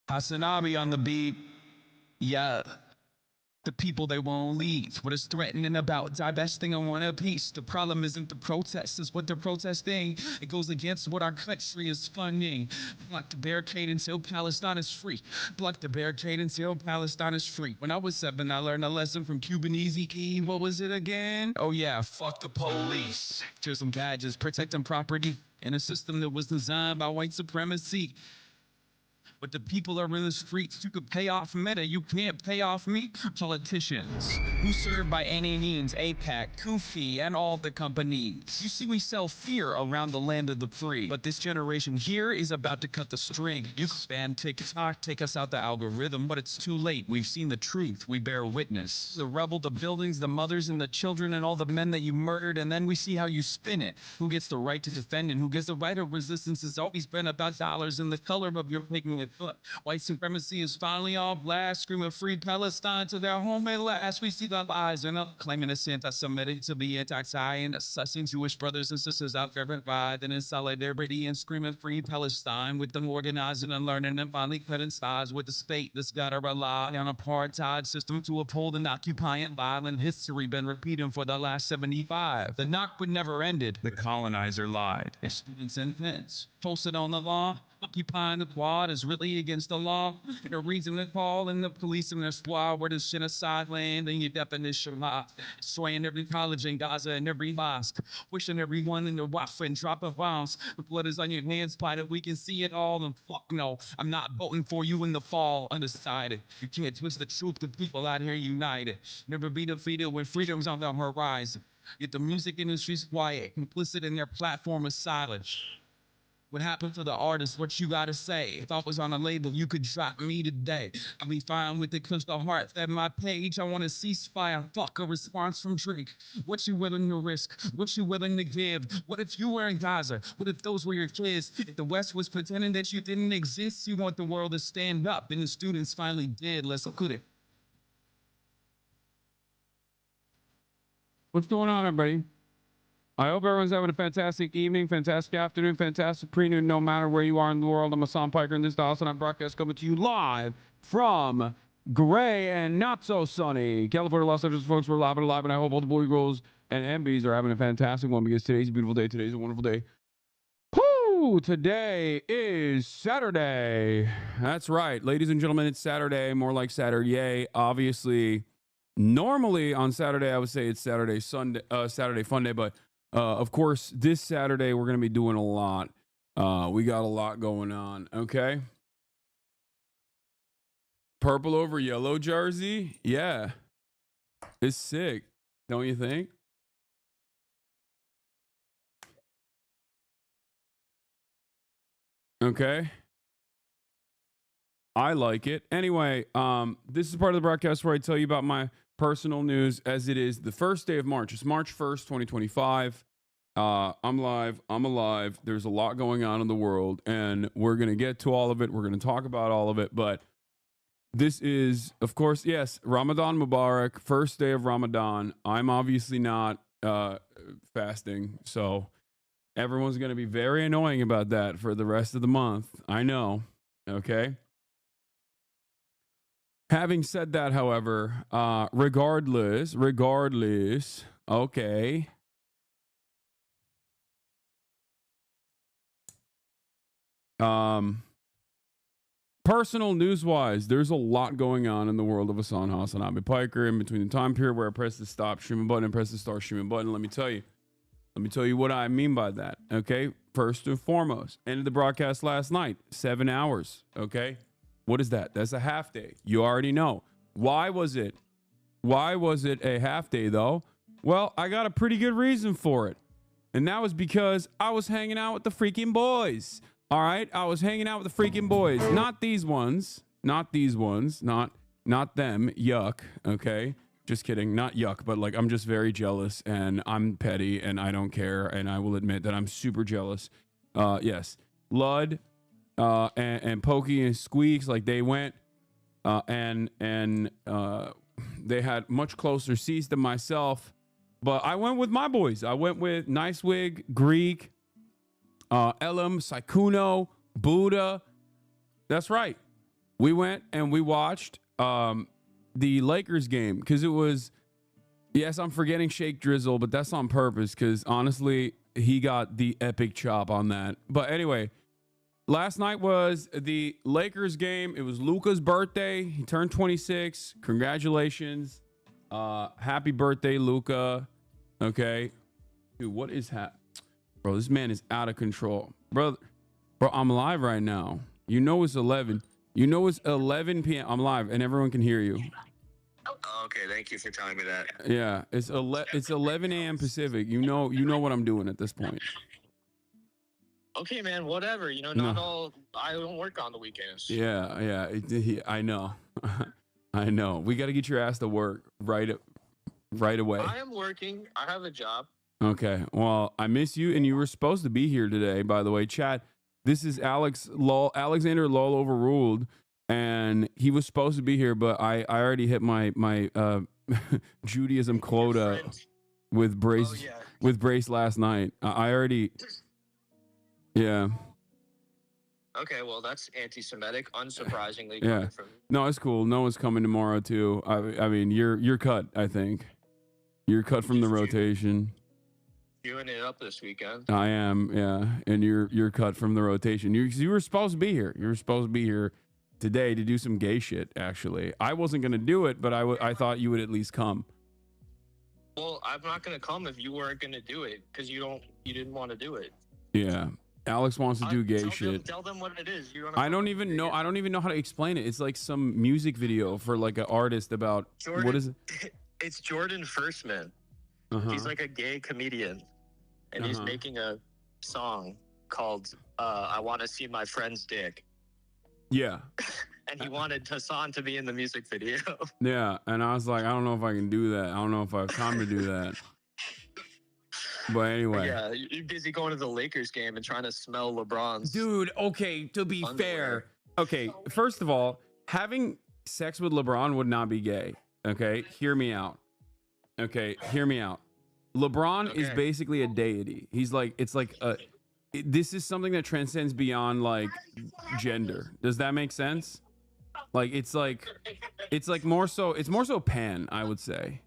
Hasanabi on the beat. Yeah. The people they won't leave. What is threatening about divesting on one piece? The problem isn't the protest, it's what they're protesting. It goes against what our country is funding. Block the barricade until Palestine is free. Block the barricade until Palestine is free. When I was 7, I learned a lesson from Cuban Easy Key. What was it again? Oh yeah, fuck the police. Here's some badges protecting property in a system that was designed by white supremacy. But the people are in the streets. You could pay off Meta. You can't pay off me. Politicians who serve by any means APAC, Kufi, and all the companies. You see, we sell fear around the land of the free. But this generation here is about to cut the string. You can ban TikTok, take us out the algorithm, but it's too late. We've seen the truth. We bear witness. The rebel, the buildings, the mothers and the children, and all the men that you murdered, and then we see how you spin it. Who gets the right to defend and who gets the right of resistance has always been about dollars and the color of your picking it up. White supremacy is finally all blast, screaming free Palestine to their home at last. We see the lies and claiming it's anti-Semitic to be anti-Zion, assessing Jewish brothers and sisters out there riding in solidarity and screaming free Palestine with them organizing and learning and finally cutting ties with the state that's gotta rely on apartheid system to uphold an occupying violent history been repeating for the last 75. The Nakba never ended. The colonizer lied. Students and fence posted on the law. Occupying the quad is really against the law. The reason they call in the police and their squad where this genocide land and your definition of destroying every college in Gaza and every mosque, wishing everyone in their wife and drop of bombs. The blood is on your hands, pilot. We can see it all. And fuck no, I'm not voting for you in the fall. Undecided. You can't twist the truth. The people out here united. Never be defeated when freedom's on the horizon. Yet the music industry's quiet, complicit in their platform of silence. What happened to the artist? What you gotta say? If I was on a label, you could drop me today. I'll be fine with it cause the heart fed my page. I want a ceasefire, fuck a response from Drake. What you willing to risk? What you willing to give? What if you were in Gaza? What if those were your kids? If the West was pretending that you didn't exist, you want the world to stand up and the students finally did. Let's look at it. What's going on, everybody? I hope everyone's having a fantastic evening, fantastic afternoon, fantastic pre-noon, no matter where you are in the world. I'm Hassan Piker in this Dallas, and I'm broadcast coming to you live from gray and not so sunny California, Los Angeles, folks. We're live and alive, and I hope all the boy girls and MBs are having a fantastic one because today's a beautiful day. Today's a wonderful day. Woo! Today is Saturday. That's right, ladies and gentlemen, it's Saturday, more like Saturday. Obviously, normally on Saturday, I would say it's Saturday fun day, but of course, this Saturday, we're going to be doing a lot. We got a lot going on, okay? Purple over yellow jersey? Yeah. It's sick, don't you think? Okay. I like it. Anyway, this is part of the broadcast where I tell you about my personal news as it is the first day of March. It's March 1st, 2025. I'm live. I'm alive. There's a lot going on in the world, and we're going to get to all of it. We're going to talk about all of it, but this is, of course, yes, Ramadan Mubarak, first day of Ramadan. I'm obviously not fasting, so everyone's going to be very annoying about that for the rest of the month. I know, okay? Having said that, however, regardless, okay. Personal news wise, there's a lot going on in the world of Hasanabi Piker in between the time period where I press the stop streaming button and press the start streaming button. Let me tell you what I mean by that. Okay. First and foremost, ended the broadcast last night, 7 hours. Okay. What is that? That's a half day. You already know. Why was it a half day though? Well, I got a pretty good reason for it. And that was because I was hanging out with the freaking boys. All right, I was hanging out with the freaking boys. Not these ones. Not them. Yuck. Okay. Just kidding. Not yuck, but like I'm just very jealous and I'm petty and I don't care and I will admit that I'm super jealous. Yes. Lud and Pokey and Squeaks, like they went and they had much closer seats than myself. But I went with my boys. I went with Nice Wig, Greek, Elam, Saikuno, Buddha. That's right. we went and we watched the Lakers game because it was, yes, I'm forgetting Shake Drizzle, but that's on purpose because honestly, he got the epic chop on that. But anyway, last night was the Lakers game. It was Luka's birthday. He turned 26. Congratulations. Happy birthday, Luka. Okay. Dude, what is bro, this man is out of control. Bro, I'm live right now. You know it's 11. You know it's 11 p.m. I'm live and everyone can hear you. Okay, thank you for telling me that. Yeah, it's 11 a.m. Pacific. You know what I'm doing at this point. Okay, man, whatever. You know, I don't work on the weekends. Yeah, I know. I know. We got to get your ass to work right away. I am working. I have a job. Okay. Well, I miss you, and you were supposed to be here today, by the way. Chat, this is Alexander Lol Overruled, and he was supposed to be here, but I already hit my Judaism quota with Brace with Brace last night. I already. Yeah. Okay, well, that's anti-Semitic, unsurprisingly. Yeah. No, it's cool. Noah's coming tomorrow too. I mean, you're cut. I think you're cut from the rotation. Queuing it up this weekend. I am, yeah, and you're cut from the rotation. You were supposed to be here. You were supposed to be here today to do some gay shit. Actually, I wasn't gonna do it, but I thought you would at least come. Well, I'm not gonna come if you weren't gonna do it because you didn't want to do it. Yeah. Alex wants to do gay shit. Tell them what it is. I don't even know how to explain it. It's like some music video for like an artist about what is it? It's Jordan Firstman. He's like a gay comedian, and he's making a song called "I Want to See My Friend's Dick." Yeah. And he wanted Hassan to be in the music video. Yeah, and I was like, I don't know if I can do that. I don't know if I have time to do that. But anyway. Yeah, you're busy going to the Lakers game and trying to smell LeBron's. Dude, okay, to be underwear. fair. Okay, first of all, having sex with LeBron would not be gay. Okay, hear me out. Okay, hear me out. LeBron is basically a deity. He's like, this is something that transcends beyond like gender. Does that make sense? Like, it's more so pan, I would say.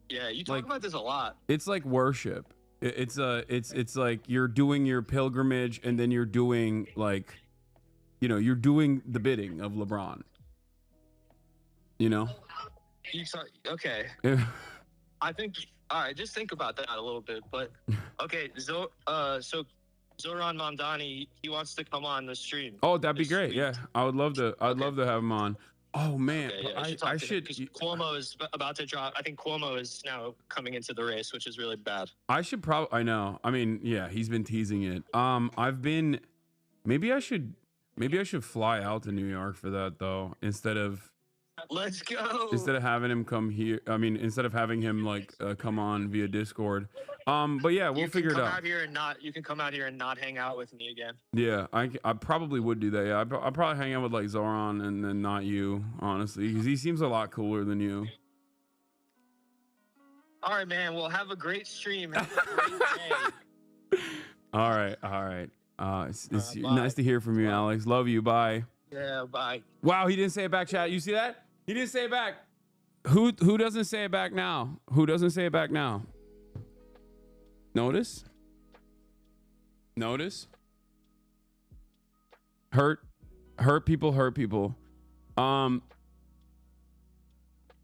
Yeah, you talk about this a lot. It's like worship. It's like you're doing your pilgrimage and then you're doing like, you're doing the bidding of LeBron. Okay. I think, all right, just think about that a little bit. But okay, so Zoran Mamdani, he wants to come on the stream. Oh, that'd be great. Yeah, I would love to. I'd love to have him on. Oh man, okay, yeah, I should. Cuomo is about to drop. I think Cuomo is now coming into the race, which is really bad. I should probably. I know. I mean, yeah, he's been teasing it. I've been. Maybe I should fly out to New York for that though, instead of. Let's go. Instead of having him come here, I mean, instead of having him like come on via Discord. But yeah, we'll figure it out. You can come out here and not hang out with me again. Yeah, I probably would do that. Yeah, I'd probably hang out with like Zoran and then not you, honestly, because he seems a lot cooler than you. All right, man. Well, have a great stream. Have a great day. All right. It's nice to hear from you, Alex. Love you. Bye. Yeah, bye. Wow, he didn't say it back, chat. You see that? He didn't say it back. Who doesn't say it back now? Who doesn't say it back now? Notice? Hurt people.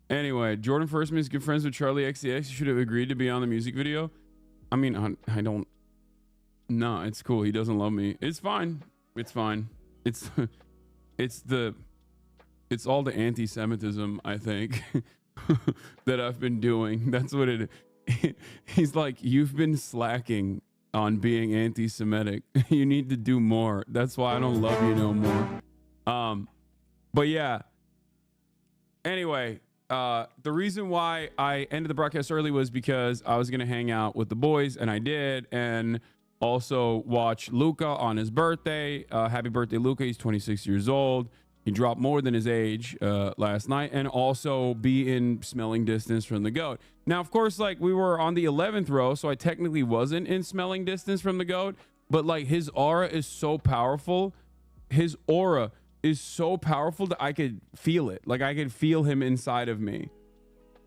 Anyway, Jordan Firstman is good friends with Charlie XCX. You should have agreed to be on the music video. I mean, I don't. No, it's cool. He doesn't love me. It's fine. It's all the anti-Semitism, I think, that I've been doing. That's what it is. He's like, you've been slacking on being anti-Semitic. You need to do more. That's why I don't love you no more. But yeah. Anyway, the reason why I ended the broadcast early was because I was going to hang out with the boys, and I did, and also watch Luka on his birthday. Happy birthday, Luka. He's 26 years old. He dropped more than his age last night, and also be in smelling distance from the GOAT. Now, of course, like we were on the 11th row, so I technically wasn't in smelling distance from the GOAT, but like his aura is so powerful. His aura is so powerful that I could feel it. Like I could feel him inside of me.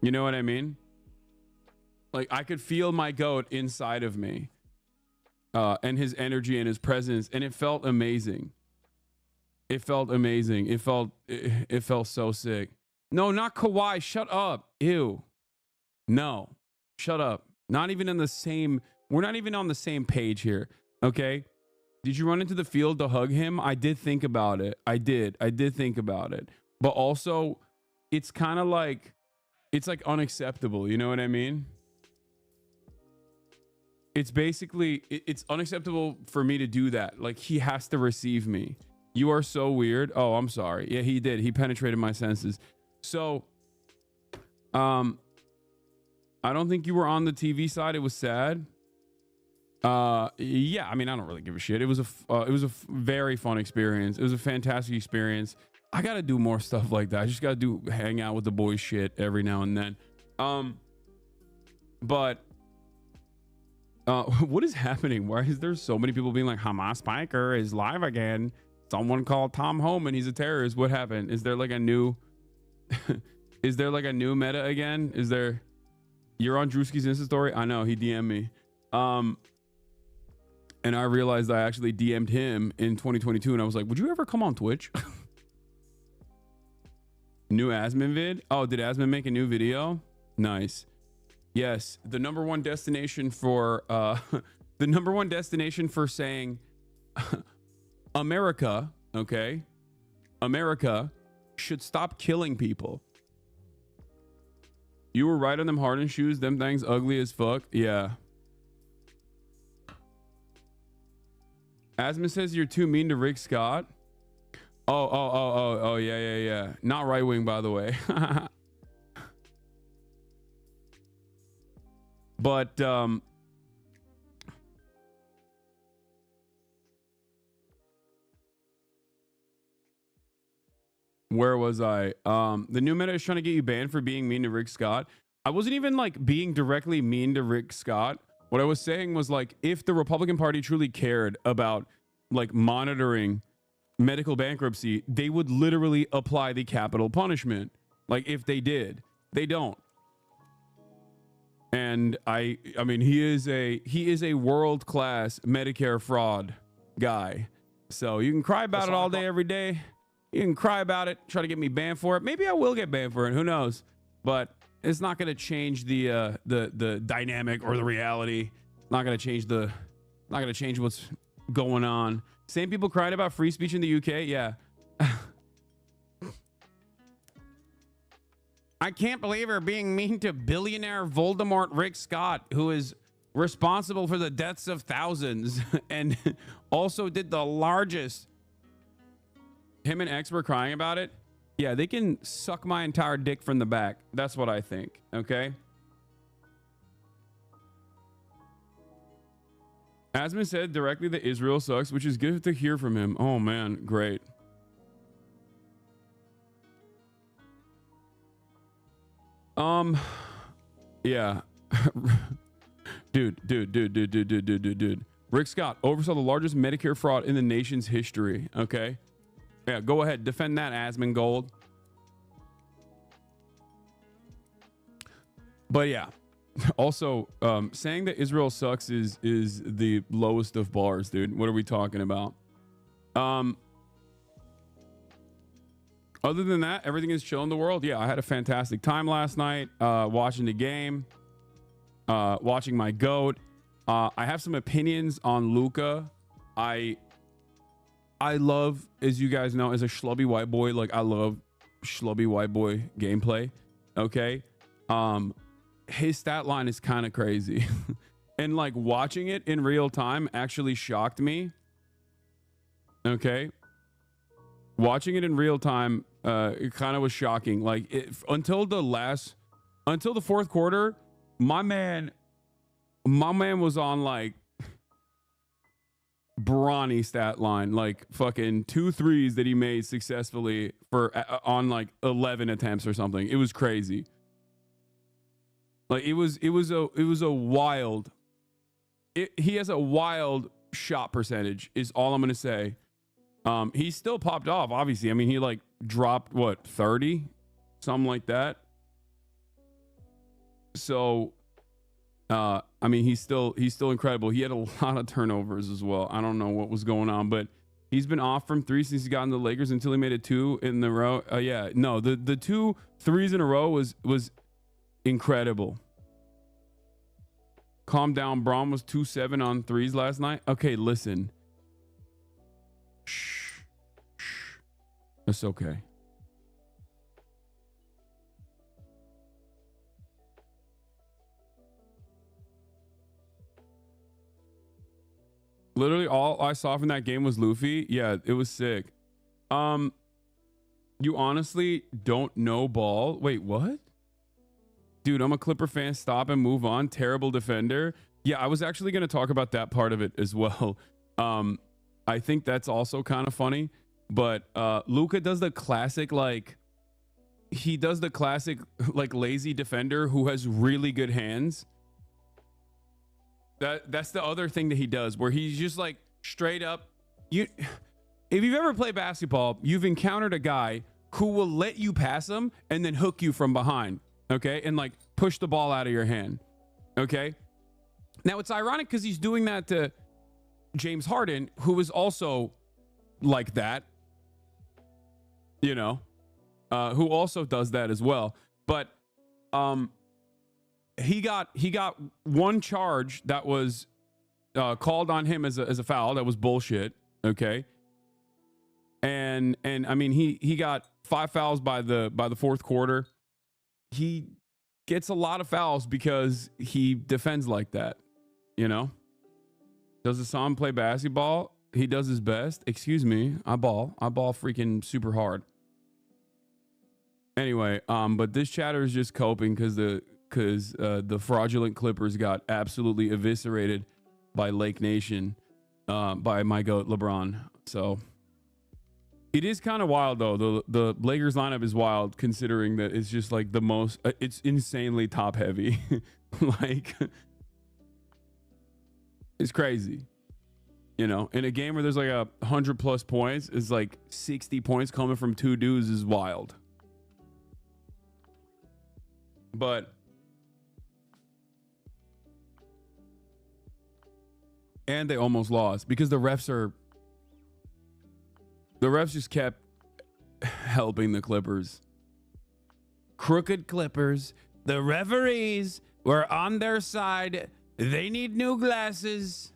You know what I mean? Like I could feel my goat inside of me, and his energy and his presence, and it felt amazing. It felt amazing. It felt so sick. No, not Kawhi. Shut up. Ew. No, shut up. Not even in the same. We're not even on the same page here. Okay. Did you run into the field to hug him? I did think about it. I did think about it. But also, it's kind of like, it's like unacceptable. You know what I mean? It's basically, it's unacceptable for me to do that. Like, he has to receive me. You are so weird. Oh, I'm sorry. Yeah, he did. He penetrated my senses. So, I don't think you were on the TV side. It was sad. Yeah, I mean, I don't really give a shit. It was a very fun experience. It was a fantastic experience. I gotta do more stuff like that. I just gotta hang out with the boys shit every now and then. But what is happening? Why is there so many people being like, Hamas Spiker is live again? Someone called Tom home and he's a terrorist. What happened? Is there like a new is there like a new meta again? Is there? You're on Drewski's Insta story? I know, he DM'd me. And I realized I actually DM'd him in 2022 and I was like, would you ever come on Twitch? New Asmin vid? Oh, did Asmin make a new video? Nice. Yes, the number one destination for the number one destination for saying America, okay? America should stop killing people. You were right on them Harden shoes. Them things ugly as fuck. Yeah. Asmin says you're too mean to Rick Scott. Oh, yeah. Not right wing, by the way. But where was I? The new meta is trying to get you banned for being mean to Rick Scott. I wasn't even like being directly mean to Rick Scott. What I was saying was like, if the Republican Party truly cared about like monitoring medical bankruptcy, they would literally apply the capital punishment. Like if they did, they don't. And I mean, he is a world-class Medicare fraud guy. So you can cry about it all day, every day. You can cry about it, try to get me banned for it. Maybe I will get banned for it. Who knows? But it's not going to change the dynamic or the reality. Not going to change what's going on. Same people crying about free speech in the UK. Yeah. I can't believe we're being mean to billionaire Voldemort Rick Scott, who is responsible for the deaths of thousands and also did the largest. Him and X were crying about it. Yeah, they can suck my entire dick from the back. That's what I think. Okay. Asmin said directly that Israel sucks, which is good to hear from him. Oh man, great. Yeah. Dude. Rick Scott oversaw the largest Medicare fraud in the nation's history. Okay. Yeah, go ahead. Defend that, Asmin Gold. But yeah. Also, saying that Israel sucks is the lowest of bars, dude. What are we talking about? Other than that, everything is chill in the world. Yeah, I had a fantastic time last night, watching the game, watching my GOAT. I have some opinions on Luka. I love, as you guys know, as a schlubby white boy, like I love schlubby white boy gameplay. Okay. His stat line is kind of crazy. And like watching it in real time actually shocked me. Okay. Watching it in real time, it kind of was shocking. Like until the fourth quarter, my man was on like brawny stat line, like fucking 2 threes that he made successfully for on like 11 attempts or something. It was crazy. Like it was a wild. He has a wild shot percentage is all I'm gonna say. He still popped off, obviously. I mean, he like dropped what, 30, something like that. So, I mean, he's still incredible. He had a lot of turnovers as well. I don't know what was going on, but he's been off from three since he got in the Lakers until he made it 2 in the row. Yeah, no, the 2 threes in a row was incredible. Calm down. Braun was 2-7 on threes last night. Okay, listen. Shh. It's okay. Literally all I saw from that game was Luffy. Yeah, it was sick. You honestly don't know ball. Wait, what? Dude, I'm a Clipper fan. Stop and move on. Terrible defender. Yeah, I was actually going to talk about that part of it as well. I think that's also kind of funny. But Luka does the classic, like, he does the classic, like, lazy defender who has really good hands. That's the other thing that he does, where he's just like straight up. If you've ever played basketball, you've encountered a guy who will let you pass him and then hook you from behind. Okay. And like push the ball out of your hand. Okay. Now it's ironic because he's doing that to James Harden, who is also like that, you know, who also does that as well. But, he got one charge that was called on him as a foul. That was bullshit. Okay. And I mean, he got 5 fouls by the fourth quarter. He gets a lot of fouls because he defends like that. You know, does Hassan play basketball? He does his best. Excuse me. I ball freaking super hard. Anyway, but this chatter is just coping because the fraudulent Clippers got absolutely eviscerated by Lake Nation, by my GOAT LeBron. So it is kind of wild though. The Lakers lineup is wild considering that it's just like the most, it's insanely top heavy. Like it's crazy, you know, in a game where there's like 100+ points, is like 60 points coming from 2 dudes is wild. But and they almost lost because the refs just kept helping the Clippers. Crooked Clippers. The referees were on their side. They need new glasses.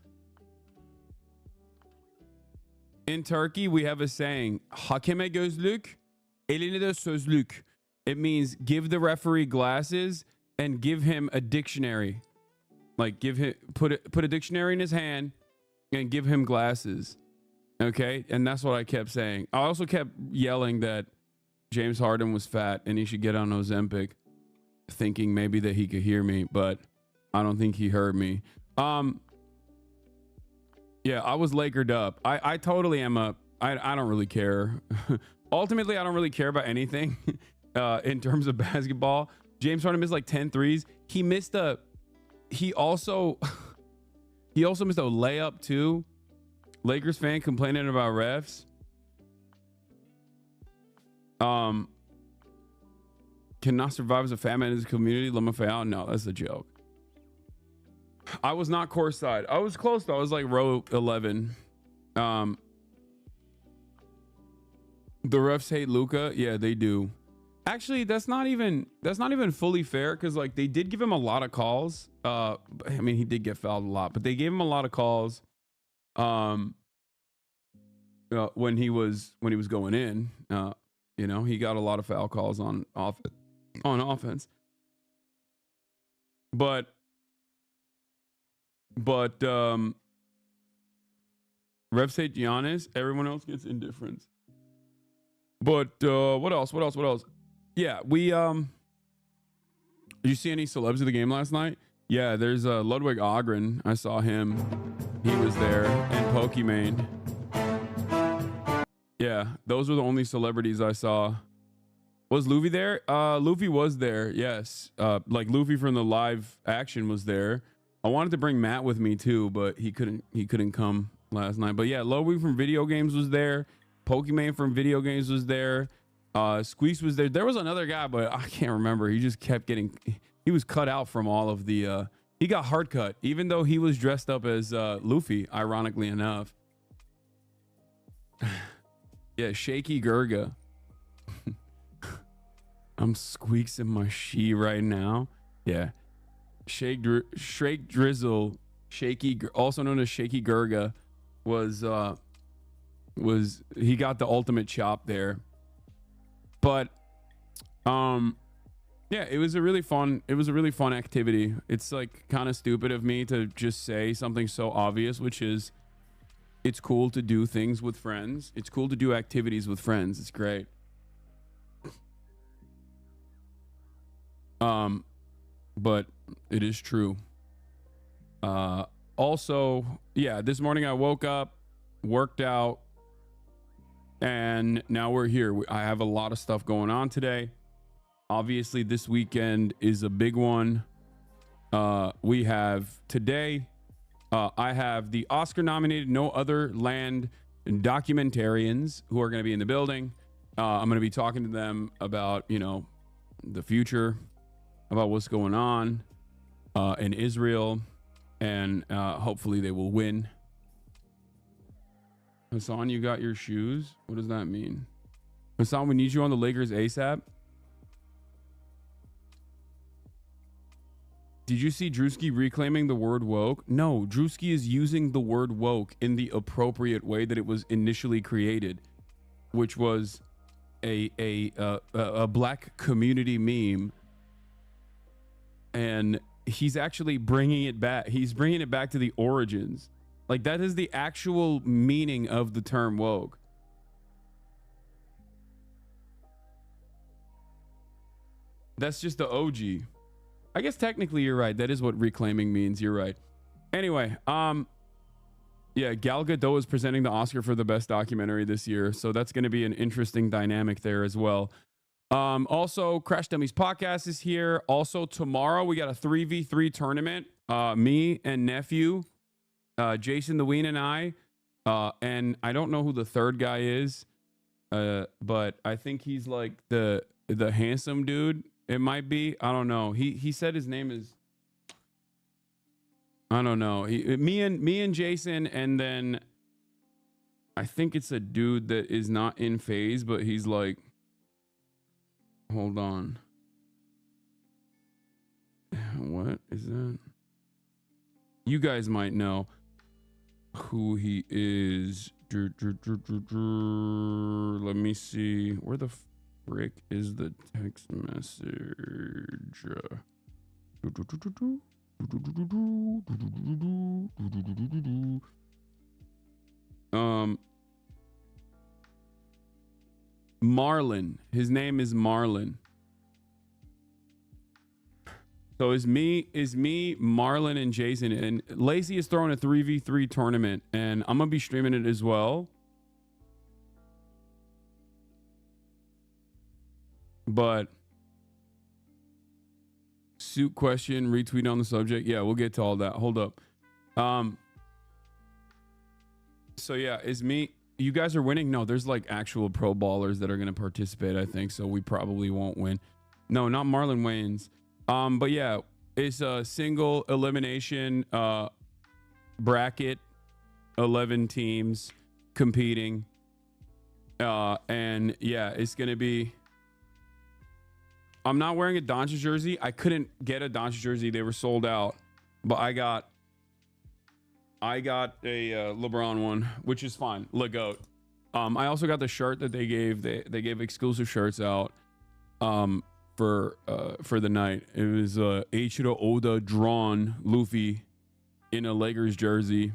In Turkey, we have a saying, Hakeme gözlük, eline de sözlük. It means give the referee glasses and give him a dictionary. Like put a dictionary in his hand and give him glasses. Okay. And that's what I kept saying. I also kept yelling that James Harden was fat and he should get on Ozempic, thinking maybe that he could hear me, but I don't think he heard me. Yeah, I was Lakered up. I totally am I don't really care. Ultimately, I don't really care about anything in terms of basketball. James Harden missed like 10 threes. He also missed a layup too. Lakers fan complaining about refs. Cannot survive as a fat man in his community. Let me fail. No, that's a joke. I was not courtside. I was close though. I was like row 11. The refs hate Luka. Yeah, they do. Actually, that's not even fully fair because like they did give him a lot of calls. I mean, he did get fouled a lot, but they gave him a lot of calls when he was going in. You know, he got a lot of foul calls on offense. But refs hate Giannis. Everyone else gets indifference. But what else? Yeah, we did you see any celebs of the game last night? Yeah, there's Ludwig Ogren. I saw him. He was there. And Pokimane. Yeah, those were the only celebrities I saw. Was Luffy there? Luffy was there, yes. Like Luffy from the live action was there. I wanted to bring Matt with me too, but he couldn't come last night. But yeah, Ludwig from video games was there. Pokemon from video games was there. Squeeze was there. There was another guy, but I can't remember. He just kept getting, he was cut out from all of the, he got hard cut, even though he was dressed up as Luffy, ironically enough. Yeah, Shaky Gurga. I'm squeaks in my she right now. Yeah. Shake Drizzle, also known as Shaky Gurga, was he got the ultimate chop there. But yeah, it was a really fun activity. It's like kind of stupid of me to just say something so obvious, which is it's cool to do things with friends. It's cool to do activities with friends. It's great. But it is true. Also, yeah, this morning I woke up, worked out, and now we're here. I have a lot of stuff going on today. Obviously, this weekend is a big one. We have today, I have the Oscar nominated No Other Land documentarians who are going to be in the building. I'm going to be talking to them about, you know, the future, about what's going on in Israel, and hopefully they will win. Hassan, you got your shoes? What does that mean? Hassan, we need you on the Lakers ASAP. Did you see Drewski reclaiming the word woke? No, Drewski is using the word woke in the appropriate way that it was initially created, which was a black community meme. And he's actually bringing it back. He's bringing it back to the origins. Like, that is the actual meaning of the term woke. That's just the OG. I guess technically you're right. That is what reclaiming means. You're right. Anyway, yeah, Gal Gadot is presenting the Oscar for the best documentary this year, so that's going to be an interesting dynamic there as well. Also, Crash Dummies podcast is here. Also, tomorrow we got a 3v3 tournament. Me and nephew, Jason the Ween, and I, and I don't know who the third guy is, but I think he's like the handsome dude. It might be. I don't know. He said his name is. I don't know. Me and Jason, and then I think it's a dude that is not in phase, but he's like. Hold on. What is that? You guys might know who he is. Let me see. Where the frick is the text message? Marlon. His name is Marlon. So is me, Marlon, and Jason, and Lacey is throwing a 3v3 tournament, and I'm gonna be streaming it as well. But suit question, retweet on the subject. Yeah, we'll get to all that. Hold up. So yeah, is me. You guys are winning? No, there's like actual pro ballers that are going to participate, I think. So we probably won't win. No, not Marlon Wayans. But yeah, it's a single elimination bracket, 11 teams competing. And yeah, it's going to be. I'm not wearing a Doncic jersey. I couldn't get a Doncic jersey. They were sold out. But I got a LeBron one, which is fine. LeGoat. I also got the shirt that they gave. They gave exclusive shirts out for the night. It was Eiichiro Oda drawn Luffy in a Lakers jersey.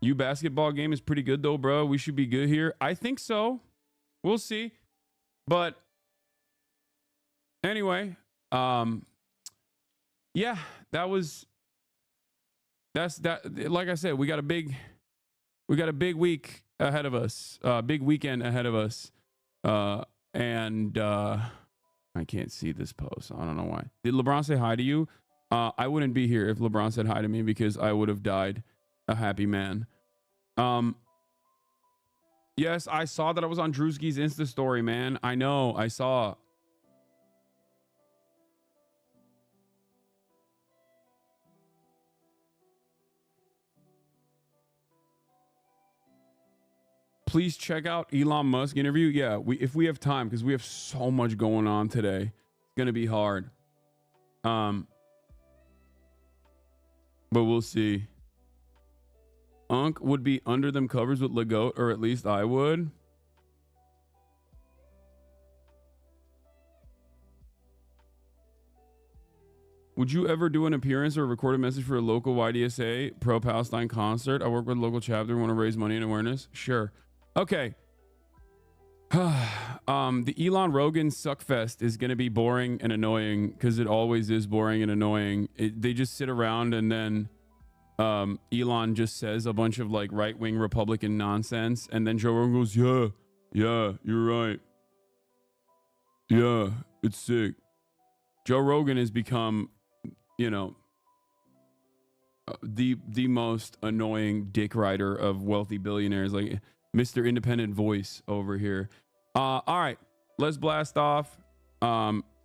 You basketball game is pretty good though, bro. We should be good here. I think so. We'll see. But anyway, yeah, that's that. Like I said, we got a big week ahead of us, big weekend ahead of us. And I can't see this post. I don't know why. Did LeBron say hi to you? I wouldn't be here if LeBron said hi to me because I would have died a happy man. Yes, I saw that I was on Drewski's Insta story, man. I know, I saw. Please check out Elon Musk interview. Yeah, if we have time, because we have so much going on today. It's gonna be hard. But we'll see. Unc would be under them covers with Legoat, or at least I would. Would you ever do an appearance or record a message for a local YDSA pro-Palestine concert? I work with a local chapter, want to raise money and awareness. Sure. Okay. The Elon Rogan suckfest is going to be boring and annoying, because it always is boring and annoying. They just sit around and then Elon just says a bunch of like right-wing Republican nonsense, and then Joe Rogan goes, yeah, you're right. Yeah, it's sick. Joe Rogan has become, you know, the most annoying dick rider of wealthy billionaires, like Mr. Independent Voice over here. All right, let's blast off.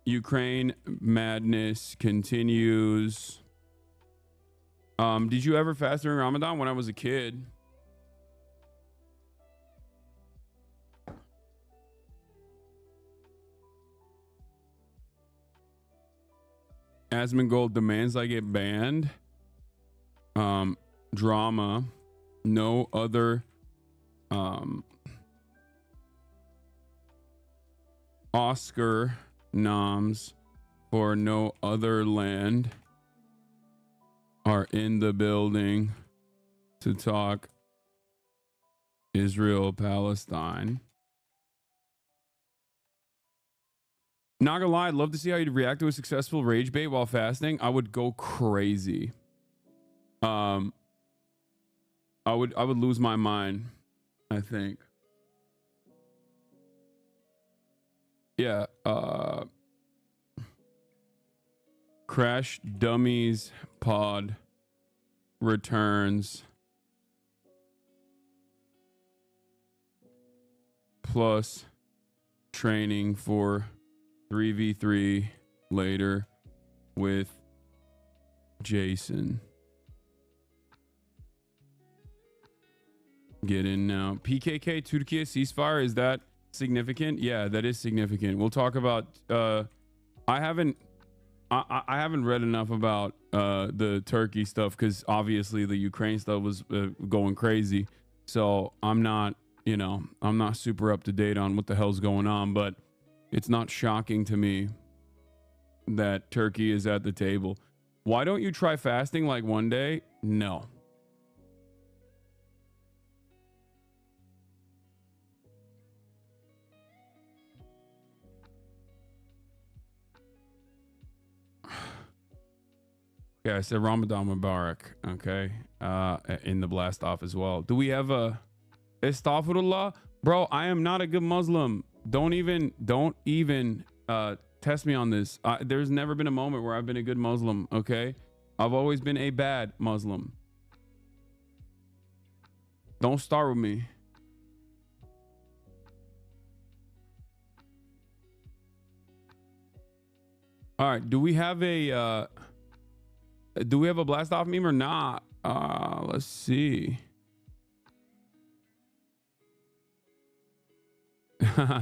Ukraine madness continues. Did you ever fast during Ramadan? When I was a kid. Asmongold demands I get banned. Drama. No other Oscar noms for No Other Land are in the building to talk Israel Palestine. Not gonna lie, I'd love to see how you'd react to a successful rage bait while fasting. I would go crazy. I would lose my mind, I think. Yeah, Crash Dummies pod returns. Plus training for 3v3 later with Jason. Get in now. PKK Turkey ceasefire, is that significant? Yeah, that is significant. We'll talk about I haven't read enough about the Turkey stuff, because obviously the Ukraine stuff was going crazy. So I'm not, you know, I'm not super up to date on what the hell's going on, but it's not shocking to me that Turkey is at the table. Why don't you try fasting like one day? No. Yeah, I said Ramadan Mubarak, okay? In the blast off as well. Do we have a Astaghfirullah? Bro, I am not a good Muslim. Don't even test me on this. There's never been a moment where I've been a good Muslim, okay? I've always been a bad Muslim. Don't start with me. All right, do we have a blast off meme or not? Let's see.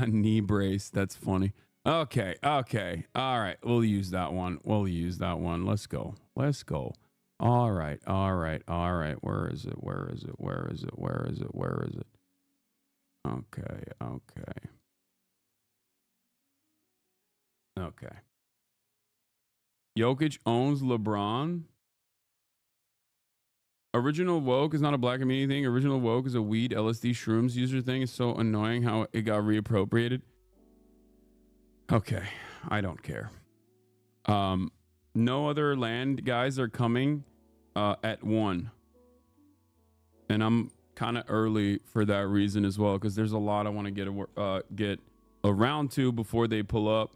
Knee brace, that's funny. Okay, all right, we'll use that one. Let's go. All right. Where is it? Okay. Jokic owns LeBron. Original woke is not a black community thing. Original woke is a weed, LSD, shrooms user thing. It's so annoying how it got reappropriated. Okay, I don't care. No Other Land guys are coming at 1. And I'm kind of early for that reason as well, because there's a lot I want to get around to before they pull up.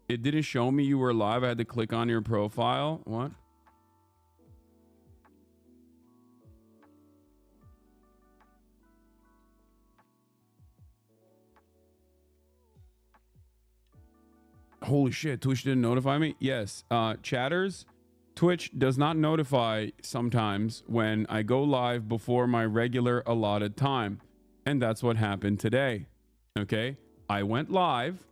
It didn't show me you were live. I had to click on your profile. What? Holy shit, Twitch didn't notify me. Yes, chatters, Twitch does not notify sometimes when I go live before my regular allotted time, and that's what happened today. Okay, I went live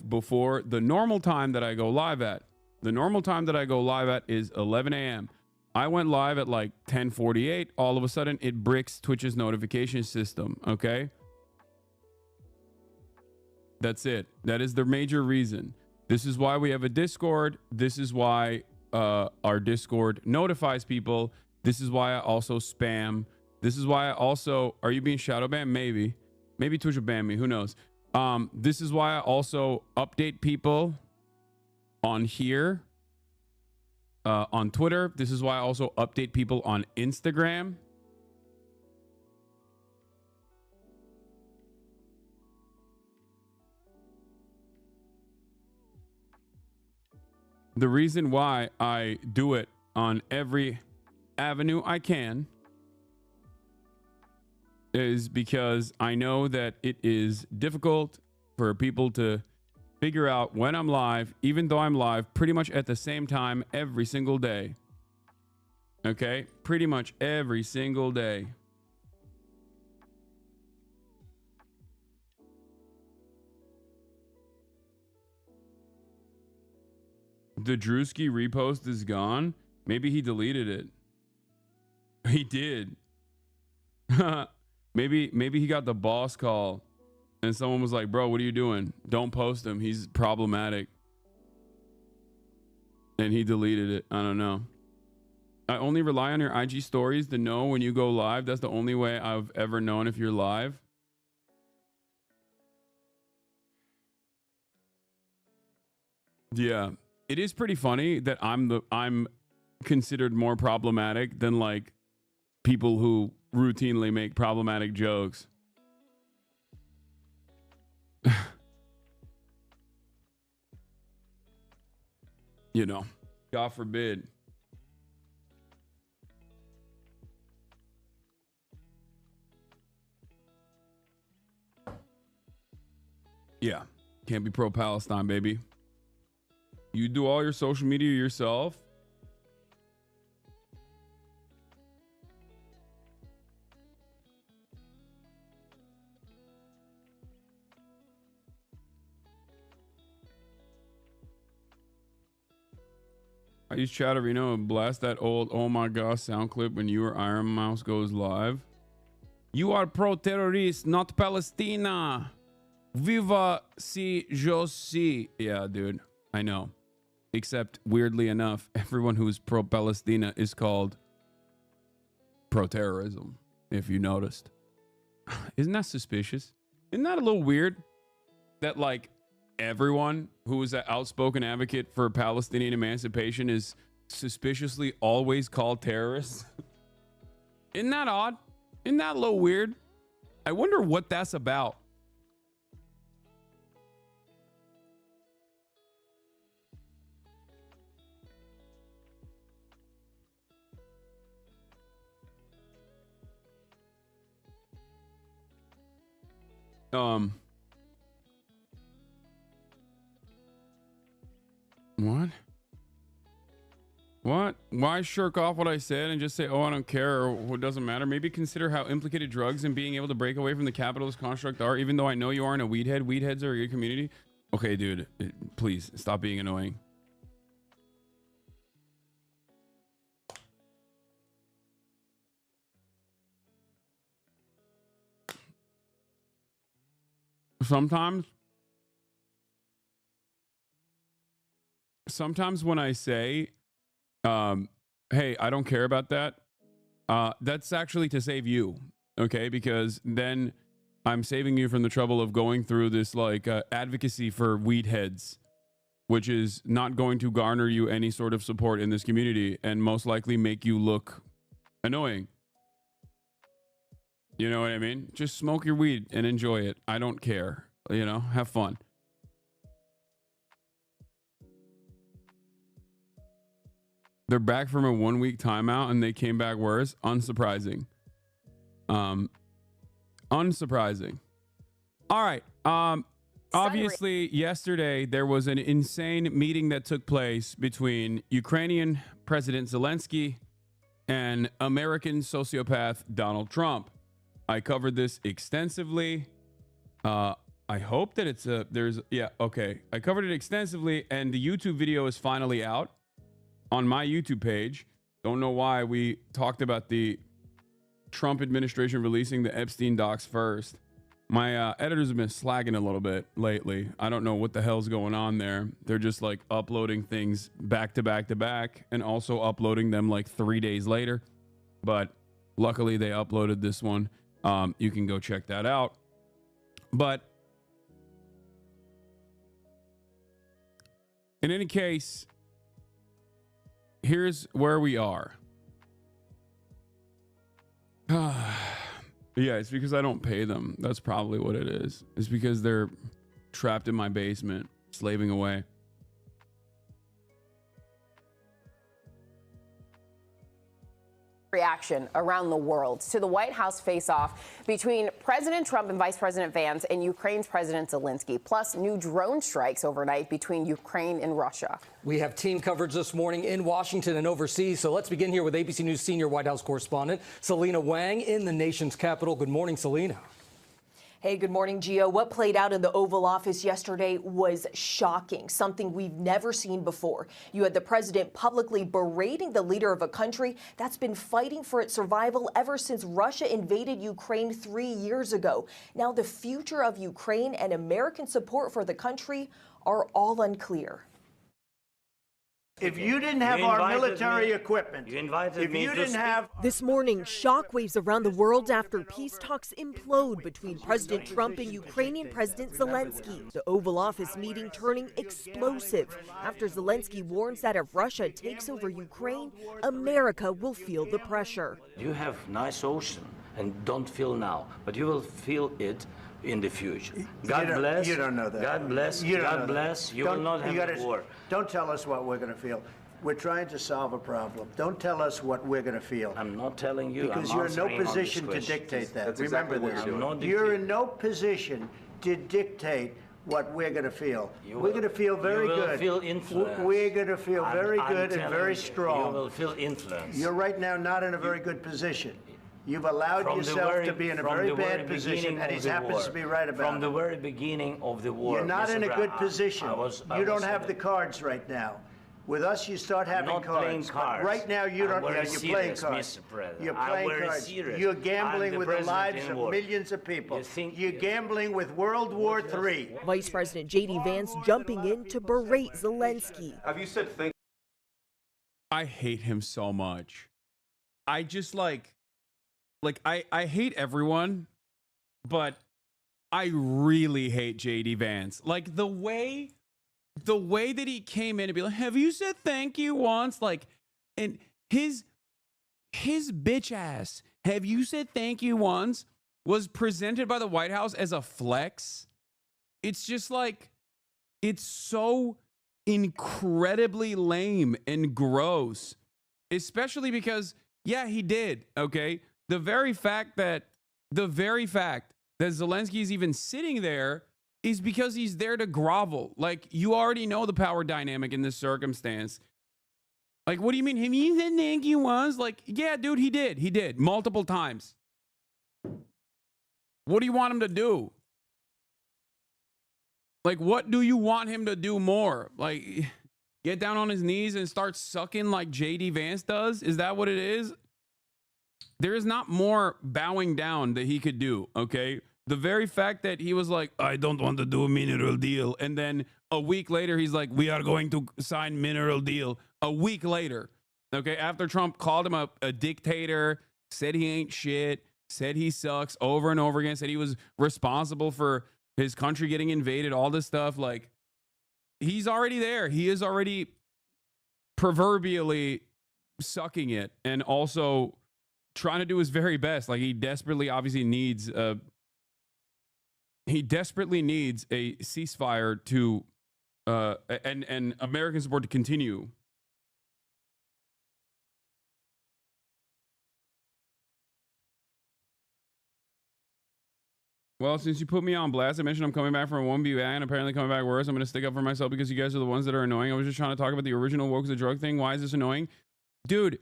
before the normal time that I go live at. The normal time that I go live at is 11 a.m. I went live at like 10:48. All of a sudden, it bricks Twitch's notification system. Okay. That's it. That is the major reason. This is why we have a Discord. This is why our Discord notifies people. This is why I also spam. This is why I also... Are you being shadow banned? Maybe. Maybe Twitch will ban me. Who knows? This is why I also update people on here. On Twitter. This is why I also update people on Instagram. The reason why I do it on every avenue I can is because I know that it is difficult for people to figure out when I'm live, even though I'm live pretty much at the same time every single day. Okay? Pretty much every single day. The Drewski repost is gone. Maybe he deleted it. He did. maybe he got the boss call and someone was like, bro, what are you doing? Don't post him. He's problematic. And he deleted it. I don't know. I only rely on your IG stories to know when you go live. That's the only way I've ever known if you're live. Yeah. It is pretty funny that I'm considered more problematic than like people who routinely make problematic jokes. You know, God forbid. Yeah, can't be pro-Palestine, baby. You do all your social media yourself. I use Chatterino and blast that old oh my gosh sound clip when you or Iron Mouse goes live. You are pro-terrorist, not Palestina. Viva si yo si. Yeah, dude, I know. Except, weirdly enough, everyone who's pro-Palestina is called pro-terrorism, if you noticed. Isn't that suspicious? Isn't that a little weird? That, like, everyone who is an outspoken advocate for Palestinian emancipation is suspiciously always called terrorists? Isn't that odd? Isn't that a little weird? I wonder what that's about. What? Why shirk off what I said and just say, oh, I don't care, or what doesn't matter? Maybe consider how implicated drugs and being able to break away from the capitalist construct are, even though I know you aren't a weed head. Weed heads are your community. Okay, dude, please stop being annoying. Sometimes when I say, hey, I don't care about that, that's actually to save you, okay? Because then I'm saving you from the trouble of going through this like advocacy for weed heads, which is not going to garner you any sort of support in this community and most likely make you look annoying. You know what I mean? Just smoke your weed and enjoy it. I don't care. You know, have fun. They're back from a 1 week timeout and they came back worse. Unsurprising. Unsurprising. All right. Obviously, yesterday there was an insane meeting that took place between Ukrainian President Zelensky and American sociopath Donald Trump. I covered this extensively. I hope that it's I covered it extensively, and the YouTube video is finally out on my YouTube page. Don't know why we talked about the Trump administration releasing the Epstein docs first. My editors have been slacking a little bit lately. I don't know what the hell's going on there. They're just like uploading things back to back to back and also uploading them like 3 days later. But luckily they uploaded this one. You can go check that out. But in any case, here's where we are. Yeah, it's because I don't pay them. That's probably what it is. It's because they're trapped in my basement, slaving away. Reaction around the world to the White House face-off between President Trump and Vice President Vance and Ukraine's President Zelensky, plus new drone strikes overnight between Ukraine and Russia. We have team coverage this morning in Washington and overseas, so let's begin here with ABC News senior White House correspondent Selena Wang in the nation's capital. Good morning, Selena. Hey, good morning, Gio. What played out in the Oval Office yesterday was shocking, something we've never seen before. You had the president publicly berating the leader of a country that's been fighting for its survival ever since Russia invaded Ukraine 3 years ago. Now, the future of Ukraine and American support for the country are all unclear. If you didn't have our military equipment, if you didn't have... This morning, shockwaves around the world after peace talks implode between President Trump and Ukrainian President Zelensky. The Oval Office meeting turning explosive after Zelensky warns that if Russia takes over Ukraine, America will feel the pressure. You have nice ocean and don't feel now, but you will feel it in the future. God bless. You don't know that. God bless. God bless. You will not have a war. Don't tell us what we're going to feel. We're trying to solve a problem. Don't tell us what we're going to feel. I'm not telling you. Because you're in no position to dictate that. Remember this. You're in no position to dictate what we're going to feel. We're going to feel very good. You will feel influence. We're going to feel very good and very strong. You will feel influence. You're right now not in a very good position. You've allowed yourself to be in a very bad position, and he happens to be right about it. From the very beginning of the war. You're not in a good position. You don't have the cards right now. With us, you start having cards. Right now, you don't. Yeah, you're playing cards. You're playing cards. You're gambling with the lives of millions of people. You're gambling with World War III. Vice President J.D. Vance jumping in to berate Zelensky. Have you said thank? I hate him so much. I just like I hate everyone, but I really hate JD Vance. Like the way that he came in and be like, have you said thank you once? Like, and his bitch ass, have you said thank you once, was presented by the White House as a flex. It's just like, it's so incredibly lame and gross, especially because, yeah, he did. Okay. The very fact that Zelensky is even sitting there is because he's there to grovel. Like, you already know the power dynamic in this circumstance. Like, what do you mean? Have you said thank you once? Like, yeah, dude, he did. He did multiple times. What do you want him to do? Like, what do you want him to do more? Like, get down on his knees and start sucking like JD Vance does? Is that what it is? There is not more bowing down that he could do, okay? The very fact that he was like, I don't want to do a mineral deal. And then a week later, he's like, we are going to sign mineral deal. A week later, okay? After Trump called him a dictator, said he ain't shit, said he sucks over and over again, said he was responsible for his country getting invaded, all this stuff. Like, he's already there. He is already proverbially sucking it and also trying to do his very best. Like, he desperately obviously needs a ceasefire to and American support to continue. Well, since you put me on blast, I mentioned I'm coming back from a 1B and apparently coming back worse. I'm going to stick up for myself because you guys are the ones that are annoying. I was just trying to talk about the original woke is a drug thing. Why is this annoying? Dude,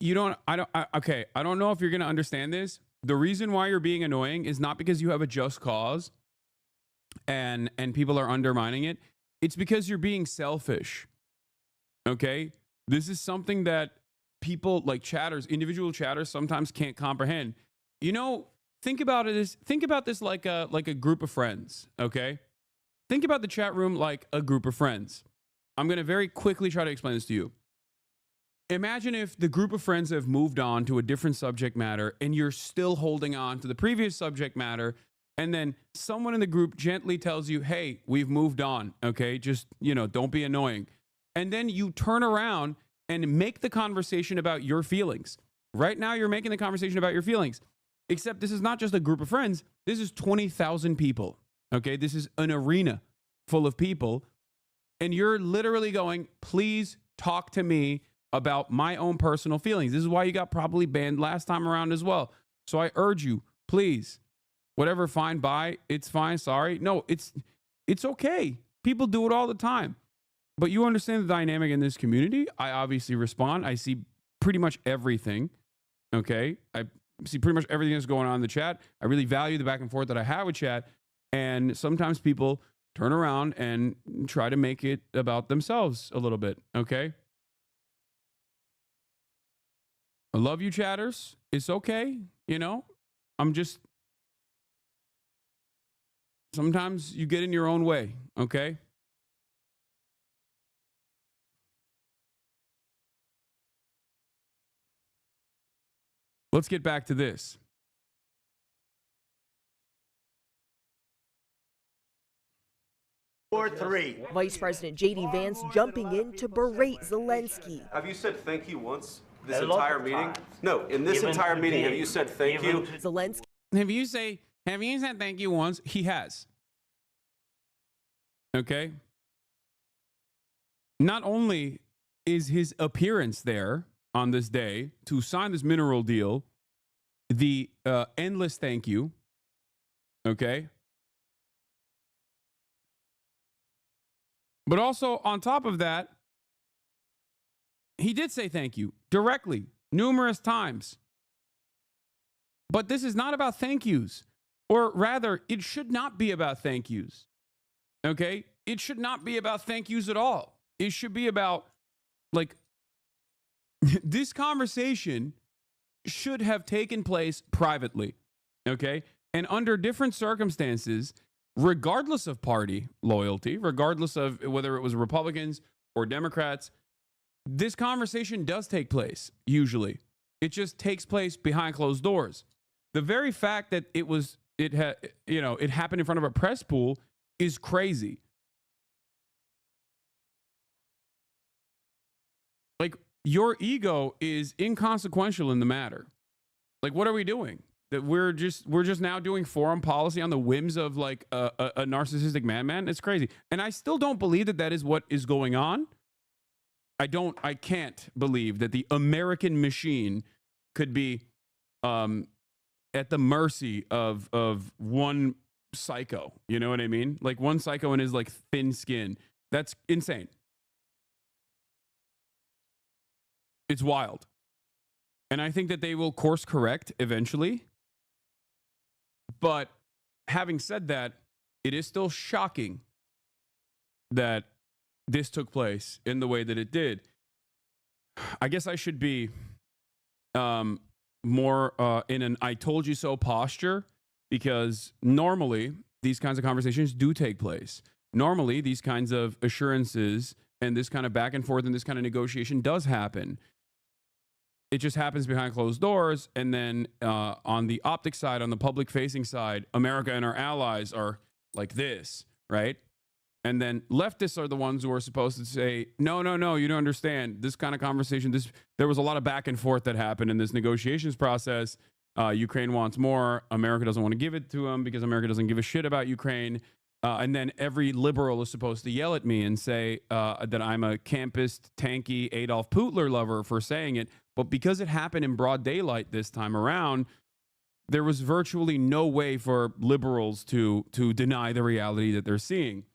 I don't know if you're going to understand this. The reason why you're being annoying is not because you have a just cause and people are undermining it. It's because you're being selfish. Okay? This is something that people like chatters, individual chatters sometimes can't comprehend. You know, think about this like a group of friends, okay? Think about the chat room like a group of friends. I'm going to very quickly try to explain this to you. Imagine if the group of friends have moved on to a different subject matter and you're still holding on to the previous subject matter, and then someone in the group gently tells you, "Hey, we've moved on, okay? Just, don't be annoying." And then you turn around and make the conversation about your feelings. Right now you're making the conversation about your feelings. Except this is not just a group of friends. This is 20,000 people. Okay, this is an arena full of people. And you're literally going, please talk to me about my own personal feelings. This is why you got probably banned last time around as well. So I urge you, please, whatever, fine, bye, it's fine, sorry. No, it's okay. People do it all the time. But you understand the dynamic in this community. I obviously respond. I see pretty much everything. Okay, I see pretty much everything that's going on in the chat. I really value the back and forth that I have with chat. And sometimes people turn around and try to make it about themselves a little bit. Okay. I love you, chatters. It's okay. Sometimes you get in your own way. Okay. Let's get back to this. Or three. Vice President J.D. Vance jumping in to berate Zelensky. Have you said thank you once this entire meeting? No, in this entire meeting, have you said thank you? Zelensky. Have you said thank you once? He has. Okay. Not only is his appearance there on this day to sign this mineral deal the endless thank you, okay? But also on top of that, he did say thank you directly numerous times. But this is not about thank yous, or rather, it should not be about thank yous, okay? It should not be about thank yous at all. It should be about, like, this conversation should have taken place privately, okay? And under different circumstances, regardless of party loyalty, regardless of whether it was Republicans or Democrats, this conversation does take place, usually. It just takes place behind closed doors. The very fact that it happened in front of a press pool is crazy. Like, your ego is inconsequential in the matter. Like, what are we doing? That we're just now doing foreign policy on the whims of like a narcissistic madman? It's crazy. And I still don't believe that is what is going on. I can't believe that the American machine could be at the mercy of one psycho. You know what I mean? Like one psycho in his like thin skin. That's insane. It's wild. And I think that they will course correct eventually. But having said that, it is still shocking that this took place in the way that it did. I guess I should be more in an I told you so posture, because normally these kinds of conversations do take place. Normally these kinds of assurances and this kind of back and forth and this kind of negotiation does happen. It just happens behind closed doors. And then on the optic side, on the public facing side, America and our allies are like this, right? And then leftists are the ones who are supposed to say, no, you don't understand. This kind of conversation, there was a lot of back and forth that happened in this negotiations process. Ukraine wants more. America doesn't want to give it to them because America doesn't give a shit about Ukraine. And then every liberal is supposed to yell at me and say that I'm a campist, tanky Adolf Hitler lover for saying it. But because it happened in broad daylight this time around, there was virtually no way for liberals to deny the reality that they're seeing.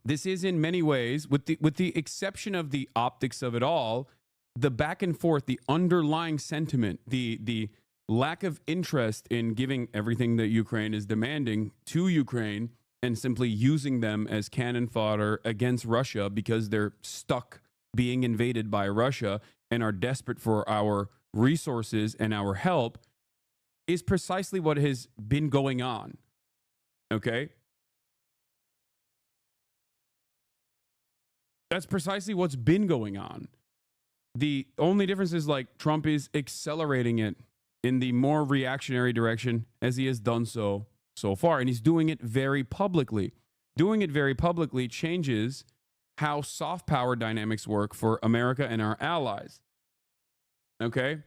This is in many ways, with the exception of the optics of it all, the back and forth, the underlying sentiment, the lack of interest in giving everything that Ukraine is demanding to Ukraine and simply using them as cannon fodder against Russia because they're stuck being invaded by Russia and are desperate for our resources and our help is precisely what has been going on. Okay? That's precisely what's been going on. The only difference is like Trump is accelerating it in the more reactionary direction as he has done so far. And he's doing it very publicly. Doing it very publicly changes how soft power dynamics work for America and our allies. Okay?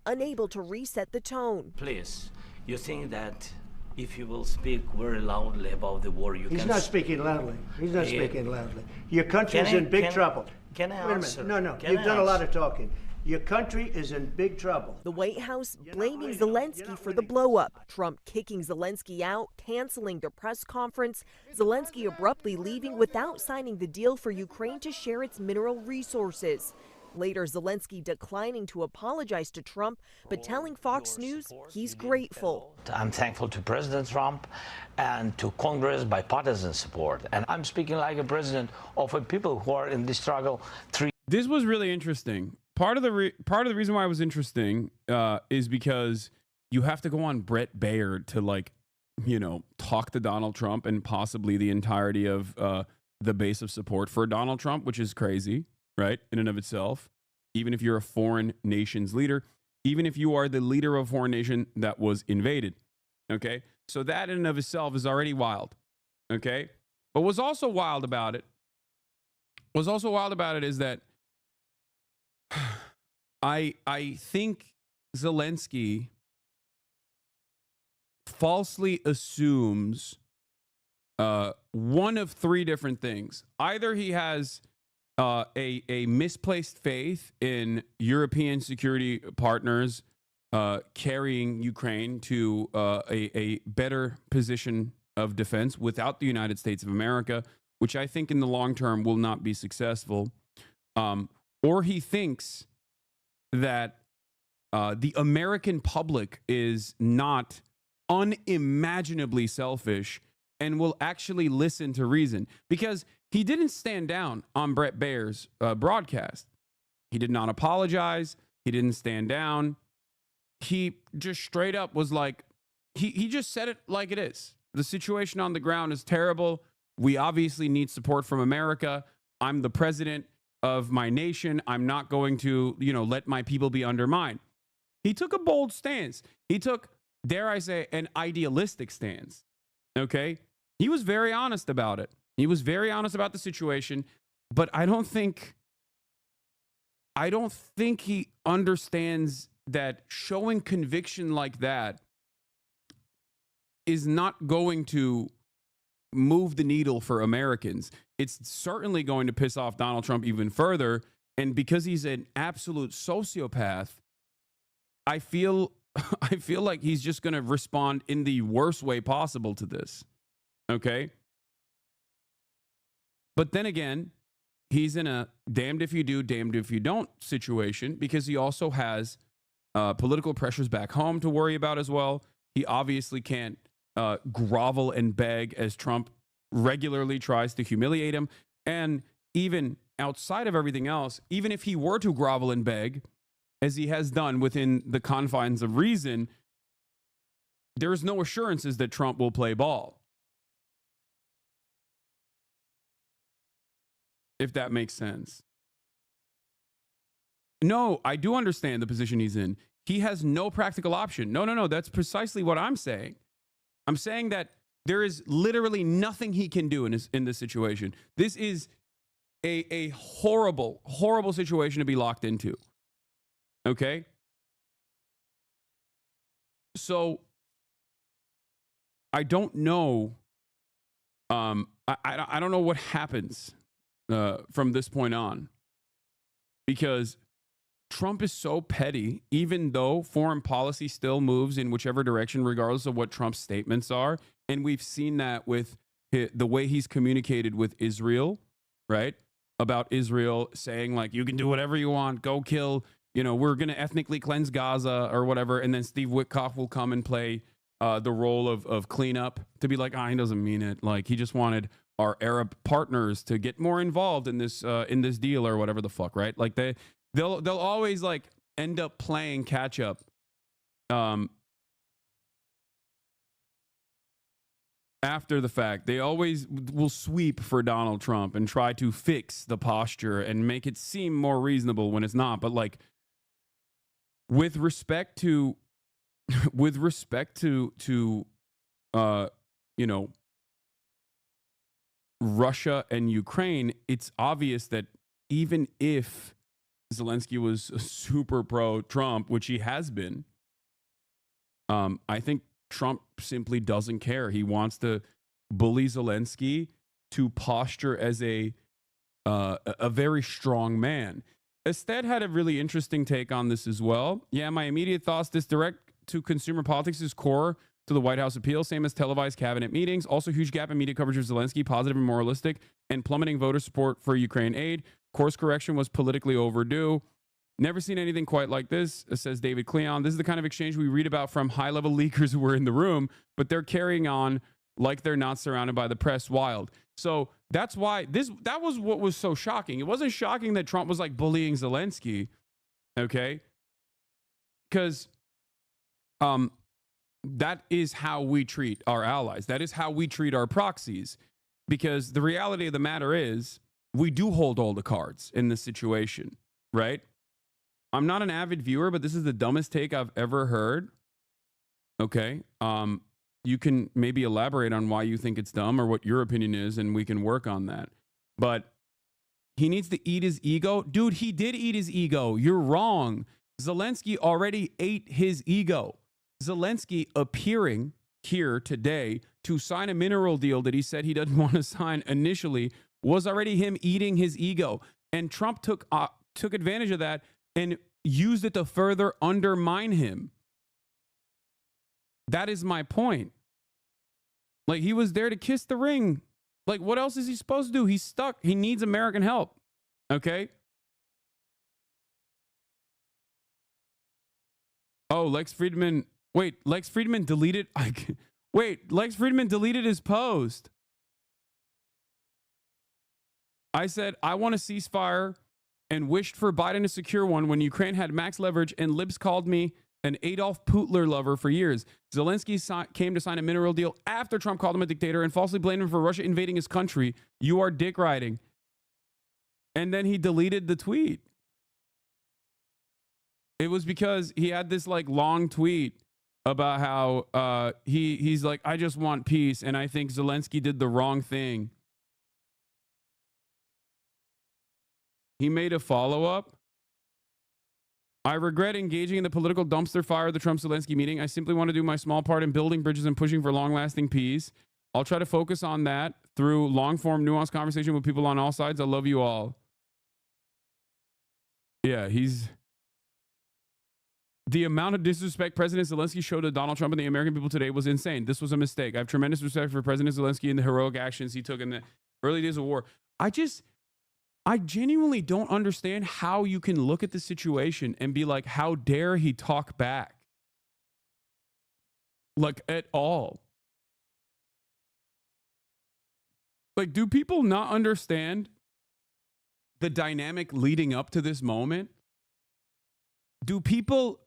Unable to reset the tone. Please, you think that if you will speak very loudly about the war, you can... He's not speaking loudly. He's not speaking loudly. Your country is in big trouble. Can I answer? Wait a minute. No. You've done a lot of talking. Your country is in big trouble. The White House blaming Zelensky for the blow-up. Trump kicking Zelensky out, canceling the press conference. Zelensky abruptly leaving without signing the deal for Ukraine to share its mineral resources. Later, Zelensky declining to apologize to Trump, but telling Fox News he's grateful. I'm thankful to President Trump and to Congress bipartisan support. And I'm speaking like a president of a people who are in this struggle. This was really interesting. Part of the reason why it was interesting is because you have to go on Brett Baird to, like, you know, talk to Donald Trump and possibly the entirety of the base of support for Donald Trump, which is crazy, right, in and of itself. Even if you're a foreign nation's leader, even if you are the leader of a foreign nation that was invaded, okay? So that in and of itself is already wild, okay? But what's also wild about it is that I think Zelensky falsely assumes one of three different things. Either he has a misplaced faith in European security partners carrying Ukraine to a better position of defense without the United States of America, which I think in the long term will not be successful. Or he thinks that the American public is not unimaginably selfish and will actually listen to reason, because he didn't stand down on Brett Baird's broadcast. He did not apologize. He didn't stand down. He just straight up was like, he just said it like it is. The situation on the ground is terrible. We obviously need support from America. I'm the president of my nation. I'm not going to, let my people be undermined. He took a bold stance. He took, dare I say, an idealistic stance. Okay? He was very honest about it. He was very honest about the situation, but I don't think he understands that showing conviction like that is not going to move the needle for Americans. It's certainly going to piss off Donald Trump even further, and because he's an absolute sociopath, I feel like he's just going to respond in the worst way possible to this. Okay? But then again, he's in a damned if you do, damned if you don't situation, because he also has political pressures back home to worry about as well. He obviously can't grovel and beg as Trump regularly tries to humiliate him. And even outside of everything else, even if he were to grovel and beg, as he has done within the confines of reason, there's no assurances that Trump will play ball. If that makes sense. No, I do understand the position he's in. He has no practical option. No. That's precisely what I'm saying. I'm saying that there is literally nothing he can do in this situation. This is a horrible, horrible situation to be locked into. Okay? So I don't know. I don't know what happens from this point on, because Trump is so petty, even though foreign policy still moves in whichever direction, regardless of what Trump's statements are. And we've seen that with the way he's communicated with Israel, right? About Israel saying, like, you can do whatever you want, go kill, you know, we're going to ethnically cleanse Gaza or whatever. And then Steve Witkoff will come and play the role of cleanup to be like, he doesn't mean it. Like, he just wanted our Arab partners to get more involved in this deal or whatever the fuck, right? Like they'll always like end up playing catch up. After the fact, they always will sweep for Donald Trump and try to fix the posture and make it seem more reasonable when it's not. But like, with respect to you know, Russia and Ukraine, it's obvious that even if Zelensky was super pro-Trump, which he has been, I think Trump simply doesn't care. He wants to bully Zelensky to posture as a very strong man. Ested had a really interesting take on this as well. Yeah, my immediate thoughts, this direct-to-consumer politics is core to the White House appeal, same as televised cabinet meetings. Also, huge gap in media coverage of Zelensky, positive and moralistic, and plummeting voter support for Ukraine aid. Course correction was politically overdue. Never seen anything quite like this, says David Cleon. This is the kind of exchange we read about from high-level leakers who were in the room, but they're carrying on like they're not surrounded by the press. Wild. So that's why that was what was so shocking. It wasn't shocking that Trump was like bullying Zelensky, okay? Because that is how we treat our allies. That is how we treat our proxies. Because the reality of the matter is, we do hold all the cards in this situation, right? I'm not an avid viewer, but this is the dumbest take I've ever heard. Okay. You can maybe elaborate on why you think it's dumb or what your opinion is, and we can work on that. But he needs to eat his ego. Dude, he did eat his ego. You're wrong. Zelensky already ate his ego. Zelensky appearing here today to sign a mineral deal that he said he doesn't want to sign initially was already him eating his ego. And Trump took advantage of that and used it to further undermine him. That is my point. Like, he was there to kiss the ring. Like, what else is he supposed to do? He's stuck. He needs American help. Okay? Oh, Lex Friedman. Wait, Lex Friedman deleted. Wait, Lex Friedman deleted his post. I said, I want a ceasefire and wished for Biden to secure one when Ukraine had max leverage, and libs called me an Adolf Putler lover for years. Zelensky came to sign a mineral deal after Trump called him a dictator and falsely blamed him for Russia invading his country. You are dick riding. And then he deleted the tweet. It was because he had this like long tweet about how he's like, I just want peace, and I think Zelensky did the wrong thing. He made a follow-up. I regret engaging in the political dumpster fire of the Trump-Zelensky meeting. I simply want to do my small part in building bridges and pushing for long-lasting peace. I'll try to focus on that through long-form, nuanced conversation with people on all sides. I love you all. Yeah, the amount of disrespect President Zelensky showed to Donald Trump and the American people today was insane. This was a mistake. I have tremendous respect for President Zelensky and the heroic actions he took in the early days of war. I genuinely don't understand how you can look at the situation and be like, how dare he talk back? Like, at all. Like, do people not understand the dynamic leading up to this moment? Do people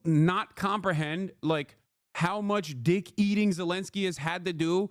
not comprehend like how much dick eating Zelensky has had to do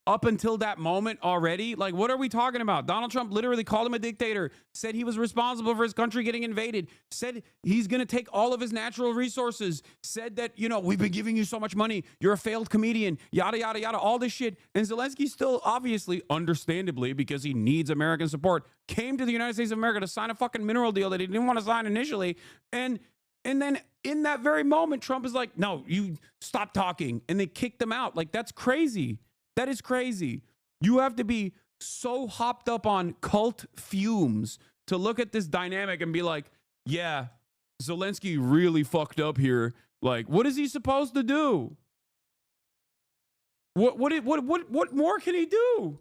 up until that moment already? Like, what are we talking about? Donald Trump literally called him a dictator, said he was responsible for his country getting invaded, said he's going to take all of his natural resources, said that, you know, we've been giving you so much money, you're a failed comedian, yada, yada, yada, all this shit. And Zelensky still, obviously, understandably, because he needs American support, came to the United States of America to sign a fucking mineral deal that he didn't want to sign initially. And then in that very moment, Trump is like, no, you stop talking. And they kicked him out. Like, that's crazy. That is crazy. You have to be so hopped up on cult fumes to look at this dynamic and be like, yeah, Zelensky really fucked up here. Like, what is he supposed to do? What more can he do?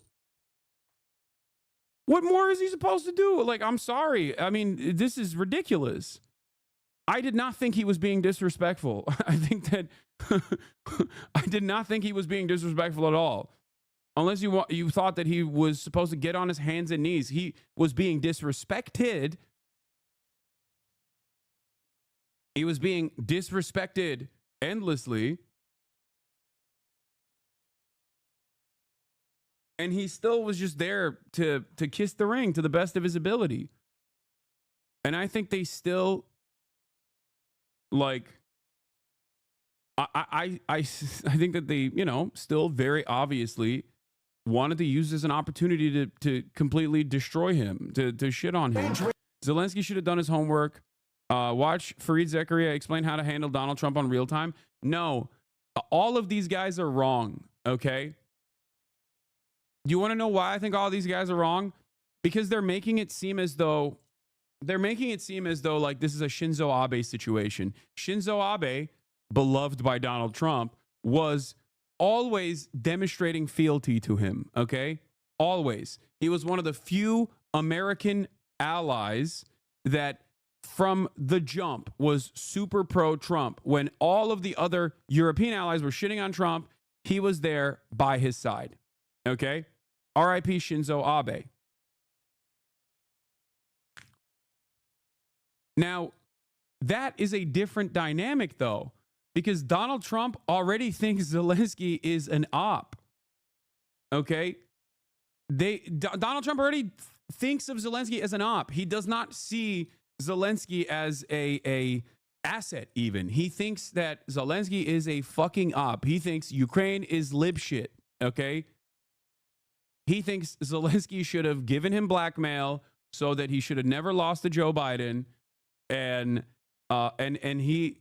What more is he supposed to do? Like, I'm sorry. I mean, this is ridiculous. I did not think he was being disrespectful. I think that I did not think he was being disrespectful at all. Unless you thought that he was supposed to get on his hands and knees. He was being disrespected. He was being disrespected endlessly. And he still was just there to kiss the ring to the best of his ability. And I think they still, like, I think that they, you know, still very obviously wanted to use this as an opportunity to completely destroy him, to shit on him. Zelensky should have done his homework. Watch Fareed Zakaria explain how to handle Donald Trump on real time. No, all of these guys are wrong, okay? You want to know why I think all these guys are wrong? Because they're making it seem as though like this is a Shinzo Abe situation. Shinzo Abe, beloved by Donald Trump, was always demonstrating fealty to him, okay? Always. He was one of the few American allies that from the jump was super pro-Trump. When all of the other European allies were shitting on Trump, he was there by his side. Okay? R.I.P. Shinzo Abe. Now, that is a different dynamic, though, because Donald Trump already thinks Zelensky is an op. Okay? Donald Trump already thinks of Zelensky as an op. He does not see Zelensky as a asset even. He thinks that Zelensky is a fucking op. He thinks Ukraine is lib shit, okay? He thinks Zelensky should have given him blackmail so that he should have never lost to Joe Biden, and he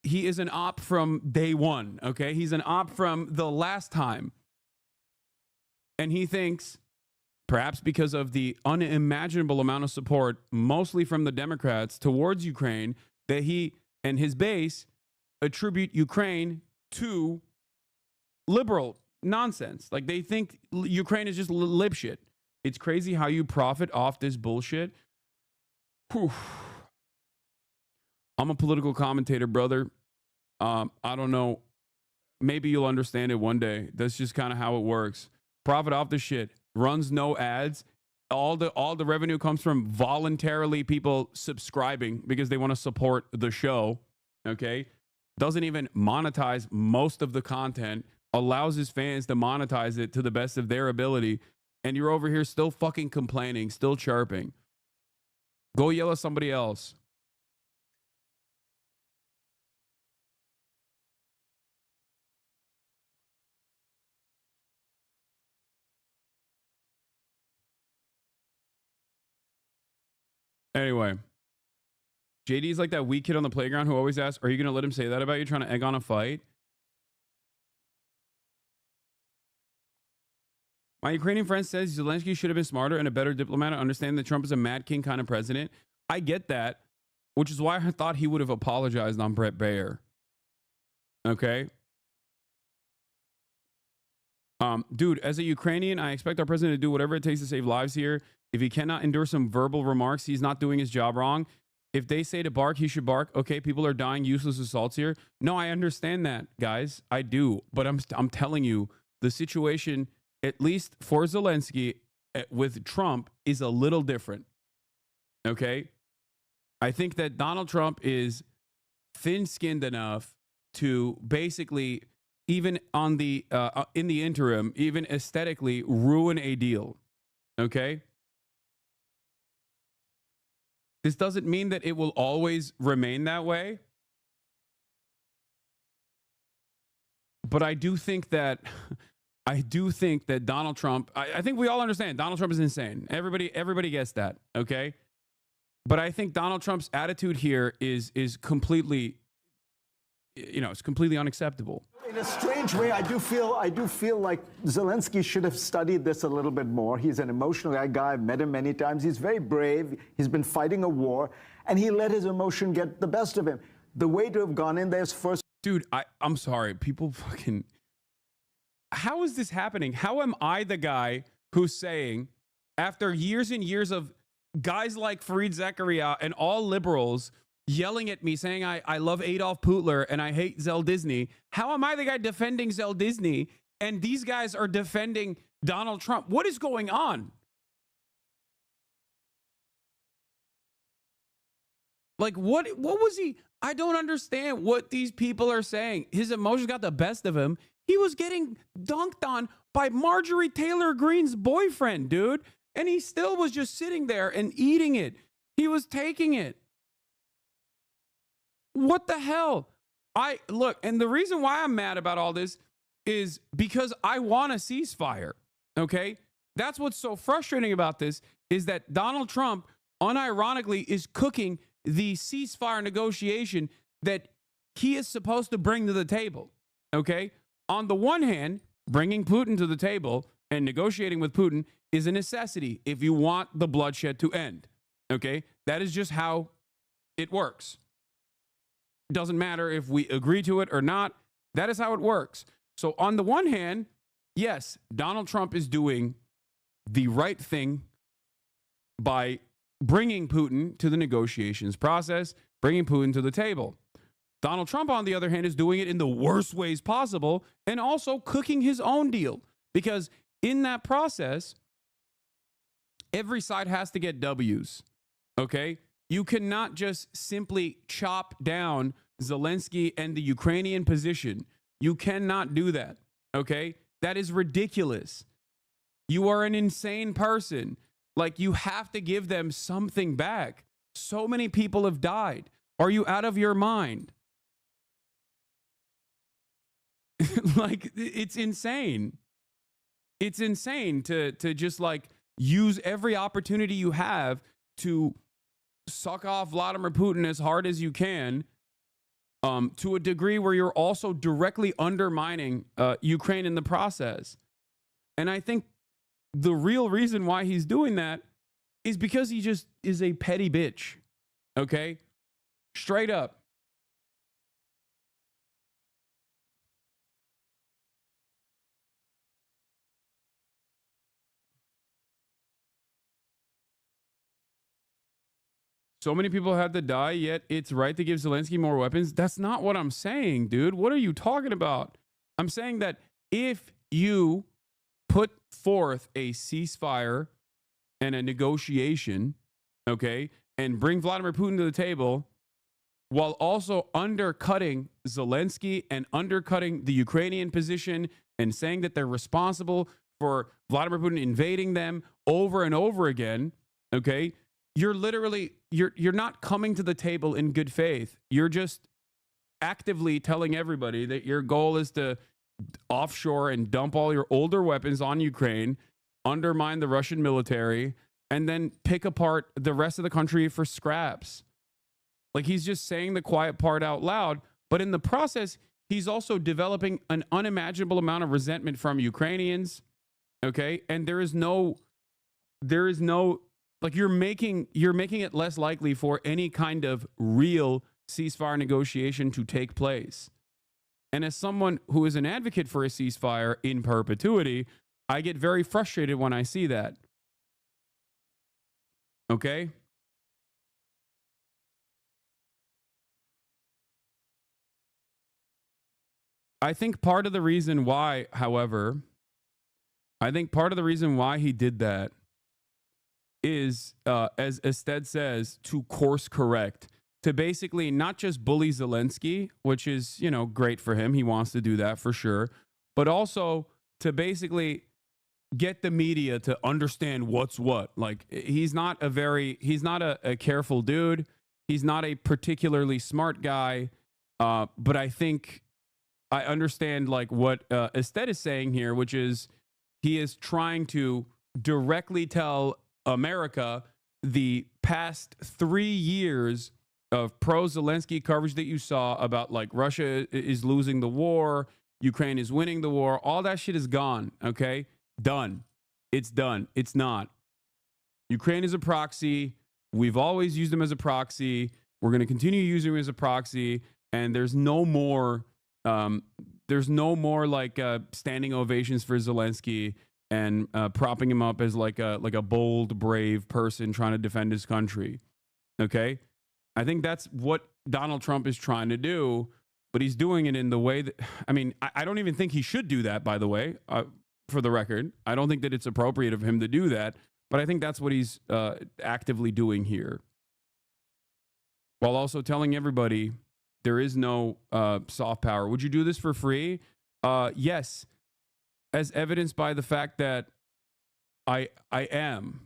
is an op from day one, okay? He's an op from the last time. And he thinks, perhaps because of the unimaginable amount of support, mostly from the Democrats towards Ukraine, that he and his base attribute Ukraine to liberal nonsense. Like, they think Ukraine is just lib shit. It's crazy how you profit off this bullshit. Whew. I'm a political commentator, brother. I don't know. Maybe you'll understand it one day. That's just kind of how it works. Profit off the shit. Runs no ads. All the revenue comes from voluntarily people subscribing because they want to support the show. Okay? Doesn't even monetize most of the content. Allows his fans to monetize it to the best of their ability. And you're over here still fucking complaining, still chirping. Go yell at somebody else. Anyway, JD's like that weak kid on the playground who always asks, are you going to let him say that about you, trying to egg on a fight? My Ukrainian friend says Zelensky should have been smarter and a better diplomat to understand that Trump is a mad king kind of president. I get that, which is why I thought he would have apologized on Brett Baer. Okay? Dude, as a Ukrainian, I expect our president to do whatever it takes to save lives here. If he cannot endure some verbal remarks, he's not doing his job wrong. If they say to bark, he should bark. Okay, people are dying, useless assaults here. No, I understand that, guys. I do. But I'm telling you, the situation, at least for Zelensky with Trump, is a little different. Okay? I think that Donald Trump is thin-skinned enough to basically, even on the in the interim, even aesthetically, ruin a deal. Okay? This doesn't mean that it will always remain that way. But I do think that Donald Trump, I think we all understand Donald Trump is insane. Everybody gets that, okay? But I think Donald Trump's attitude here is completely, it's completely unacceptable. In a strange way, I do feel like Zelensky should have studied this a little bit more. He's an emotional guy. I've met him many times. He's very brave. He's been fighting a war. and he let his emotion get the best of him. The way to have gone in there is first. Dude, I'm sorry. People fucking... How is this happening? How am I the guy who's saying, after years and years of guys like Fareed Zakaria and all liberals yelling at me saying I love Adolf Hitler and I hate Zell Disney, how am I the guy defending Zell Disney and these guys are defending Donald Trump? What is going on? Like, what was he? I don't understand what these people are saying. His emotions got the best of him. He was getting dunked on by Marjorie Taylor Greene's boyfriend, dude. And he still was just sitting there and eating it. He was taking it. What the hell? Look, and the reason why I'm mad about all this is because I want a ceasefire, okay? That's what's so frustrating about this, is that Donald Trump, unironically, is cooking the ceasefire negotiation that he is supposed to bring to the table, okay? On the one hand, bringing Putin to the table and negotiating with Putin is a necessity if you want the bloodshed to end, okay? That is just how it works. It doesn't matter if we agree to it or not. That is how it works. So on the one hand, yes, Donald Trump is doing the right thing by bringing Putin to the negotiations process, bringing Putin to the table. Donald Trump, on the other hand, is doing it in the worst ways possible and also cooking his own deal, because in that process, every side has to get W's, okay? You cannot just simply chop down Zelensky and the Ukrainian position. You cannot do that, okay? That is ridiculous. You are an insane person. Like, you have to give them something back. So many people have died. Are you out of your mind? Like, it's insane. It's insane to just, like, use every opportunity you have to suck off Vladimir Putin as hard as you can, to a degree where you're also directly undermining Ukraine in the process. And I think the real reason why he's doing that is because he just is a petty bitch. Okay? Straight up. So many people had to die, yet it's right to give Zelensky more weapons. That's not what I'm saying, dude. What are you talking about? I'm saying that if you put forth a ceasefire and a negotiation, okay, and bring Vladimir Putin to the table while also undercutting Zelensky and undercutting the Ukrainian position and saying that they're responsible for Vladimir Putin invading them over and over again, okay, you're literally, you're not coming to the table in good faith. You're just actively telling everybody that your goal is to offshore and dump all your older weapons on Ukraine, undermine the Russian military, and then pick apart the rest of the country for scraps. Like, he's just saying the quiet part out loud, but in the process, he's also developing an unimaginable amount of resentment from Ukrainians, okay? And there is no, like, you're making it less likely for any kind of real ceasefire negotiation to take place. And as someone who is an advocate for a ceasefire in perpetuity, I get very frustrated when I see that. Okay? I think part of the reason why, however, I think part of the reason why he did that is, as Ested says, to course correct, to basically not just bully Zelensky, which is, you know, great for him. He wants to do that for sure, but also to basically get the media to understand what's what. Like, he's not a careful dude. He's not a particularly smart guy. But I think I understand, like, what Ested is saying here, which is he is trying to directly tell America the past 3 years of pro-Zelensky coverage that you saw about, like, Russia is losing the war, Ukraine is winning the war. All that shit is gone, okay? Done. It's done. It's not. Ukraine is a proxy. we've always used him as a proxy. We're going to continue using him as a proxy, and there's no more like standing ovations for Zelensky and propping him up as like a bold, brave person trying to defend his country. Okay, I think that's what Donald Trump is trying to do, but he's doing it in the way that, I mean, I don't even think he should do that, by the way, for the record. I don't think that it's appropriate of him to do that, but I think that's what he's actively doing here, while also telling everybody there is no soft power. Would you do this for free? Yes, as evidenced by the fact that I am.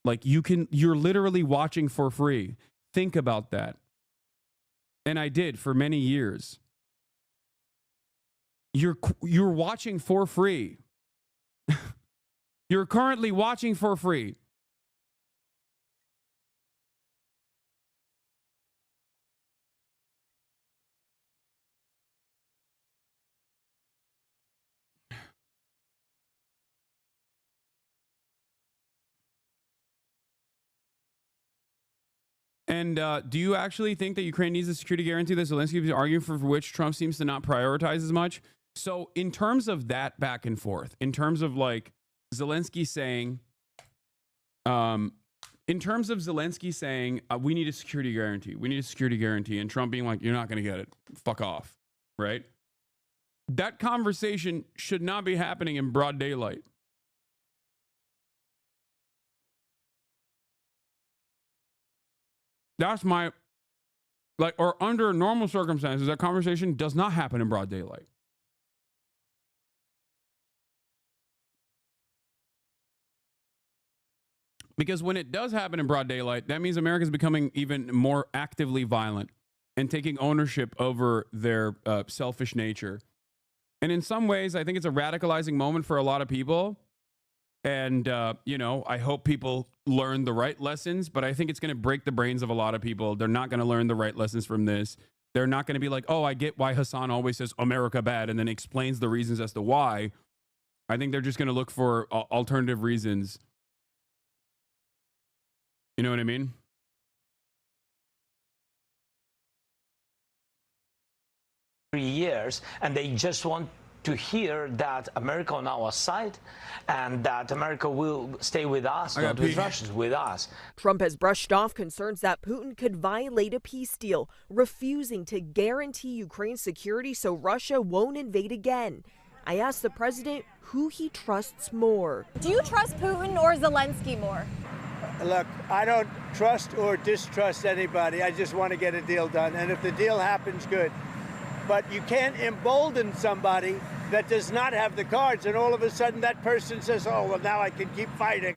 Like, you're literally watching for free. Think about that. And I did for many years. You're watching for free. You're currently watching for free. And do you actually think that Ukraine needs a security guarantee that Zelensky is arguing for which Trump seems to not prioritize as much? So in terms of that back and forth, in terms of like Zelensky saying, we need a security guarantee, and Trump being like, you're not going to get it, fuck off, right? That conversation should not be happening in broad daylight. That's my, like, or under normal circumstances, that conversation does not happen in broad daylight. Because when it does happen in broad daylight, that means America is becoming even more actively violent and taking ownership over their selfish nature. And in some ways, I think it's a radicalizing moment for a lot of people. And, I hope people learn the right lessons, but I think it's going to break the brains of a lot of people. They're not going to learn the right lessons from this. They're not going to be like, oh, I get why Hassan always says America bad and then explains the reasons as to why. I think they're just going to look for alternative reasons. You know what I mean? Years, and they just want to hear that America on our side and that America will stay with us, not with Russia, with us. Trump has brushed off concerns that Putin could violate a peace deal, refusing to guarantee Ukraine's security so Russia won't invade again. I asked the president who he trusts more. Do you trust Putin or Zelensky more? Look, I don't trust or distrust anybody. I just want to get a deal done. And if the deal happens, good. But you can't embolden somebody that does not have the cards, and all of a sudden that person says, oh, well, now I can keep fighting.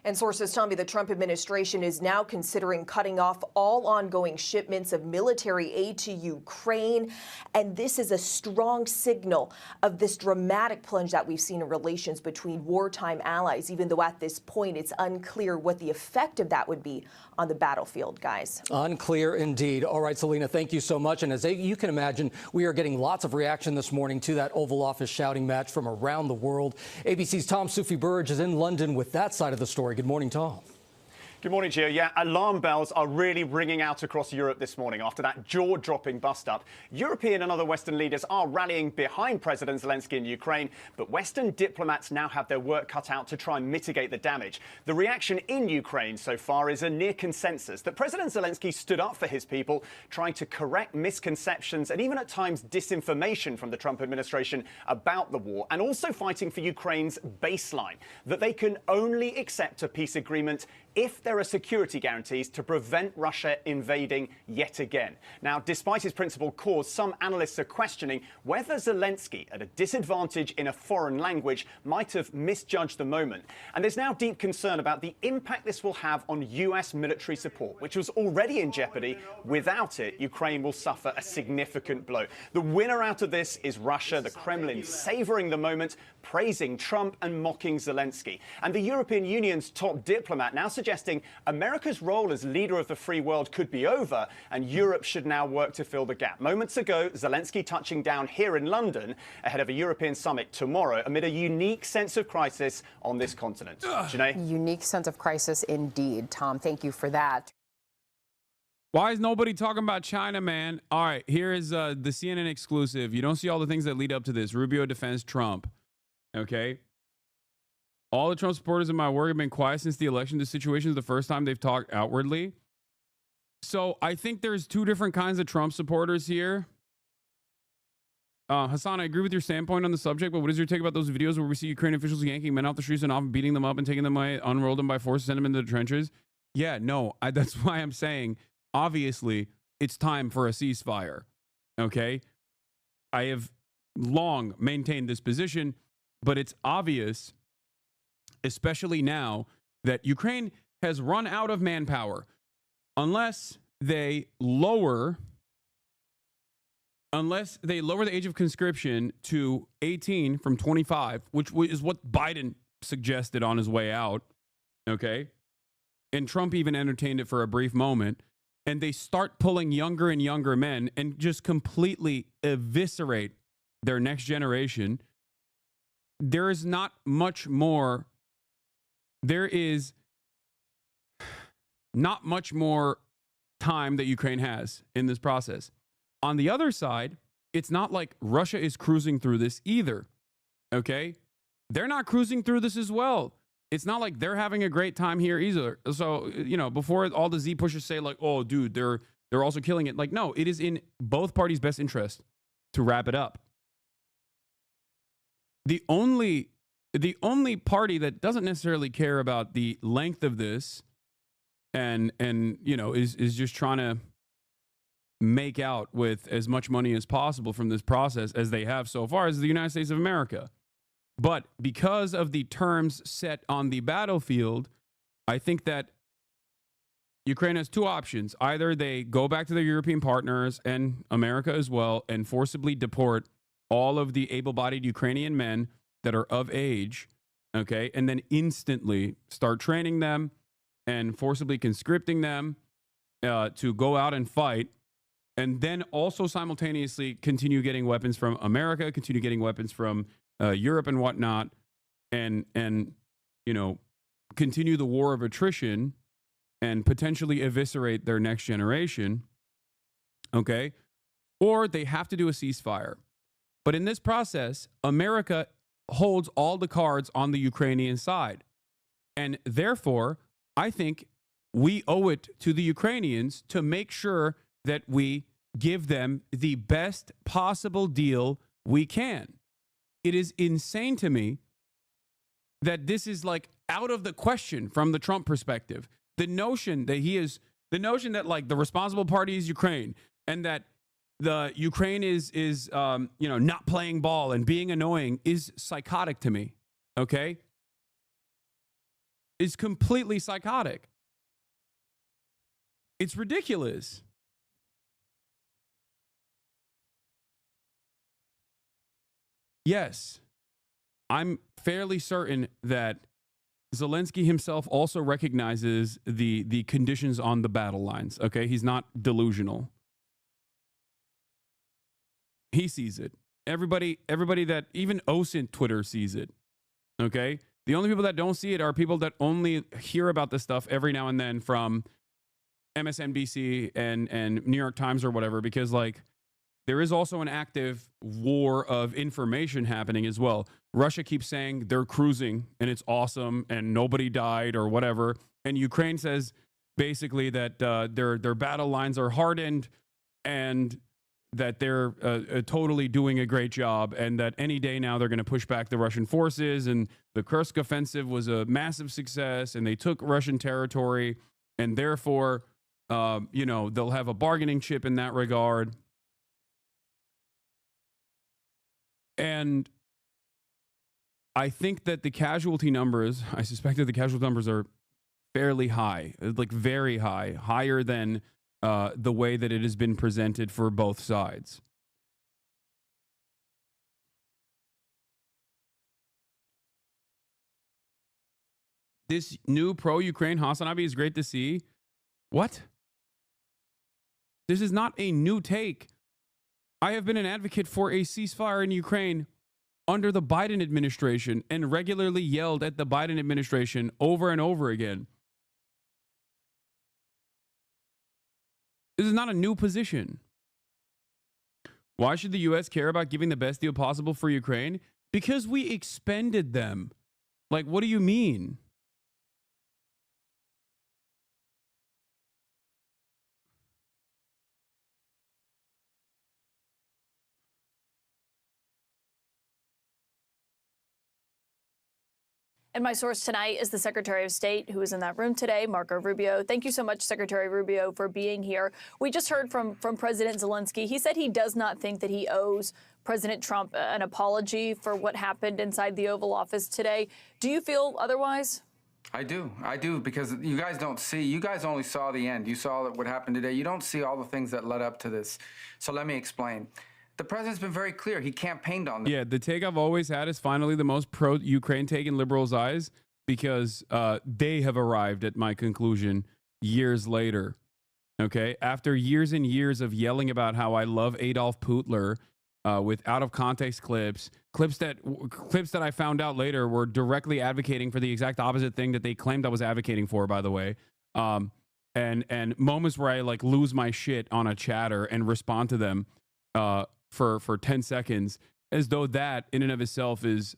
And sources tell me the Trump administration is now considering cutting off all ongoing shipments of military aid to Ukraine. And this is a strong signal of this dramatic plunge that we've seen in relations between wartime allies, even though at this point it's unclear what the effect of that would be on the battlefield, guys. Unclear indeed. All right, Selena, thank you so much. And as you can imagine, we are getting lots of reaction this morning to that Oval Office shouting match from around the world. ABC's Tom Sufi-Burge is in London with that side of the story. Good morning, Tom. Good morning, Gio. Yeah, alarm bells are really ringing out across Europe this morning after that jaw-dropping bust-up. European and other Western leaders are rallying behind President Zelensky in Ukraine, but Western diplomats now have their work cut out to try and mitigate the damage. The reaction in Ukraine so far is a near consensus that President Zelensky stood up for his people, trying to correct misconceptions and even at times disinformation from the Trump administration about the war, and also fighting for Ukraine's baseline, that they can only accept a peace agreement if there are security guarantees to prevent Russia invading yet again. Now, despite his principled cause, some analysts are questioning whether Zelensky, at a disadvantage in a foreign language, might have misjudged the moment. And there's now deep concern about the impact this will have on US military support, which was already in jeopardy. Without it, Ukraine will suffer a significant blow. The winner out of this is Russia, the Kremlin savoring the moment, praising Trump and mocking Zelensky. And the European Union's top diplomat now suggesting America's role as leader of the free world could be over and Europe should now work to fill the gap. Moments ago, Zelensky touching down here in London ahead of a European summit tomorrow amid a unique sense of crisis on this continent. Janae? Unique sense of crisis indeed. Tom, thank you for that. Why is nobody talking about China, man? All right, here is the CNN exclusive. You don't see all the things that lead up to this. Rubio defends Trump. Okay? All the Trump supporters in my work have been quiet since the election. This situation is the first time they've talked outwardly. So I think there's two different kinds of Trump supporters here. Hassan, I agree with your standpoint on the subject, but what is your take about those videos where we see Ukrainian officials yanking men off the streets and often beating them up and taking them away, unroll them by force, send them into the trenches? Yeah, no, that's why I'm saying, obviously, it's time for a ceasefire. Okay? I have long maintained this position, but it's obvious, especially now, that Ukraine has run out of manpower. Unless they lower the age of conscription to 18 from 25, which is what Biden suggested on his way out, okay? And Trump even entertained it for a brief moment, and they start pulling younger and younger men and just completely eviscerate their next generation, there is not much more, there is not much more time that Ukraine has in this process. On the other side, it's not like Russia is cruising through this either, okay? They're not cruising through this as well. It's not like they're having a great time here either. So, you know, before all the Z pushers say like, oh, dude, they're also killing it. Like, no, it is in both parties' best interest to wrap it up. The only party that doesn't necessarily care about the length of this and you know, is just trying to make out with as much money as possible from this process as they have so far as the United States of America. But because of the terms set on the battlefield, I think that Ukraine has two options. Either they go back to their European partners and America as well and forcibly deport all of the able-bodied Ukrainian men that are of age, okay, and then instantly start training them and forcibly conscripting them to go out and fight, and then also simultaneously continue getting weapons from America, continue getting weapons from Europe and whatnot, and you know, continue the war of attrition and potentially eviscerate their next generation, okay? Or they have to do a ceasefire. But in this process, America holds all the cards on the Ukrainian side. And therefore, I think we owe it to the Ukrainians to make sure that we give them the best possible deal we can. It is insane to me that this is like out of the question from the Trump perspective. The notion that like the responsible party is Ukraine and that the Ukraine is you know, not playing ball and being annoying is psychotic to me. Okay? It's completely psychotic. It's ridiculous. Yes, I'm fairly certain that Zelensky himself also recognizes the conditions on the battle lines. Okay, he's not delusional. He sees it. Everybody that even OSINT Twitter sees it. Okay, the only people that don't see it are people that only hear about this stuff every now and then from MSNBC and New York Times or whatever, because like there is also an active war of information happening as well. Russia keeps saying they're cruising and it's awesome and nobody died or whatever. And Ukraine says basically that their battle lines are hardened and that they're totally doing a great job and that any day now they're going to push back the Russian forces. And the Kursk offensive was a massive success and they took Russian territory and therefore, you know, they'll have a bargaining chip in that regard. And I think that the casualty numbers, I suspect that the casualty numbers are fairly high, like very high, higher than the way that it has been presented for both sides. This new pro-Ukraine Hasanabi is great to see. What? This is not a new take. I have been an advocate for a ceasefire in Ukraine under the Biden administration and regularly yelled at the Biden administration over and over again. This is not a new position. Why should the U.S. care about giving the best deal possible for Ukraine? Because we expended them. Like, what do you mean? And my source tonight is the Secretary of State who is in that room today, Marco Rubio. Thank you so much, Secretary Rubio, for being here. We just heard from President Zelensky. He said he does not think that he owes President Trump an apology for what happened inside the Oval Office today. Do you feel otherwise? I do, because you guys don't see, you guys only saw the end. You saw what happened today. You don't see all the things that led up to this. So let me explain. The president's been very clear. He campaigned on this. Yeah, the take I've always had is finally the most pro-Ukraine take in liberals' eyes, because they have arrived at my conclusion years later. Okay, after years and years of yelling about how I love Adolf Putler with out-of-context clips that I found out later were directly advocating for the exact opposite thing that they claimed I was advocating for, by the way. And moments where I like lose my shit on a chatter and respond to them for 10 seconds, as though that in and of itself is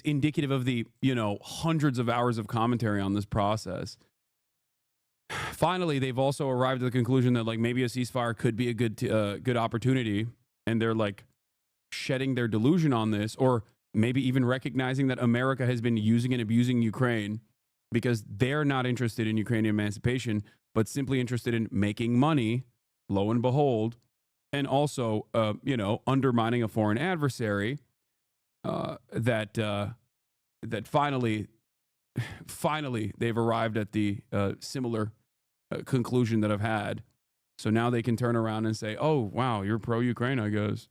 indicative of the, hundreds of hours of commentary on this process. Finally, they've also arrived at the conclusion that like maybe a ceasefire could be a good opportunity, and they're like shedding their delusion on this, or maybe even recognizing that America has been using and abusing Ukraine because they're not interested in Ukrainian emancipation, but simply interested in making money. Lo and behold, and also, undermining a foreign adversary. That finally they've arrived at the similar conclusion that I've had. So now they can turn around and say, "Oh, wow, you're pro-Ukraine, I guess."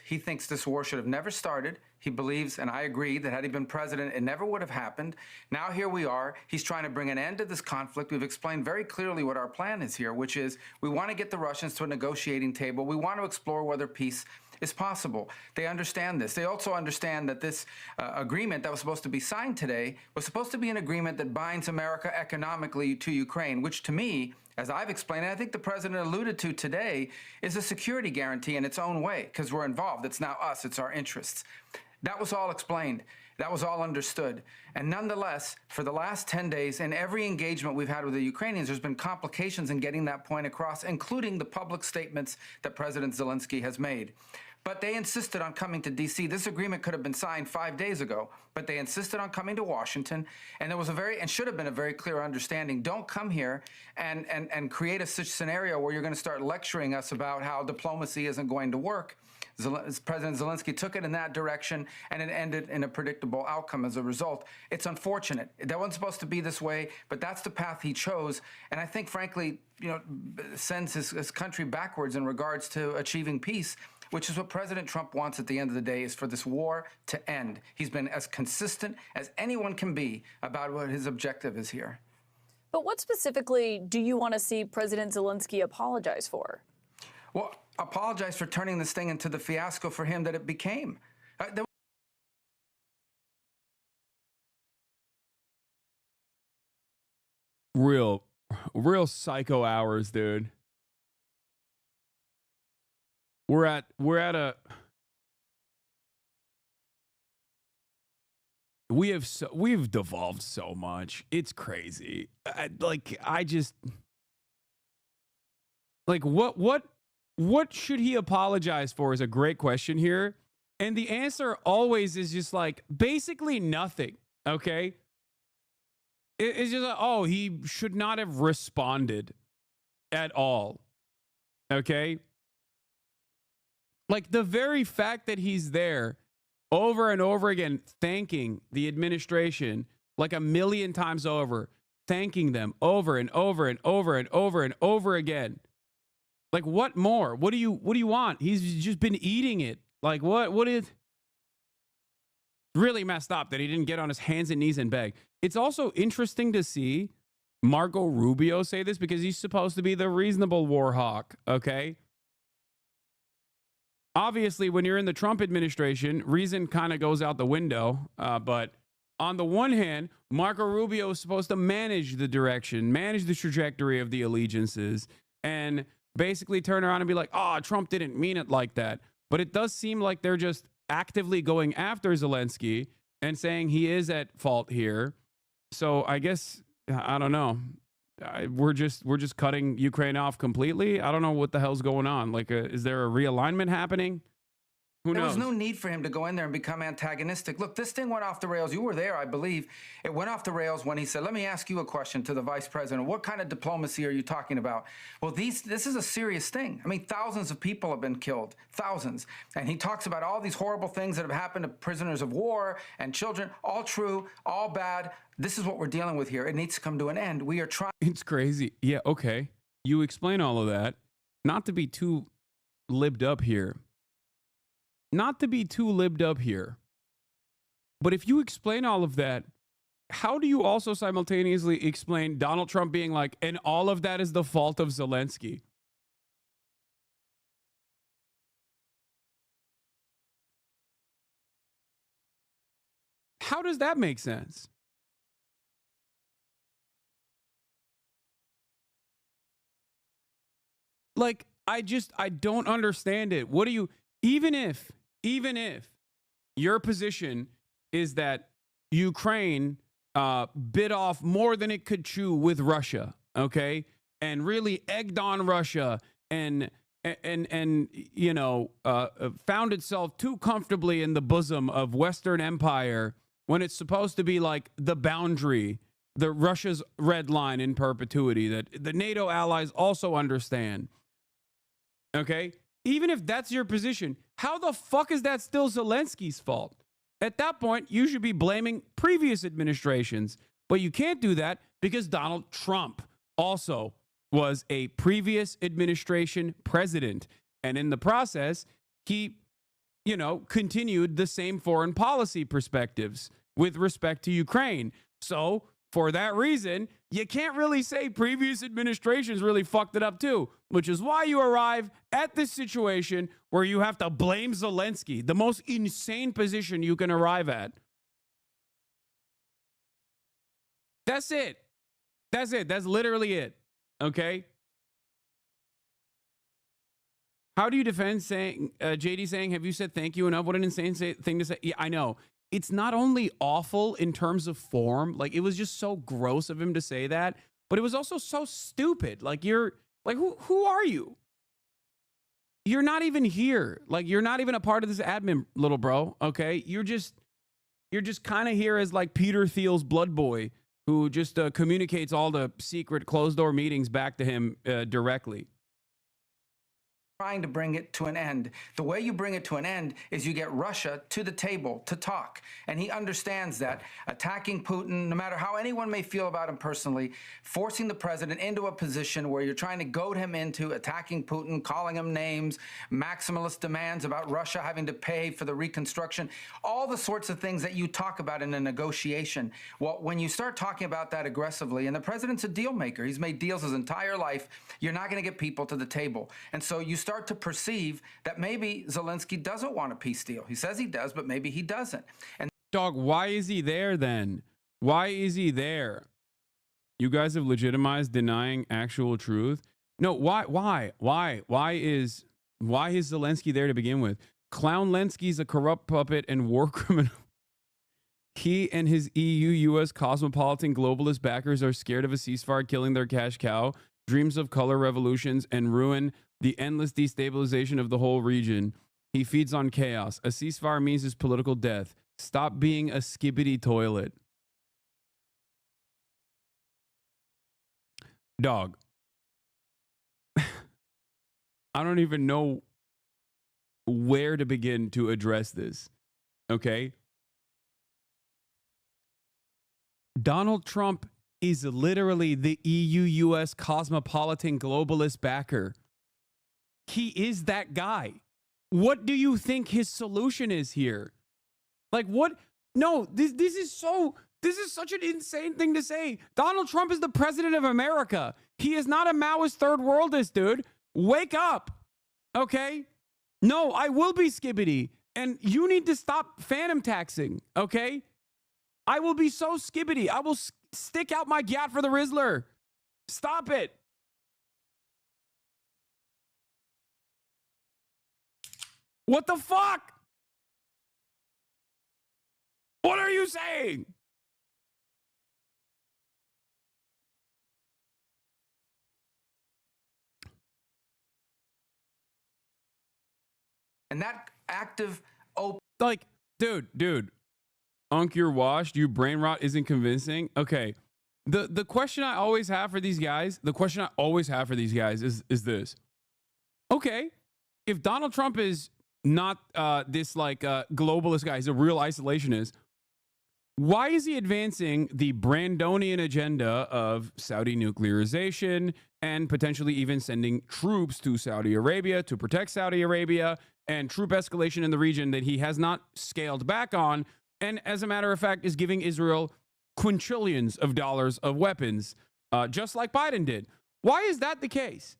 He thinks this war should have never started. He believes, and I agree, that had he been president, it never would have happened. Now here we are. He's trying to bring an end to this conflict. We've explained very clearly what our plan is here, which is we want to get the Russians to a negotiating table. We want to explore whether peace is possible. They understand this. They also understand that this agreement that was supposed to be signed today was supposed to be an agreement that binds America economically to Ukraine, which to me, as I've explained, and I think the president alluded to today, is a security guarantee in its own way, because we're involved. It's now us. It's our interests. That was all explained. That was all understood. And nonetheless, for the last 10 days, in every engagement we've had with the Ukrainians, there's been complications in getting that point across, including the public statements that President Zelensky has made. But they insisted on coming to D.C. This agreement could have been signed 5 days ago, but they insisted on coming to Washington, and there was should have been a very clear understanding. Don't come here and create a such scenario where you're going to start lecturing us about how diplomacy isn't going to work. President Zelensky took it in that direction, and it ended in a predictable outcome as a result. It's unfortunate. That wasn't supposed to be this way, but that's the path he chose, and I think, frankly, sends his country backwards in regards to achieving peace, which is what President Trump wants at the end of the day, is for this war to end. He's been as consistent as anyone can be about what his objective is here. But what specifically do you want to see President Zelensky apologize for? Well, apologize for turning this thing into the fiasco for him that it became. Real psycho hours, dude. We've devolved so much. It's crazy. What should he apologize for is a great question here. And the answer always is just like basically nothing. Okay. It's just like, oh, he should not have responded at all. Okay. Like the very fact that he's there over and over again, thanking the administration like a million times over, thanking them over and over and over and over and over again. Like, what more? What do you want? He's just been eating it. Like, what is? really messed up that he didn't get on his hands and knees and beg. It's also interesting to see Marco Rubio say this because he's supposed to be the reasonable war hawk, okay? Obviously, when you're in the Trump administration, reason kind of goes out the window. But on the one hand, Marco Rubio is supposed to manage the direction, manage the trajectory of the allegiances, and basically turn around and be like, oh, Trump didn't mean it like that. But it does seem like they're just actively going after Zelensky and saying he is at fault here. So I guess, I don't know. We're just cutting Ukraine off completely. I don't know what the hell's going on. Like, is there a realignment happening? Who knows? There was no need for him to go in there and become antagonistic. Look, this thing went off the rails. You were there, I believe. It went off the rails when he said, let me ask you a question to the vice president. What kind of diplomacy are you talking about? Well, this is a serious thing. I mean, thousands of people have been killed, thousands. And he talks about all these horrible things that have happened to prisoners of war and children, all true, all bad. This is what we're dealing with here. It needs to come to an end. We are trying. It's crazy. Yeah, okay. You explain all of that. Not to be too libbed up here. Not to be too libbed up here. But if you explain all of that, how do you also simultaneously explain Donald Trump being like, and all of that is the fault of Zelensky? How does that make sense? Like, I don't understand it. What do you, even if your position is that Ukraine bit off more than it could chew with Russia, okay, and really egged on Russia and you know, found itself too comfortably in the bosom of Western empire when it's supposed to be like the boundary, the Russia's red line in perpetuity that the NATO allies also understand. Okay, even if that's your position, how the fuck is that still Zelensky's fault? At that point, you should be blaming previous administrations, but you can't do that because Donald Trump also was a previous administration president. And in the process, he, you know, continued the same foreign policy perspectives with respect to Ukraine. So for that reason, you can't really say previous administrations really fucked it up too, which is why you arrive at this situation where you have to blame Zelensky, the most insane position you can arrive at. That's it. That's it. That's literally it. Okay? How do you defend saying, JD saying, have you said thank you enough? What an insane thing to say. Yeah, I know. It's not only awful in terms of form, like it was just so gross of him to say that, but it was also so stupid. Like you're like, who are you? You're not even here. Like you're not even a part of this admin, little bro. Okay. You're just kind of here as like Peter Thiel's blood boy who just communicates all the secret closed door meetings back to him directly. Trying to bring it to an end. The way you bring it to an end is you get Russia to the table to talk. And he understands that attacking Putin, no matter how anyone may feel about him personally, forcing the president into a position where you're trying to goad him into attacking Putin, calling him names, maximalist demands about Russia having to pay for the reconstruction, all the sorts of things that you talk about in a negotiation. Well, when you start talking about that aggressively, and the president's a deal maker, he's made deals his entire life, you're not going to get people to the table. And so you start to perceive that maybe Zelensky doesn't want a peace deal. He says he does, but maybe he doesn't. And dog, why is he there then? Why is he there? You guys have legitimized denying actual truth. No, why is Zelensky there to begin with? Clown Lensky's a corrupt puppet and war criminal. He and his EU-US cosmopolitan globalist backers are scared of a ceasefire killing their cash cow, dreams of color revolutions, and ruin the endless destabilization of the whole region. He feeds on chaos. A ceasefire means his political death. Stop being a skibbity toilet. Dog. I don't even know where to begin to address this. Okay? Donald Trump is literally the EU-US cosmopolitan globalist backer. He is that guy. What do you think his solution is here? Like what? No, this is such an insane thing to say. Donald Trump is the president of America. He is not a Maoist third worldist, dude. Wake up. Okay? No, I will be skibbity. And you need to stop phantom taxing. Okay? I will be so skibbity. I will stick out my gat for the Rizzler. Stop it. What the fuck? What are you saying? And that active like, dude, Unc, you're washed. You brain rot isn't convincing. Okay. The question I always have for these guys, is this. Okay. If Donald Trump is not this like globalist guy, he's a real isolationist, why is he advancing the Brandonian agenda of Saudi nuclearization and potentially even sending troops to Saudi Arabia to protect Saudi Arabia and troop escalation in the region that he has not scaled back on, and as a matter of fact is giving Israel quintillions of dollars of weapons, just like Biden did? Why is that the case?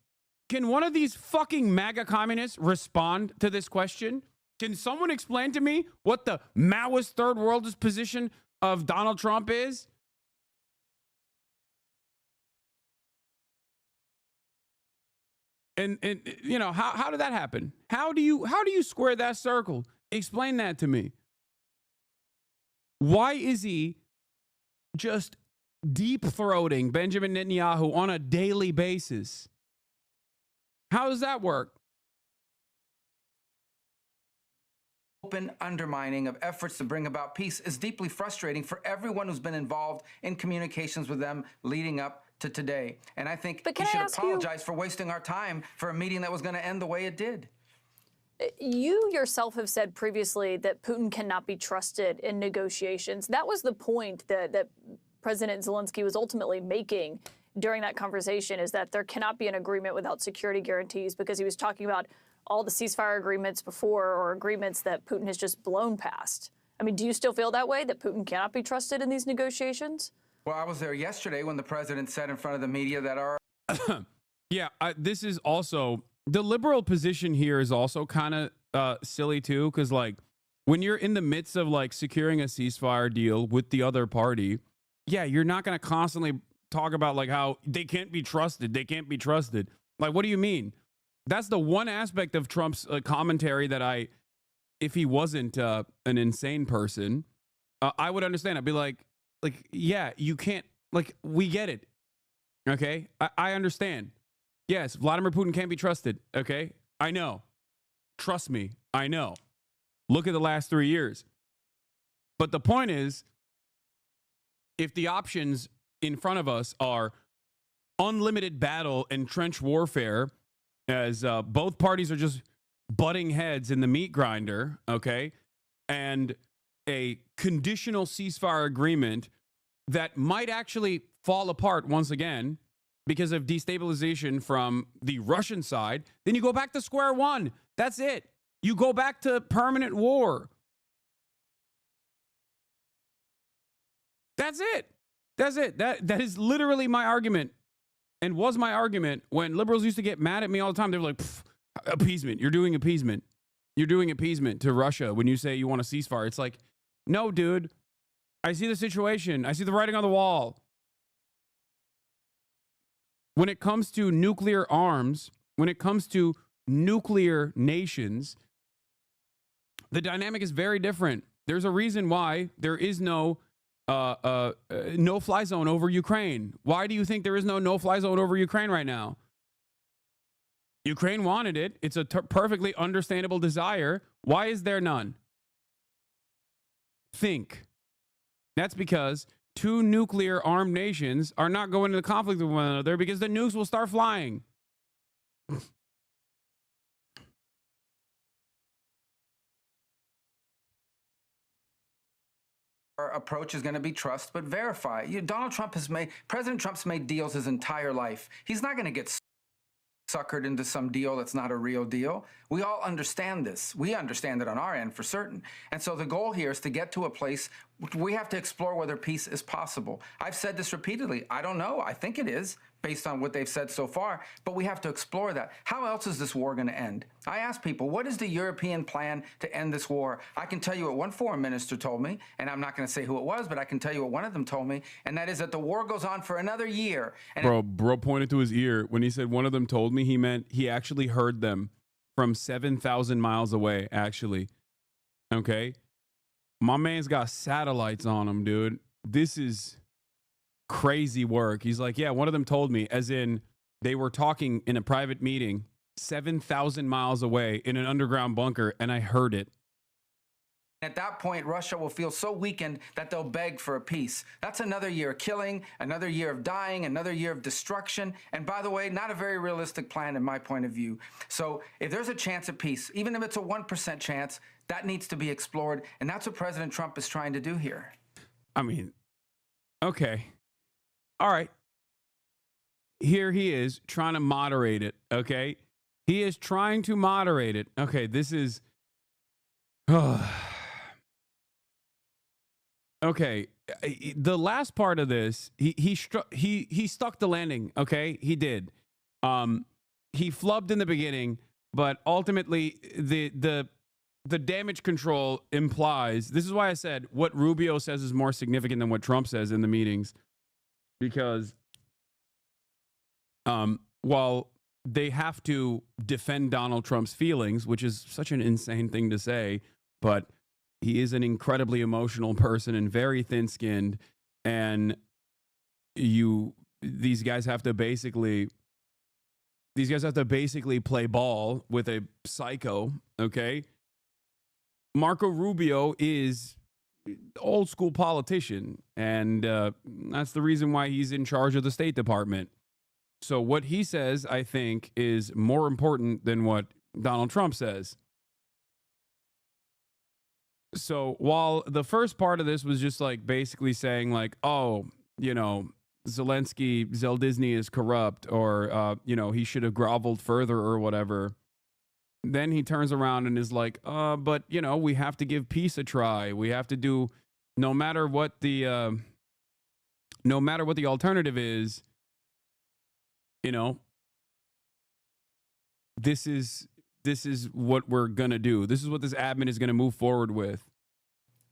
Can one of these fucking MAGA communists respond to this question? Can someone explain to me what the Maoist third worldist position of Donald Trump is? And you know, how did that happen? How do you square that circle? Explain that to me. Why is he just deep-throating Benjamin Netanyahu on a daily basis? How does that work? Open undermining of efforts to bring about peace is deeply frustrating for everyone who's been involved in communications with them leading up to today. And I think he should apologize for wasting our time for a meeting that was going to end the way it did. You yourself have said previously that Putin cannot be trusted in negotiations. That was the point that President Zelensky was ultimately making during that conversation, is that there cannot be an agreement without security guarantees, because he was talking about all the ceasefire agreements before, or agreements that Putin has just blown past. I mean, do you still feel that way, that Putin cannot be trusted in these negotiations? Well, I was there yesterday when the president said in front of the media that our... Yeah, this is also... The liberal position here is also kind of silly, too, because, like, when you're in the midst of, like, securing a ceasefire deal with the other party, yeah, you're not going to constantly talk about, like, how they can't be trusted. They can't be trusted. Like, what do you mean? That's the one aspect of Trump's commentary that if he wasn't an insane person, I would understand. I'd be like, yeah, you can't, like, we get it. Okay? I understand. Yes, Vladimir Putin can't be trusted. Okay? I know. Trust me. I know. Look at the last 3 years. But the point is, if the options in front of us are unlimited battle and trench warfare, as both parties are just butting heads in the meat grinder, okay, and a conditional ceasefire agreement that might actually fall apart once again because of destabilization from the Russian side, then you go back to square one. That's it. You go back to permanent war. That's it. That's it. That is literally my argument, and was my argument when liberals used to get mad at me all the time. They were like, appeasement. You're doing appeasement. You're doing appeasement to Russia when you say you want a ceasefire. It's like, no, dude. I see the situation. I see the writing on the wall. When it comes to nuclear arms, when it comes to nuclear nations, the dynamic is very different. There's a reason why there is no no-fly zone over Ukraine. Why do you think there is no no-fly zone over Ukraine right now? Ukraine wanted it. It's a perfectly understandable desire. Why is there none? Think. That's because two nuclear armed nations are not going into conflict with one another because the nukes will start flying. Our approach is going to be trust but verify. President Trump's made deals his entire life. He's not going to get suckered into some deal that's not a real deal. We all understand this. We understand it on our end for certain. And so the goal here is to get to a place we have to explore whether peace is possible. I've said this repeatedly. I don't know. I think it is, based on what they've said so far, but we have to explore that. How else is this war going to end? I ask people, what is the European plan to end this war? I can tell you what one foreign minister told me, and I'm not going to say who it was, but I can tell you what one of them told me, and that is that the war goes on for another year. And Bro pointed to his ear. When he said one of them told me, he meant he actually heard them from 7,000 miles away, actually. Okay? My man's got satellites on him, dude. This is crazy work. He's like, yeah, one of them told me, as in they were talking in a private meeting 7,000 miles away in an underground bunker, and I heard it. At that point, Russia will feel so weakened that they'll beg for a peace. That's another year of killing, another year of dying, another year of destruction. And by the way, not a very realistic plan in my point of view. So if there's a chance of peace, even if it's a 1% chance, that needs to be explored. And that's what President Trump is trying to do here. I mean, okay. All right. Here he is trying to moderate it, okay? He is trying to moderate it. Okay, this is... Okay, the last part of this, he stuck the landing, okay? He did. He flubbed in the beginning, but ultimately the damage control implies, this is why I said what Rubio says is more significant than what Trump says in the meetings, because while they have to defend Donald Trump's feelings, which is such an insane thing to say, but he is an incredibly emotional person and very thin-skinned, and these guys have to basically play ball with a psycho, okay? Marco Rubio is old school politician, and that's the reason why he's in charge of the State Department. So what he says, I think, is more important than what Donald Trump says. So while the first part of this was just like basically saying like, oh, you know, Zell Disney is corrupt, or, you know, he should have groveled further or whatever. Then he turns around and is like, but, you know, we have to give peace a try. We have to do, no matter what the alternative is, you know, this is what we're going to do. This is what this admin is going to move forward with.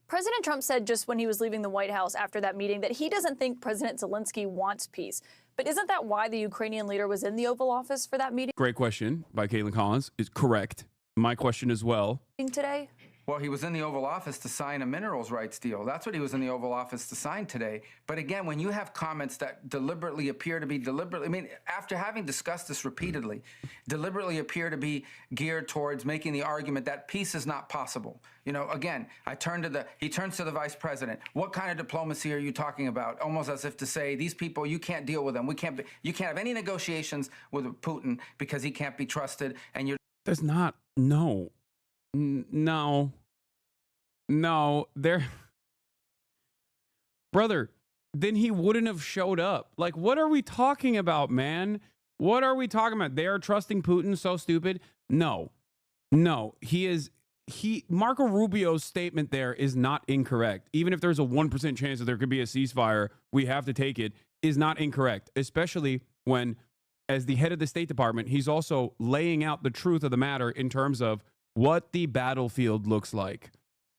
President Trump said just when he was leaving the White House after that meeting that he doesn't think President Zelensky wants peace. But isn't that why the Ukrainian leader was in the Oval Office for that meeting? Great question by Caitlin Collins. Is correct. My question as well. Today? Well, he was in the Oval Office to sign a minerals rights deal. That's what he was in the Oval Office to sign today. But again, when you have comments that deliberately appear to be I mean, after having discussed this repeatedly, deliberately appear to be geared towards making the argument that peace is not possible. You know, again, he turns to the vice president. What kind of diplomacy are you talking about? Almost as if to say, these people, you can't deal with them. You can't have any negotiations with Putin because he can't be trusted. And you're... There's not, no. No, there, brother, then he wouldn't have showed up. Like, what are we talking about, man? What are we talking about? They are trusting Putin, so stupid. No, Marco Rubio's statement there is not incorrect. Even if there's a 1% chance that there could be a ceasefire, we have to take it, is not incorrect, especially when, as the head of the State Department, he's also laying out the truth of the matter in terms of what the battlefield looks like,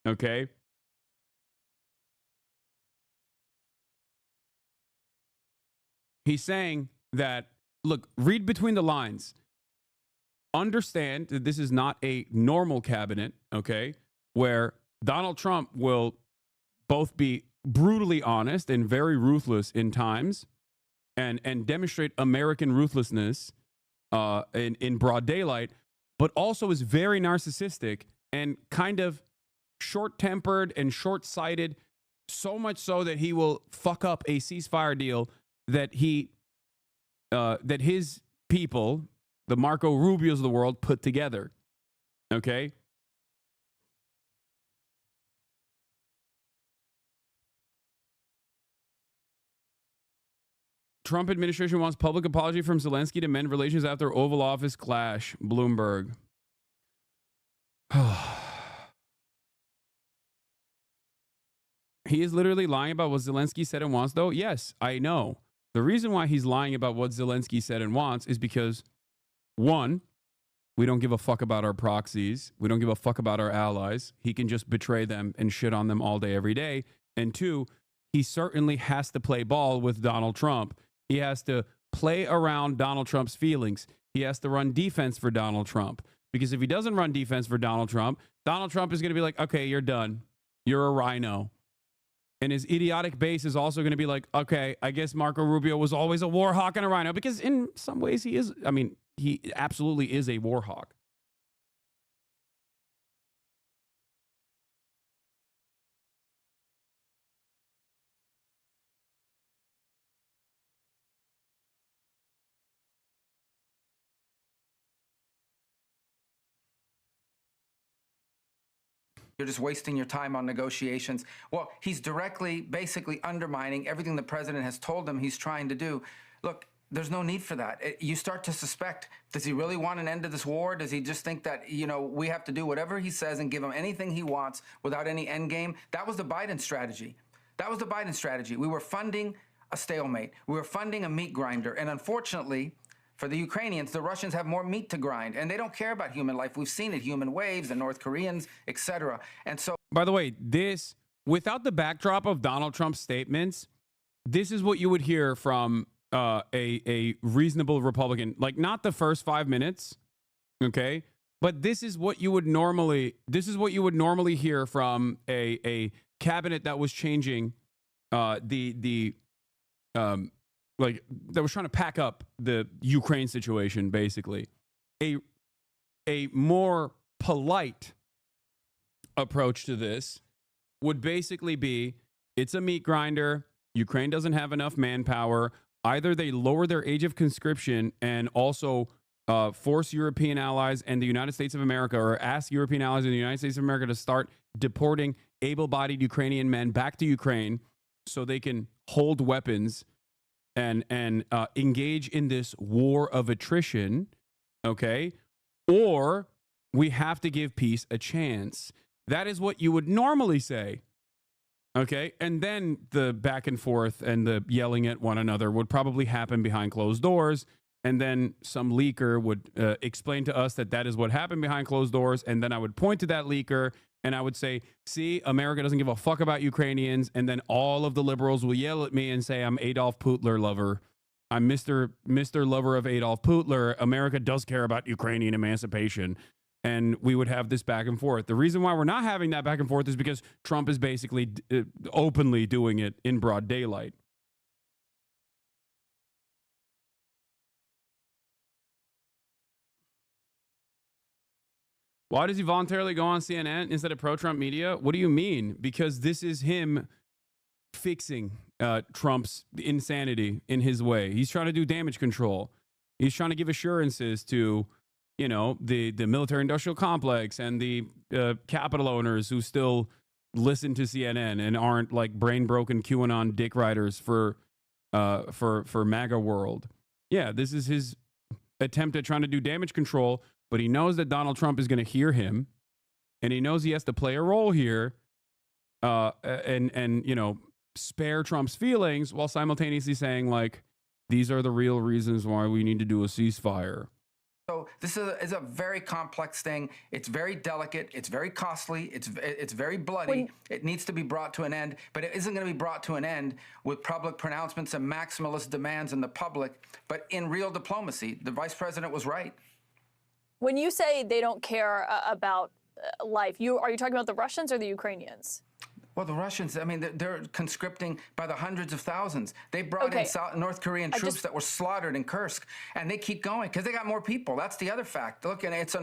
okay? He's saying that, look, read between the lines. Understand that this is not a normal cabinet, okay, where Donald Trump will both be brutally honest and very ruthless in times and demonstrate American ruthlessness in broad daylight, but also is very narcissistic and kind of short-tempered and short-sighted, so much so that he will fuck up a ceasefire deal that that his people, the Marco Rubios of the world, put together. Okay? Trump administration wants public apology from Zelensky to mend relations after Oval Office clash. Bloomberg. He is literally lying about what Zelensky said and wants, though. Yes, I know. The reason why he's lying about what Zelensky said and wants is because, one, we don't give a fuck about our proxies. We don't give a fuck about our allies. He can just betray them and shit on them all day, every day. And two, he certainly has to play ball with Donald Trump. He has to play around Donald Trump's feelings. He has to run defense for Donald Trump. Because if he doesn't run defense for Donald Trump is going to be like, okay, you're done. You're a rhino. And his idiotic base is also going to be like, okay, I guess Marco Rubio was always a war hawk and a rhino. Because in some ways he is, I mean, he absolutely is a war hawk. You're just wasting your time on negotiations. Well, he's directly, basically undermining everything the president has told him he's trying to do. Look, there's no need for that. You start to suspect, does he really want an end to this war? Does he just think that, you know, we have to do whatever he says and give him anything he wants without any end game? That was the Biden strategy. That was the Biden strategy. We were funding a stalemate. We were funding a meat grinder. And unfortunately, for the Ukrainians, the Russians have more meat to grind, and they don't care about human life. We've seen it, human waves, the North Koreans, etc. And so, by the way, this, without the backdrop of Donald Trump's statements, this is what you would hear from a reasonable Republican. Like, not the first 5 minutes, okay? But this is what you would normally hear from a cabinet that was changing like that was trying to pack up the Ukraine situation, basically. A more polite approach to this would basically be, it's a meat grinder. Ukraine doesn't have enough manpower. Either they lower their age of conscription and also force European allies and the United States of America, or ask European allies and the United States of America to start deporting able-bodied Ukrainian men back to Ukraine so they can hold weapons and engage in this war of attrition, okay? Or we have to give peace a chance. That is what you would normally say, okay? And then the back and forth and the yelling at one another would probably happen behind closed doors, and then some leaker would explain to us that that is what happened behind closed doors, and then I would point to that leaker and I would say, see, America doesn't give a fuck about Ukrainians. And then all of the liberals will yell at me and say, I'm Adolf Putler lover. I'm Mr. Lover of Adolf Putler. America does care about Ukrainian emancipation. And we would have this back and forth. The reason why we're not having that back and forth is because Trump is basically openly doing it in broad daylight. Why does he voluntarily go on CNN instead of pro-Trump media? What do you mean? Because this is him fixing Trump's insanity in his way. He's trying to do damage control. He's trying to give assurances to, you know, the military-industrial complex and the Capitol owners who still listen to CNN and aren't like brain-broken QAnon dick riders for MAGA world. Yeah, this is his attempt at trying to do damage control. But he knows that Donald Trump is going to hear him, and he knows he has to play a role here, and you know, spare Trump's feelings while simultaneously saying, like, these are the real reasons why we need to do a ceasefire. So this is a very complex thing. It's very delicate. It's very costly. It's very bloody. It needs to be brought to an end, but it isn't going to be brought to an end with public pronouncements and maximalist demands in the public, but in real diplomacy. The vice president was right. When you say they don't care about life, are you talking about the Russians or the Ukrainians? Well, the Russians, I mean, they're conscripting by the hundreds of thousands. They brought in North Korean troops that were slaughtered in Kursk, and they keep going because they got more people. That's the other fact. Look, and it's,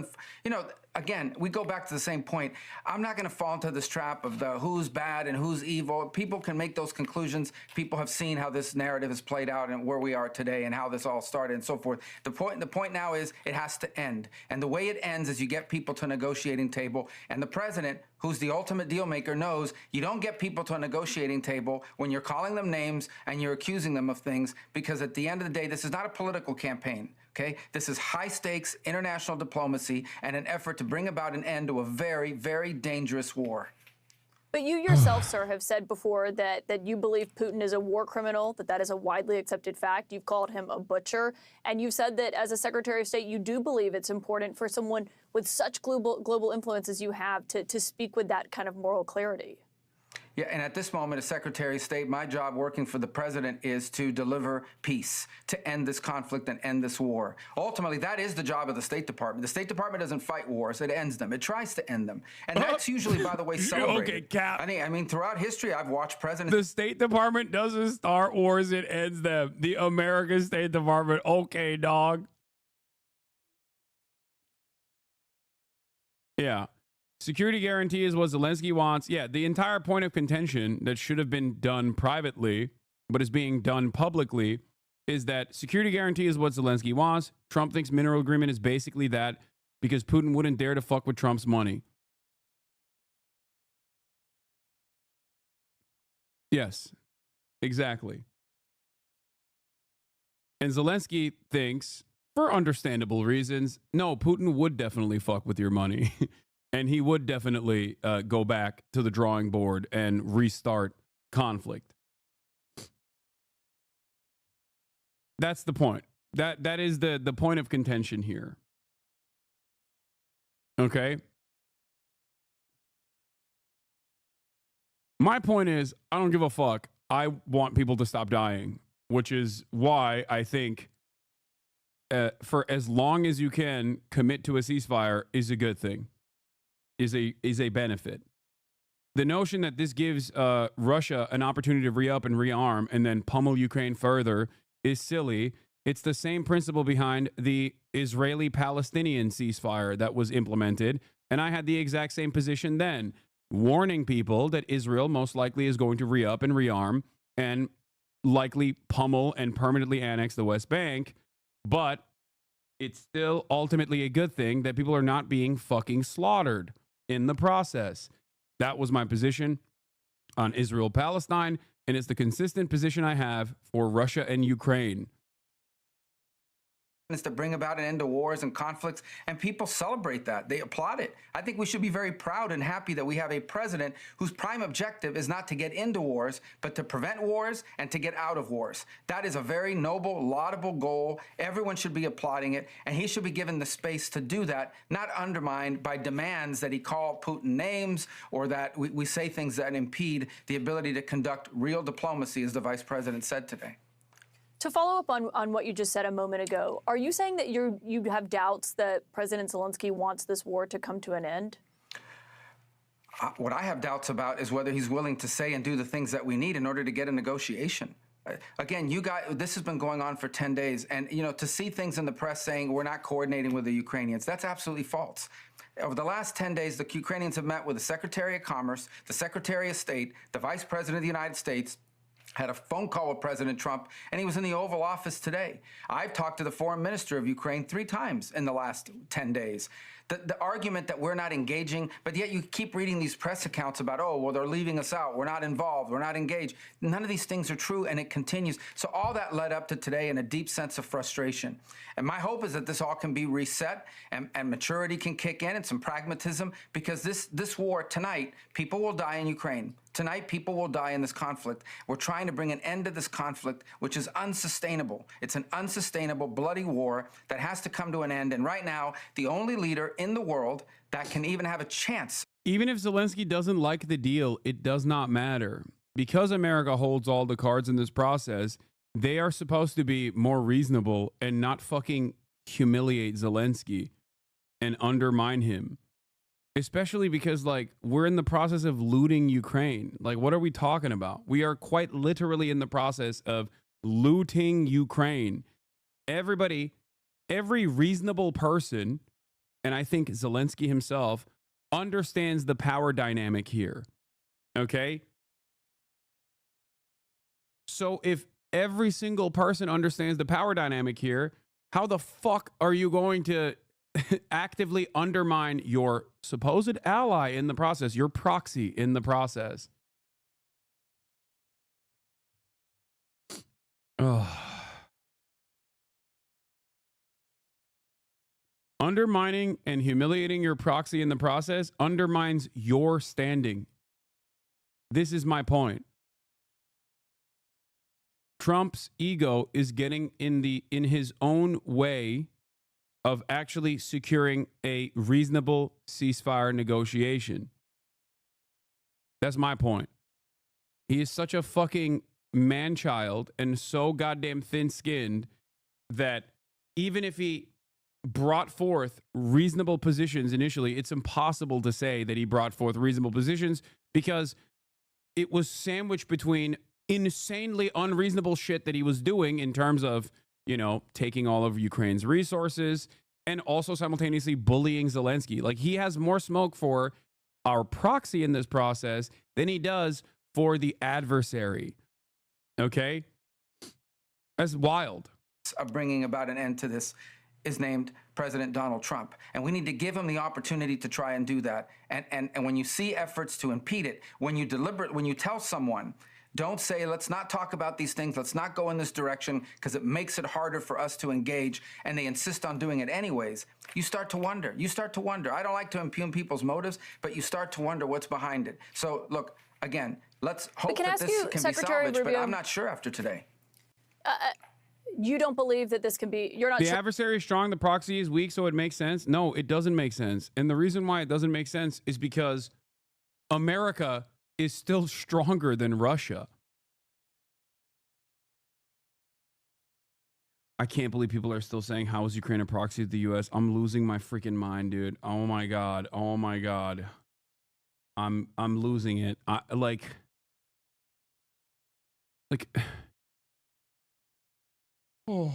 you know, again, we go back to the same point. I'm not going to fall into this trap of the who's bad and who's evil. People can make those conclusions. People have seen how this narrative has played out and where we are today and how this all started and so forth. The point now is it has to end. And the way it ends is you get people to a negotiating table. And the president, who's the ultimate deal maker, knows you don't get people to a negotiating table when you're calling them names and you're accusing them of things, because at the end of the day, this is not a political campaign. Okay? This is high-stakes international diplomacy and an effort to bring about an end to a very, very dangerous war. But you yourself, sir, have said before that you believe Putin is a war criminal, that is a widely accepted fact. You've called him a butcher. And you've said that as a Secretary of State, you do believe it's important for someone with such global influence as you have to speak with that kind of moral clarity. Yeah, and at this moment, as Secretary of State, my job working for the president is to deliver peace, to end this conflict and end this war. Ultimately, that is the job of the State Department. The State Department doesn't fight wars, it ends them. It tries to end them. And that's usually, by the way, celebrated. Okay, Cap. I mean, throughout history, I've watched presidents... The State Department doesn't start wars, it ends them. The American State Department, okay, dog. Yeah. Security guarantee is what Zelensky wants. Yeah, the entire point of contention that should have been done privately, but is being done publicly, is that security guarantee is what Zelensky wants. Trump thinks mineral agreement is basically that because Putin wouldn't dare to fuck with Trump's money. Yes, exactly. And Zelensky thinks, for understandable reasons, no, Putin would definitely fuck with your money. And he would definitely go back to the drawing board and restart conflict. That's the point. That is the point of contention here. Okay? My point is, I don't give a fuck. I want people to stop dying, which is why I think for as long as you can, commit to a ceasefire is a good thing. Is a benefit. The notion that this gives Russia an opportunity to re-up and rearm and then pummel Ukraine further is silly. It's the same principle behind the Israeli-Palestinian ceasefire that was implemented, and I had the exact same position then, warning people that Israel most likely is going to re-up and rearm and likely pummel and permanently annex the West Bank, but it's still ultimately a good thing that people are not being fucking slaughtered in the process. That was my position on Israel-Palestine, and it's the consistent position I have for Russia and Ukraine. Is to bring about an end to wars and conflicts, and people celebrate that. They applaud it. I think we should be very proud and happy that we have a president whose prime objective is not to get into wars, but to prevent wars and to get out of wars. That is a very noble, laudable goal. Everyone should be applauding it, and he should be given the space to do that, not undermined by demands that he call Putin names or that we say things that impede the ability to conduct real diplomacy, as the vice president said today. To follow up on what you just said a moment ago, are you saying that you have doubts that President Zelensky wants this war to come to an end? What I have doubts about is whether he's willing to say and do the things that we need in order to get a negotiation. Again, you guys, this has been going on for 10 days. And, you know, to see things in the press saying we're not coordinating with the Ukrainians, that's absolutely false. Over the last 10 days, the Ukrainians have met with the Secretary of Commerce, the Secretary of State, the Vice President of the United States, had a phone call with President Trump, and he was in the Oval Office today. I've talked to the foreign minister of Ukraine 3 times in the last 10 days. The argument that we're not engaging, but yet you keep reading these press accounts about, oh, well, they're leaving us out. We're not involved. We're not engaged. None of these things are true, and it continues. So all that led up to today in a deep sense of frustration. And my hope is that this all can be reset and maturity can kick in and some pragmatism, because this war tonight, people will die in Ukraine. Tonight, people will die in this conflict. We're trying to bring an end to this conflict, which is unsustainable. It's an unsustainable, bloody war that has to come to an end. And right now, the only leader in the world that can even have a chance. Even if Zelensky doesn't like the deal, it does not matter. Because America holds all the cards in this process, they are supposed to be more reasonable and not fucking humiliate Zelensky and undermine him. Especially because, like, we're in the process of looting Ukraine. Like, what are we talking about? We are quite literally in the process of looting Ukraine. Every reasonable person and I think Zelensky himself understands the power dynamic here. Okay? So if every single person understands the power dynamic here, how the fuck are you going to actively undermine your supposed ally in the process, your proxy in the process? Oh. Undermining and humiliating your proxy in the process undermines your standing. This is my point. Trump's ego is getting in his own way of actually securing a reasonable ceasefire negotiation. That's my point. He is such a fucking man-child and so goddamn thin-skinned that even if he brought forth reasonable positions initially, it's impossible to say that he brought forth reasonable positions because it was sandwiched between insanely unreasonable shit that he was doing in terms of, you know, taking all of Ukraine's resources and also simultaneously bullying Zelensky. Like, he has more smoke for our proxy in this process than he does for the adversary. Okay? That's wild. Of bringing about an end to this is named President Donald Trump. And we need to give him the opportunity to try and do that. And when you see efforts to impede it, when you tell someone, don't say, let's not talk about these things, let's not go in this direction because it makes it harder for us to engage, and they insist on doing it anyways, you start to wonder. I don't like to impugn people's motives, but you start to wonder what's behind it. So look, again, let's hope that this can be salvaged, but I'm not sure after today. You don't believe that this can be, you're not The sure. adversary is strong, the proxy is weak, so it makes sense. No, it doesn't make sense. And the reason why it doesn't make sense is because America is still stronger than Russia. I can't believe people are still saying, how is Ukraine a proxy to the U.S.? I'm losing my freaking mind, dude. Oh my God. Oh my God. I'm losing it. Like, oh.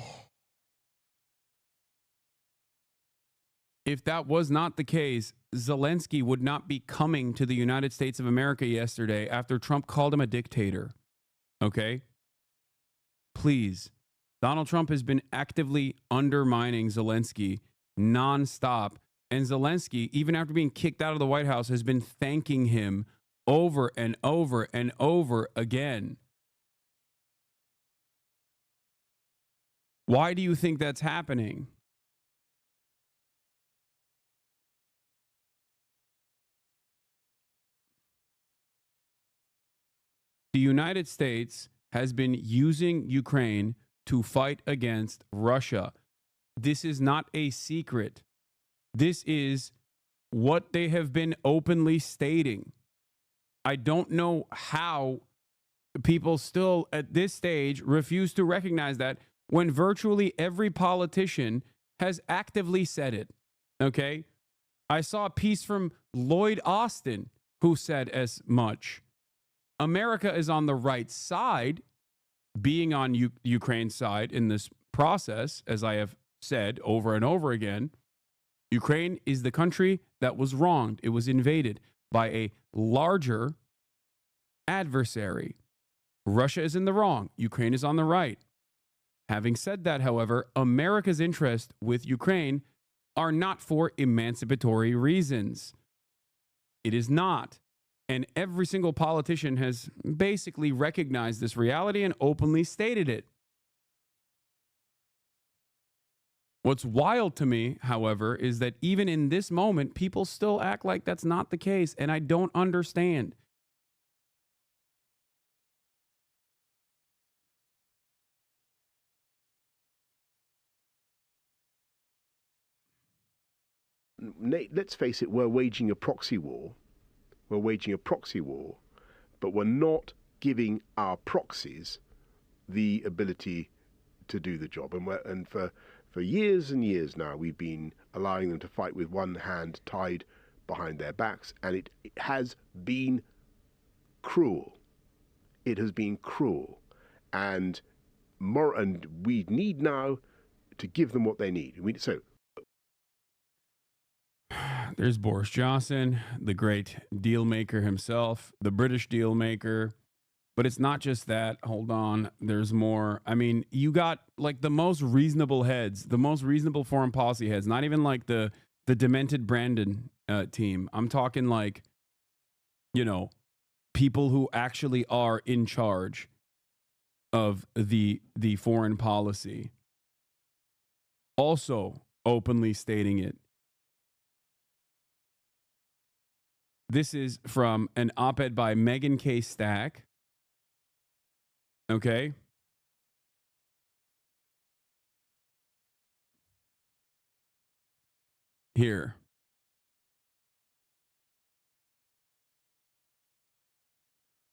If that was not the case, Zelensky would not be coming to the United States of America yesterday after Trump called him a dictator. Okay? Please. Donald Trump has been actively undermining Zelensky nonstop. And Zelensky, even after being kicked out of the White House, has been thanking him over and over and over again. Why do you think that's happening? The United States has been using Ukraine to fight against Russia. This is not a secret. This is what they have been openly stating. I don't know how people still at this stage refuse to recognize that when virtually every politician has actively said it. Okay? I saw a piece from Lloyd Austin who said as much. America is on the right side, being on Ukraine's side in this process, as I have said over and over again. Ukraine is the country that was wronged. It was invaded by a larger adversary. Russia is in the wrong. Ukraine is on the right. Having said that, however, America's interests with Ukraine are not for emancipatory reasons. It is not. And every single politician has basically recognized this reality and openly stated it. What's wild to me, however, is that even in this moment, people still act like that's not the case, and I don't understand. Let's face it, we're waging a proxy war. We're waging a proxy war, but we're not giving our proxies the ability to do the job. And for years and years now, we've been allowing them to fight with one hand tied behind their backs, and it has been cruel. It has been cruel, and we need now to give them what they need. So There's Boris Johnson, the great deal maker himself, the British deal maker. But it's not just that. Hold on. There's more. I mean, you got like the most reasonable heads, the most reasonable foreign policy heads, not even like the demented Brandon team. I'm talking like, you know, people who actually are in charge of the foreign policy. Also openly stating it. This is from an op-ed by Megan K. Stack. Okay. Here.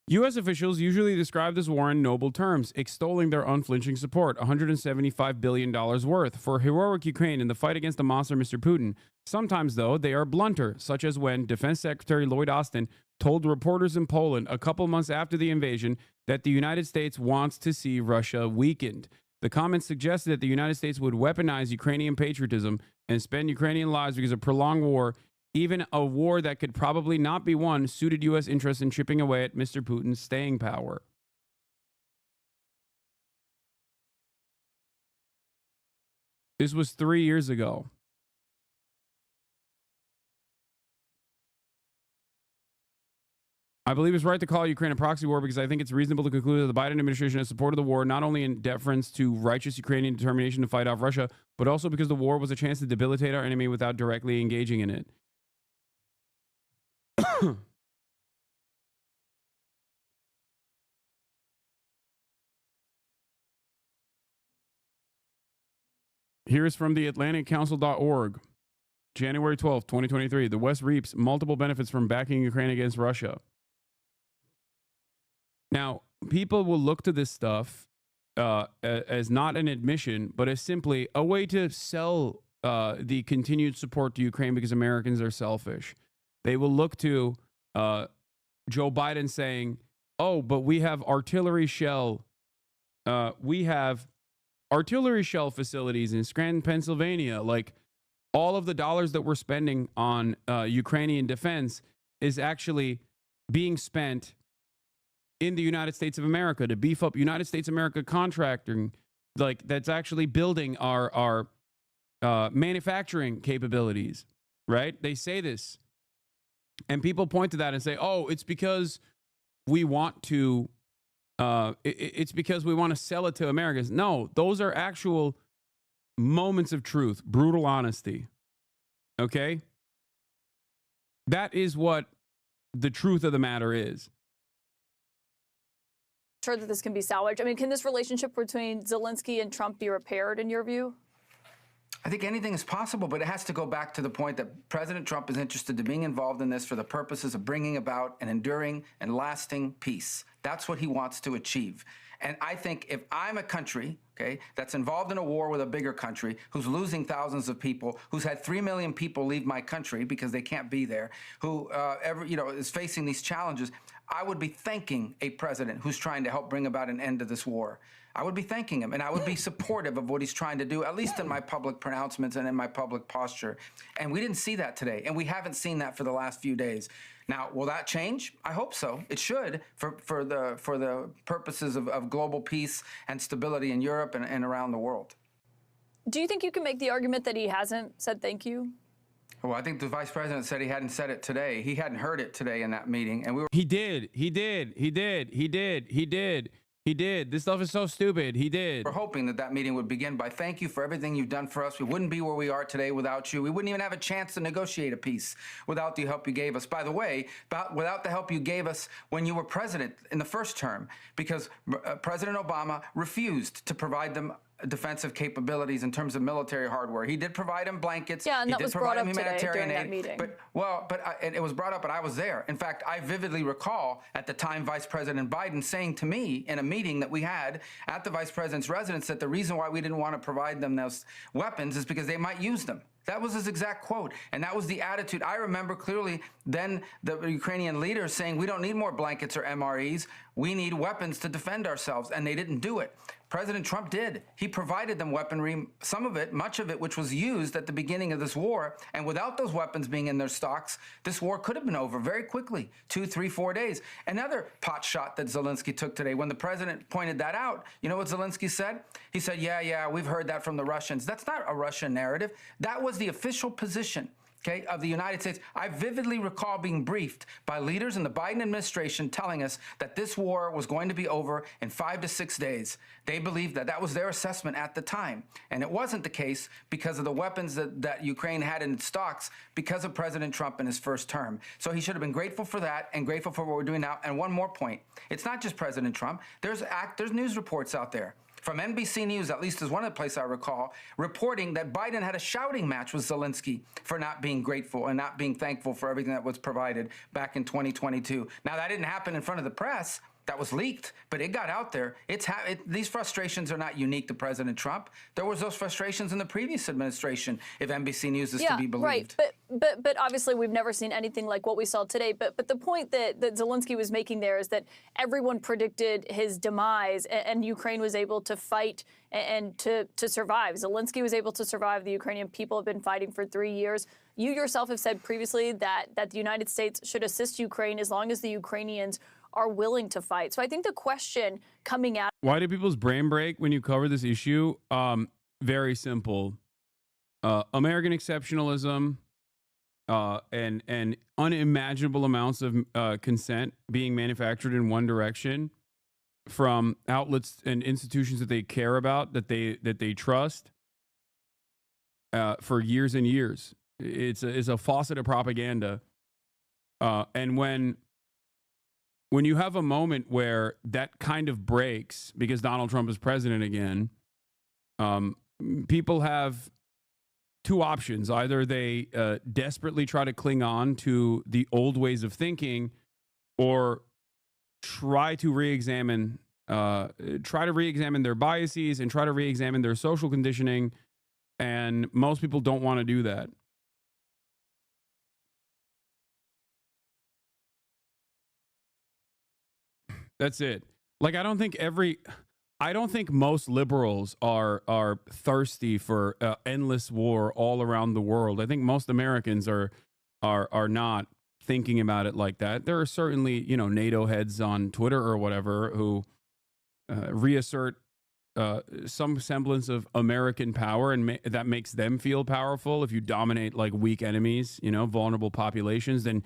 U.S. officials usually describe this war in noble terms, extolling their unflinching support, $175 billion worth, for heroic Ukraine in the fight against the monster Mr. Putin. Sometimes, though, they are blunter, such as when Defense Secretary Lloyd Austin told reporters in Poland a couple months after the invasion that the United States wants to see Russia weakened. The comments suggested that the United States would weaponize Ukrainian patriotism and spend Ukrainian lives because of prolonged war. Even a war that could probably not be won suited U.S. interests in chipping away at Mr. Putin's staying power. This was 3 years ago. I believe it's right to call Ukraine a proxy war because I think it's reasonable to conclude that the Biden administration has supported the war not only in deference to righteous Ukrainian determination to fight off Russia, but also because the war was a chance to debilitate our enemy without directly engaging in it. Here is from the AtlanticCouncil.org, January 12th, 2023. The West reaps multiple benefits from backing Ukraine against Russia. Now, people will look to this stuff as not an admission, but as simply a way to sell the continued support to Ukraine because Americans are selfish. They will look to Joe Biden saying, oh, but we have artillery shell. We have artillery shell facilities in Scranton, Pennsylvania. Like, all of the dollars that we're spending on Ukrainian defense is actually being spent in the United States of America to beef up United States of America contracting. Like, that's actually building our manufacturing capabilities, right? They say this. And people point to that and say, oh, it's because we want to, it's because we want to sell it to Americans. No, those are actual moments of truth, brutal honesty. Okay? That is what the truth of the matter is. Sure that this can be salvaged. I mean, can this relationship between Zelensky and Trump be repaired in your view? I think anything is possible, but it has to go back to the point that President Trump is interested in being involved in this for the purposes of bringing about an enduring and lasting peace. That's what he wants to achieve. And I think if I'm a country, okay, that's involved in a war with a bigger country, who's losing thousands of people, who's had 3 million people leave my country because they can't be there, who is facing these challenges, I would be thanking a president who's trying to help bring about an end to this war. I would be thanking him, and I would be supportive of what he's trying to do, at least in my public pronouncements and in my public posture. And we didn't see that today, and we haven't seen that for the last few days. Now, will that change? I hope so. It should for the purposes of global peace and stability in Europe and around the world. Do you think you can make the argument that he hasn't said thank you? Well, I think the vice president said he hadn't said it today. He hadn't heard it today in that meeting, and we were. He did. This stuff is so stupid. He did. We're hoping that meeting would begin by thank you for everything you've done for us. We wouldn't be where we are today without you. We wouldn't even have a chance to negotiate a peace without the help you gave us. By the way, without the help you gave us when you were president in the first term, because President Obama refused to provide them defensive capabilities in terms of military hardware. He did provide him blankets. Yeah, and he that did was provide brought him up today humanitarian during aid. that meeting. And it was brought up, and I was there. In fact, I vividly recall at the time Vice President Biden saying to me in a meeting that we had at the Vice President's residence that the reason why we didn't want to provide them those weapons is because they might use them. That was his exact quote. And that was the attitude. I remember clearly then the Ukrainian leaders saying, we don't need more blankets or MREs. We need weapons to defend ourselves. And they didn't do it. President Trump did. He provided them weaponry, some of it, much of it, which was used at the beginning of this war. And without those weapons being in their stocks, this war could have been over very quickly, 2, 3, 4 days. Another pot shot that Zelensky took today, when the president pointed that out, you know what Zelensky said? He said, yeah, we've heard that from the Russians. That's not a Russian narrative. That was the official position, okay, of the United States. I vividly recall being briefed by leaders in the Biden administration telling us that this war was going to be over in 5 to 6 days. They believed that that was their assessment at the time. And it wasn't the case because of the weapons that Ukraine had in its stocks because of President Trump in his first term. So he should have been grateful for that and grateful for what we're doing now. And one more point. It's not just President Trump. There's news reports out there from NBC News, at least is one of the places I recall, reporting that Biden had a shouting match with Zelensky for not being grateful and not being thankful for everything that was provided back in 2022. Now, that didn't happen in front of the press. That was leaked, but it got out there. These frustrations are not unique to President Trump. There was those frustrations in the previous administration, if NBC News is to be believed. Right. But obviously we've never seen anything like what we saw today. But the point that Zelensky was making there is that everyone predicted his demise, and Ukraine was able to fight and to survive. Zelensky was able to survive. The Ukrainian people have been fighting for 3 years. You yourself have said previously that the United States should assist Ukraine as long as the Ukrainians are willing to fight. So I think the question coming out. Why do people's brain break when you cover this issue? Very simple. American exceptionalism and unimaginable amounts of consent being manufactured in one direction from outlets and institutions that they care about, that they trust for years and years. It's a faucet of propaganda. And when you have a moment where that kind of breaks because Donald Trump is president again, people have two options. Either they desperately try to cling on to the old ways of thinking, or try to re-examine their biases and try to re-examine their social conditioning. And most people don't want to do that. That's it. Like, I don't think most liberals are thirsty for endless war all around the world. I think most Americans are not thinking about it like that. There are certainly, NATO heads on Twitter or whatever who reassert some semblance of American power, and that makes them feel powerful. If you dominate like weak enemies, vulnerable populations, then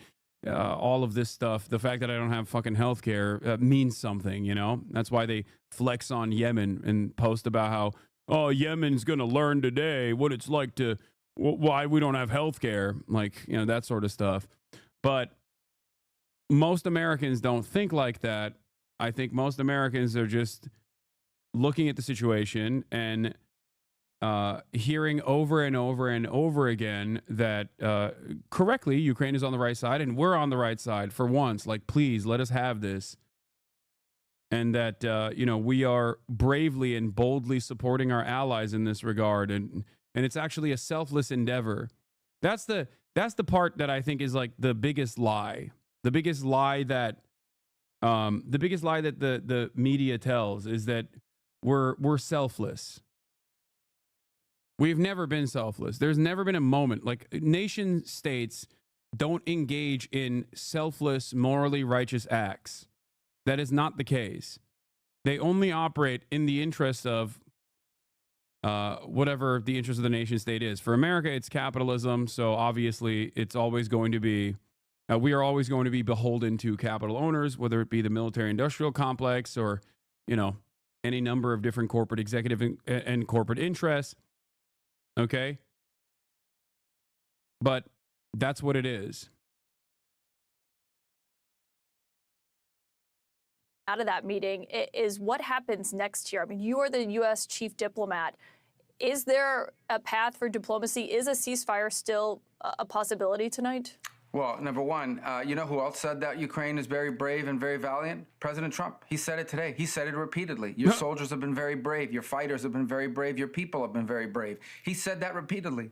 all of this stuff, the fact that I don't have fucking healthcare means something, That's why they flex on Yemen and post about how, oh, Yemen's going to learn today what it's like why we don't have healthcare, that sort of stuff. But most Americans don't think like that. I think most Americans are just looking at the situation and hearing over and over and over again that correctly Ukraine is on the right side and we're on the right side for once. Like, please let us have this. And that, we are bravely and boldly supporting our allies in this regard. And it's actually a selfless endeavor. That's the part that I think is like the biggest lie. The biggest lie that the media tells is that we're selfless. We've never been selfless. There's never been a moment, like, nation states don't engage in selfless, morally righteous acts. That is not the case. They only operate in the interest of whatever the interest of the nation state is. For America, it's capitalism. So obviously it's always going to be, we are always going to be beholden to capital owners, whether it be the military industrial complex or, any number of different corporate executive and corporate interests. Okay. But that's what it is. Out of that meeting is what happens next year. I mean, you are the U.S. chief diplomat. Is there a path for diplomacy? Is a ceasefire still a possibility tonight? Well, number one, you know who else said that Ukraine is very brave and very valiant? President Trump. He said it today. He said it repeatedly. Your soldiers have been very brave. Your fighters have been very brave. Your people have been very brave. He said that repeatedly.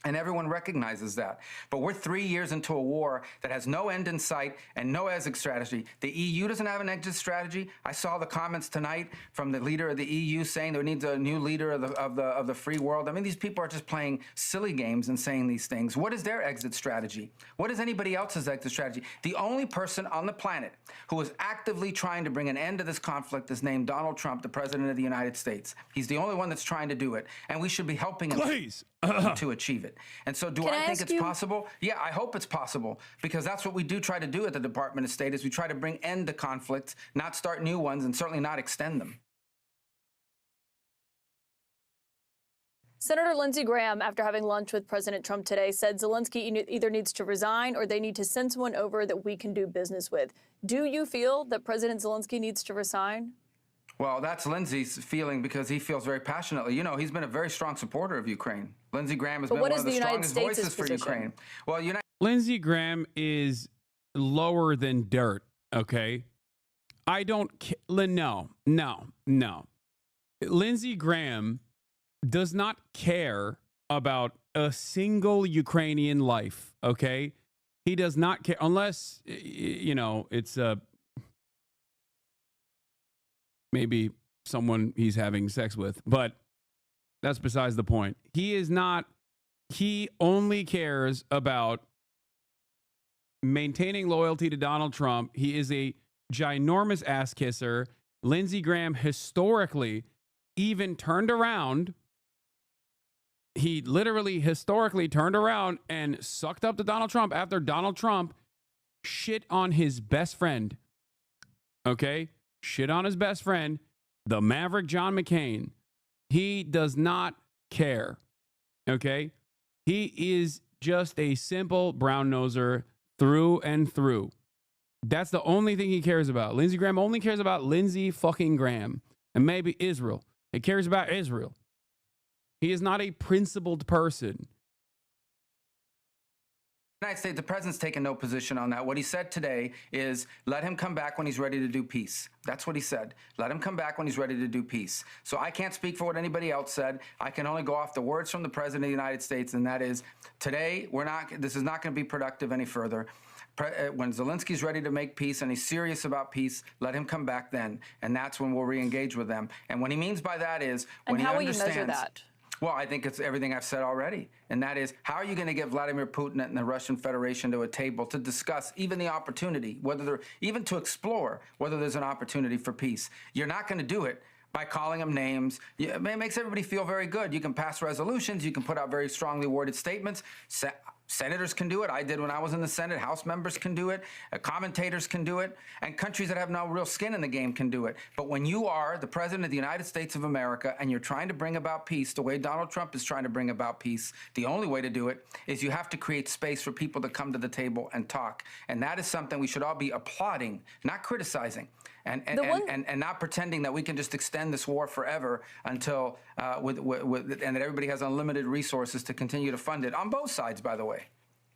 And everyone recognizes that. But we're 3 years into a war that has no end in sight and no exit strategy. The EU doesn't have an exit strategy. I saw the comments tonight from the leader of the EU saying there needs a new leader of the free world. I mean, these people are just playing silly games and saying these things. What is their exit strategy? What is anybody else's exit strategy? The only person on the planet who is actively trying to bring an end to this conflict is named Donald Trump, the President of the United States. He's the only one that's trying to do it, and we should be helping him to achieve it. And so do I think it's possible? Yeah, I hope it's possible, because that's what we do try to do at the Department of State, is we try to bring end to conflicts, not start new ones, and certainly not extend them. Senator Lindsey Graham, after having lunch with President Trump today, said Zelensky either needs to resign or they need to send someone over that we can do business with. Do you feel that President Zelensky needs to resign? Well, that's Lindsey's feeling, because he feels very passionately. You know, he's been a very strong supporter of Ukraine. Lindsey Graham has been one of the strongest voices for Ukraine. Well, Lindsey Graham is lower than dirt, okay? I don't no. Lindsey Graham does not care about a single Ukrainian life, okay? He does not care, unless, you know, it's maybe someone he's having sex with, but that's besides the point. He only cares about maintaining loyalty to Donald Trump. He is a ginormous ass kisser. Lindsey Graham historically even turned around. He literally historically turned around and sucked up to Donald Trump after Donald Trump shit on his best friend. Okay? Shit on his best friend, the Maverick John McCain. He does not care. Okay? He is just a simple brown noser through and through. That's the only thing he cares about. Lindsey Graham only cares about Lindsey fucking Graham and maybe Israel. He cares about Israel. He is not a principled person. United States, the president's taken no position on that. What he said today is let him come back when he's ready to do peace. That's what he said. Let him come back when he's ready to do peace. So I can't speak for what anybody else said. I can only go off the words from the president of the United States, and that is today this is not going to be productive any further. When Zelensky's ready to make peace and he's serious about peace, let him come back then, and that's when we'll re-engage with them. And what he means by that is when he understands. And how will you measure that? Well, I think it's everything I've said already, and that is, how are you going to get Vladimir Putin and the Russian Federation to a table to discuss even the opportunity, even to explore whether there's an opportunity for peace? You're not going to do it by calling them names. It makes everybody feel very good. You can pass resolutions. You can put out very strongly worded statements. Senators can do it. I did when I was in the Senate. House members can do it. Commentators can do it. And countries that have no real skin in the game can do it. But when you are the president of the United States of America and you're trying to bring about peace the way Donald Trump is trying to bring about peace, the only way to do it is you have to create space for people to come to the table and talk. And that is something we should all be applauding, not criticizing. And not pretending that we can just extend this war forever until and that everybody has unlimited resources to continue to fund it on both sides, by the way.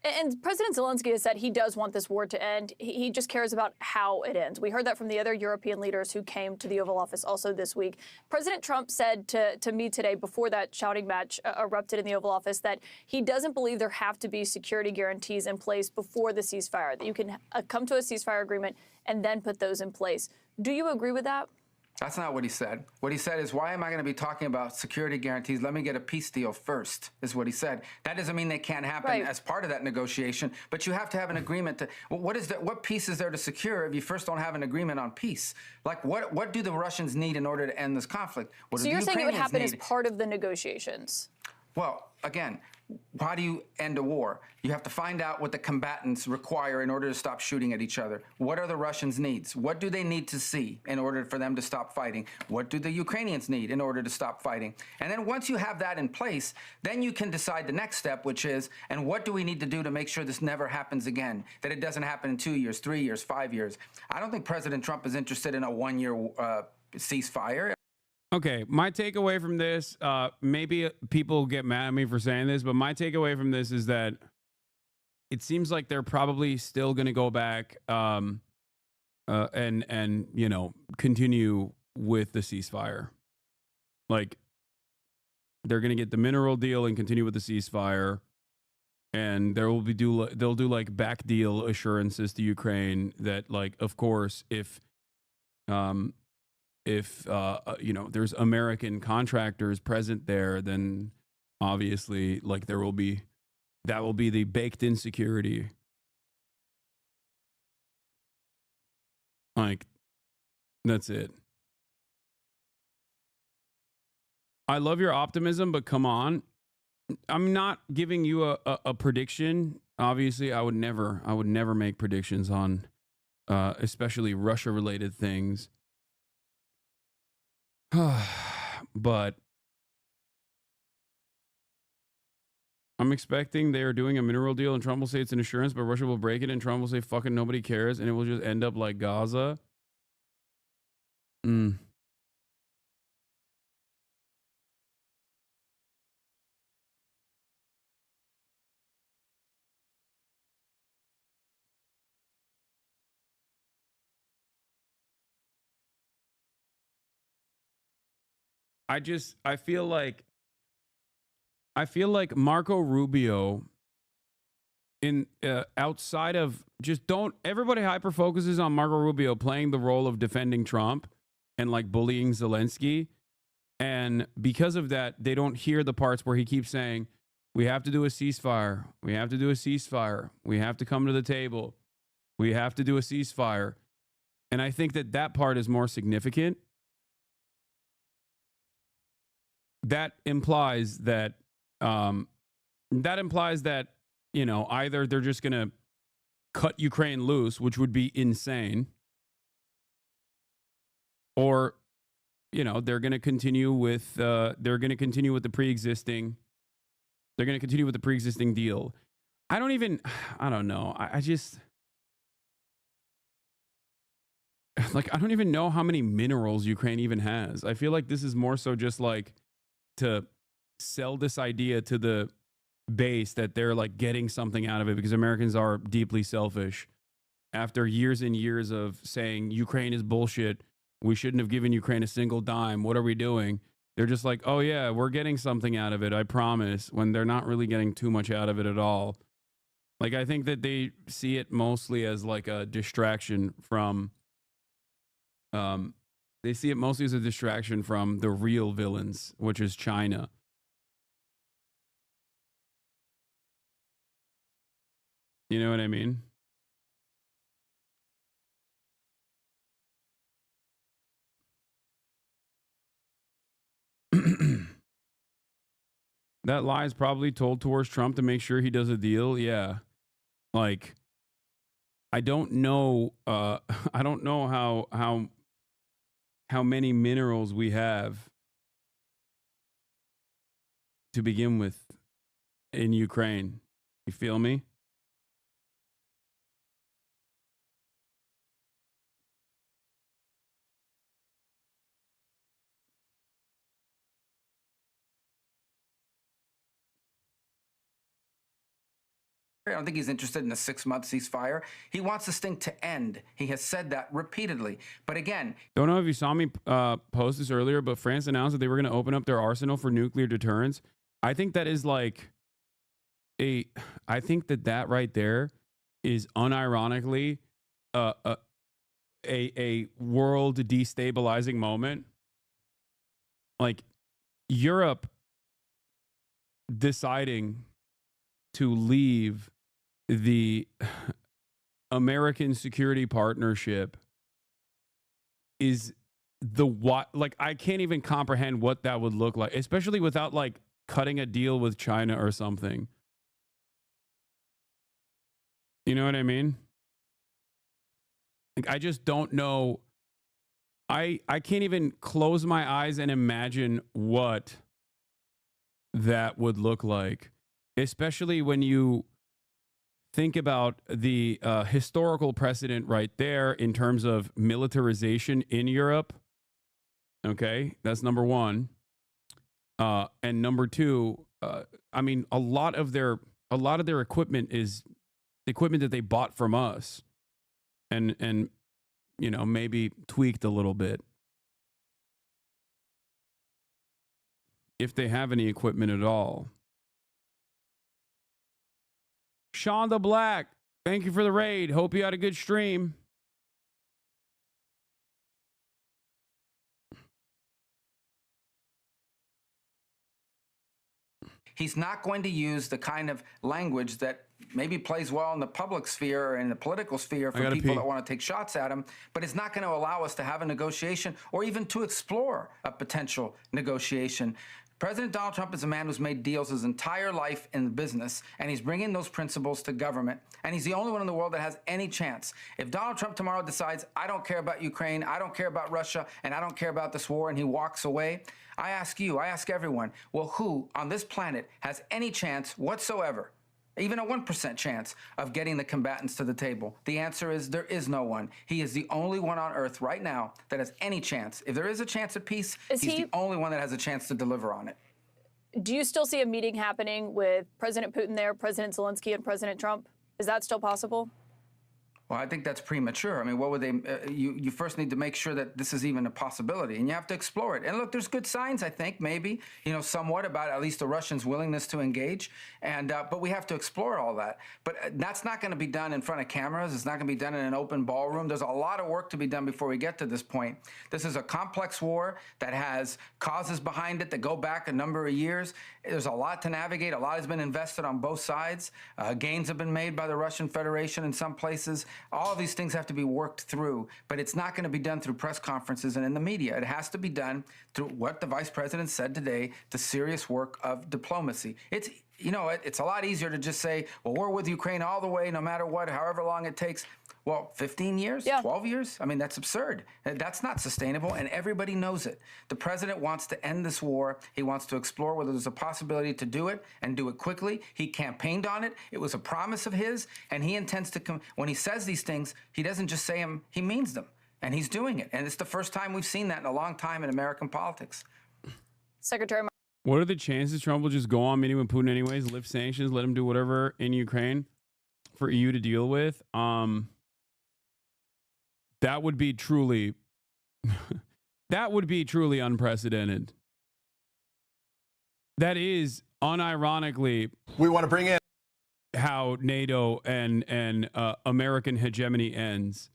And President Zelensky has said he does want this war to end. He just cares about how it ends. We heard that from the other European leaders who came to the Oval Office also this week. President Trump said to me today, before that shouting match erupted in the Oval Office, that he doesn't believe there have to be security guarantees in place before the ceasefire, that you can come to a ceasefire agreement and then put those in place. Do you agree with that? That's not what he said. What he said is, why am I going to be talking about security guarantees? Let me get a peace deal first, is what he said. That doesn't mean they can't happen as part of that negotiation, but you have to have an agreement. What peace is there to secure if you first don't have an agreement on peace? Like, what do the Russians need in order to end this conflict? So you're saying it would happen as part of the negotiations? Well, again, how do you end a war? You have to find out what the combatants require in order to stop shooting at each other. What are the Russians' needs? What do they need to see in order for them to stop fighting? What do the Ukrainians need in order to stop fighting? And then once you have that in place, then you can decide the next step, which is, and what do we need to do to make sure this never happens again? That it doesn't happen in 2 years, 3 years, 5 years. I don't think President Trump is interested in a one-year ceasefire. Okay, my takeaway from this, maybe people get mad at me for saying this, but my takeaway from this is that it seems like they're probably still going to go back and you know, continue with the ceasefire. Like, they're going to get the mineral deal and continue with the ceasefire. and they'll do like back deal assurances to Ukraine that, like, of course, if you know, there's American contractors present there, then obviously, like, that will be the baked in security. Like, that's it. I love your optimism, but come on. I'm not giving you a prediction. Obviously, I would never make predictions on especially Russia related things. But I'm expecting they are doing a mineral deal and Trump will say it's an assurance, but Russia will break it and Trump will say fucking nobody cares and it will just end up like Gaza. I feel like Marco Rubio in outside of just don't everybody hyper focuses on Marco Rubio playing the role of defending Trump and like bullying Zelensky, and because of that they don't hear the parts where he keeps saying we have to do a ceasefire, we have to do a ceasefire, we have to come to the table, we have to do a ceasefire. And I think that part is more significant. That implies that you know, either they're just going to cut Ukraine loose, which would be insane, or, you know, they're going to continue with the pre-existing deal. I don't know. I just like, I don't even know how many minerals Ukraine even has. I feel like this is more so just like to sell this idea to the base that they're like getting something out of it, because Americans are deeply selfish. After years and years of saying Ukraine is bullshit, we shouldn't have given Ukraine a single dime, what are we doing? They're just like, oh yeah, we're getting something out of it, I promise, when they're not really getting too much out of it at all. Like, I think that they see it mostly as like a distraction from the real villains, which is China. You know what I mean? That lie is probably told towards Trump to make sure he does a deal. Yeah. Like, I don't know I don't know how many minerals we have to begin with in Ukraine. You feel me? I don't think he's interested in a 6-month ceasefire. He wants this thing to end. He has said that repeatedly. But again, don't know if you saw me post this earlier, but France announced that they were going to open up their arsenal for nuclear deterrence. I think that is like I think that right there is unironically a world destabilizing moment. Like, Europe deciding to leave the American security partnership is like, I can't even comprehend what that would look like, especially without like cutting a deal with China or something. You know what I mean? Like, I just don't know. I can't even close my eyes and imagine what that would look like, especially when you think about the historical precedent right there in terms of militarization in Europe. Okay, that's number one. And number two, I mean, a lot of their equipment is equipment that they bought from us, and you know, maybe tweaked a little bit, if they have any equipment at all. Shonda Black, thank you for the raid. Hope you had a good stream. He's not going to use the kind of language that maybe plays well in the public sphere and the political sphere for people that want to take shots at him, but it's not going to allow us to have a negotiation or even to explore a potential negotiation. President Donald Trump is a man who's made deals his entire life in business, and he's bringing those principles to government, and he's the only one in the world that has any chance. If Donald Trump tomorrow decides, I don't care about Ukraine, I don't care about Russia, and I don't care about this war, and he walks away, I ask you, I ask everyone, well, who on this planet has any chance whatsoever, even a 1% chance of getting the combatants to the table? The answer is there is no one. He is the only one on earth right now that has any chance. If there is a chance at peace, he's the only one that has a chance to deliver on it. Do you still see a meeting happening with President Putin there, President Zelensky, and President Trump? Is that still possible? Well, I think that's premature. I mean, what would they? You first need to make sure that this is even a possibility, and you have to explore it. And look, there's good signs, I think, maybe, somewhat about at least the Russians' willingness to engage. And but we have to explore all that. But that's not going to be done in front of cameras. It's not going to be done in an open ballroom. There's a lot of work to be done before we get to this point. This is a complex war that has causes behind it that go back a number of years. There's a lot to navigate. A lot has been invested on both sides. Gains have been made by the Russian Federation in some places. All of these things have to be worked through, but it's not going to be done through press conferences and in the media. It has to be done through what the vice president said today, the serious work of diplomacy. It's a lot easier to just say, well, we're with Ukraine all the way, no matter what, however long it takes. Well, 15 years, 12 years? I mean, that's absurd. That's not sustainable, and everybody knows it. The president wants to end this war. He wants to explore whether there's a possibility to do it and do it quickly. He campaigned on it. It was a promise of his, and he intends to when he says these things, he doesn't just say them, he means them, and he's doing it. And it's the first time we've seen that in a long time in American politics. Secretary. What are the chances Trump will just go on meeting with Putin anyways, lift sanctions, let him do whatever in Ukraine for EU to deal with? That would be truly unprecedented. That is unironically we want to bring in how NATO and American hegemony ends.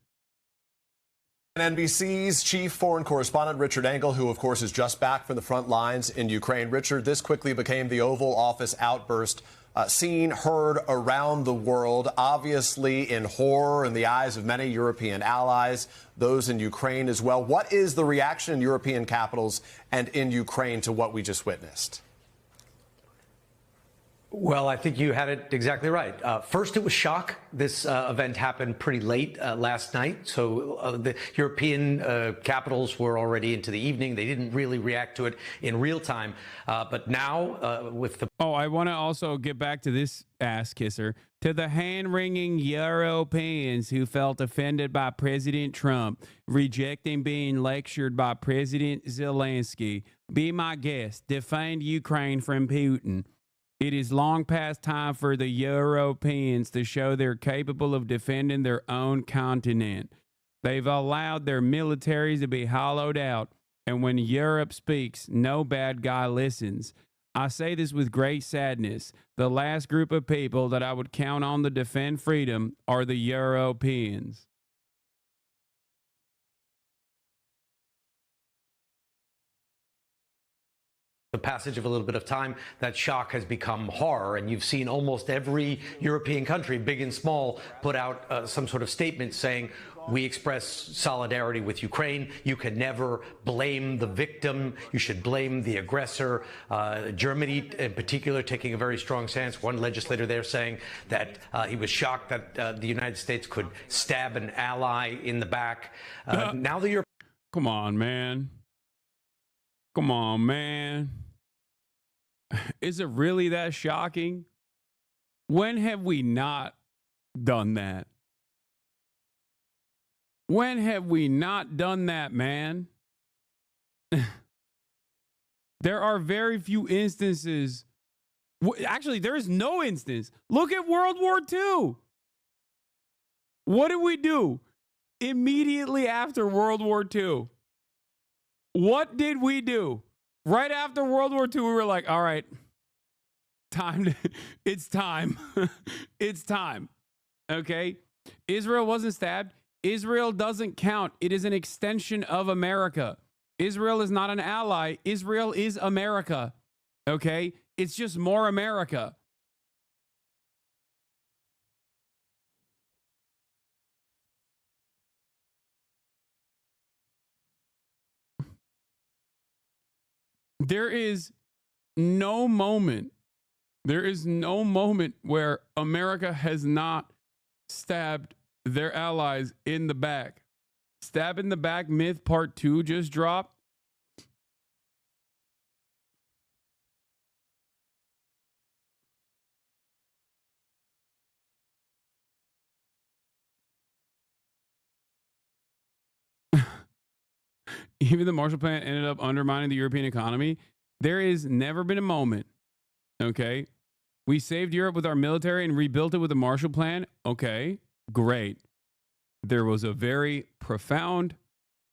NBC's chief foreign correspondent, Richard Engel, who, of course, is just back from the front lines in Ukraine. Richard, this quickly became the Oval Office outburst seen, heard around the world, obviously in horror in the eyes of many European allies, those in Ukraine as well. What is the reaction in European capitals and in Ukraine to what we just witnessed? Well, I think you had it exactly right. First, it was shock. This event happened pretty late last night. So the European capitals were already into the evening. They didn't really react to it in real time. But now with the... Oh, I want to also get back to this ass kisser. To the hand-wringing Europeans who felt offended by President Trump rejecting being lectured by President Zelensky, be my guest. Defend Ukraine from Putin. It is long past time for the Europeans to show they're capable of defending their own continent. They've allowed their militaries to be hollowed out, and when Europe speaks, no bad guy listens. I say this with great sadness. The last group of people that I would count on to defend freedom are the Europeans. The passage of a little bit of time, that shock has become horror, and you've seen almost every European country, big and small, put out some sort of statement saying, we express solidarity with Ukraine. You can never blame the victim. You should blame the aggressor. Germany, in particular, taking a very strong stance. One legislator there saying that he was shocked that the United States could stab an ally in the back. Now the Europeans... Come on, man. Come on, man. Is it really that shocking? When have we not done that? When have we not done that, man? There are very few instances. Actually, there is no instance. Look at World War II. What did we do immediately after World War II? What did we do? Right after World War II, we were like, all right, It's time. It's time. Okay? Israel wasn't stabbed. Israel doesn't count. It is an extension of America. Israel is not an ally. Israel is America. Okay? It's just more America. There is no moment where America has not stabbed their allies in the back. Stab in the back myth part 2 just dropped. Even the Marshall Plan ended up undermining the European economy. There has never been a moment, okay? We saved Europe with our military and rebuilt it with the Marshall Plan. Okay, great. There was a very profound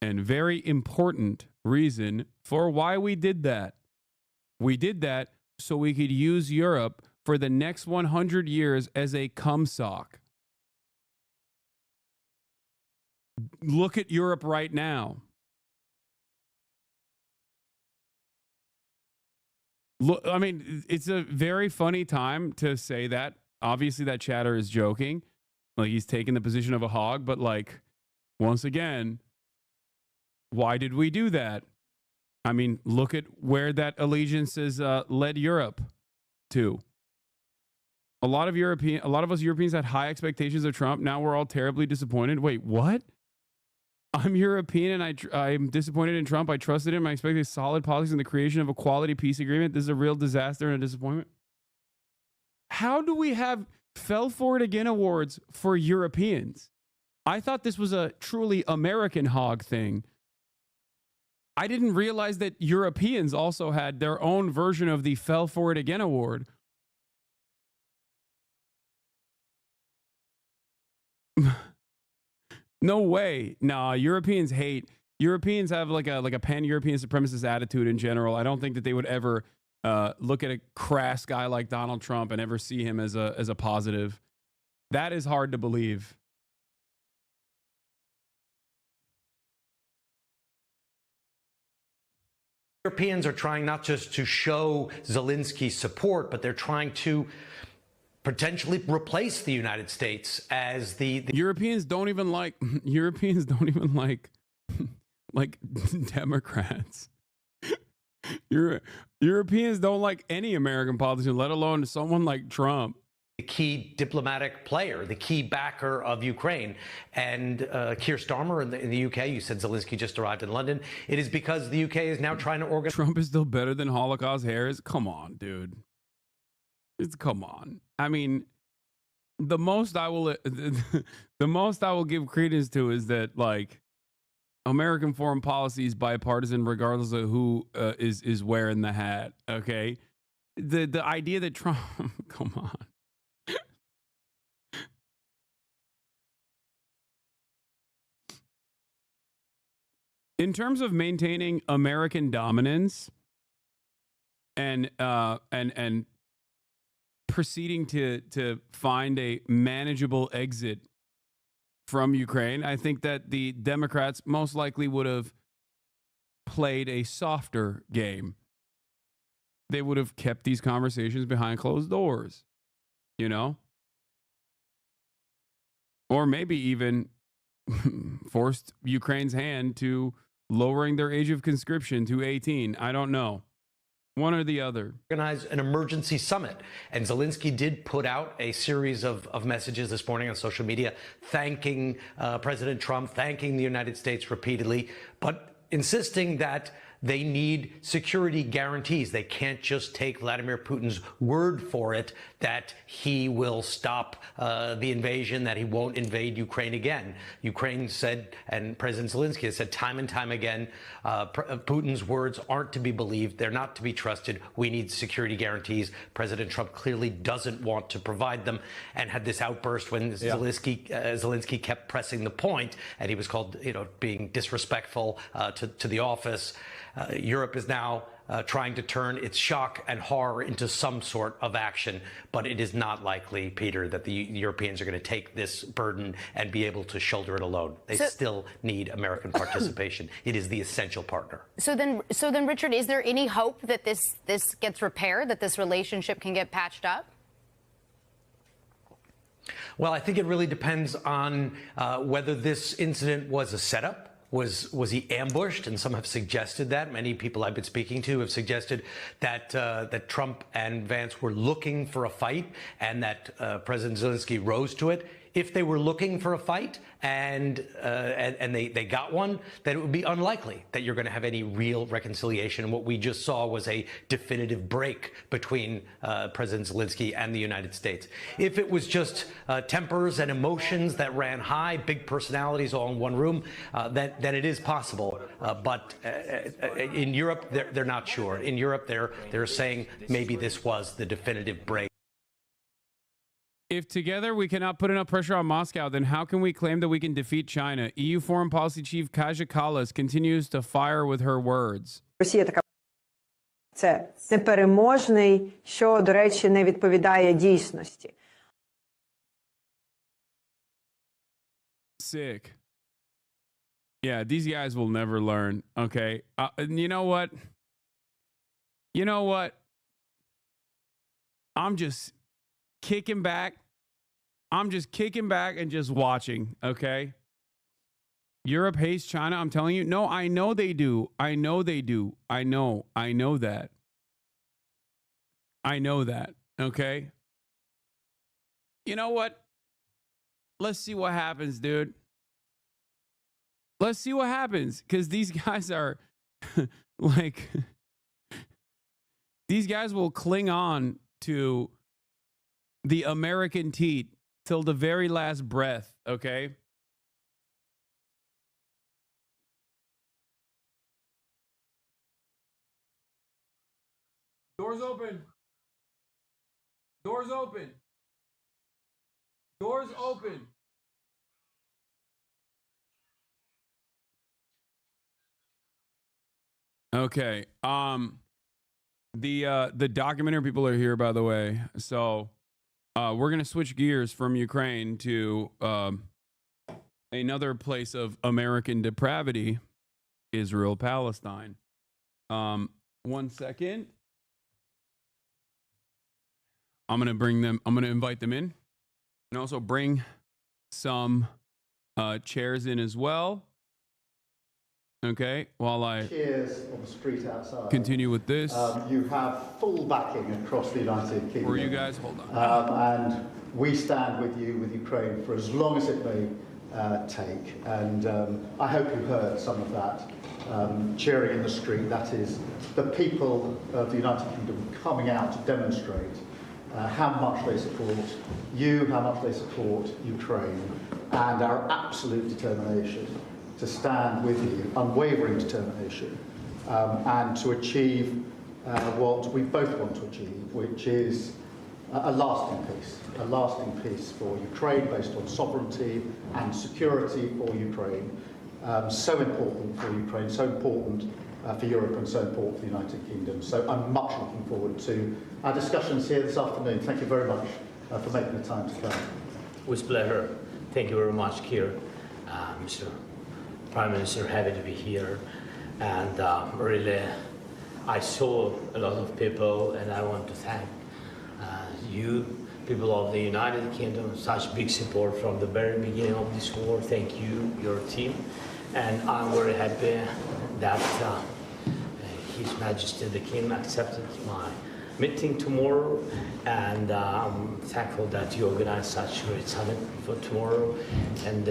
and very important reason for why we did that. We did that so we could use Europe for the next 100 years as a cum sock. Look at Europe right now. Look, I mean, it's a very funny time to say that. Obviously, that chatter is joking. Like, he's taking the position of a hog. But, like, once again, why did we do that? I mean, look at where that allegiance has led Europe to. A lot of us Europeans had high expectations of Trump. Now we're all terribly disappointed. Wait, what? I'm European and I'm disappointed in Trump. I trusted him. I expected solid policies and the creation of a quality peace agreement. This is a real disaster and a disappointment. How do we have fell for it again awards for Europeans? I thought this was a truly American hog thing. I didn't realize that Europeans also had their own version of the fell for it again award. No way. Nah, Europeans have like a pan-European supremacist attitude in general. I don't think that they would ever look at a crass guy like Donald Trump and ever see him as a positive. That is hard to believe. Europeans are trying not just to show Zelensky's support, but they're trying to potentially replace the United States as the Europeans don't even like like Democrats. Europeans don't like any American politician, let alone someone like Trump. The key diplomatic player, the key backer of Ukraine. And Keir Starmer in the UK, you said Zelensky just arrived in London. It is because the UK is now trying to organize. Trump is still better than Holocaust Harris? Come on, dude. Come on. I mean, the most I will give credence to is that, like, American foreign policy is bipartisan regardless of who is wearing the hat. Okay, the idea that Trump, come on. In terms of maintaining American dominance and proceeding to find a manageable exit from Ukraine, I think that the Democrats most likely would have played a softer game. They would have kept these conversations behind closed doors, you know? Or maybe even forced Ukraine's hand to lowering their age of conscription to 18. I don't know. One or the other. Organize an emergency summit. And Zelensky did put out a series of messages this morning on social media thanking President Trump, thanking the United States repeatedly, but insisting that they need security guarantees. They can't just take Vladimir Putin's word for it that he will stop the invasion, that he won't invade Ukraine again. Ukraine said, and President Zelensky has said time and time again, Putin's words aren't to be believed. They're not to be trusted. We need security guarantees. President Trump clearly doesn't want to provide them and had this outburst when Zelensky kept pressing the point, and he was called, being disrespectful to the office. Europe is now trying to turn its shock and horror into some sort of action, but it is not likely, Peter, that the Europeans are going to take this burden and be able to shoulder it alone. They still need American participation. It is the essential partner. So then, Richard, is there any hope that this gets repaired, that this relationship can get patched up? Well, I think it really depends on whether this incident was a setup. Was he ambushed? And some have suggested that. Many people I've been speaking to have suggested that that Trump and Vance were looking for a fight, and that President Zelensky rose to it. If they were looking for a fight and they got one, then it would be unlikely that you're going to have any real reconciliation. And what we just saw was a definitive break between President Zelensky and the United States. If it was just tempers and emotions that ran high, big personalities all in one room, then it is possible. But in Europe, they're not sure. In Europe, they're saying maybe this was the definitive break. If together we cannot put enough pressure on Moscow, then how can we claim that we can defeat China? EU Foreign Policy Chief Kaja Kallas continues to fire with her words. Росія така це непереможний, що, до речі, не відповідає дійсності. Sick. Yeah, these guys will never learn. Okay. You know what? You know what? I'm just kicking back. I'm just kicking back and just watching, okay? Europe hates China, I'm telling you. No, I know they do. I know they do. I know that. I know that, okay? You know what? Let's see what happens, dude. Let's see what happens, because these guys are like, these guys will cling on to the American teat till the very last breath, okay? Doors open. Doors open. Doors open. Okay. The documentary people are here, by the way. So we're going to switch gears from Ukraine to another place of American depravity, Israel, Palestine. 1 second. I'm going to invite them in, and also bring some chairs in as well. Okay, while I cheers on the street outside. Continue with this. You have full backing across the United Kingdom. Where are you guys? Hold on. And we stand with you, with Ukraine, for as long as it may take. And I hope you heard some of that cheering in the street. That is the people of the United Kingdom coming out to demonstrate how much they support you, how much they support Ukraine, and our absolute determination to stand with you, unwavering determination, and to achieve what we both want to achieve, which is a lasting peace for Ukraine based on sovereignty and security for Ukraine. So important for Ukraine, so important for Europe, and so important for the United Kingdom. So I'm much looking forward to our discussions here this afternoon. Thank you very much for making the time to come. With pleasure. Thank you very much, Keir. Mr. Prime Minister, happy to be here. And really, I saw a lot of people, and I want to thank you, people of the United Kingdom, such big support from the very beginning of this war. Thank you, your team. And I'm very happy that His Majesty the King accepted my meeting tomorrow, and I'm thankful that you organized such a great summit for tomorrow. And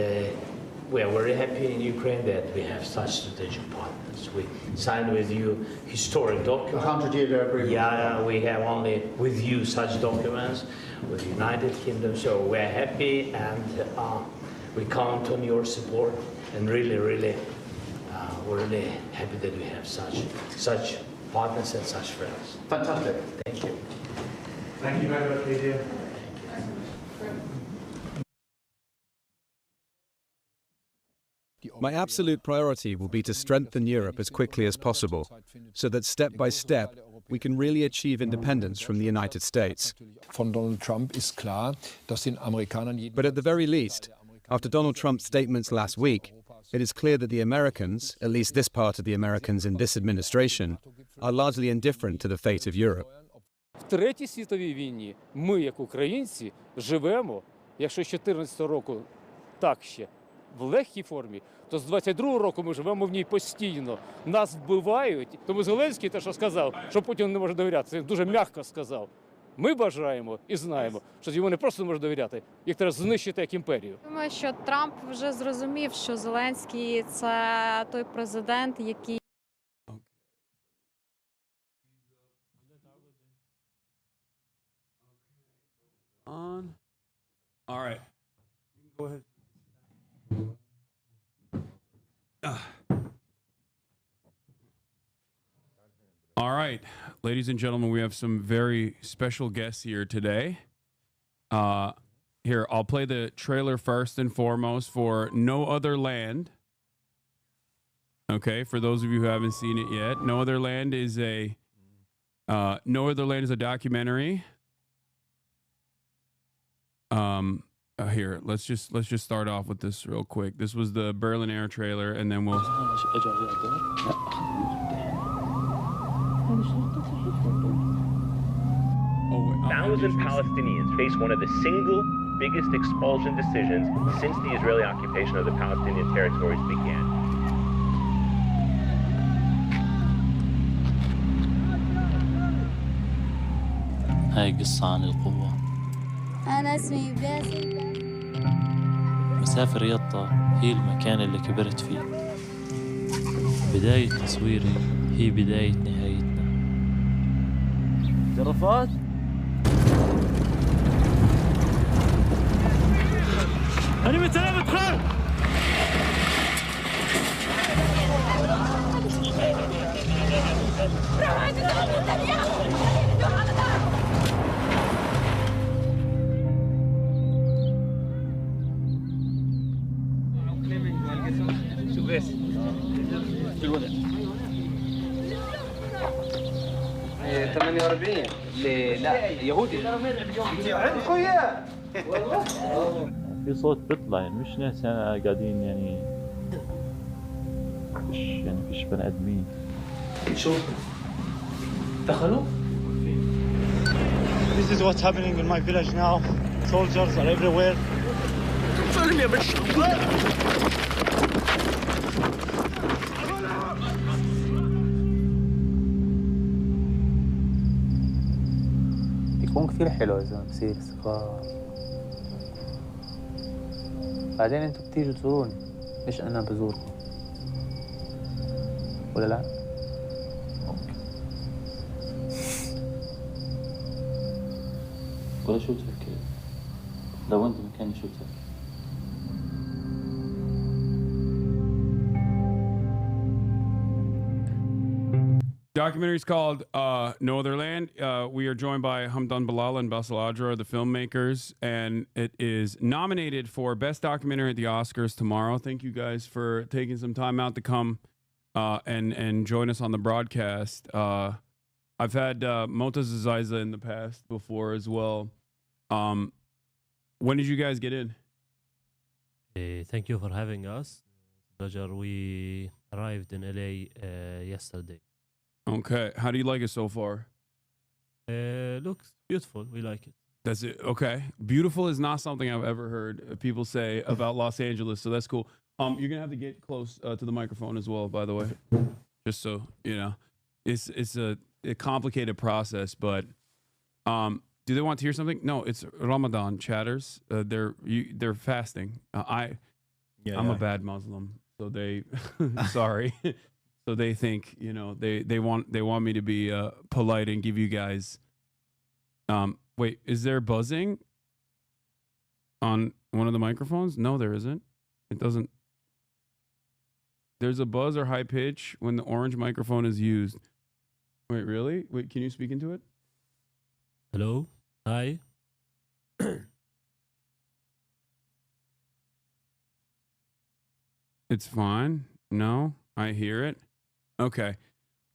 we are very happy in Ukraine that we have such strategic partners. We signed with you historic documents. 100-year agreement. Yeah, we have only with you such documents with the United Kingdom. So we're happy, and we count on your support. And really, really, we're really happy that we have such partners and such friends. Fantastic. Thank you. Thank you very much, Lydia. The My absolute priority will be to strengthen Europe as quickly as possible, so that step by step we can really achieve independence from the United States. Von Donald Trump ist klar, dass den Amerikanern But at the very least, after Donald Trump's statements last week, it is clear that the Americans, at least this part of the Americans in this administration, are largely indifferent to the fate of Europe. В Третій світовій війні ми, як українці, живемо, якщо з 14 року так ще, в легкій формі, то з 22-го року ми живемо в ній постійно. Нас вбивають. Тому Зеленський те, що сказав, що Путіну не може довіряти, він дуже м'яко сказав. Ми бажаємо і знаємо, що йому не просто не може довіряти, їх треба знищити як імперію. Думаю, що Трамп вже зрозумів, що Зеленський – це той президент, який On. All right. Go ahead. All right, ladies and gentlemen, we have some very special guests here today. Here, I'll play the trailer first and foremost for No Other Land. Okay, for those of you who haven't seen it yet, No Other Land is a documentary. Here, let's just start off with this real quick. This was the Berlin Air trailer, and then we'll. Thousand Palestinians face one of the single biggest expulsion decisions since the Israeli occupation of the Palestinian territories began. هاي قصة عن القوة. أنا اسمي باسم. مسافر يطا هي المكان اللي كبرت فيه. بداية تصويري هي بداية نهايتنا. جرافات؟ أنا متسلم ادخل! شوف بس في الوضع 48 لا يهودي عندكم اياه في صوت بيطلع يعني مش ناس قاعدين يعني فيش بني ادمين شوف دخلوا This is what's happening in my village now. Soldiers are everywhere. يكون كثير حلو إذا بصير استقرار. بعدين انتوا بتيجوا تزوروني مش أنا بزوركم ولا لا؟ ولا شو تفكر؟ لو أنت مكاني شو تفكر؟ Documentary is called No Other Land. We are joined by Hamdan Bilal and Bassel Adra, the filmmakers, and it is nominated for Best Documentary at the Oscars tomorrow. Thank you guys for taking some time out to come and join us on the broadcast. I've had Motaz Zaiza in the past before as well. When did you guys get in? Thank you for having us. Pleasure. We arrived in LA yesterday. Okay. How do you like it so far? Looks beautiful. We like it. That's it. Okay. Beautiful is not something I've ever heard people say about Los Angeles, so that's cool. You're gonna have to get close to the microphone as well, by the way, just so you know. It's a complicated process, but do they want to hear something? No, it's Ramadan chatters. They're fasting. I'm a bad Muslim, so they sorry. So they think, you know, they want me to be polite and give you guys. Wait, is there buzzing on one of the microphones? No, there isn't. It doesn't. There's a buzz or high pitch when the orange microphone is used. Wait, really? Wait, can you speak into it? Hello? Hi? It's fine. No, I hear it. Okay.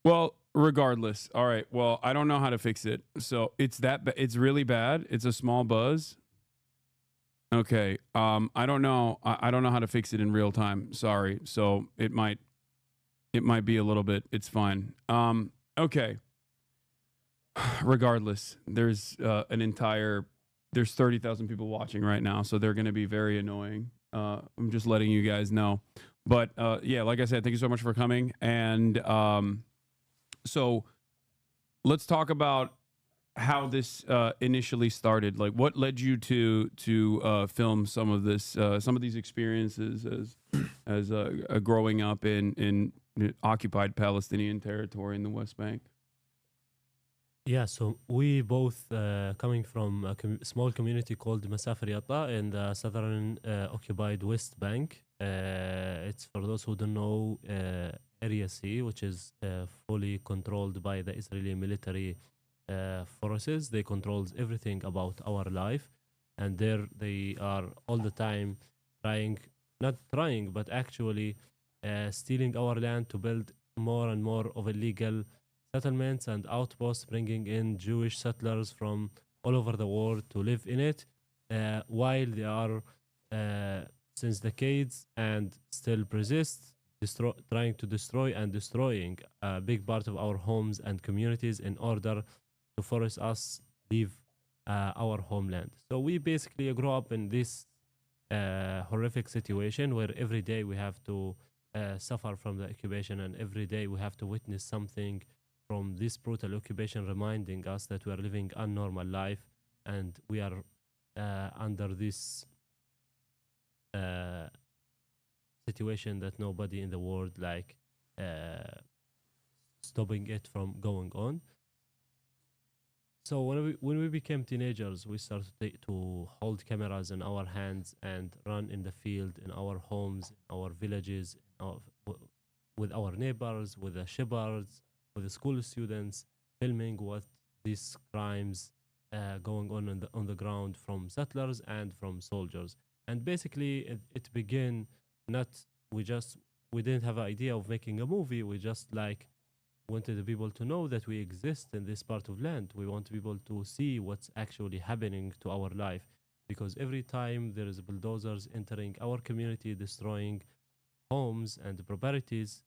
Well, regardless. All right. Well, I don't know how to fix it. So it's it's really bad. It's a small buzz. Okay. I don't know. I don't know how to fix it in real time. Sorry. So it might be a little bit. It's fine. Okay. Regardless, there's there's 30,000 people watching right now, so they're going to be very annoying. I'm just letting you guys know. But yeah, like I said, thank you so much for coming. And so let's talk about how this initially started. Like, what led you to film some of these experiences as growing up in occupied Palestinian territory in the West Bank? Yeah, so we both coming from a small community called Masafir Yatta in the southern occupied West Bank. It's, for those who don't know, Area C, which is fully controlled by the Israeli military forces. They control everything about our life, and there they are all the time but actually stealing our land to build more and more of illegal settlements and outposts, bringing in Jewish settlers from all over the world to live in it, while they are since decades and still persist, trying to destroying a big part of our homes and communities in order to force us leave our homeland. So we basically grew up in this horrific situation where every day we have to suffer from the occupation, and every day we have to witness something from this brutal occupation, reminding us that we are living a normal life and we are under this situation that nobody in the world stopping it from going on. So when we became teenagers, we started to hold cameras in our hands and run in the field, in our homes, in our villages, with our neighbors, with the shepherds, with the school students, filming what these crimes going on the ground from settlers and from soldiers. And basically, it began we didn't have an idea of making a movie. We just wanted the people to know that we exist in this part of land. We want people to see what's actually happening to our life, because every time there is bulldozers entering our community, destroying homes and properties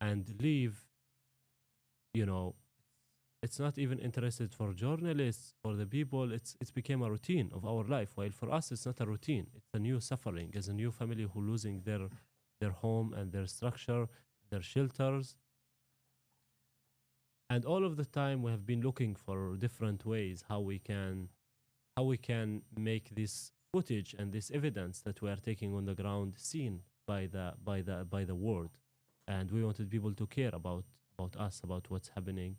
and leave, it's not even interested for journalists, for the people. It's became a routine of our life. While for us, it's not a routine. It's a new suffering. It's a new family who losing their home and their structure, their shelters. And all of the time, we have been looking for different ways how we can make this footage and this evidence that we are taking on the ground seen by the world. And we wanted people to care about us, about what's happening.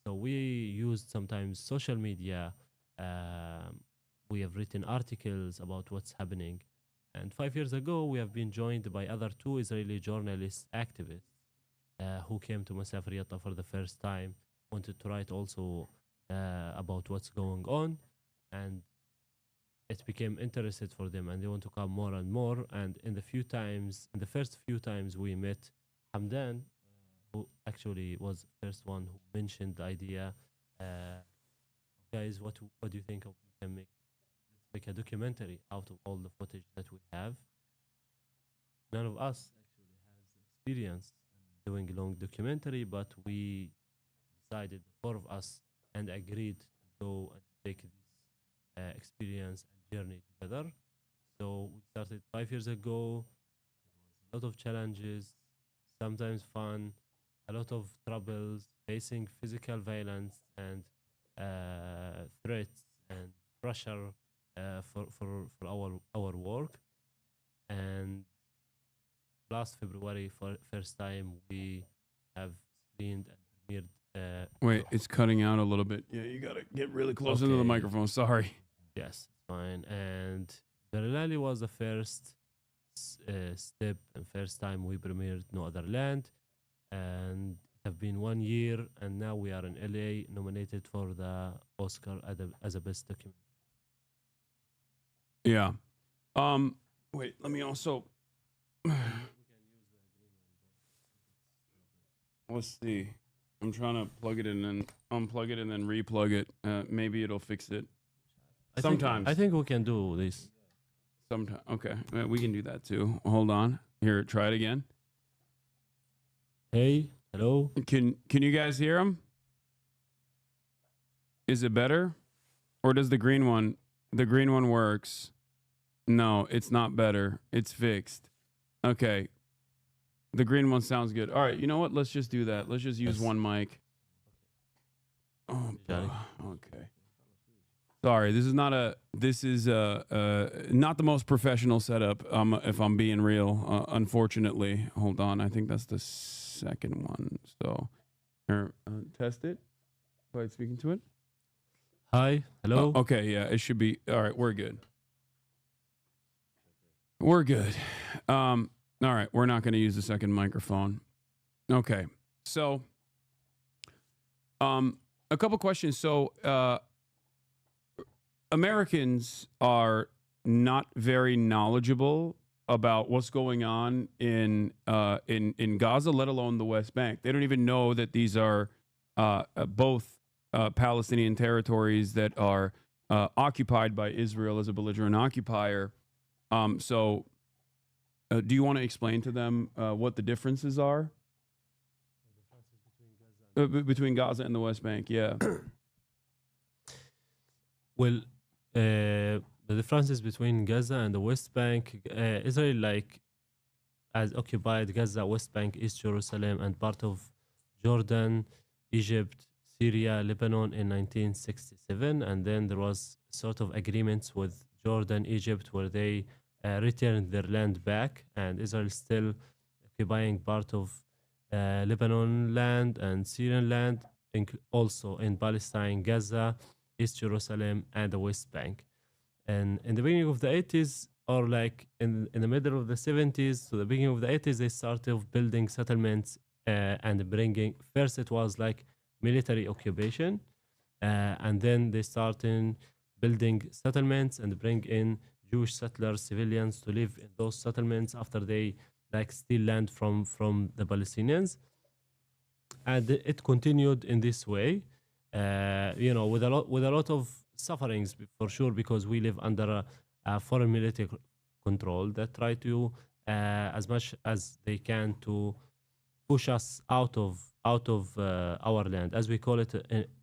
So we used sometimes social media. We have written articles about what's happening. And 5 years ago, we have been joined by other 2 Israeli journalists, activists, who came to Masafir Yatta for the first time, wanted to write also about what's going on. And it became interested for them, and they want to come more and more. And in the first few times we met Hamdan, who actually was the first one who mentioned the idea. Guys, what do you think we can make a documentary out of all the footage that we have? None of us actually has experience in doing a long documentary, but we decided, the 4 of us, and agreed to go and take this experience and journey together. So we started 5 years ago. It was a lot of challenges, sometimes fun, a lot of troubles, facing physical violence and threats and pressure for our work. And last February, for first time, we have screened and premiered. Wait, it's cutting out a little bit. Yeah, you gotta get really close into the microphone. Sorry. Yes, fine. And the Relali was the first step and first time we premiered No Other Land. And it have been 1 year, and now we are in LA, nominated for the Oscar as a best documentary. Yeah. Wait, let me also. let's see. I'm trying to plug it in and unplug it and then replug it. Maybe it'll fix it. Sometimes. I think we can do this. Sometimes. Okay. We can do that too. Hold on. Here, try it again. Hey, hello. Can you guys hear him? Is it better? Or does the green one works? No, it's not better. It's fixed. Okay. The green one sounds good. All right, you know what? Let's just do that. Let's just use one mic. Oh, okay. Sorry, this is not the most professional setup, if I'm being real, unfortunately. Hold on. I think that's the second one. So, here, test it by speaking to it. Hi, hello. Okay, yeah, it should be. All right, we're good. We're good. All right, we're not going to use the second microphone. Okay, so a couple questions. So Americans are not very knowledgeable about what's going on in Gaza, let alone the West Bank. They don't even know that these are both Palestinian territories that are occupied by Israel as a belligerent occupier. Do you want to explain to them what the differences are? Between Gaza and the West Bank, yeah. Well, the differences between Gaza and the West Bank, Israel has occupied Gaza, West Bank, East Jerusalem, and part of Jordan, Egypt, Syria, Lebanon in 1967, and then there was sort of agreements with Jordan, Egypt, where they returned their land back, and Israel still occupying part of Lebanon land and Syrian land, also in Palestine, Gaza, East Jerusalem, and the West Bank. And in the beginning of the 80s, or in the middle of the 70s to the beginning of the 80s, they started building settlements and bringing, first it was military occupation, and then they started building settlements and bring in Jewish settlers, civilians to live in those settlements after they steal land from the Palestinians. And it continued in this way, with a lot of sufferings for sure, because we live under a foreign military control that try to as much as they can to push us out of our land, as we call it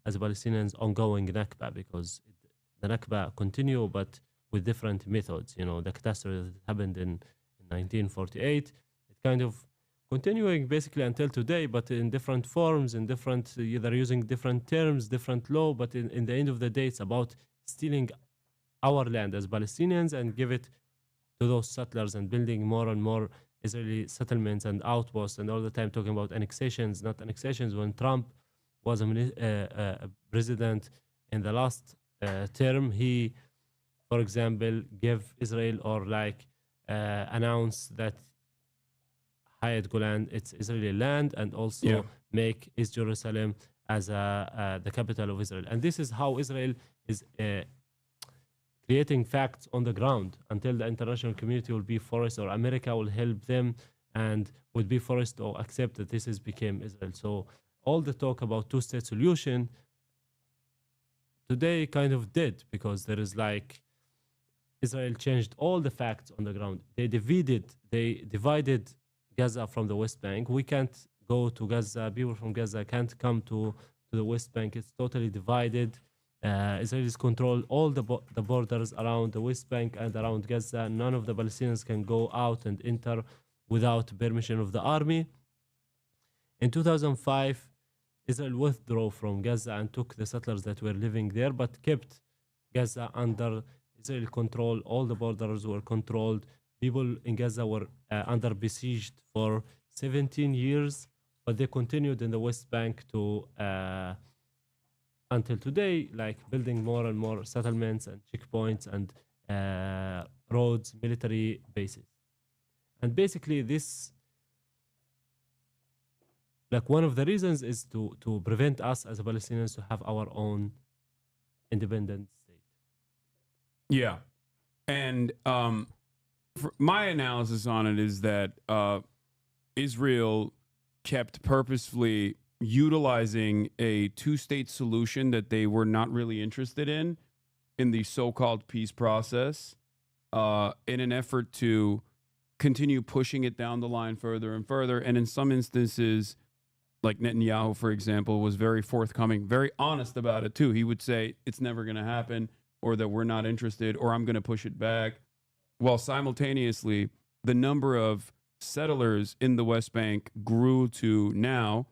as Palestinians, ongoing Nakba, because the Nakba continue, but with different methods. The catastrophe that happened in 1948, it kind of continuing basically until today, but in different forms, in different, they're using different terms, different law, but in the end of the day, it's about stealing our land as Palestinians and give it to those settlers and building more and more Israeli settlements and outposts, and all the time talking about annexations, not annexations. When Trump was a president in the last term, he, for example, gave Israel or announced that Hayat Golan, it's Israeli land, and also make East Jerusalem as the capital of Israel. And this is how Israel is creating facts on the ground until the international community will be forced, or America will help them and will be forced to accept that this has become Israel. So all the talk about two-state solution today kind of dead, because there is Israel changed all the facts on the ground. They divided Gaza from the West Bank. We can't go to Gaza. People from Gaza can't come to the West Bank. It's totally divided. Israelis control all the borders around the West Bank and around Gaza. None of the Palestinians can go out and enter without permission of the army. In 2005, Israel withdrew from Gaza and took the settlers that were living there, but kept Gaza under Israeli control. All the borders were controlled. People in Gaza were under besieged for 17 years, but they continued in the West Bank to until today, building more and more settlements and checkpoints and roads, military bases. And basically this, one of the reasons is to prevent us as Palestinians to have our own independent state. Yeah. And my analysis on it is that Israel kept purposefully utilizing a two-state solution that they were not really interested in the so-called peace process, in an effort to continue pushing it down the line further and further. And in some instances, like Netanyahu, for example, was very forthcoming, very honest about it too. He would say it's never going to happen, or that we're not interested, or I'm going to push it back. While simultaneously, the number of settlers in the West Bank grew to now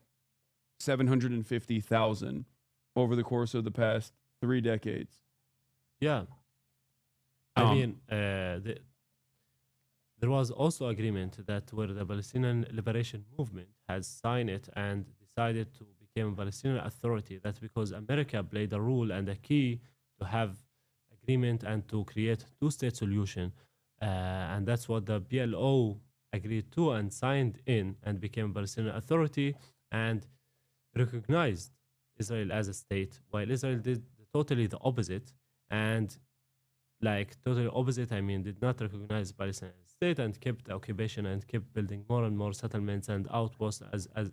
750,000 over the course of the past 3 decades. Yeah. I mean, there was also agreement that where the Palestinian Liberation Movement has signed it and decided to become a Palestinian Authority. That's because America played a role and a key to have agreement and to create two-state solution. And that's what the PLO agreed to and signed in and became a Palestinian Authority and recognized Israel as a state, while Israel did totally the opposite. And like totally opposite, I mean, did not recognize Palestine as a state and kept the occupation and kept building more and more settlements and outposts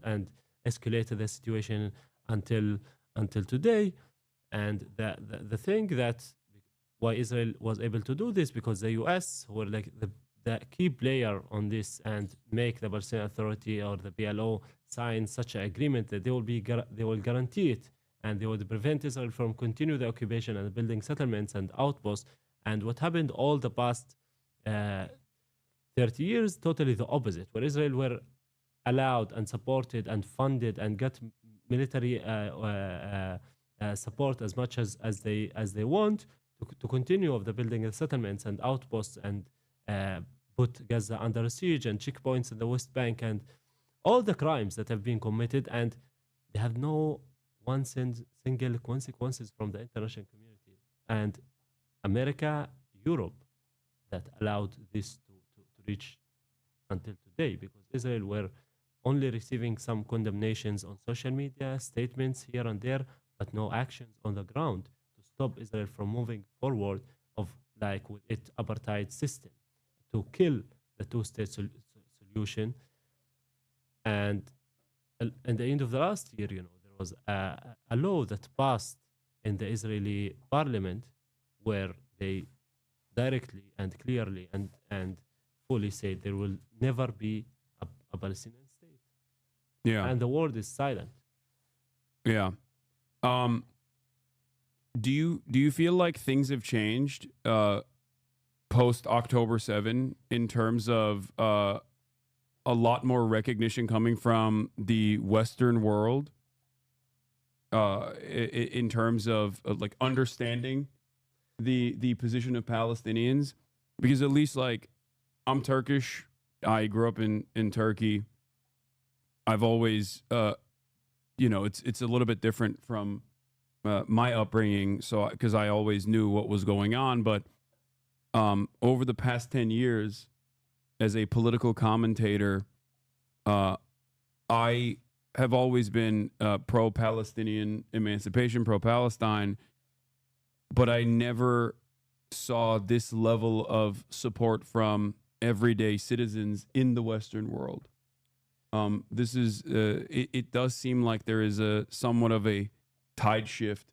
and escalated the situation until today. And the thing that why Israel was able to do this, because the US were like the key player on this and make the Palestinian Authority or the PLO sign such an agreement that they will guarantee it, and they would prevent Israel from continue the occupation and building settlements and outposts. And what happened all the past 30 years, totally the opposite, where Israel were allowed and supported and funded and got military support as much as they want to continue of the building of settlements and outposts and put Gaza under siege and checkpoints in the West Bank and all the crimes that have been committed, and they have no one single consequences from the international community and America, Europe, that allowed this to reach until today, because Israel were only receiving some condemnations on social media, statements here and there, but no actions on the ground to stop Israel from moving forward of like with its apartheid system to kill the two-state solution. And at the end of the last year, there was a law that passed in the Israeli parliament where they directly and clearly and fully say there will never be a Palestinian state. Yeah. And the world is silent. Yeah. Do you feel like things have changed post October 7 in terms of a lot more recognition coming from the Western world in terms of like understanding the position of Palestinians? Because at least like I'm Turkish, I grew up in Turkey. I've always it's a little bit different from my upbringing, so because I always knew what was going on, but over the past 10 years as a political commentator, I have always been pro-Palestinian emancipation, pro-Palestine, but I never saw this level of support from everyday citizens in the Western world. This is it does seem like there is a somewhat of a tide shift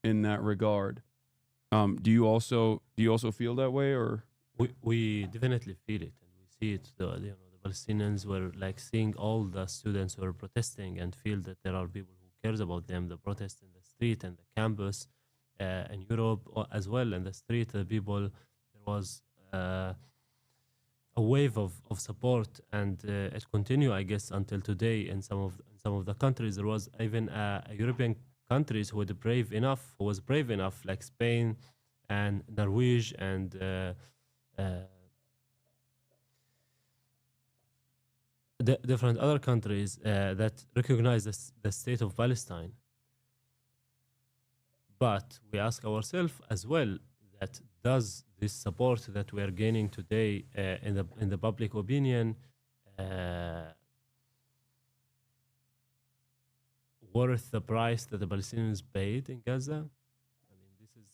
in that regard. Do you also feel that way, or we definitely feel it, and we see it. The Palestinians were like seeing all the students who are protesting and feel that there are people who cares about them. The protest in the street and the campus in Europe as well. In the street, the people, there was a wave of support, and it continued, I guess, until today. In some of the countries, there was even European countries who was brave enough, like Spain and Norway and different other countries that recognize the state of Palestine. But we ask ourselves as well, that does this support that we are gaining today in the public opinion worth the price that the Palestinians paid in Gaza? I mean, this is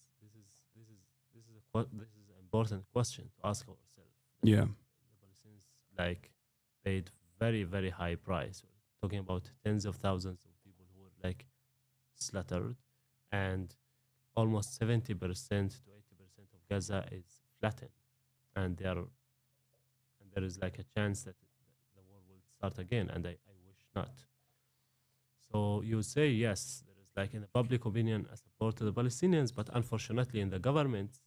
an important question to ask ourselves. Yeah, the Palestinians like paid very, very high price, talking about tens of thousands of people who were like slaughtered, and almost 70% to 80% of Gaza is flattened, and there is like a chance that the war will start again, and I wish not. So you would say yes, there is like in the public opinion a support to the Palestinians, but unfortunately in the government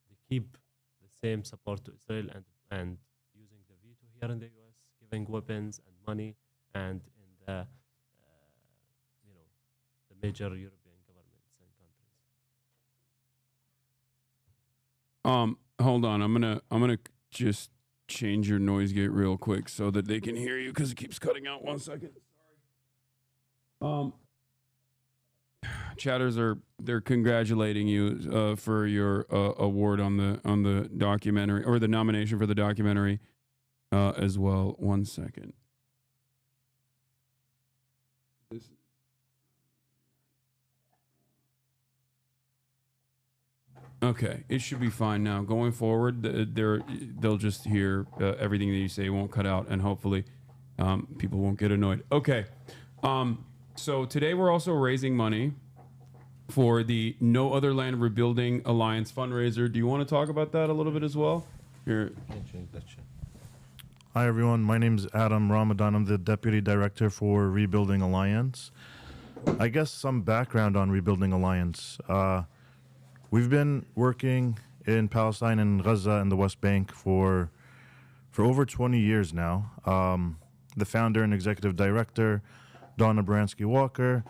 they keep the same support to Israel and using the veto here in the US, giving weapons and money, and in the the major European governments and countries. Hold on, I'm gonna just change your noise gate real quick so that they can hear you because it keeps cutting out. 1 second. Sorry. Chatters they're congratulating you for your award on the documentary, or the nomination for the documentary as well. 1 second. Okay, it should be fine now. Going forward, they'll just hear everything that you say, won't cut out, and hopefully people won't get annoyed. Okay, so today we're also raising money for the No Other Land Rebuilding Alliance fundraiser. Do you want to talk about that a little bit as well? Here. Hi, everyone. My name is Adam Ramadan. I'm the Deputy Director for Rebuilding Alliance. I guess some background on Rebuilding Alliance. We've been working in Palestine and Gaza and the West Bank for over 20 years now. The founder and executive director, Donna Baranski-Walker,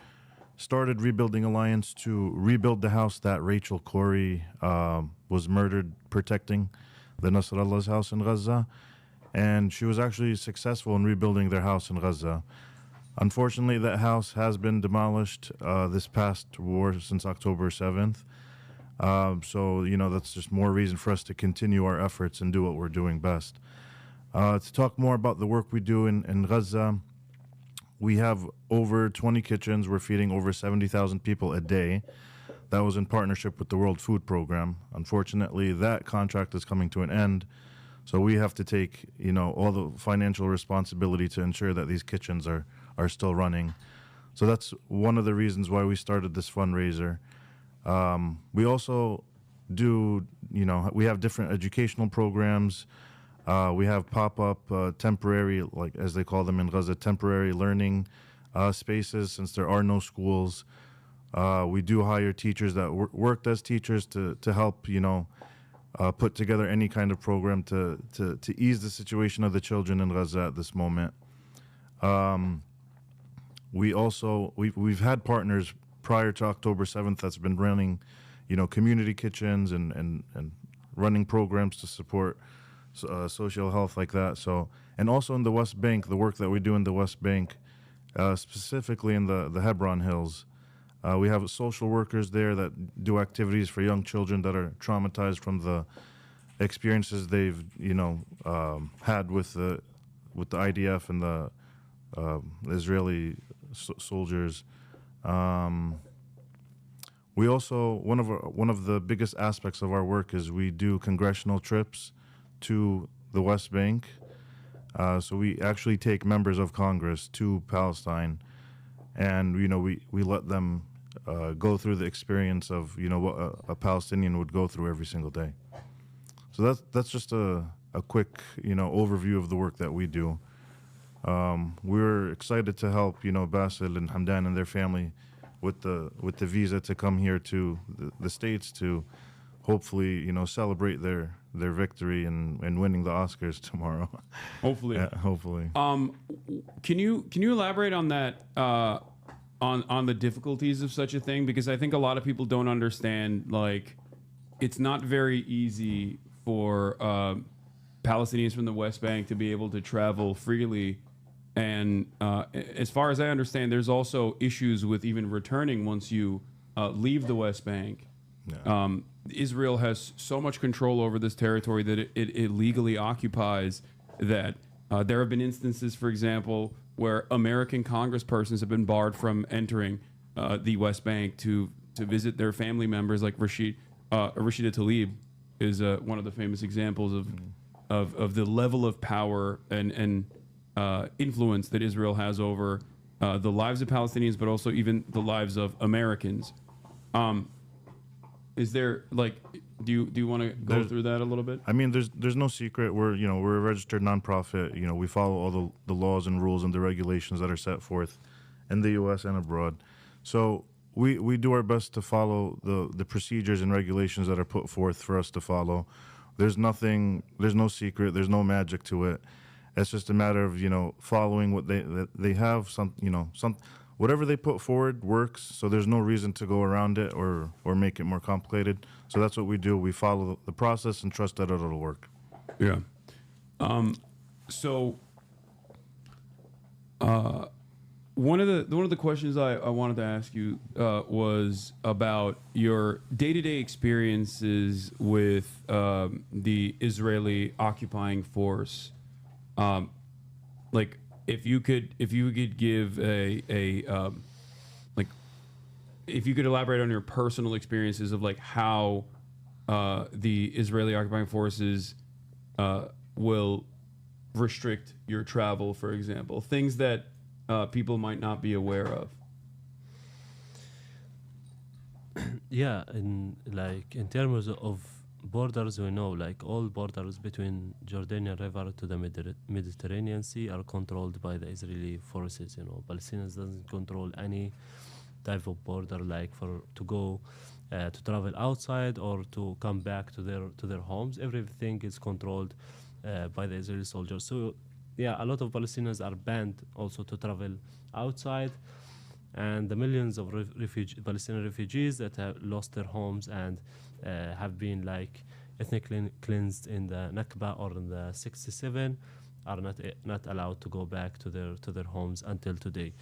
started Rebuilding Alliance to rebuild the house that Rachel Corrie was murdered protecting, the Nasrallah's house in Gaza. And she was actually successful in rebuilding their house in Gaza. Unfortunately, that house has been demolished this past war since October 7th. So, that's just more reason for us to continue our efforts and do what we're doing best. To talk more about the work we do in Gaza, we have over 20 kitchens. We're feeding over 70,000 people a day. That was in partnership with the World Food Program. Unfortunately, that contract is coming to an end. So we have to take, all the financial responsibility to ensure that these kitchens are still running. So that's one of the reasons why we started this fundraiser. We also do, we have different educational programs. We have pop-up temporary, like as they call them in Gaza, temporary learning spaces since there are no schools. We do hire teachers that worked as teachers to help, put together any kind of program to ease the situation of the children in Gaza at this moment. We've had partners prior to October 7th that's been running, community kitchens and running programs to support social health like that. So, and also in the West Bank, the work that we do in the West Bank, specifically in the Hebron Hills, we have social workers there that do activities for young children that are traumatized from the experiences they've, had with the IDF and the Israeli soldiers. We also, one of the biggest aspects of our work is we do congressional trips to the West Bank. So we actually take members of Congress to Palestine, and we let them go through the experience of what a Palestinian would go through every single day. So that's just a quick overview of the work that we do. We're excited to help Basil and Hamdan and their family with the visa to come here to the States to hopefully celebrate their victory and winning the Oscars tomorrow. Hopefully. Yeah, hopefully. Can you elaborate on that, on the difficulties of such a thing? Because I think a lot of people don't understand, like, it's not very easy for Palestinians from the West Bank to be able to travel freely. And as far as I understand, there's also issues with even returning once you leave the West Bank. Yeah. Israel has so much control over this territory that it legally occupies that there have been instances, for example, where American congresspersons have been barred from entering the West Bank to visit their family members, like Rashida Tlaib is one of the famous examples of the level of power and influence that Israel has over the lives of Palestinians, but also even the lives of Americans. Is there like, do you want to go through that a little bit? I mean, there's no secret. We're we're a registered nonprofit. We follow all the laws and rules and the regulations that are set forth in the U.S. and abroad. So we do our best to follow the procedures and regulations that are put forth for us to follow. There's no secret. There's no magic to it. It's just a matter of following what they have. Whatever they put forward works. So there's no reason to go around it or make it more complicated. So that's what we do. We follow the process and trust that it'll work. Yeah. One of the questions I wanted to ask you was about your day-to-day experiences with the Israeli occupying force. Like, if you could give if you could elaborate on your personal experiences of like how the Israeli occupying forces will restrict your travel, for example, things that people might not be aware of. Yeah, in terms of borders, we know like all borders between Jordanian River to the Mediterranean Sea are controlled by the Israeli forces. Palestinians doesn't control any type of border, like to go to travel outside or to come back to their homes. Everything is controlled by the Israeli soldiers. So yeah, a lot of Palestinians are banned also to travel outside, and the millions of Palestinian refugees that have lost their homes and have been like ethnically cleansed in the Nakba or in the 67 are not allowed to go back to their homes until today.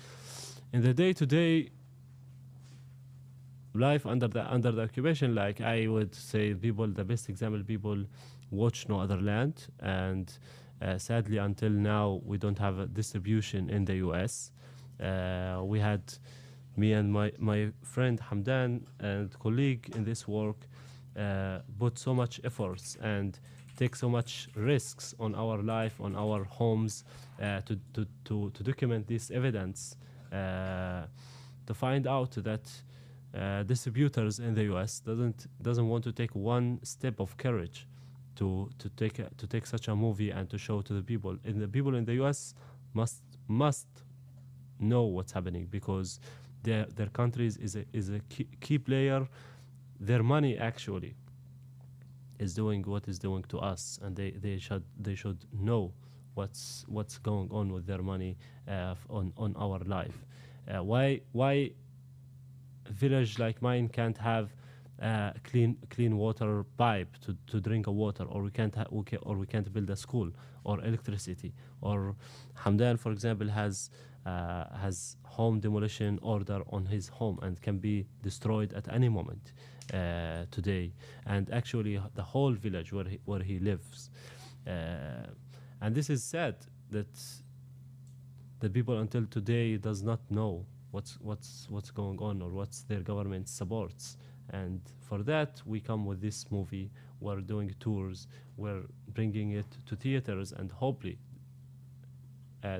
In the day-to-day life under the occupation, like I would say, the best example, people watch No Other Land, and sadly until now we don't have a distribution in the US. We had, me and my friend Hamdan and colleague in this work put so much efforts and take so much risks on our life, on our homes, to document this evidence, to find out that distributors in the US doesn't want to take one step of courage to take such a movie and to show to the people. And the people in the US must know what's happening, because their countries is a key player. Their money actually is doing what is doing to us, and they should know what's going on with their money on our life. Why a village like mine can't have clean water pipe to drink a water, or we can't build a school or electricity, or Hamdan, for example, has home demolition order on his home and can be destroyed at any moment today, and actually the whole village where he lives, and this is sad that the people until today does not know what's going on or what's their government supports. And for that we come with this movie. We're doing tours, we're bringing it to theaters, and hopefully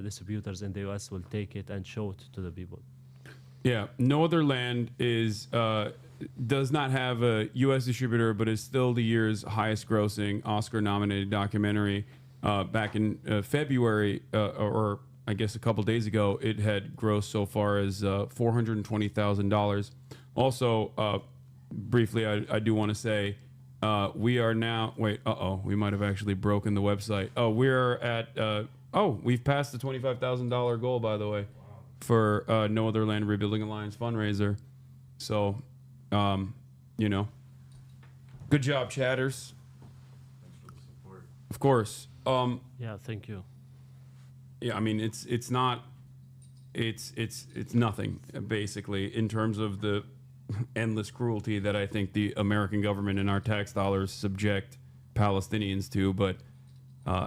distributors in the US will take it and show it to the people. Yeah, No Other Land does not have a US distributor, but is still the year's highest grossing Oscar-nominated documentary. Back in February, or I guess a couple days ago, it had grossed so far as $420,000. Also, briefly, I do want to say we are now, we might have actually broken the website. Oh, we're at, we've passed the $25,000 goal, by the way, for No Other Land Rebuilding Alliance fundraiser. So, good job, chatters. Thanks for the support. Of course. Yeah, thank you. Yeah, I mean, it's nothing, basically, in terms of the endless cruelty that I think the American government and our tax dollars subject Palestinians to, but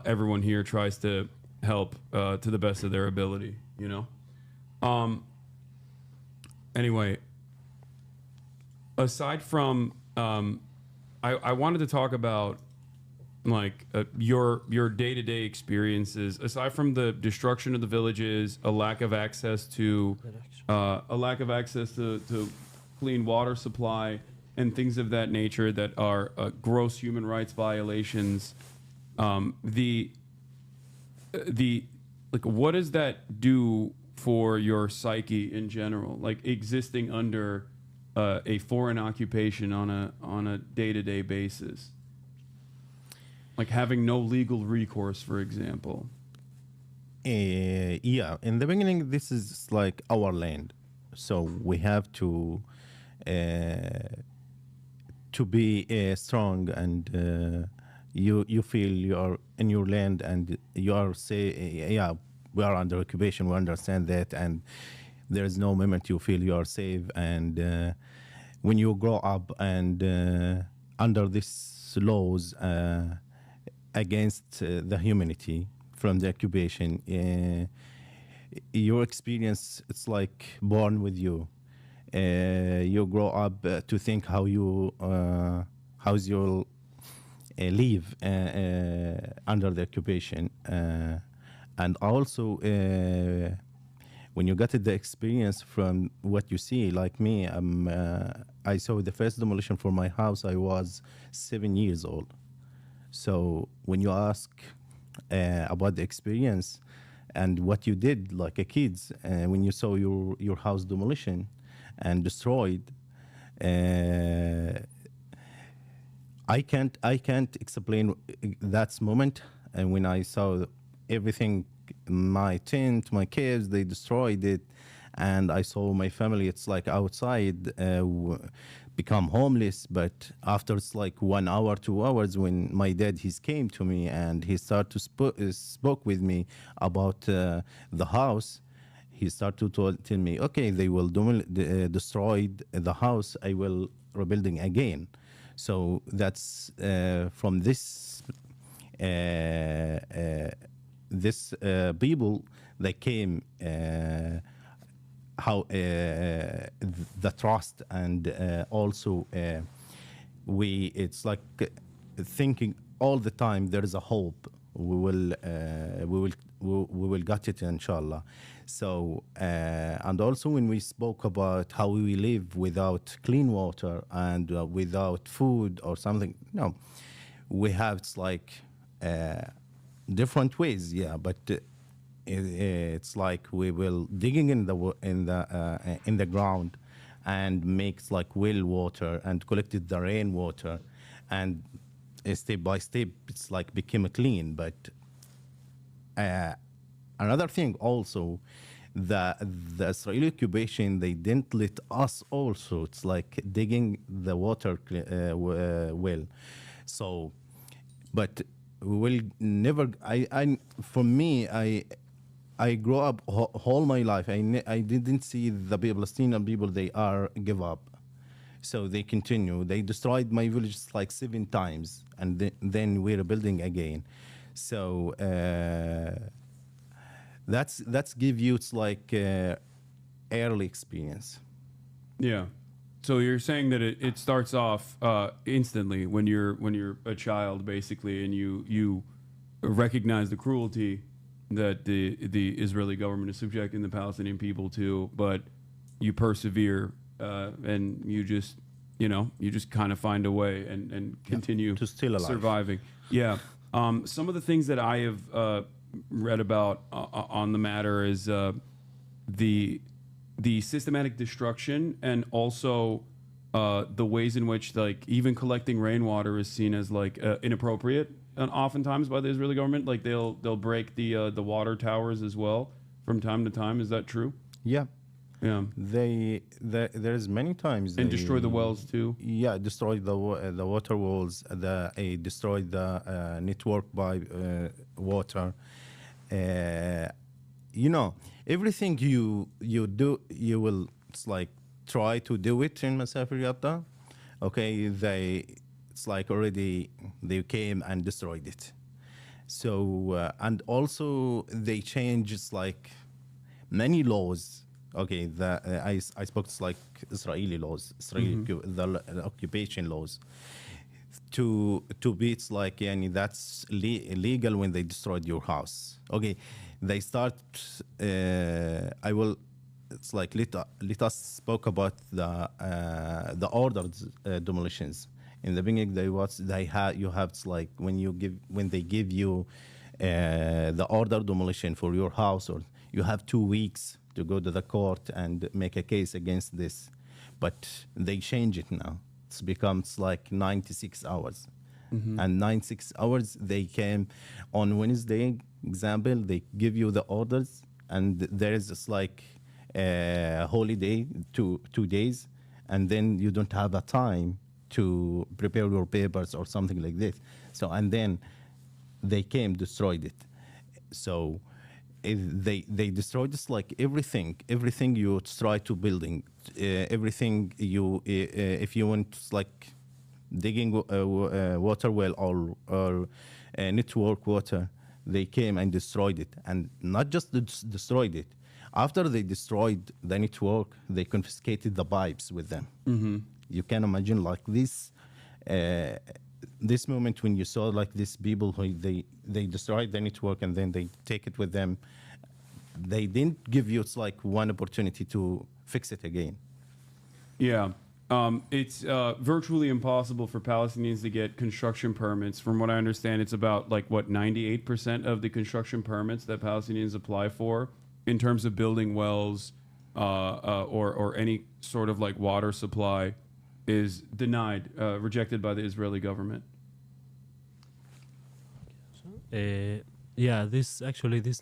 everyone here tries to help to the best of their ability, Anyway, aside from, I wanted to talk about your day-to-day experiences, aside from the destruction of the villages, a lack of access to clean water supply, and things of that nature that are gross human rights violations. What does that do for your psyche in general? Like existing under a foreign occupation on a day-to-day basis, like having no legal recourse, for example. Yeah, in the beginning, this is like our land, so we have to be strong, and you feel you are in your land, and you are yeah, we are under occupation. We understand that, and there is no moment you feel you are safe. And when you grow up and under these laws against the humanity from the occupation, your experience, it's like born with you. You grow up to think how you live under the occupation, and also when you got the experience from what you see. Like me, I saw the first demolition for my house. I was 7 years old. So when you ask about the experience and what you did like a kids, when you saw your house demolition and destroyed, I can't explain that moment. And when I saw everything, my tent, my kids, they destroyed it, and I saw my family, it's like outside, become homeless. But after it's like 1 hour, 2 hours, when my dad, he came to me and he started to spoke with me about the house. He started to tell me, okay, they will destroy the house, I will rebuilding again. So that's from this people that came, how the trust, and also it's like thinking all the time there is a hope. We will get it, inshallah. So and also when we spoke about how we live without clean water and without food or something, no, we have, it's like different ways, yeah, but it's like we will digging in the ground and makes like well water and collected the rainwater, and step by step it's like became clean. But another thing also, the Israeli occupation, they didn't let us also, it's like digging the water well. So but we will never, for me, I grew up whole my life, I didn't see the Palestinian people, they are give up. So they continue. They destroyed my village like 7 times, and then we're building again. So that's give you, it's like early experience. Yeah. So you're saying that it starts off instantly when you're a child, basically, and you recognize the cruelty that the Israeli government is subjecting the Palestinian people to, but you persevere. And you just kind of find a way and continue to still alive. Surviving. Yeah. Some of the things that I have read about on the matter is the systematic destruction, and also the ways in which, like, even collecting rainwater is seen as like inappropriate, and oftentimes by the Israeli government. Like they'll break the water towers as well from time to time. Is that true? Yeah. Yeah, there's many times, and destroy the wells too. Yeah, destroy the water walls. Destroy the network by water. Everything you do, you will, it's like try to do it in Masafir Yatta. Okay, it's like already they came and destroyed it. So and also they changed, it's like many laws. Okay, I spoke, it's like Israeli laws, the occupation laws. to be, it's like, yani, that's illegal when they destroyed your house. Okay, they start. I will. It's like let us spoke about the ordered demolitions. In the beginning, you have, it's like when they give you the order demolition for your house, or you have 2 weeks to go to the court and make a case against this, but they change it now. It's becomes like 96 hours. And 96 hours, they came on Wednesday, example, they give you the orders, and there is just like a holiday, 2 days, and then you don't have a time to prepare your papers or something like this. So, and then they came, destroyed it. So they destroyed just like everything you try to building, everything you, if you want, like digging a water well or network water, they came and destroyed it. And not just destroyed it, after they destroyed the network, they confiscated the pipes with them. You can imagine like this moment when you saw like these people who they destroyed the network and then they take it with them. They didn't give you, it's like, one opportunity to fix it again. Yeah. It's virtually impossible for Palestinians to get construction permits. From what I understand, it's about like, what, 98% of the construction permits that Palestinians apply for in terms of building wells or any sort of like water supply is denied, rejected by the Israeli government. Yeah, this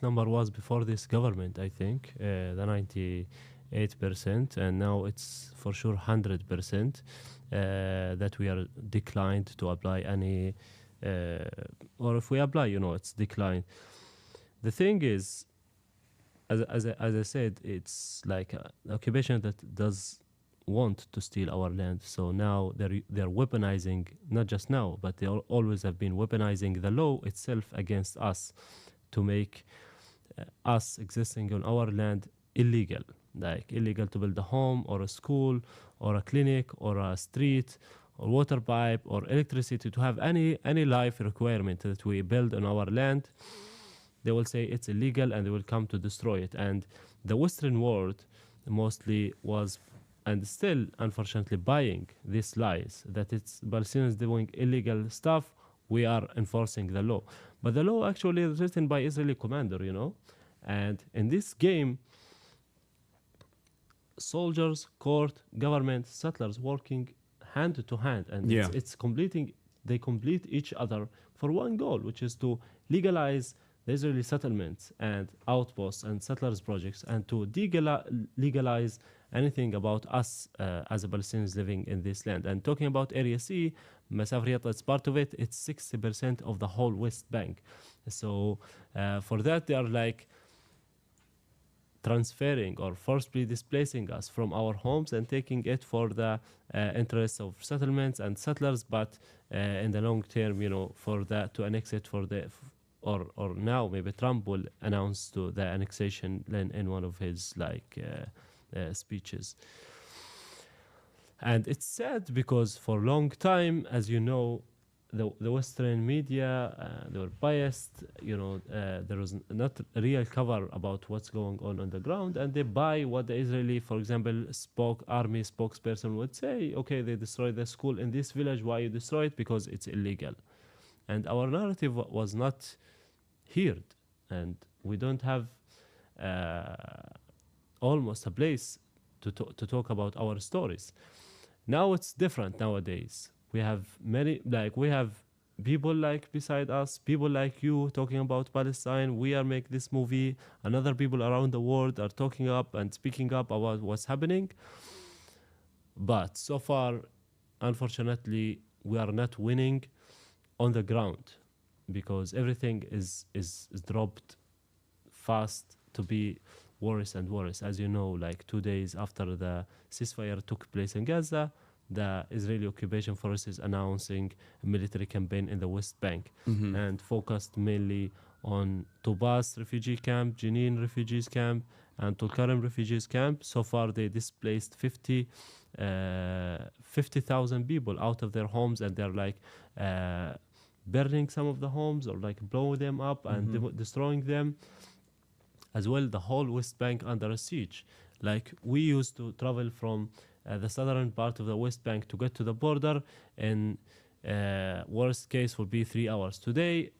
number was before this government, I think, the 98%, and now it's for sure 100% that we are declined to apply any, or if we apply, it's declined. The thing is, as I said, it's like an occupation that does want to steal our land. So now they're weaponizing, not just now, but they always have been weaponizing the law itself against us to make us existing on our land illegal. Like illegal to build a home or a school or a clinic or a street or water pipe or electricity, to have any life requirement that we build on our land. They will say it's illegal and they will come to destroy it. And the Western world mostly was, and still unfortunately, buying these lies that it's Palestinians doing illegal stuff, we are enforcing the law. But the law actually is written by Israeli commander, And in this game, soldiers, court, government, settlers working hand to hand, and it's completing. They complete each other for one goal, which is to legalize the Israeli settlements and outposts and settlers projects, and to legalize anything about us as a Palestinians living in this land. And talking about Area C, Masaf is part of it. It's 60% of the whole West Bank. So for that, they are like transferring or forcibly displacing us from our homes and taking it for the interests of settlements and settlers, but in the long term, for that, to annex it for the, or now maybe Trump will announce to the annexation in one of his speeches. And it's sad because for a long time, as you know, the Western media, they were biased. There was not a real cover about what's going on the ground, and they buy what the Israeli, for example, army spokesperson would say. Okay, they destroyed the school in this village. Why you destroy it? Because it's illegal. And our narrative was not heard, and we don't have almost a place to talk about our stories. Now it's different nowadays. We have we have people like beside us, people like you talking about Palestine. We are making this movie. And other people around the world are talking up and speaking up about what's happening. But so far, unfortunately, we are not winning on the ground, because everything is dropped fast to be worse and worse. As you know, 2 days after the ceasefire took place in Gaza, the Israeli occupation forces announcing a military campaign in the West Bank, and focused mainly on Tubas refugee camp, Jenin refugees camp, and Tulkarem refugees camp. So far, they displaced 50 50,000 people out of their homes, and they're like burning some of the homes or like blowing them up and destroying them. As well, the whole West Bank under a siege. Like, we used to travel from the southern part of the West Bank to get to the border, and worst case would be 3 hours. Today,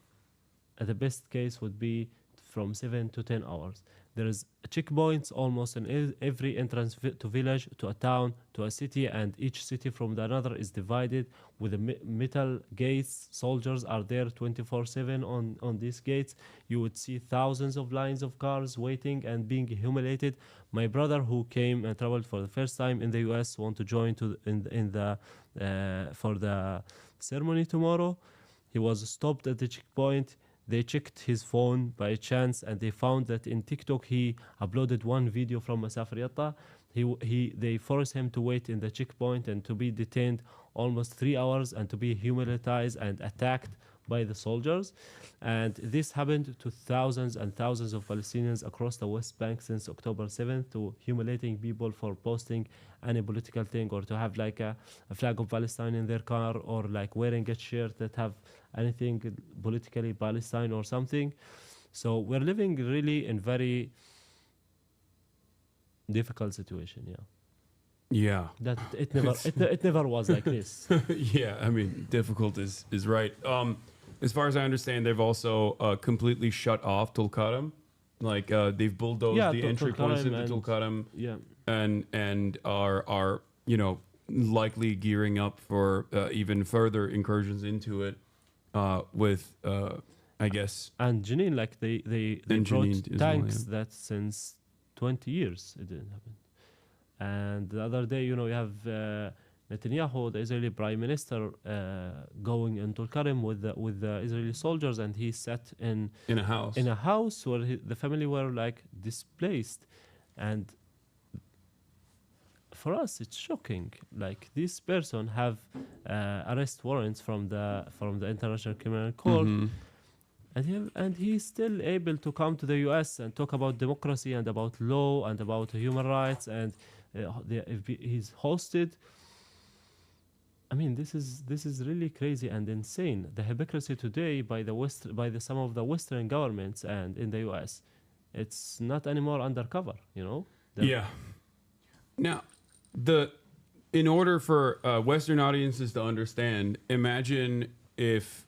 the best case would be from 7 to 10 hours. There is checkpoints almost in every entrance to village, to a town, to a city, and each city from the another is divided with the metal gates. Soldiers are there 24/7 on these gates. You would see thousands of lines of cars waiting and being humiliated. My brother, who came and traveled for the first time in the U.S., want to join for the ceremony tomorrow. He was stopped at the checkpoint. They checked his phone by chance, and they found that in TikTok he uploaded one video from Masafir Yatta. They forced him to wait in the checkpoint and to be detained almost 3 hours and to be humiliated and attacked by the soldiers. And this happened to thousands and thousands of Palestinians across the West Bank since October 7th, to humiliating people for posting any political thing, or to have like a flag of Palestine in their car, or like wearing a shirt that have anything politically Palestine or something. So we're living really in very difficult situation. Yeah. That it never was like this. Yeah, I mean, difficult is right. As far as I understand, they've also completely shut off Tulkarm. Like they've bulldozed the entry points into Tulkarm. Yeah. And are likely gearing up for even further incursions into it with I guess. And Jenin, like they brought tanks that since 20 years it didn't happen. And the other day, you have Netanyahu, the Israeli prime minister, going into Tulkarm with the Israeli soldiers, and he sat in a house where the family were like displaced. And for us, it's shocking. Like, this person have arrest warrants from the International Criminal Court. And he's still able to come to the U.S. and talk about democracy and about law and about human rights, and he's hosted. I mean, this is really crazy and insane. The hypocrisy today by some of the Western governments and in the U.S., it's not anymore undercover. Yeah. Now, in order for Western audiences to understand, imagine if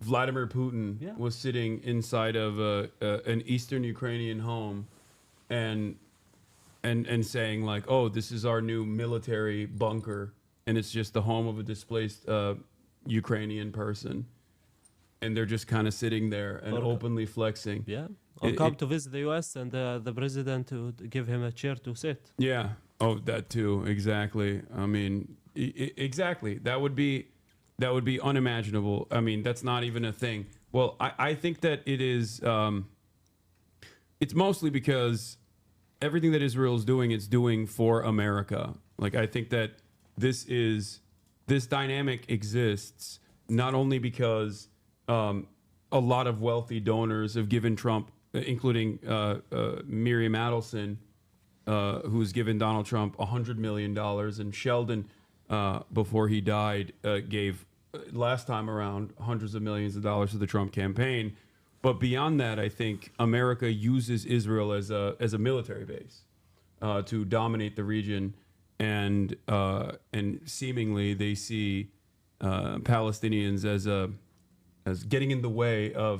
Vladimir Putin was sitting inside of an Eastern Ukrainian home and saying like, "Oh, this is our new military bunker," and it's just the home of a displaced Ukrainian person, and they're just kind of sitting there and openly flexing. Yeah. Or come to visit the U.S. and the president to give him a chair to sit. Yeah. Oh, that too. Exactly. I mean, exactly. That would be unimaginable. I mean, that's not even a thing. Well, I think that it is. It's mostly because everything that Israel is doing, it's doing for America. Like, I think that this dynamic exists not only because a lot of wealthy donors have given Trump, including Miriam Adelson, who's given Donald Trump $100 million, and Sheldon, before he died, gave last time around hundreds of millions of dollars to the Trump campaign. But beyond that, I think America uses Israel as a military base to dominate the region, and seemingly they see Palestinians as getting in the way of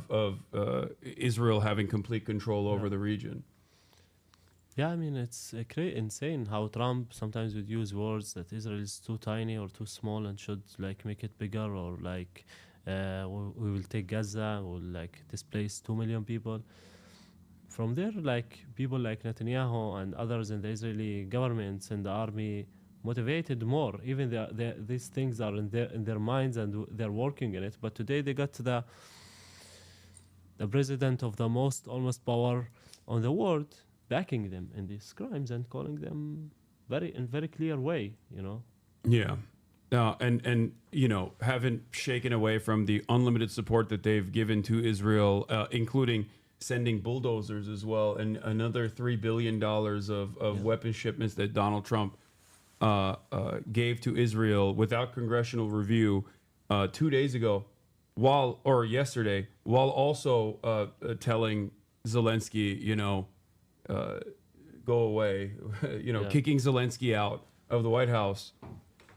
Israel having complete control over the region. Yeah, I mean, it's insane how Trump sometimes would use words that Israel is too tiny or too small and should like make it bigger, or like we will take Gaza, we'll like displace 2 million people. From there, like people like Netanyahu and others in the Israeli governments and the army motivated more. Even these things are in their minds and they're working in it. But today they got the president of the most almost power on the world backing them in these crimes and calling them in very clear way, Yeah. And haven't shaken away from the unlimited support that they've given to Israel, including sending bulldozers as well, and another $3 billion of weapon shipments that Donald Trump gave to Israel without congressional review 2 days ago, yesterday, while also telling Zelensky, go away, kicking Zelensky out of the White House,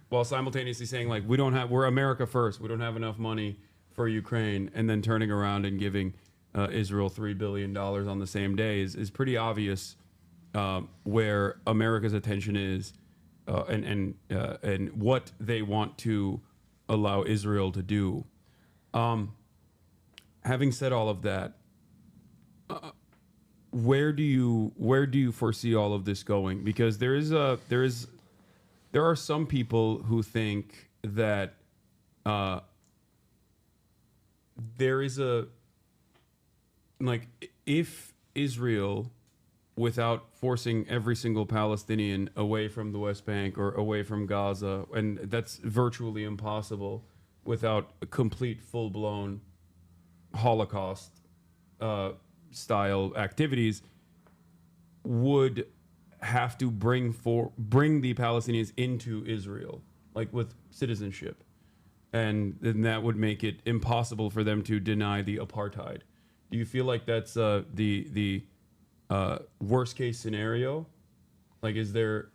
while simultaneously saying like we're America first, we don't have enough money for Ukraine, and then turning around and giving Israel $3 billion on the same day is pretty obvious where America's attention is and what they want to allow Israel to do. Having said all of that, where do you foresee all of this going? Because there are some people who think that there is if Israel, without forcing every single Palestinian away from the West Bank or away from Gaza, and that's virtually impossible without a complete full-blown Holocaust style activities, would have to bring the Palestinians into Israel, like with citizenship, and then that would make it impossible for them to deny the apartheid. Do you feel like that's the worst case scenario? Like, is there?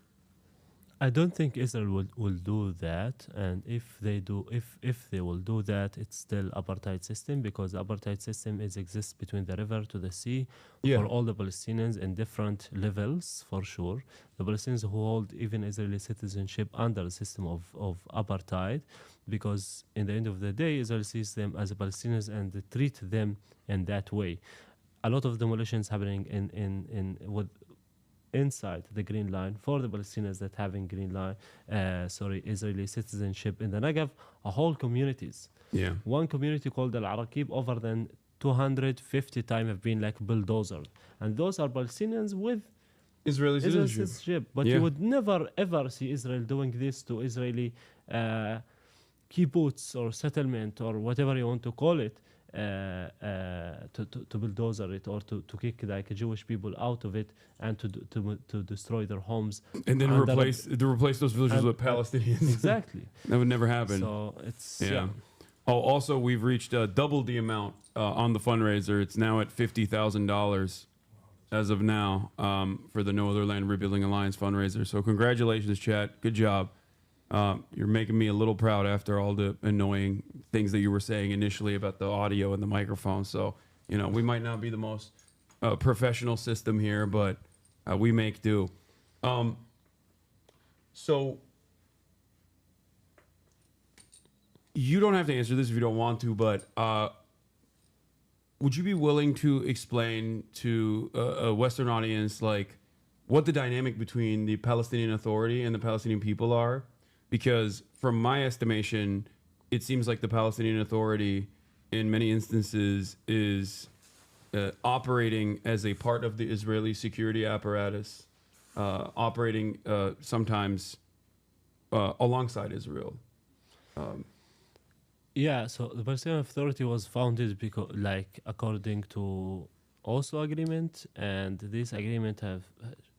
I don't think Israel will do that, and if they will do that, it's still apartheid system, because the apartheid system exists between the river to the sea for all the Palestinians in different levels, for sure. The Palestinians who hold even Israeli citizenship under the system of apartheid, because in the end of the day, Israel sees them as Palestinians and they treat them in that way. A lot of demolitions happening inside the Green Line for the Palestinians that having Israeli citizenship in the Negev, a whole communities. Yeah. One community called Al-Araqib, over than 250 times have been like bulldozers. And those are Palestinians with Israeli citizenship. But you would never ever see Israel doing this to Israeli kibbutz or settlement or whatever you want to call it, to bulldozer it or to kick like Jewish people out of it and to destroy their homes and then replace those villages with Palestinians. Exactly. That would never happen. So it's Oh, also we've reached double the amount on the fundraiser. It's now at $50,000 as of now for the No Other Land Rebuilding Alliance fundraiser. So congratulations, chat. Good job. You're making me a little proud after all the annoying things that you were saying initially about the audio and the microphone. So, we might not be the most professional system here, but we make do. So you don't have to answer this if you don't want to, but would you be willing to explain to a Western audience, like, what the dynamic between the Palestinian Authority and the Palestinian people are? Because from my estimation, it seems like the Palestinian Authority in many instances is operating as a part of the Israeli security apparatus, operating sometimes alongside Israel. So the Palestinian Authority was founded because, according to Oslo agreement, and this agreement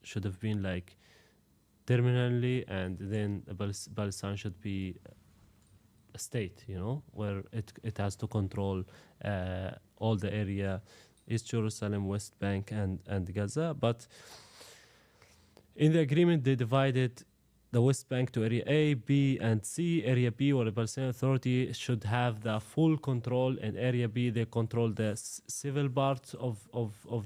should have been terminally, and then Palestine should be a state, where it has to control all the area, East Jerusalem, West Bank, and Gaza. But in the agreement, they divided the West Bank to Area A, B, and C. Area B, where the Palestinian Authority should have the full control. In Area B, they control the civil parts of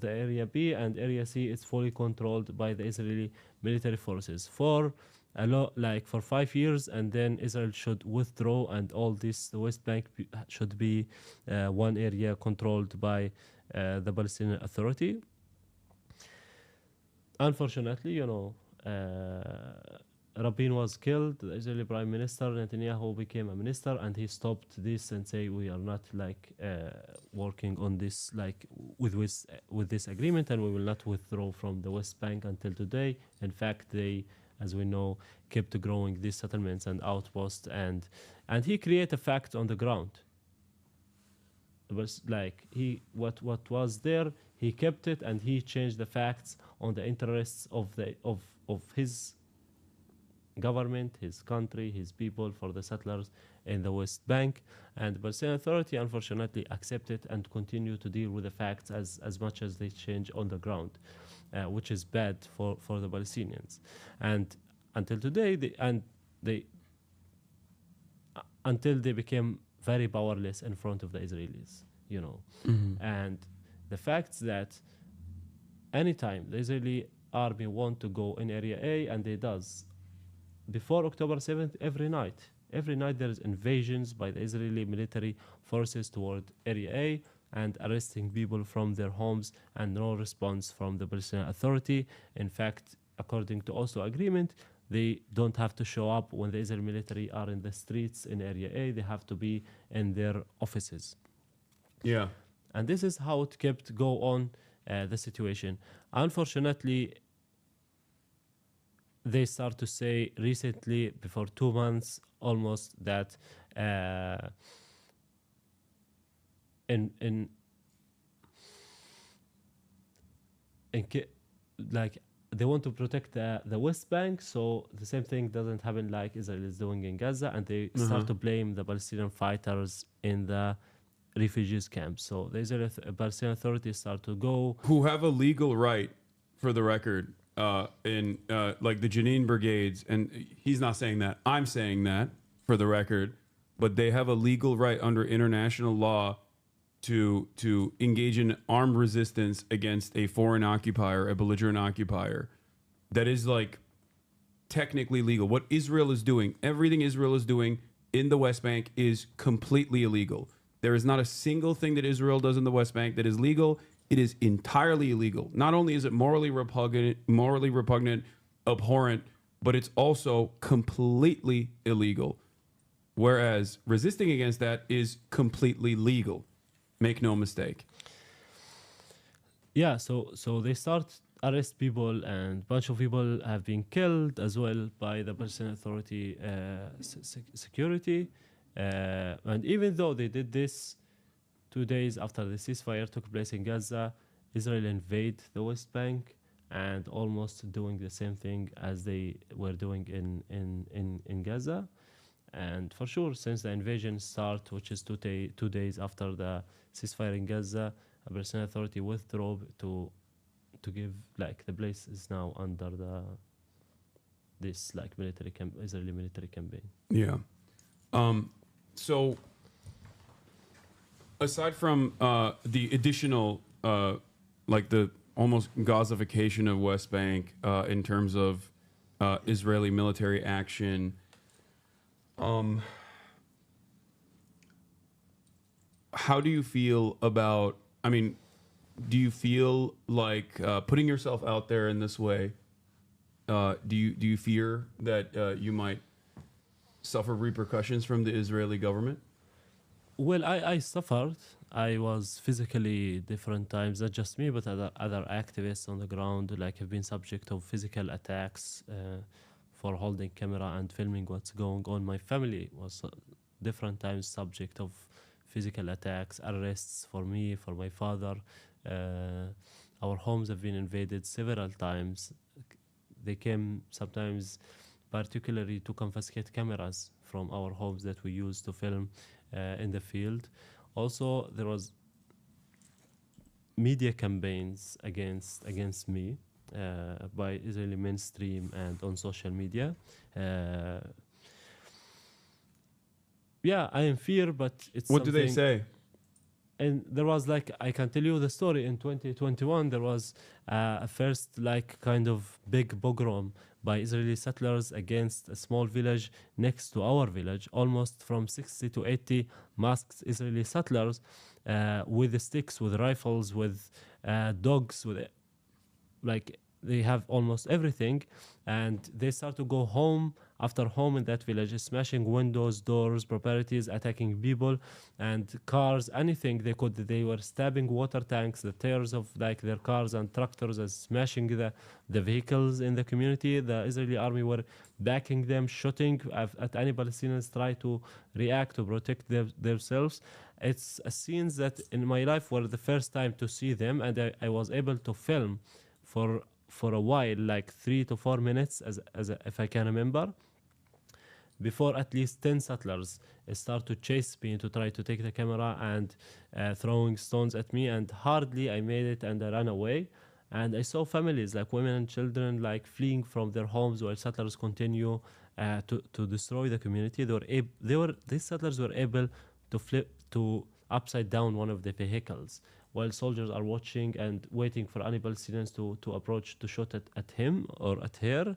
the Area B, and Area C is fully controlled by the Israeli military forces for 5 years, and then Israel should withdraw, and all this, the West Bank should be one area controlled by the Palestinian Authority. Unfortunately, Rabin was killed. The Israeli Prime Minister Netanyahu became a minister, and he stopped this and say we are not working on this with this agreement, and we will not withdraw from the West Bank until today. In fact, they, as we know, kept growing these settlements and outposts, and he created a fact on the ground. It was what was there, he kept it, and he changed the facts on the interests of his government, his country, his people, for the settlers in the West Bank. And the Palestinian Authority, unfortunately, accepted and continue to deal with the facts as much as they change on the ground, which is bad for the Palestinians. And until today, until they became very powerless in front of the Israelis, you know. And the fact that anytime the Israeli army want to go in Area A, and they does, before October 7th, every night there is invasions by the Israeli military forces toward Area A and arresting people from their homes, and no response from the Palestinian Authority. In fact, according to Oslo Agreement, they don't have to show up when the Israeli military are in the streets in Area A. They have to be in their offices. Yeah. And this is how it kept go on, the situation. Unfortunately, they start to say recently, before 2 months almost, that like they want to protect the West Bank, so the same thing doesn't happen like Israel is doing in Gaza, and they start to blame the Palestinian fighters in the refugees camps. So the Israeli Palestinian authorities start to go, who have a legal right, for the record, in like the Jenin brigades, and he's not saying that, I'm saying that for the record, but they have a legal right under international law to engage in armed resistance against a foreign occupier, a belligerent occupier. That is like technically legal. What Israel is doing, everything Israel is doing in the West Bank is completely illegal. There is not a single thing that Israel does in the West Bank that is legal. It is entirely illegal. Not only is it morally repugnant, abhorrent, but it's also completely illegal. Whereas resisting against that is completely legal. Make no mistake. Yeah, so they start arrest people, and a bunch of people have been killed as well by the Palestinian Authority security. And even though they did this 2 days after the ceasefire took place in Gaza, Israel invaded the West Bank and almost doing the same thing as they were doing in Gaza. And for sure, since the invasion started, which is 2 days after the ceasefire in Gaza, the Palestinian Authority withdrew to give, like, the place is now under this like Israeli military campaign. Yeah. So aside from the additional, like the almost Gazification of West Bank in terms of Israeli military action, how do you feel about, I mean, do you feel like putting yourself out there in this way, do you fear that you might suffer repercussions from the Israeli government? Well, I suffered. I was physically different times, not just me, but other activists on the ground, like, have been subject of physical attacks for holding camera and filming what's going on. My family was different times subject of physical attacks, arrests for me, for my father. Our homes have been invaded several times. They came sometimes particularly to confiscate cameras from our homes that we used to film in the field. Also, there was media campaigns against me by Israeli mainstream and on social media. Yeah, I am fear, but it's what do they say? And there was, like, I can tell you the story. In 2021, there was a first, like, kind of big pogrom by Israeli settlers against a small village next to our village. Almost from 60 to 80 masked Israeli settlers with sticks, with rifles, with dogs, with, like, they have almost everything. And they start to go home after home in that village, smashing windows, doors, properties, attacking people and cars, anything they could. They were stabbing water tanks, the tires of, like, their cars and tractors, and smashing the vehicles in the community. The Israeli army were backing them, shooting at any Palestinians try to react to protect themselves. It's scenes that in my life were the first time to see them, and I was able to film for for a while, like 3 to 4 minutes, if I can remember, before at least 10 settlers start to chase me to try to take the camera and throwing stones at me, and hardly I made it and I ran away. And I saw families, like women and children, like fleeing from their homes while settlers continue to destroy the community. These settlers were able to flip to upside down one of the vehicles while soldiers are watching and waiting for any Palestinians to approach to shoot at him or at her.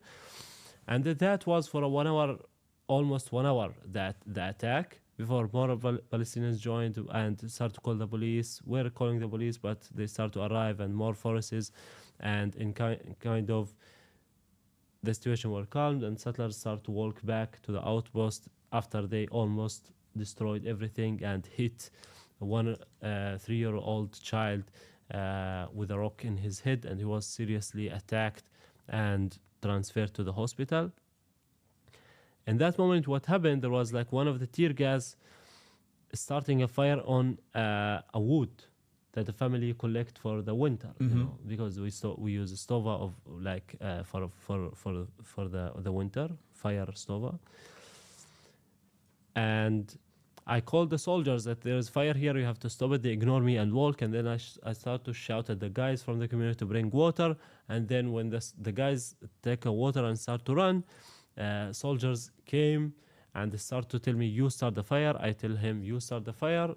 And that was for a 1 hour, almost 1 hour, the attack, before more Palestinians joined and started to call the police. We're calling the police, but they start to arrive and more forces, and in kind of the situation were calmed, and settlers start to walk back to the outpost after they almost destroyed everything and hit one 3-year-old child with a rock in his head, and he was seriously attacked and transferred to the hospital. In that moment, what happened, there was like one of the tear gas starting a fire on a wood that the family collect for the winter, you know, because we use a stove of like for the winter fire stove. And I called the soldiers that there's fire here, you have to stop it. They ignore me and walk, and then I start to shout at the guys from the community to bring water. And then when the guys take water and start to run, soldiers came and they start to tell me, you start the fire. I tell him, you start the fire.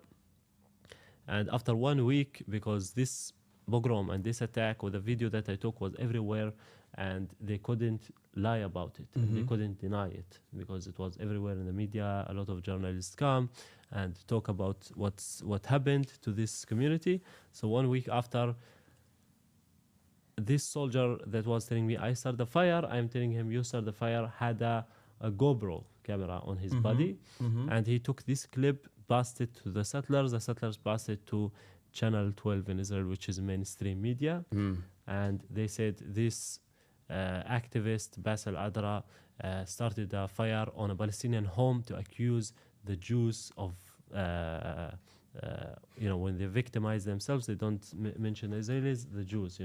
And after 1 week, because this pogrom and this attack with the video that I took was everywhere, and they couldn't lie about it. They couldn't deny it because it was everywhere in the media. A lot of journalists come and talk about what happened to this community. So 1 week after, this soldier that was telling me I start the fire, I'm telling him you start the fire, had a GoPro camera on his body, and he took this clip, passed it to the settlers passed it to Channel 12 in Israel, which is mainstream media, and they said this activist Basel Adra started a fire on a Palestinian home to accuse the Jews of when they victimize themselves, they don't mention the Israelis, the Jews,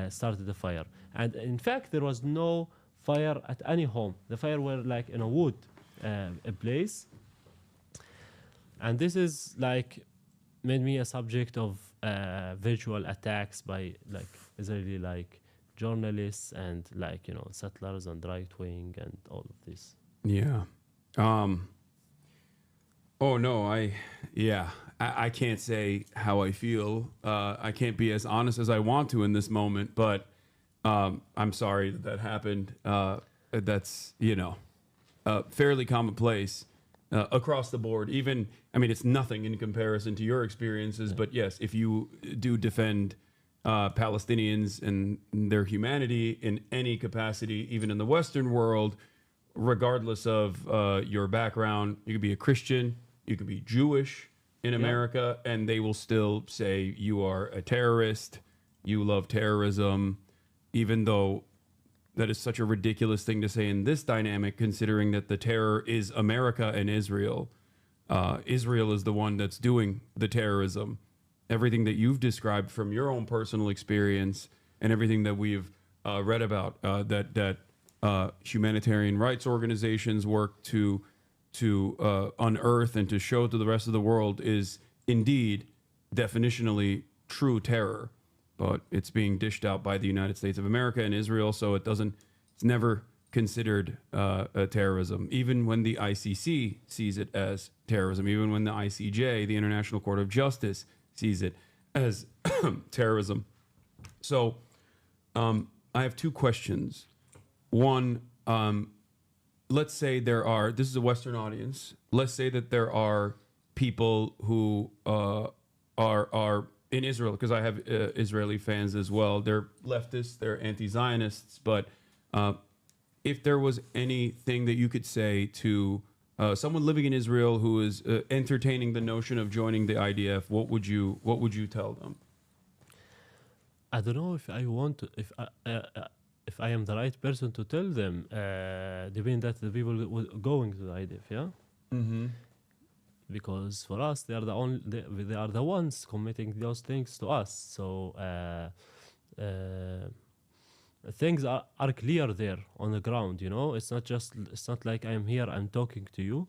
started the fire. And in fact, there was no fire at any home. The fire were like in a wood a place. And this is like made me a subject of virtual attacks by like Israeli journalists and settlers and right wing and all of this. Yeah. Oh no, I can't say how I feel. I can't be as honest as I want to in this moment, but I'm sorry that happened. That's, fairly commonplace across the board. Even, it's nothing in comparison to your experiences, but yes, if you do defend Palestinians and their humanity in any capacity, even in the Western world, regardless of your background, you could be a Christian, you could be Jewish in America, and they will still say you are a terrorist, you love terrorism, even though that is such a ridiculous thing to say in this dynamic, considering that the terror is America and Israel. Israel is the one that's doing the terrorism. Everything that you've described from your own personal experience and everything that we've read about, that humanitarian rights organizations work to unearth and to show to the rest of the world is indeed definitionally true terror, but it's being dished out by the United States of America and Israel, so it's never considered terrorism, even when the ICC sees it as terrorism, even when the ICJ, the International Court of Justice, sees it as terrorism. So I have two questions. One, let's say this is a Western audience, let's say that there are people who are in Israel, because I have Israeli fans as well. They're leftists, they're anti-Zionists, but if there was anything that you could say to someone living in Israel who is entertaining the notion of joining the IDF, what would you tell them? I don't know if I want to, if I am the right person to tell them, depending that the people going to the IDF, yeah? Because for us, they are the ones committing those things to us. So things are clear there on the ground. You know, it's not like I'm here, I'm talking to you.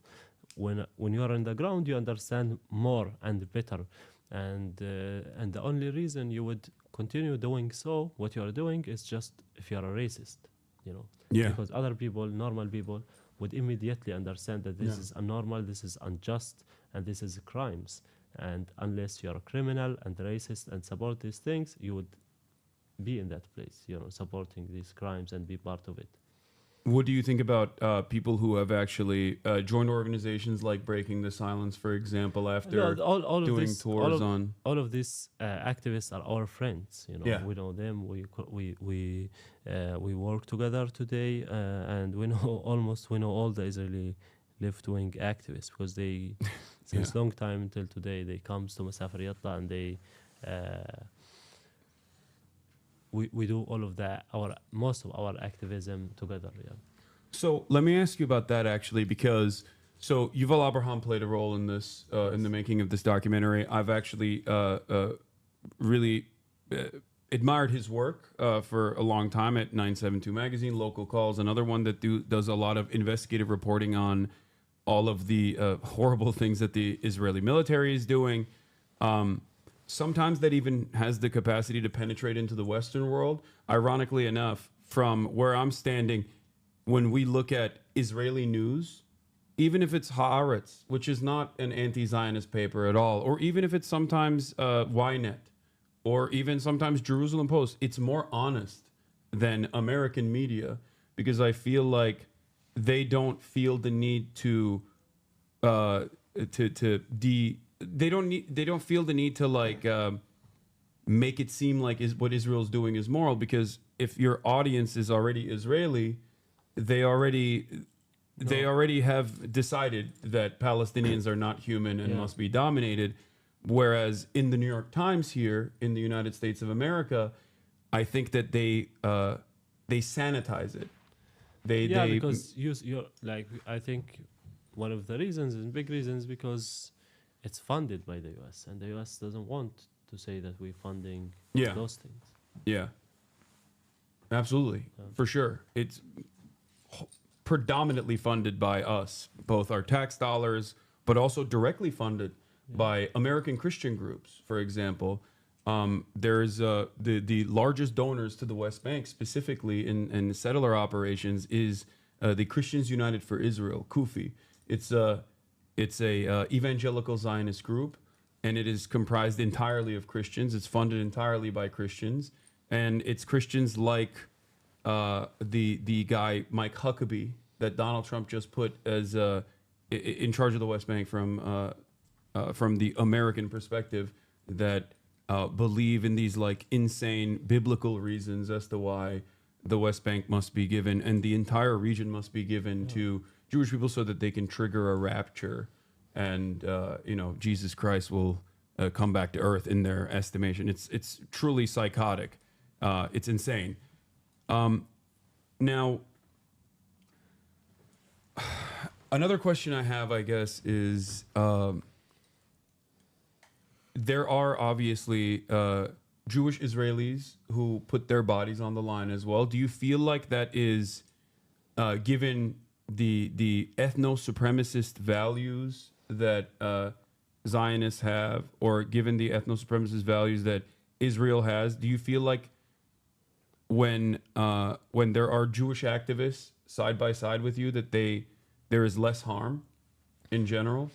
When you are on the ground, you understand more and better, and the only reason you would continue doing so, what you are doing, is just if you are a racist, you know. Yeah. Because other people, normal people, would immediately understand that this is abnormal, this is unjust, and this is crimes. And unless you're a criminal and racist and support these things, you would be in that place, you know, supporting these crimes and be part of it. What do you think about people who have actually joined organizations like Breaking the Silence, for example, after doing tours on? All of these activists are our friends. You know, Yeah. we know them. We work together today, and we know all the Israeli left-wing activists, because they since long time until today they come to Masafer Yatta, and they. We do all of that, most of our activism together. Yeah. So let me ask you about that, actually, because so Yuval Abraham played a role in this, in the making of this documentary. I've actually really admired his work for a long time at 972 Magazine, Local Calls, another one that does a lot of investigative reporting on all of the horrible things that the Israeli military is doing. Sometimes that even has the capacity to penetrate into the Western world. Ironically enough, from where I'm standing, when we look at Israeli news, even if it's Haaretz, which is not an anti-Zionist paper at all, or even if it's sometimes Ynet, or even sometimes Jerusalem Post, it's more honest than American media, because I feel like they don't feel the need they don't feel the need to like make it seem like what Israel's doing is moral, because if your audience is already Israeli, they already have decided that Palestinians are not human and must be dominated. Whereas in the New York Times here in the United States of America, I think that they sanitize it. Because you're like, I think one of the reasons, and big reasons, because it's funded by the U.S. and the U.S. doesn't want to say that we're funding those things. Yeah, absolutely, for sure. It's predominantly funded by us, both our tax dollars, but also directly funded by American Christian groups. For example, there's the largest donors to the West Bank, specifically in settler operations, is the Christians United for Israel, CUFI. It's a evangelical Zionist group, and it is comprised entirely of Christians. It's funded entirely by Christians, and it's Christians like the guy Mike Huckabee that Donald Trump just put as in charge of the West Bank from the American perspective, that believe in these like insane biblical reasons as to why the West Bank must be given and the entire region must be given to Jewish people so that they can trigger a rapture, and Jesus Christ will come back to earth in their estimation. It's truly psychotic. It's insane. Now, another question I have, I guess, is there are obviously Jewish Israelis who put their bodies on the line as well. Do you feel like that is given the ethno-supremacist values that Zionists have, or given the ethno-supremacist values that Israel has, do you feel like when there are Jewish activists side by side with you, that there is less harm in general?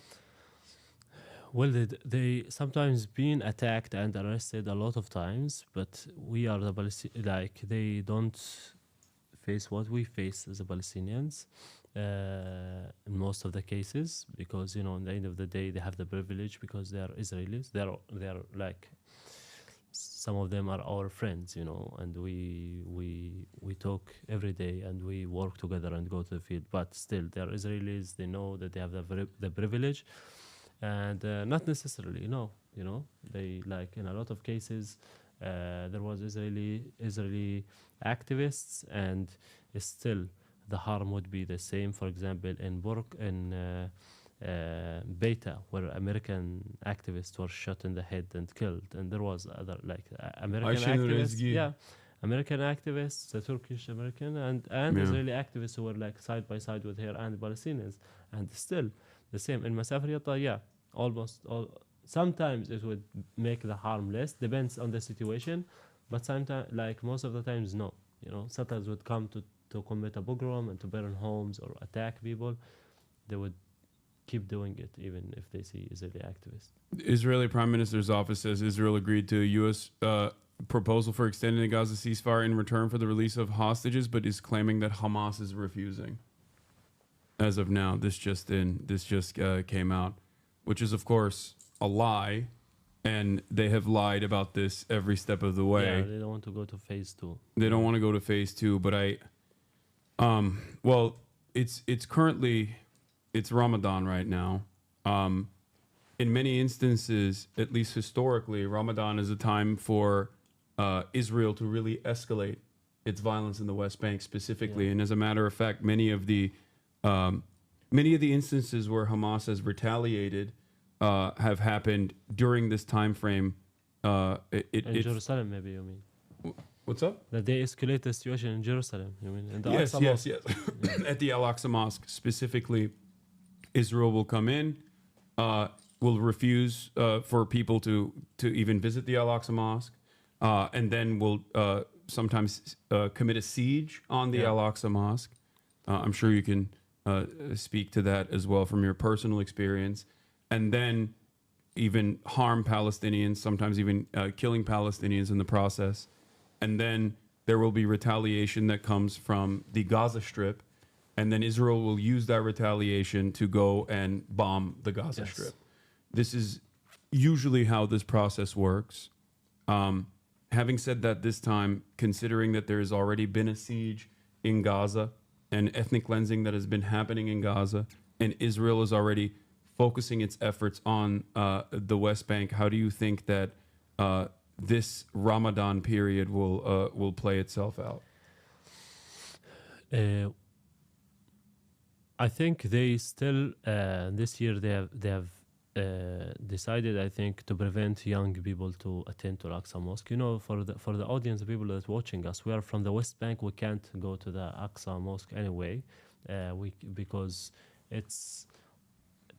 Well, they sometimes been attacked and arrested a lot of times, but we are they don't face what we face as the Palestinians in most of the cases, because in the end of the day they have the privilege because they are Israelis. They are like, some of them are our friends, and we talk every day and we work together and go to the field. But still, they are Israelis. They know that they have the privilege. And not necessarily, they, like, in a lot of cases, there was Israeli activists, and still the harm would be the same. For example, in Beta, where American activists were shot in the head and killed, and there was other American activists, American activists, the Turkish American, and Israeli activists who were like side by side with her and the Palestinians, and still the same in Masafer Yatta. Yeah, almost all. Sometimes it would make the harm less, depends on the situation, but sometimes, like most of the times, no. You know, settlers would come to commit a pogrom and to burn homes or attack people. They would keep doing it even if they see Israeli activists. The Israeli Prime Minister's office says Israel agreed to a U.S. Proposal for extending the Gaza ceasefire in return for the release of hostages, but is claiming that Hamas is refusing. As of now, this just came out, which is of course a lie, and they have lied about this every step of the way. Yeah, they don't want to go to phase 2. They don't want to go to phase 2, but well, it's currently Ramadan right now. In many instances, at least historically, Ramadan is a time for Israel to really escalate its violence in the West Bank specifically. And as a matter of fact, many of the instances where Hamas has retaliated have happened during this time frame. In Jerusalem, maybe you mean? What's up? That they escalate the situation in Jerusalem. You mean? In the Yes. At the Al-Aqsa Mosque specifically, Israel will come in, will refuse for people to even visit the Al-Aqsa Mosque, and then will sometimes commit a siege on the Al-Aqsa Mosque. I'm sure you can speak to that as well from your personal experience. And then even harm Palestinians, sometimes even killing Palestinians in the process. And then there will be retaliation that comes from the Gaza Strip. And then Israel will use that retaliation to go and bomb the Gaza Strip. This is usually how this process works. Having said that, this time, considering that there has already been a siege in Gaza and ethnic cleansing that has been happening in Gaza, and Israel is already focusing its efforts on the West Bank, how do you think that this Ramadan period will play itself out? I think they still this year they have decided, I think, to prevent young people to attend to Al-Aqsa Mosque. You know, for the audience, the people that's watching us, we are from the West Bank. We can't go to the Aqsa Mosque anyway, because it's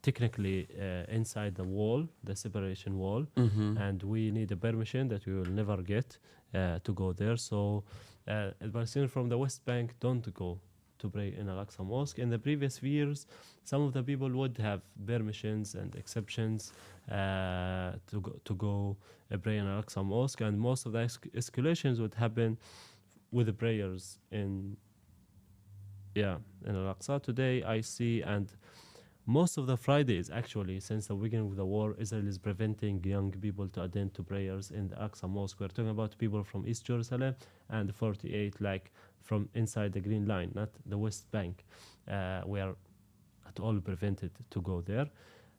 technically inside the wall, the separation wall, and we need a permission that we will never get to go there. So Palestinians from the West Bank don't go to pray in Al-Aqsa Mosque. In the previous years, some of the people would have permissions and exceptions to go pray in Al-Aqsa Mosque, and most of the escalations would happen with the prayers in Al-Aqsa. Today I see, and most of the Fridays, actually, since the beginning of the war, Israel is preventing young people to attend to prayers in the Aqsa Mosque. We're talking about people from East Jerusalem and 48, like from inside the Green Line, not the West Bank. We are at all prevented to go there.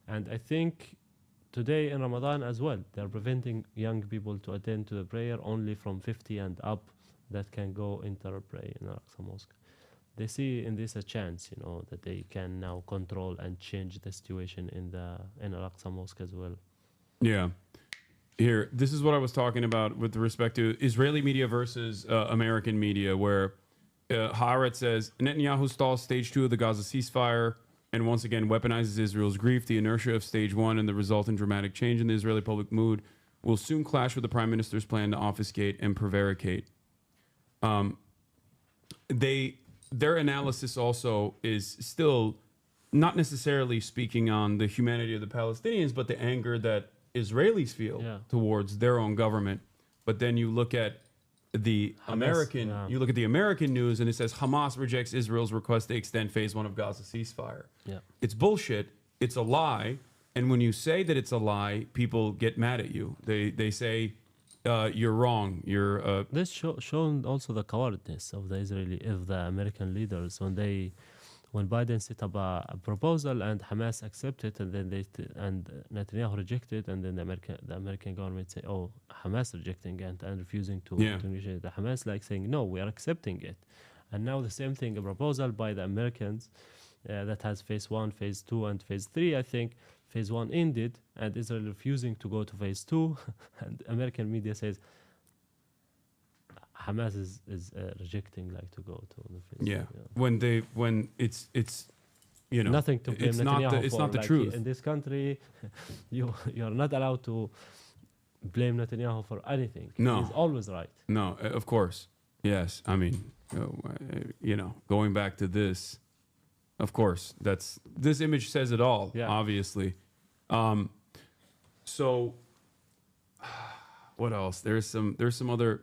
And I think today in Ramadan as well, they're preventing young people to attend to the prayer only from 50 and up that can go enter pray in Al-Aqsa Mosque. They see in this a chance, you know, that they can now control and change the situation in Al-Aqsa Mosque as well. Yeah. Here, this is what I was talking about with respect to Israeli media versus American media, where Haaretz says Netanyahu stalls stage 2 of the Gaza ceasefire and once again weaponizes Israel's grief. The inertia of stage 1 and the resultant dramatic change in the Israeli public mood will soon clash with the prime minister's plan to obfuscate and prevaricate. Their analysis also is still not necessarily speaking on the humanity of the Palestinians, but the anger that Israelis feel towards their own government. But then you look at the you look at the American news, and it says Hamas rejects Israel's request to extend phase 1 of Gaza ceasefire. It's bullshit. It's a lie. And when you say that it's a lie, people get mad at you. They say you're wrong. You're this shown also the cowardness of the American leaders when Biden set up a proposal and Hamas accepted, and then and Netanyahu rejected, and then the American government say, "Oh, Hamas rejecting it and refusing to negotiate." The Hamas like saying, "No, we are accepting it," and now the same thing, a proposal by the Americans that has phase 1, phase 2, and phase 3. I think phase 1 ended, and Israel refusing to go to phase 2, and American media says, Hamas is rejecting like to go to the face. Yeah. When it's you know, nothing to blame it's Netanyahu not it's for. not the Like, truth. in this country. you are not allowed to blame Netanyahu for anything. No. He's always right. No, of course. Yes. I mean, you know, going back to this, of course, this image says it all, obviously. So what else? There's some other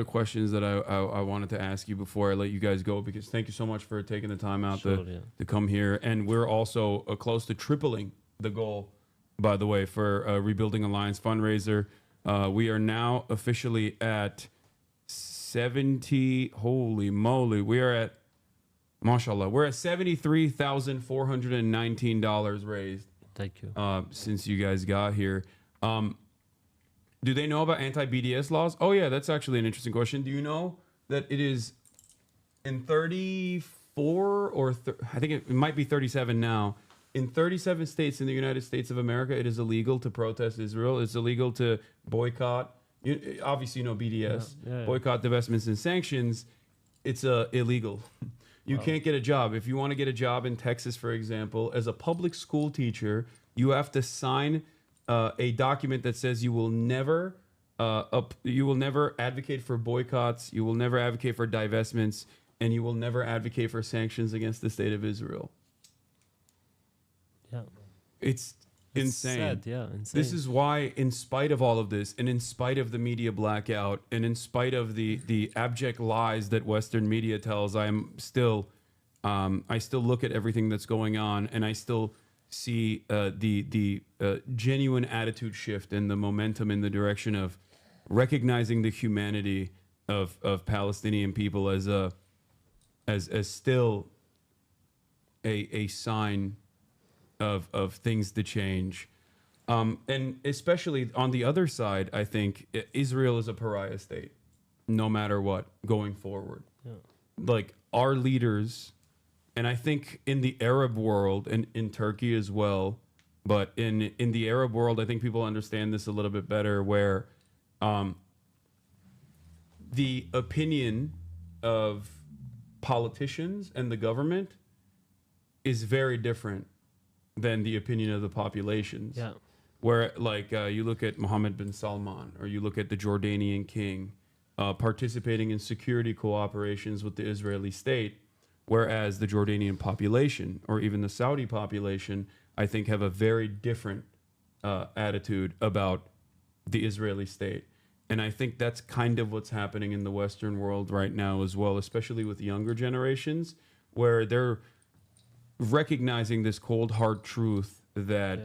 questions that I wanted to ask you before I let you guys go, because thank you so much for taking the time out to come here. And we're also close to tripling the goal, by the way, for Rebuilding Alliance fundraiser. We are now officially at 70. Holy moly. We are at, mashallah, we're at $73,419 raised. Thank you. Since you guys got here. Do they know about anti-BDS laws? Oh yeah, that's actually an interesting question. Do you know that it is in 34 or I think it might be 37 now. In 37 states in the United States of America, it is illegal to protest Israel. It's illegal to boycott. Obviously, you know BDS, boycott, divestments, and sanctions. It's illegal. You can't get a job. If you want to get a job in Texas, for example, as a public school teacher, you have to sign a document that says you will never advocate for boycotts, you will never advocate for divestments, and you will never advocate for sanctions against the state of Israel. Yeah. It's insane. Sad, insane. This is why, in spite of all of this, and in spite of the media blackout, and in spite of the abject lies that Western media tells, I still look at everything that's going on, and I still see the genuine attitude shift and the momentum in the direction of recognizing the humanity of Palestinian people as still a sign of things to change. And especially on the other side, I think Israel is a pariah state, no matter what, going forward. Yeah. Like our leaders, and I think in the Arab world and in Turkey as well, but in the Arab world, I think people understand this a little bit better, where the opinion of politicians and the government is very different than the opinion of the populations. Yeah. Where, like, you look at Mohammed bin Salman, or you look at the Jordanian king participating in security cooperations with the Israeli state, whereas the Jordanian population, or even the Saudi population, I think have a very different attitude about the Israeli state. And I think that's kind of what's happening in the Western world right now as well, especially with younger generations, where they're recognizing this cold, hard truth that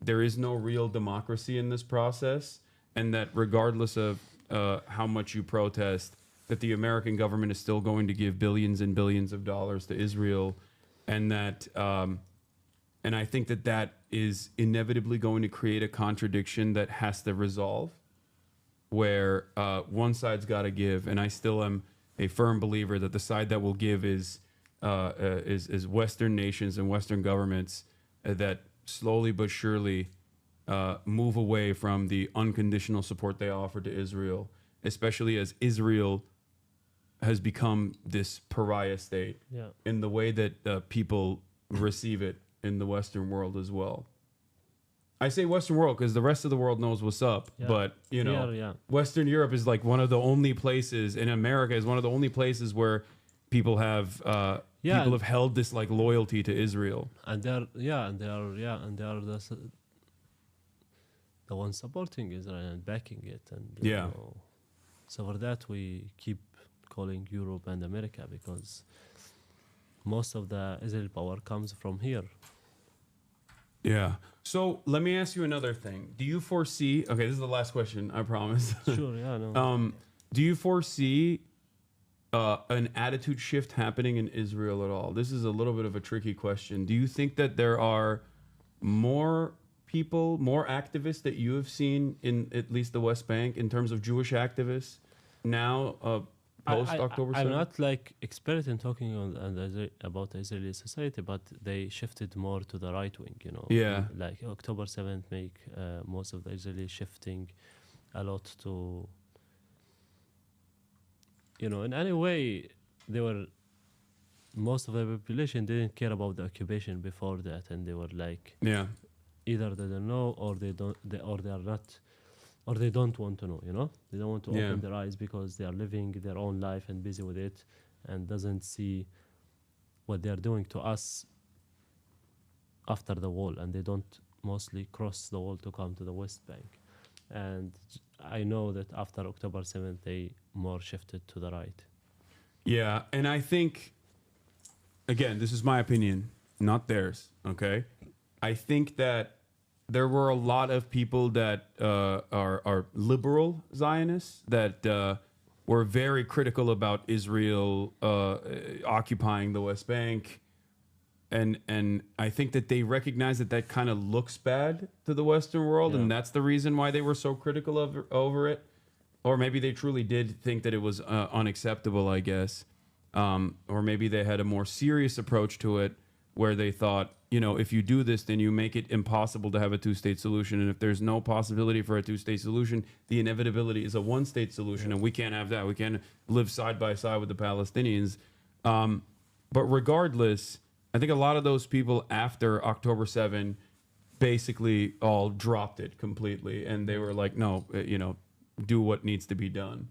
there is no real democracy in this process, and that regardless of how much you protest, that the American government is still going to give billions and billions of dollars to Israel, and that and I think that is inevitably going to create a contradiction that has to resolve, where one side's got to give, and I still am a firm believer that the side that will give is Western nations and Western governments that slowly but surely move away from the unconditional support they offer to Israel, especially as Israel has become this pariah state in the way that people receive it in the Western world as well. I say Western world because the rest of the world knows what's up, but you know, Western Europe is like one of the only places, in America is one of the only places where people have people have held this like loyalty to Israel, and they are the ones supporting Israel and backing it, and you know, so for that we keep calling Europe and America, because most of the Israel power comes from here. Yeah. So let me ask you another thing. Do you foresee? Okay, this is the last question, I promise. Sure. Yeah. No. Do you foresee an attitude shift happening in Israel at all? This is a little bit of a tricky question. Do you think that there are more people, more activists that you have seen in at least the West Bank in terms of Jewish activists now? Post October 7th? I'm not like expert in talking about the Israeli society, but they shifted more to the right wing, you know. Yeah. Like October 7th make most of the Israeli shifting a lot to you know, in any way, most of the population didn't care about the occupation before that, and they were like, yeah, either they don't know, or they don't, or they are not, or they don't want to know. You know, they don't want to Yeah. open their eyes because they are living their own life and busy with it, and doesn't see what they are doing to us after the wall, and they don't mostly cross the wall to come to the West Bank. And I know that after October 7th, they more shifted to the right. Yeah, and I think, again, this is my opinion, not theirs, okay? I think that there were a lot of people that are liberal Zionists that were very critical about Israel occupying the West Bank. And I think that they recognize that that kind of looks bad to the Western world, and that's the reason why they were so critical over it. Or maybe they truly did think that it was unacceptable, I guess. Or maybe they had a more serious approach to it, where they thought, you know, if you do this, then you make it impossible to have a two-state solution. And if there's no possibility for a two-state solution, the inevitability is a one-state solution, and we can't have that. We can't live side by side with the Palestinians. But regardless, I think a lot of those people after October 7 basically all dropped it completely, and they were like, no, you know, do what needs to be done.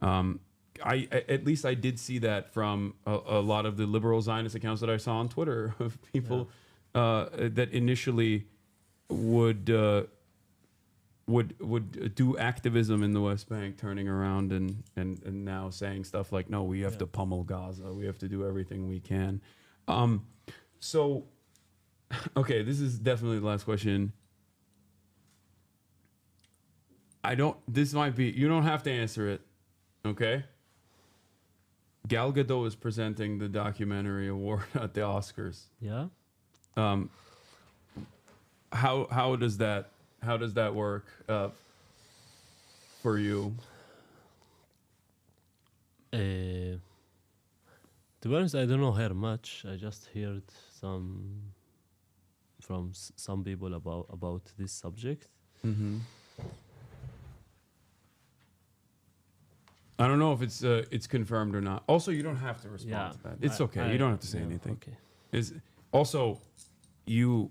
At least I did see that from a lot of the liberal Zionist accounts that I saw on Twitter of people that initially would do activism in the West Bank, turning around and now saying stuff like, no, we have to pummel Gaza, we have to do everything we can. So, okay, this is definitely the last question. This might be, you don't have to answer it, okay? Gal Gadot is presenting the documentary award at the Oscars. Yeah. How does that work for you? To be honest, I don't know her much. I just heard from some people about this subject. Mm-hmm. I don't know if it's confirmed or not. Also, you don't have to respond to that. It's okay. You don't have to say anything. Okay. Also, you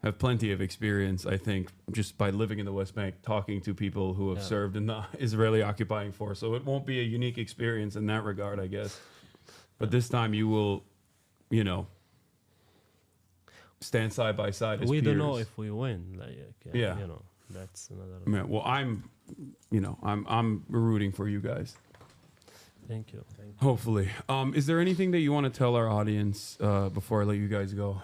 have plenty of experience, I think, just by living in the West Bank, talking to people who have served in the Israeli occupying force. So it won't be a unique experience in that regard, I guess. But this time you will, you know, stand side by side as we peers. don't know if we win. You know, that's another. Yeah, well, I'm rooting for you guys. Thank you. Hopefully. Is there anything that you want to tell our audience before I let you guys go?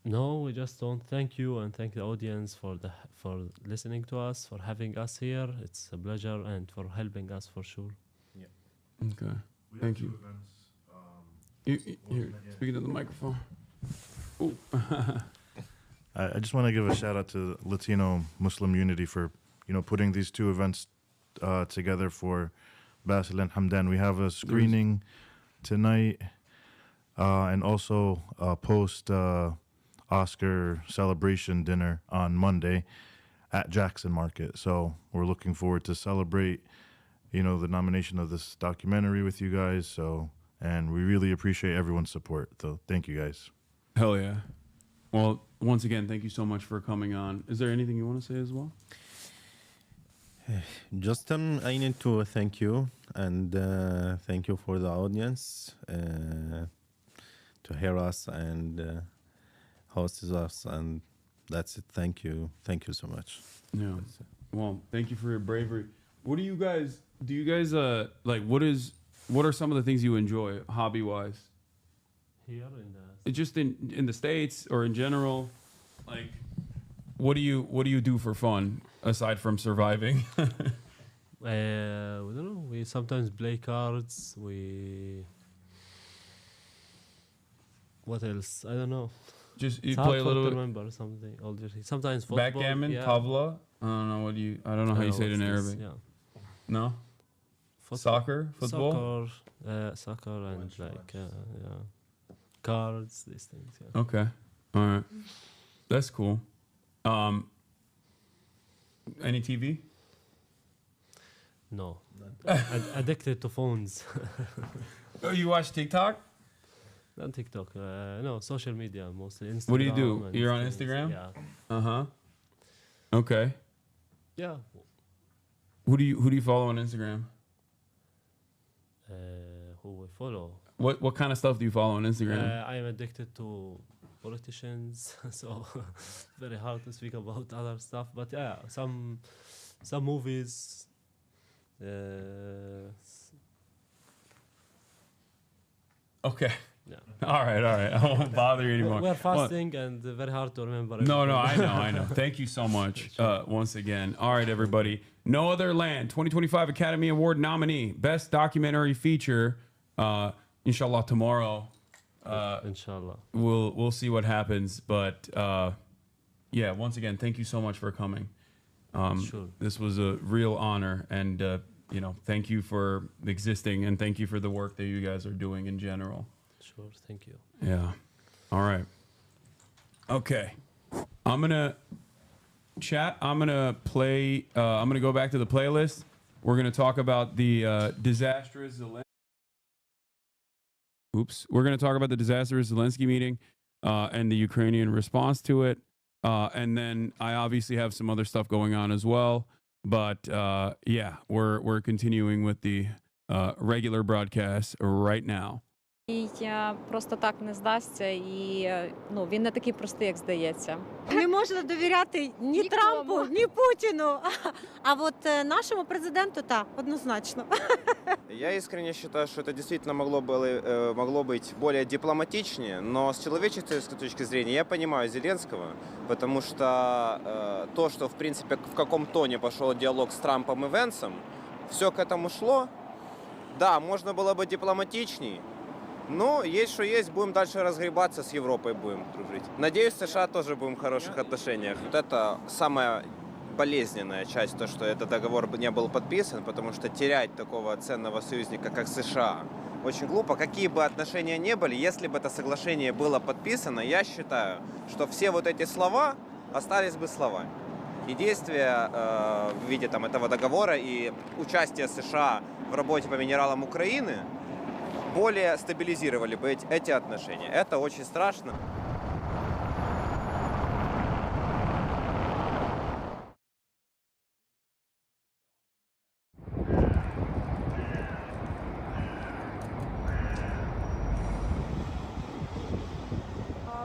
No, we just want to thank you and thank the audience for listening to us, for having us here. It's a pleasure, and for helping us for sure. Yeah. Okay. Thank you. Here, speaking to the microphone. Ooh. I just want to give a shout out to Latino Muslim Unity for, you know, putting these two events together for Basil and Hamdan. We have a screening tonight and also a post Oscar celebration dinner on Monday at Jackson Market. So we're looking forward to celebrate, you know, the nomination of this documentary with you guys. So, and we really appreciate everyone's support. So thank you guys. Hell yeah. Well, once again, thank you so much for coming on. Is there anything you want to say as well? Just I need to thank you, and thank you for the audience to hear us and host us, and that's it. Thank you so much. Yeah. Well, thank you for your bravery. What do you guys like? What are some of the things you enjoy hobby wise? Here in It's just in the States or in general, like what do you do for fun aside from surviving? we don't know. We sometimes play cards. What else? I don't know. Just you It's play hard a little to bit. remember something. Sometimes football. Backgammon, tavla. I don't know I don't know how you say it in Arabic. Yeah. No. Soccer, football. Soccer and cards. These things. Yeah. Okay. All right. That's cool. Any TV? No. Addicted to phones. Oh, you watch TikTok? Not TikTok. No, social media mostly. Instagram. What do you do? and You're on things. Instagram? Yeah. Uh-huh. Okay. Yeah. Who do you follow on Instagram? Who I follow? What kind of stuff do you follow on Instagram? I am addicted to politicians, so very hard to speak about other stuff. But yeah, some movies. Okay. Yeah. All right. I won't bother you anymore. We're fasting and very hard to remember. No, everything. I know. Thank you so much once again. All right, everybody. No Other Land, 2025 Academy Award nominee, Best Documentary Feature. Inshallah tomorrow. Inshallah. We'll see what happens, but yeah. Once again, thank you so much for coming. Sure. This was a real honor, and thank you for existing, and thank you for the work that you guys are doing in general. Sure, thank you. Yeah. All right. Okay. I'm gonna play. I'm gonna go back to the playlist. We're gonna talk about the disastrous Zelensky. We're gonna talk about the disastrous Zelensky meeting and the Ukrainian response to it. And then I obviously have some other stuff going on as well. But yeah, we're continuing with the regular broadcast right now. Просто так не здасться, і він не такий простий, як здається. Не можна довіряти ні Трампу, ні Путіну. А вот нашему президенту, да, однозначно. Я искренне считаю, что это действительно могло быть более дипломатичнее, но с человеческой точки зрения я понимаю Зеленского, потому что то, что в принципе в каком тоне пошел диалог с Трампом и Венсом, все к этому шло. Да, можно было бы дипломатичней. Ну, есть что есть, будем дальше разгребаться, с Европой будем дружить. Надеюсь, с США тоже будем в хороших отношениях. Вот это самая болезненная часть, то, что этот договор не был подписан, потому что терять такого ценного союзника, как США, очень глупо. Какие бы отношения ни были, если бы это соглашение было подписано, я считаю, что все вот эти слова остались бы словами. И действия в виде этого договора и участие США в работе по минералам Украины более стабилизировали бы эти отношения. Это очень страшно.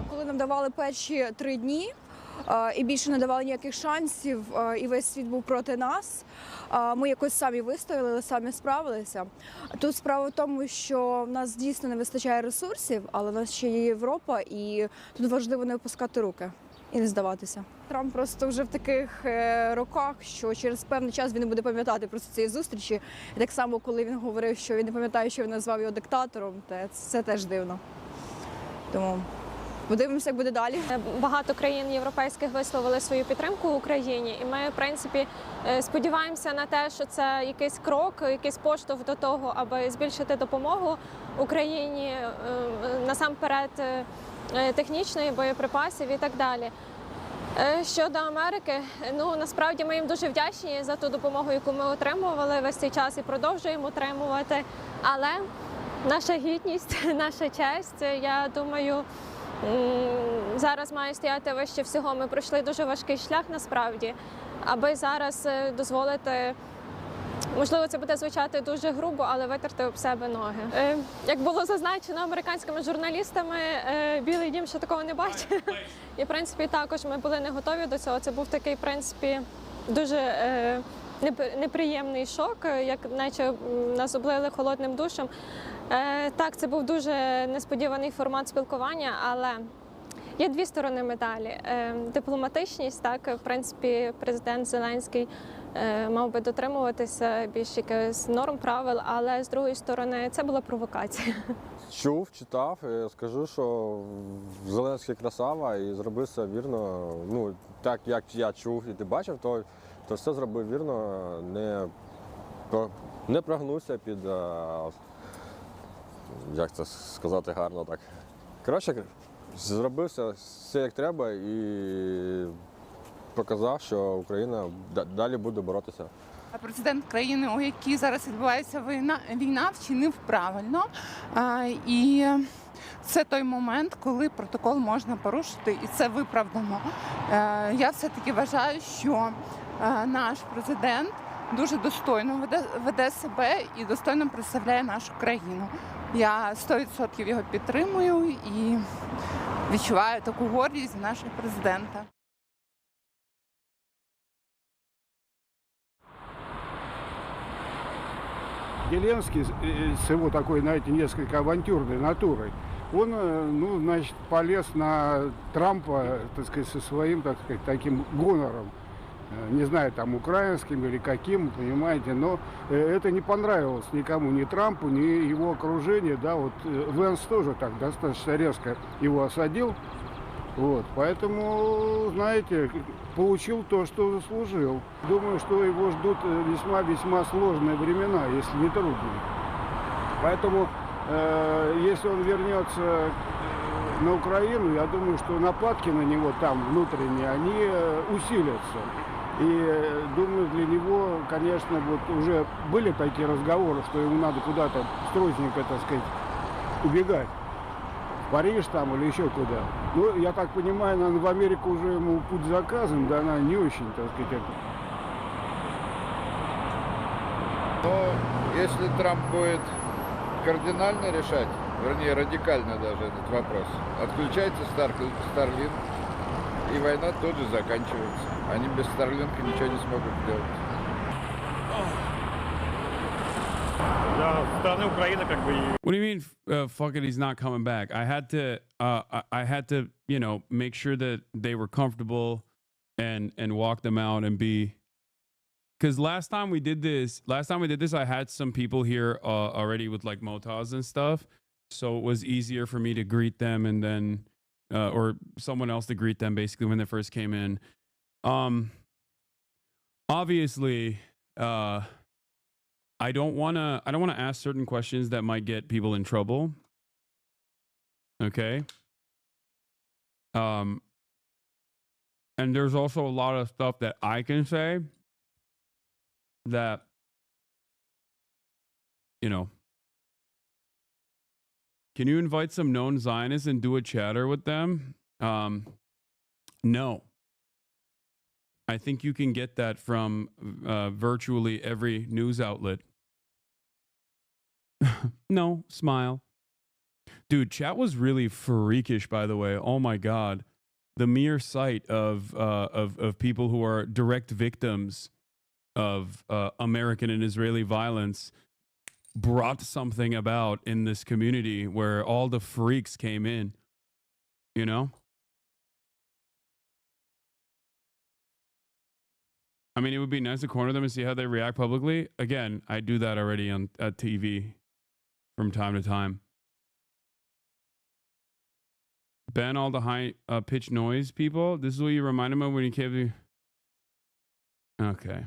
Коли нам давали перші 3 дні, і більше не давали ніяких шансів, і весь світ був проти нас, ми якось самі вистояли, самі справилися. Тут справа в тому, що в нас дійсно не вистачає ресурсів, але в нас ще є Європа, і тут важливо не опускати руки і не здаватися. Трамп просто вже в таких роках, що через певний час він не буде пам'ятати про цієї зустрічі. І так само, коли він говорив, що він не пам'ятає, що він назвав його диктатором, це теж дивно. Тому подивимося, як буде далі. Багато країн європейських висловили свою підтримку Україні, і ми, в принципі, сподіваємося на те, що це якийсь крок, якийсь поштовх до того, аби збільшити допомогу Україні, насамперед технічної, боєприпасів і так далі. Щодо Америки, насправді ми їм дуже вдячні за ту допомогу, яку ми отримували весь цей час і продовжуємо отримувати. Але наша гідність, наша честь, я думаю, зараз має стояти вище всього. Ми пройшли дуже важкий шлях насправді, аби зараз дозволити, можливо, це буде звучати дуже грубо, але витерти об себе ноги. Як було зазначено американськими журналістами, Білий дім ще такого не бачив. І, в принципі, також ми були не готові до цього. Це був такий, в принципі, дуже неприємний шок, як наче нас облили холодним душем. Так, це був дуже несподіваний формат спілкування, але є дві сторони медалі. Дипломатичність, так, в принципі, президент Зеленський мав би дотримуватися більш якихось норм, правил, але з другої сторони це була провокація. Чув, читав, скажу, що Зеленський красава і зробив все вірно. Ну, так як я чув і ти бачив, то все зробив вірно, не прогнувся під, як це сказати гарно так. Коротше, зробив все як треба і показав, що Україна далі буде боротися. президент країни, у якій зараз відбувається війна, вчинив правильно. І це той момент, коли протокол можна порушити, і це виправдано. Я все-таки вважаю, що наш президент дуже достойно веде себе і достойно представляє нашу країну. Я 100% його підтримую і відчуваю таку гордість за нашого президента. Зеленский с его такой, знаете, несколько авантюрной натурой, он, ну, значит, полез на Трампа, так сказать, со своим, так сказать, таким гонором. Не знаю, там, украинским или каким, понимаете, но это не понравилось никому, ни Трампу, ни его окружению, да, вот Венс тоже так достаточно резко его осадил, вот, поэтому, знаете, получил то, что заслужил. Думаю, что его ждут весьма-весьма сложные времена, если не трудные. Поэтому, если он вернется на Украину, я думаю, что нападки на него там внутренние, они усилятся. И думаю, для него, конечно, вот уже были такие разговоры, что ему надо куда-то срочненько, так сказать, убегать. В Париж там или еще куда. Ну, я так понимаю, наверное, в Америку уже ему путь заказан, да, она не очень, так сказать, это. Но если Трамп будет кардинально решать, вернее, радикально даже этот вопрос, отключается Старлинг, и война тут же заканчивается. Они без Старлинга ничего не смогут сделать. What do you mean? Fuck it, he's not coming back. I had to, you know, make sure that they were comfortable and walk them out and be. Because last time we did this, I had some people here already with like motas and stuff, so it was easier for me to greet them and then, or someone else to greet them basically when they first came in. Obviously, I don't want to ask certain questions that might get people in trouble. Okay. And there's also a lot of stuff that I can say that, you know, can you invite some known Zionists and do a chatter with them? No. I think you can get that from virtually every news outlet. No, smile. Dude, chat was really freakish, by the way. Oh my God. The mere sight of people who are direct victims of American and Israeli violence brought something about in this community where all the freaks came in, you know? I mean, it would be nice to corner them and see how they react publicly. Again, I do that already on TV from time to time. Ban all the high pitch noise people. This is what you remind them of when you came to. Okay.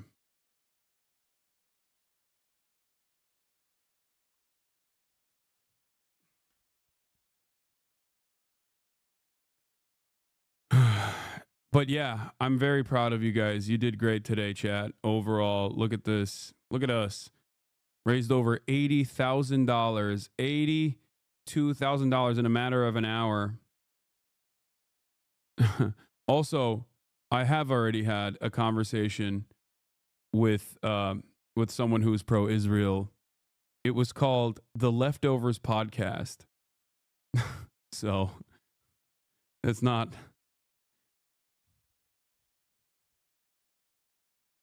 But yeah, I'm very proud of you guys. You did great today, chat. Overall, look at this. Look at us. Raised over $80,000, $82,000 in a matter of an hour. Also, I have already had a conversation with someone who's pro-Israel. It was called The Leftovers Podcast. So it's not,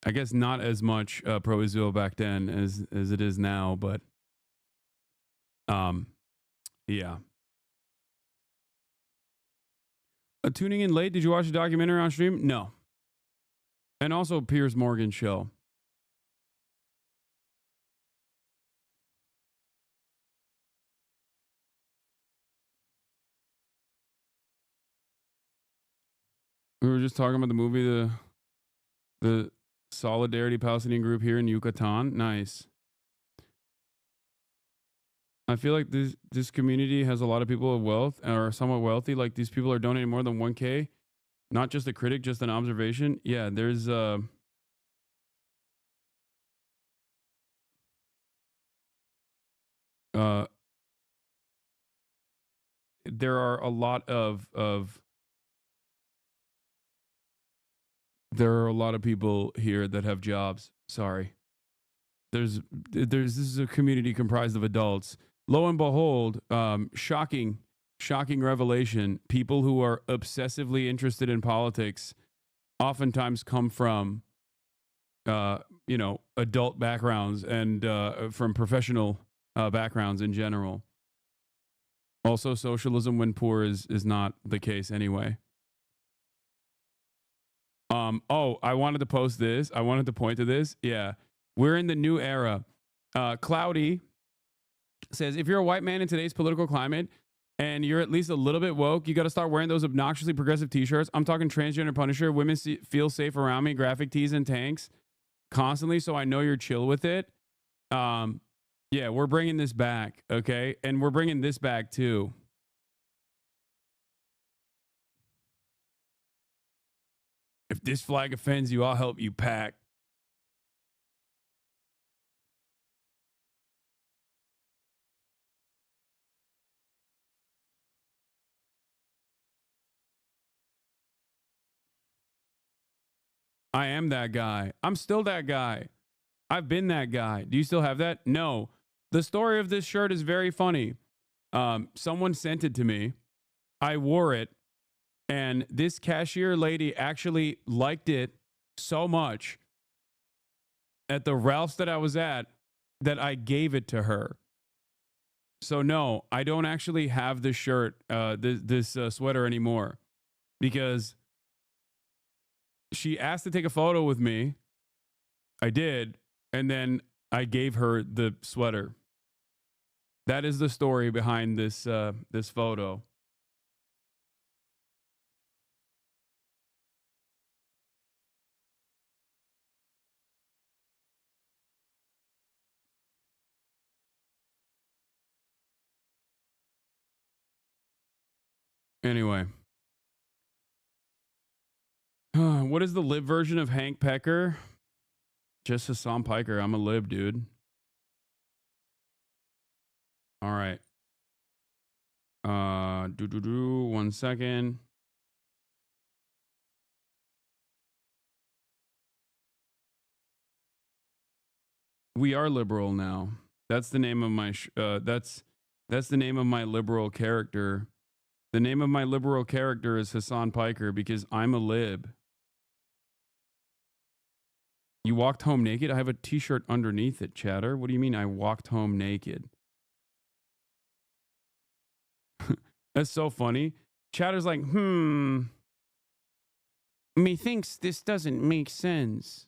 I guess, not as much pro-Israel back then as it is now, but yeah. Tuning in late, did you watch the documentary on stream? No. And also Piers Morgan show. We were just talking about the movie, the Solidarity Palestinian group here in Yucatan. Nice. I feel like this community has a lot of people of wealth or somewhat wealthy. Like these people are donating more than 1K. Not just a critic, just an observation. Yeah, there's there are a lot of people here that have jobs. Sorry. This is a community comprised of adults. Lo and behold, shocking revelation. People who are obsessively interested in politics oftentimes come from, adult backgrounds and from professional backgrounds in general. Also, socialism when poor is not the case anyway. I wanted to post this. I wanted to point to this. Yeah. We're in the new era. Cloudy says, if you're a white man in today's political climate and you're at least a little bit woke, you got to start wearing those obnoxiously progressive t-shirts. I'm talking transgender Punisher. Women feel safe around me. Graphic tees and tanks constantly. So I know you're chill with it. Yeah, we're bringing this back. Okay. And we're bringing this back too. If this flag offends you, I'll help you pack. I am that guy. I'm still that guy. I've been that guy. Do you still have that? No. The story of this shirt is very funny. Someone sent it to me. I wore it. And this cashier lady actually liked it so much at the Ralph's that I was at that I gave it to her. So no, I don't actually have this shirt, this sweater anymore, because she asked to take a photo with me. I did. And then I gave her the sweater. That is the story behind this, this photo. Anyway. What is the lib version of Hank Pecker? Just Hassan Piker. I'm a lib, dude. All right. 1 second. We are liberal now. That's the name of my that's the name of my liberal character. The name of my liberal character is Hassan Piker because I'm a lib. You walked home naked? I have a t-shirt underneath it, chatter. What do you mean I walked home naked? That's so funny. Chatter's like, methinks this doesn't make sense.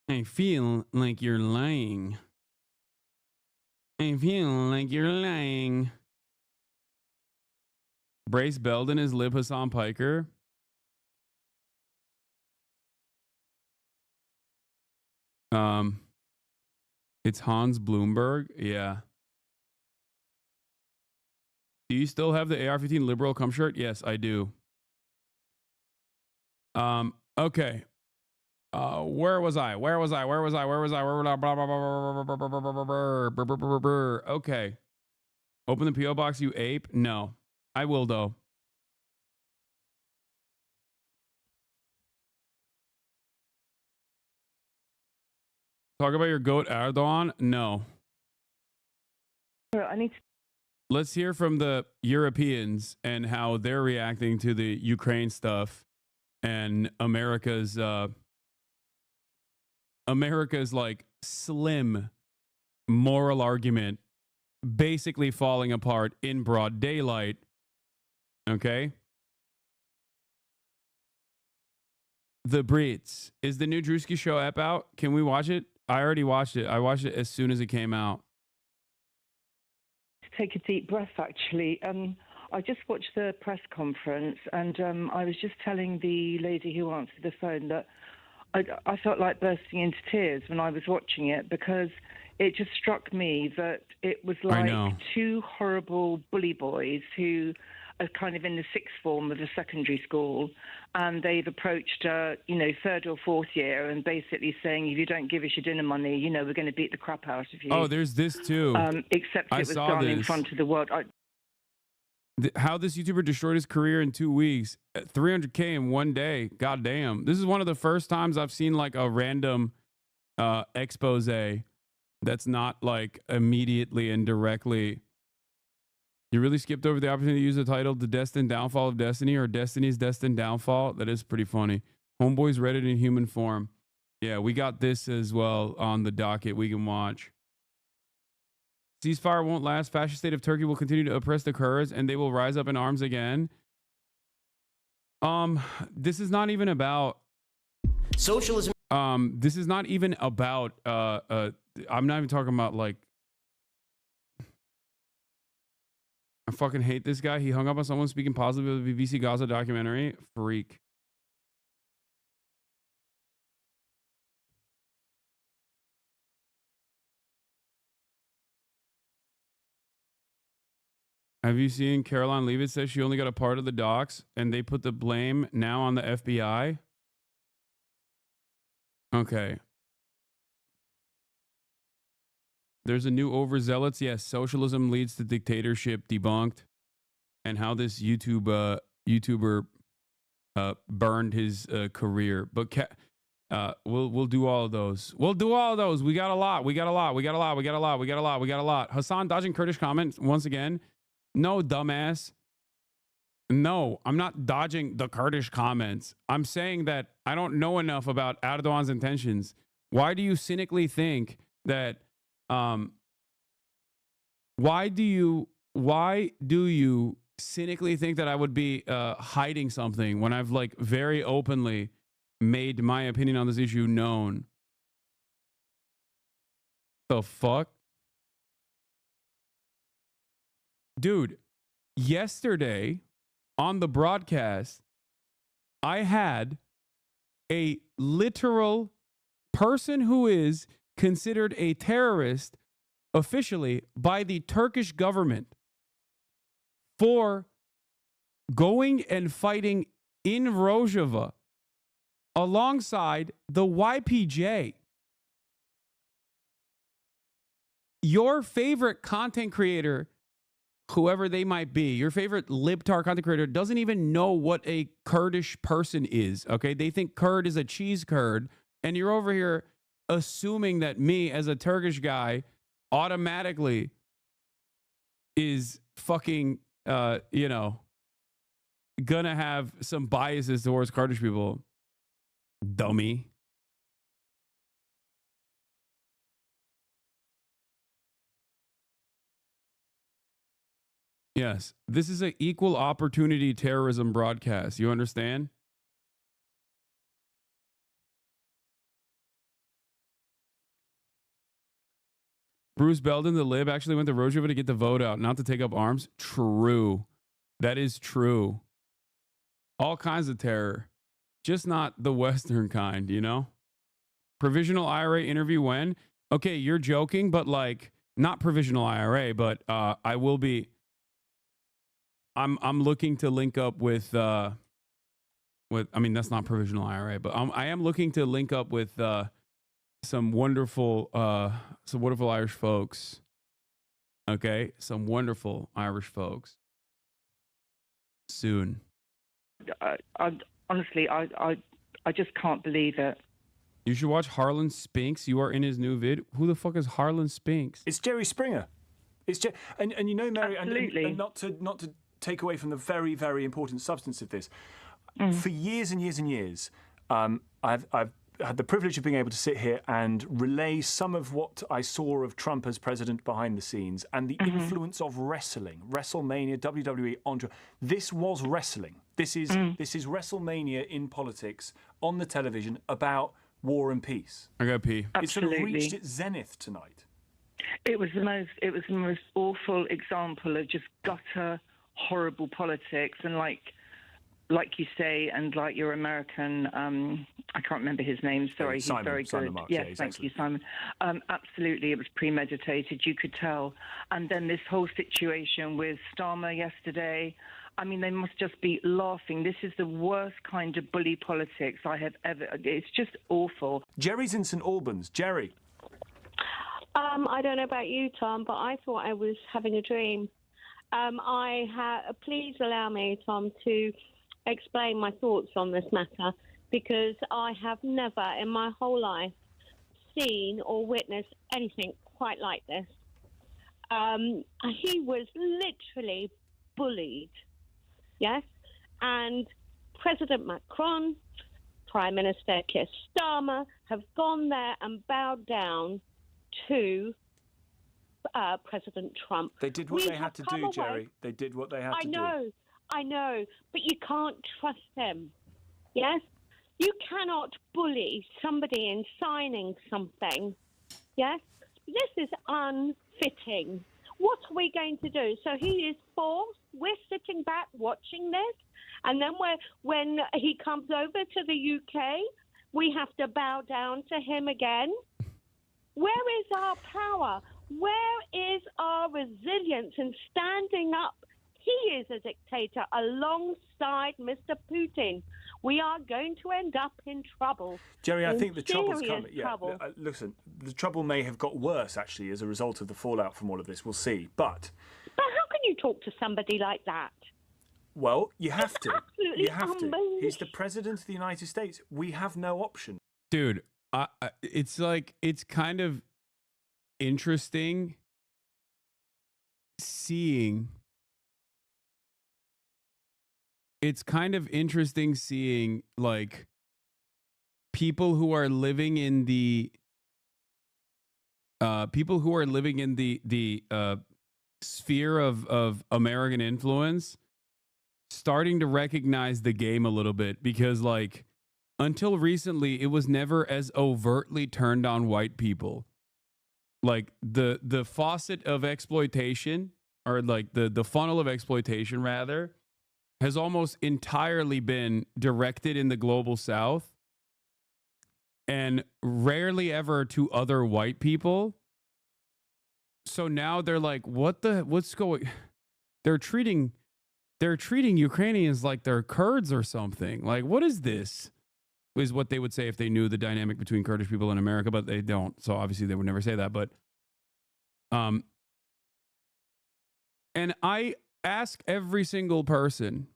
I feel like you're lying. I feel like you're lying. Brace Belden is lib Hassan Piker. It's Hans Bloomberg. Yeah. Do you still have the AR-15 liberal cum shirt? Yes, I do. Okay. Where was I? Okay. Open the P.O. box, you ape? No. I will, though. Talk about your goat Erdogan? No. Let's hear from the Europeans and how they're reacting to the Ukraine stuff and America's like slim moral argument basically falling apart in broad daylight. Okay? The Brits. Is the new Drewski Show app out? Can we watch it? I already watched it. I watched it as soon as it came out. Take a deep breath, actually. I just watched the press conference, and I was just telling the lady who answered the phone that I felt like bursting into tears when I was watching it, because it just struck me that it was like two horrible bully boys who are kind of in the sixth form of a secondary school, and they've approached, third or fourth year, and basically saying, if you don't give us your dinner money, we're going to beat the crap out of you. Oh, there's this too. Except I it was saw done in this. front of the world. How this YouTuber destroyed his career in 2 weeks, 300K in 1 day. God damn. This is one of the first times I've seen like a random expose that's not like immediately and directly. You really skipped over the opportunity to use the title The Destined Downfall of Destiny or Destiny's Destined Downfall. That is pretty funny. Homeboys read it in human form. Yeah, we got this as well on the docket. We can watch. Ceasefire won't last. Fascist state of Turkey will continue to oppress the Kurds and they will rise up in arms again. This is not even about socialism. This is not even about I'm not even talking about like I fucking hate this guy. He hung up on someone speaking positively of the BBC Gaza documentary. Freak. Have you seen Caroline Leavitt says she only got a part of the docs and they put the blame now on the FBI? Okay. There's a new overzealots. Yes, socialism leads to dictatorship debunked. And how this YouTuber burned his career. But we'll do all of those. We'll do all of those. We got a lot. We got a lot. We got a lot. We got a lot. We got a lot. We got a lot. Hassan dodging Kurdish comments once again. No, dumbass. No, I'm not dodging the Kurdish comments. I'm saying that I don't know enough about Erdogan's intentions. Why do you cynically think that why do you cynically think that I would be hiding something when I've like very openly made my opinion on this issue known? The fuck? Dude, yesterday on the broadcast, I had a literal person who is considered a terrorist officially by the Turkish government for going and fighting in Rojava alongside the YPJ. Your favorite content creator, whoever they might be, your favorite libtard content creator doesn't even know what a Kurdish person is, okay? They think Kurd is a cheese curd, and you're over here assuming that me as a Turkish guy automatically is fucking, gonna have some biases towards Kurdish people. Dummy. Yes, this is an equal opportunity terrorism broadcast. You understand? Bruce Belden, the lib, actually went to Rojava to get the vote out, not to take up arms. True. That is true. All kinds of terror. Just not the Western kind, you know? Provisional IRA interview when? Okay, you're joking, but like, not provisional IRA, but I will be... I'm looking to link up with I mean, that's not provisional IRA, but I am looking to link up with some wonderful Irish folks. Okay, some wonderful Irish folks. Soon. Honestly, I just can't believe it. You should watch Harlan Spinks. You are in his new vid. Who the fuck is Harlan Spinks? It's Jerry Springer. It's and you know, Mary, and not to take away from the very, very important substance of this. For years and years and years, I've had the privilege of being able to sit here and relay some of what I saw of Trump as president behind the scenes and the influence of wrestling, WrestleMania, WWE, Andre. This was wrestling. This is WrestleMania in politics on the television about war and peace. I got pee. It sort of reached its zenith tonight. It was the most awful example of just gutter, horrible politics, and like you say, and like your American, I can't remember his name. Sorry, Simon, he's very good. Simon Marks, yes, thank you, Simon. Absolutely, it was premeditated. You could tell. And then this whole situation with Starmer yesterday, I mean, they must just be laughing. This is the worst kind of bully politics I have ever. It's just awful. Jerry's in St Albans. Jerry. I don't know about you, Tom, but I thought I was having a dream. Please allow me, Tom, to explain my thoughts on this matter, because I have never in my whole life seen or witnessed anything quite like this. He was literally bullied, yes? And President Macron, Prime Minister Keir Starmer have gone there and bowed down to President Trump. They did what they had to do, Jerry. They did what they had to do. I know, but you can't trust him, yes? You cannot bully somebody in signing something, yes? This is unfitting. What are we going to do? So he is forced. We're sitting back watching this, and then when he comes over to the UK, we have to bow down to him again. Where is our power? Where is our resilience in standing up? He is a dictator alongside Mr. Putin. We are going to end up in trouble. Jerry, I think the trouble's serious coming. Yeah, trouble. listen, the trouble may have got worse, actually, as a result of the fallout from all of this. We'll see. But how can you talk to somebody like that? Well, you have to. Absolutely You have to. unbelievable. He's the president of the United States. We have no option. Dude, it's like, it's kind of interesting seeing. It's kind of interesting seeing, like, people who are living in the sphere of American influence starting to recognize the game a little bit, because, like, until recently, it was never as overtly turned on white people. Like, the faucet of exploitation, or like the funnel of exploitation, rather, has almost entirely been directed in the global south and rarely ever to other white people. So now they're like, what's going? They're treating Ukrainians like they're Kurds or something. Like, what is this? Is what they would say if they knew the dynamic between Kurdish people in America, but they don't. So obviously they would never say that. But, and I ask every single person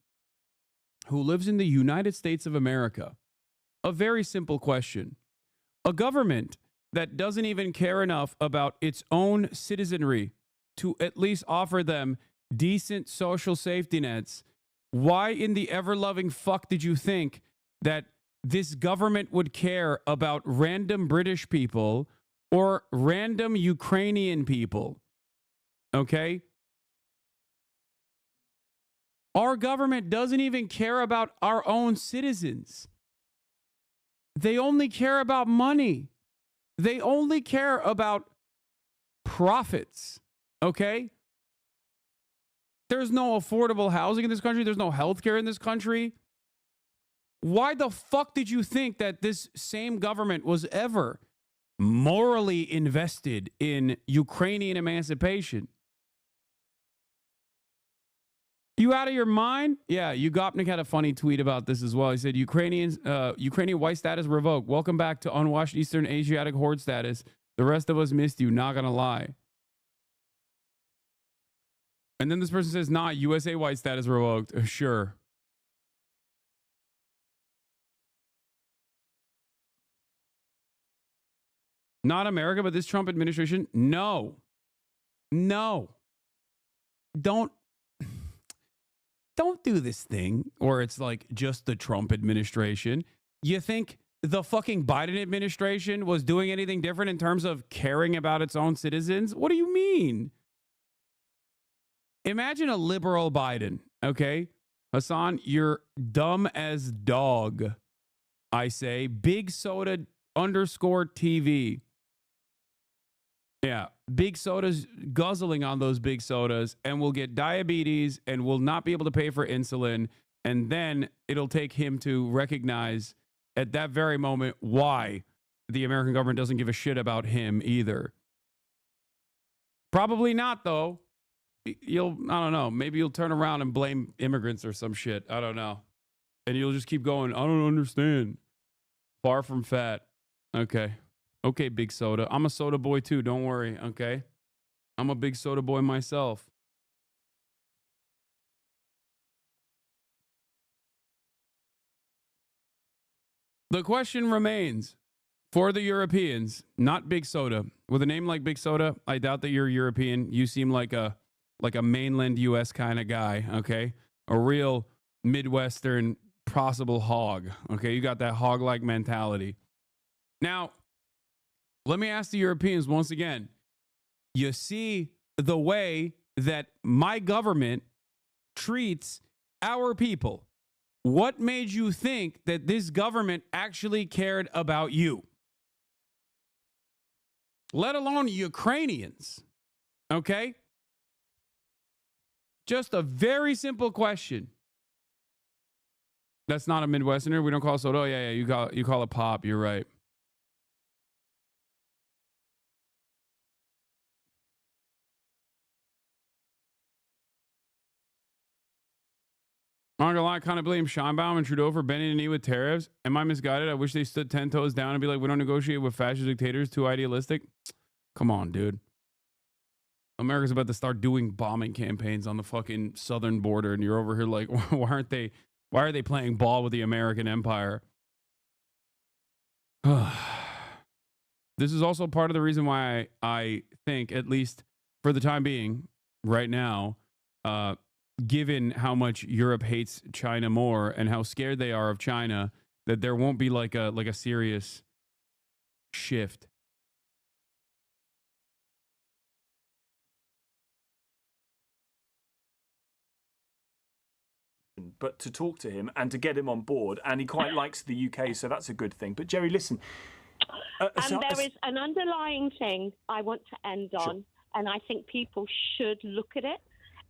who lives in the United States of America a very simple question. A government that doesn't even care enough about its own citizenry to at least offer them decent social safety nets, why in the ever-loving fuck did you think that this government would care about random British people or random Ukrainian people? Okay? Our government doesn't even care about our own citizens. They only care about money. They only care about profits. Okay? There's no affordable housing in this country. There's no healthcare in this country. Why the fuck did you think that this same government was ever morally invested in Ukrainian emancipation? You out of your mind? Yeah, Ugopnik had a funny tweet about this as well. He said, Ukrainian white status revoked. Welcome back to unwashed Eastern Asiatic horde status. The rest of us missed you, not gonna lie. And then this person says, nah, USA white status revoked. Sure. Not America, but this Trump administration? No. No. Don't do this thing where it's like just the Trump administration. You think the fucking Biden administration was doing anything different in terms of caring about its own citizens? What do you mean? Imagine a liberal Biden, okay? Hassan, you're dumb as dog, I say. Big Soda _TV. Yeah, big sodas, guzzling on those big sodas, and will get diabetes and will not be able to pay for insulin. And then it'll take him to recognize at that very moment why the American government doesn't give a shit about him either. Probably not, though. you'll, I don't know, maybe you'll turn around and blame immigrants or some shit. I don't know. And you'll just keep going, I don't understand. Far from fat. Okay. Okay, big soda. I'm a soda boy too. Don't worry. Okay. I'm a big soda boy myself. The question remains for the Europeans, not Big Soda. With a name like Big Soda, I doubt that you're European. You seem like a mainland US kind of guy, okay? A real Midwestern possible hog, okay? You got that hog-like mentality. Now, let me ask the Europeans once again. You see the way that my government treats our people. What made you think that this government actually cared about you? Let alone Ukrainians. Okay? Just a very simple question. That's not a Midwesterner. We don't call it soda. Oh, yeah, you call it pop. You're right. I'm not gonna lie, I kind of blame Scheinbaum and Trudeau for bending the knee with tariffs. Am I misguided? I wish they stood 10 toes down and be like, we don't negotiate with fascist dictators, too idealistic. Come on, dude. America's about to start doing bombing campaigns on the fucking southern border, and you're over here like, why are they playing ball with the American empire? This is also part of the reason why I think, at least for the time being, right now, given how much Europe hates China more and how scared they are of China, that there won't be like a serious shift. But to talk to him and to get him on board, and he quite likes the UK, so that's a good thing. But Jerry, listen. And there is an underlying thing I want to end on, and I think people should look at it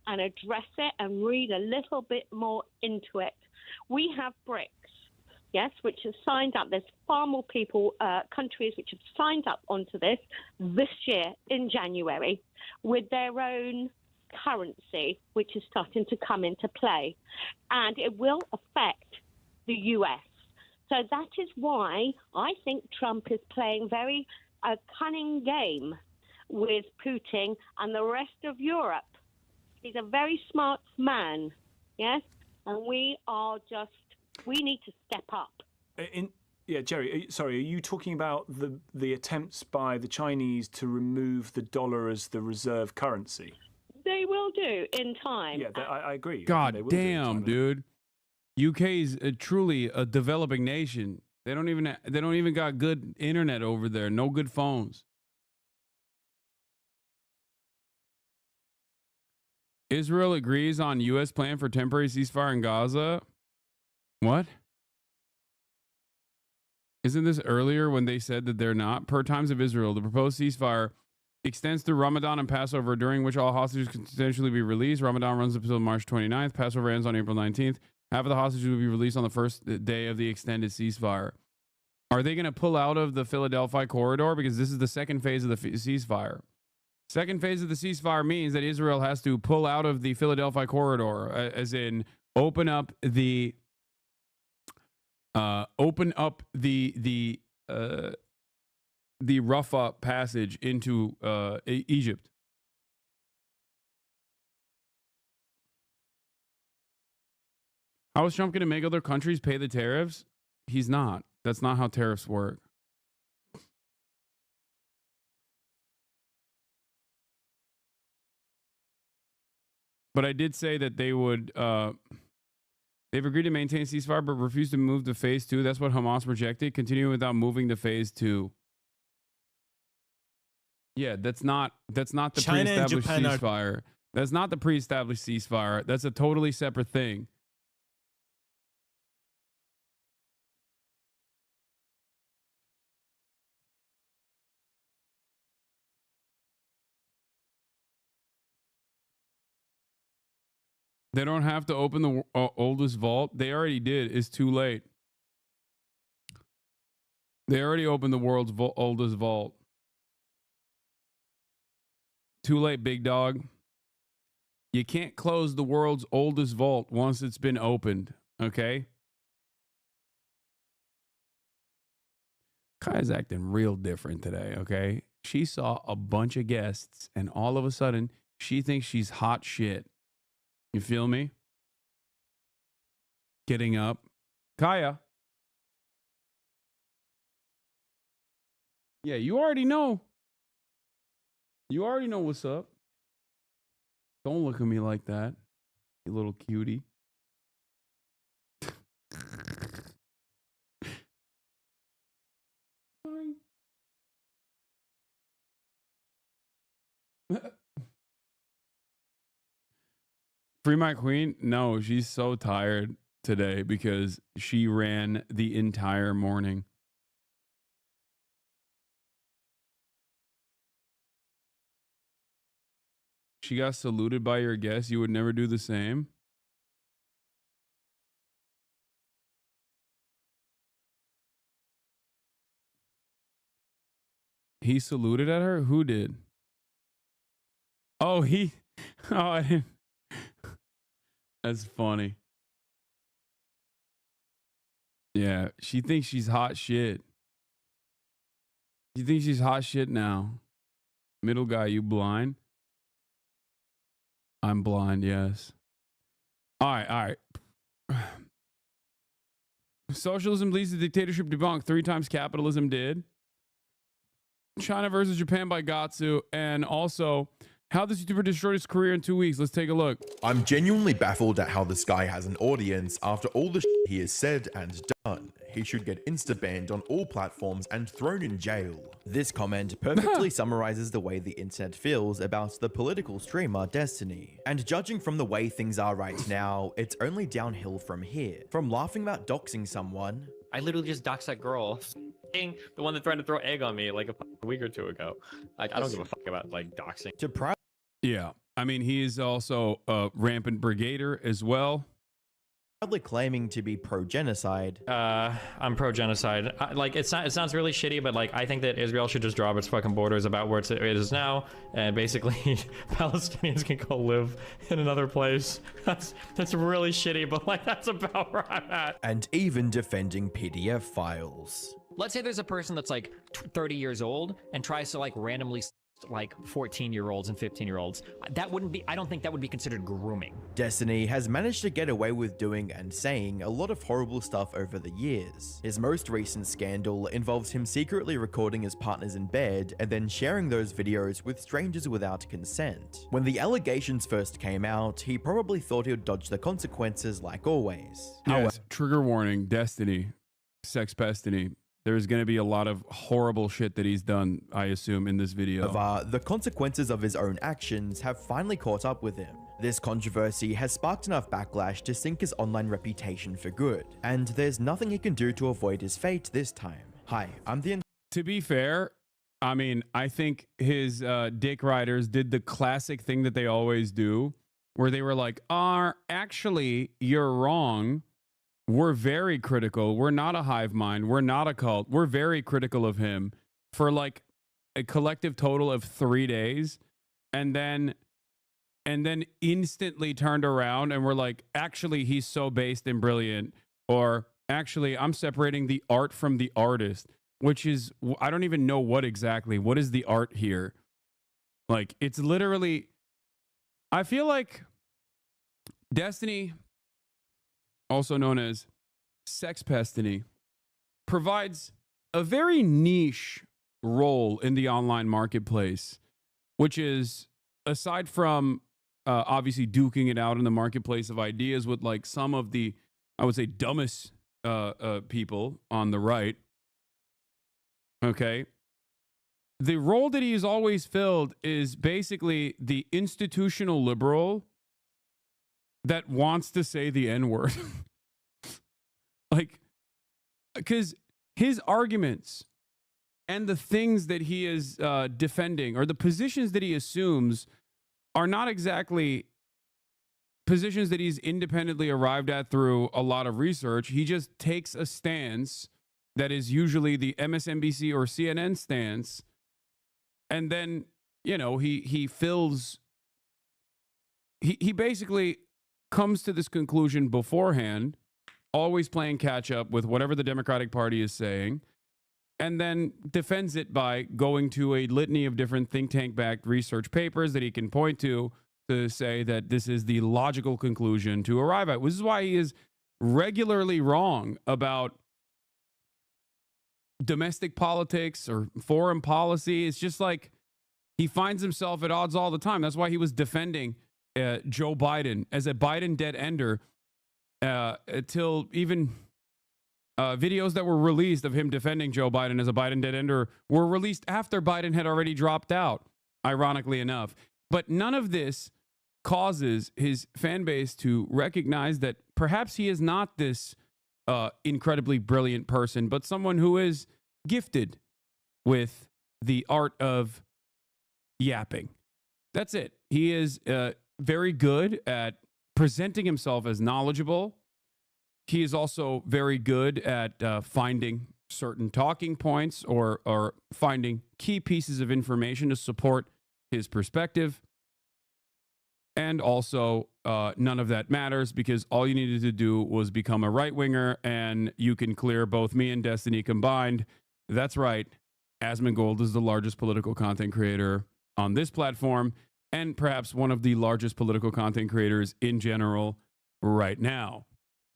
and address it and read a little bit more into it. We have BRICS, yes, which have signed up. There's far more people, countries which have signed up onto this year in January with their own currency, which is starting to come into play. And it will affect the US. So that is why I think Trump is playing a cunning game with Putin and the rest of Europe. He's a very smart man, yes? And we need to step up. Jerry, sorry, are you talking about the attempts by the Chinese to remove the dollar as the reserve currency? They will do in time. Yeah, I agree. God damn, dude. UK is truly a developing nation. They don't even got good internet over there. No good phones. Israel agrees on U.S. plan for temporary ceasefire in Gaza. What? Isn't this earlier when they said that they're not? Per Times of Israel, the proposed ceasefire extends through Ramadan and Passover, during which all hostages can potentially be released. Ramadan runs up until March 29th. Passover ends on April 19th. Half of the hostages will be released on the first day of the extended ceasefire. Are they going to pull out of the Philadelphia corridor? Because this is the second phase of the ceasefire. Second phase of the ceasefire means that Israel has to pull out of the Philadelphia corridor, as in open up the Rafah passage into Egypt. How is Trump going to make other countries pay the tariffs? He's not. That's not how tariffs work. But I did say that they would. They've agreed to maintain ceasefire, but refused to move to phase 2. That's what Hamas rejected. Continuing without moving to phase 2. Yeah, that's not the pre-established ceasefire. That's not the pre-established ceasefire. That's a totally separate thing. They don't have to open the oldest vault. They already did. It's too late. They already opened the world's oldest vault. Too late, big dog. You can't close the world's oldest vault once it's been opened, okay? Kaya's acting real different today, okay? She saw a bunch of guests, and all of a sudden, she thinks she's hot shit. You feel me? Getting up. Kaya. Yeah, you already know. You already know what's up. Don't look at me like that, you little cutie. Free my queen? No, she's so tired today because she ran the entire morning. She got saluted by your guest. You would never do the same? He saluted at her? Who did? Oh, he... Oh, I didn't... That's funny. Yeah, she thinks she's hot shit. She thinks she's hot shit now. Middle guy, you blind? I'm blind, yes. All right. Socialism leads to dictatorship debunked. 3 times capitalism did. China versus Japan by Gatsu. And also, how this YouTuber destroyed his career in 2 weeks. Let's take a look. I'm genuinely baffled at how this guy has an audience after all the shit he has said and done. He should get insta-banned on all platforms and thrown in jail. This comment perfectly summarizes the way the internet feels about the political streamer Destiny. And judging from the way things are right now, it's only downhill from here. From laughing about doxing someone, I literally just doxed that girl. The one that tried to throw egg on me like a week or 2 ago. Like, I don't give a fuck about like doxing. To proud. Yeah, I mean, he is also a rampant brigader as well. Proudly claiming to be pro-genocide. I'm pro-genocide. Like, it sounds really shitty, but like, I think that Israel should just drop its fucking borders about where it is now, and basically Palestinians can go live in another place. That's really shitty, but like, that's about where I'm at. And even defending PDF files. Let's say there's a person that's like 30 years old and tries to like randomly like 14-year-olds and 15-year-olds. That wouldn't be, I don't think that would be considered grooming. Destiny has managed to get away with doing and saying a lot of horrible stuff over the years. His most recent scandal involves him secretly recording his partners in bed and then sharing those videos with strangers without consent. When the allegations first came out, he probably thought he would dodge the consequences like always. Yes, trigger warning, Destiny, Sex Pestiny. There's going to be a lot of horrible shit that he's done, I assume, in this video. The consequences of his own actions have finally caught up with him. This controversy has sparked enough backlash to sink his online reputation for good, and there's nothing he can do to avoid his fate this time. Hi, I'm the... To be fair, I mean, I think his dick riders did the classic thing that they always do, where they were like, actually, you're wrong. We're very critical. We're not a hive mind. We're not a cult. We're very critical of him for like a collective total of 3 days. And then instantly turned around and we're like, actually, he's so based and brilliant. Or actually, I'm separating the art from the artist, which is, I don't even know what exactly. What is the art here? Like, it's literally, I feel like Destiny, also known as Sex Pestiny, provides a very niche role in the online marketplace, which is, aside from obviously duking it out in the marketplace of ideas with like some of the, I would say, dumbest people on the right, okay, the role that he's always filled is basically the institutional liberal that wants to say the N-word. Like, because his arguments and the things that he is defending, or the positions that he assumes, are not exactly positions that he's independently arrived at through a lot of research. He just takes a stance that is usually the MSNBC or CNN stance, and then, you know, he fills he basically comes to this conclusion beforehand, always playing catch up with whatever the Democratic Party is saying, and then defends it by going to a litany of different think tank backed research papers that he can point to say that this is the logical conclusion to arrive at. Which is why he is regularly wrong about domestic politics or foreign policy. It's just like he finds himself at odds all the time. That's why he was defending Joe Biden as a Biden dead ender until even videos that were released of him defending Joe Biden as a Biden dead ender were released after Biden had already dropped out, ironically enough. But none of this causes his fan base to recognize that perhaps he is not this incredibly brilliant person, but someone who is gifted with the art of yapping. That's it. He is very good at presenting himself as knowledgeable. He is also very good at finding certain talking points or finding key pieces of information to support his perspective. And also, none of that matters because all you needed to do was become a right-winger and you can clear both me and Destiny combined. That's right. Asmongold is the largest political content creator on this platform and perhaps one of the largest political content creators in general right now.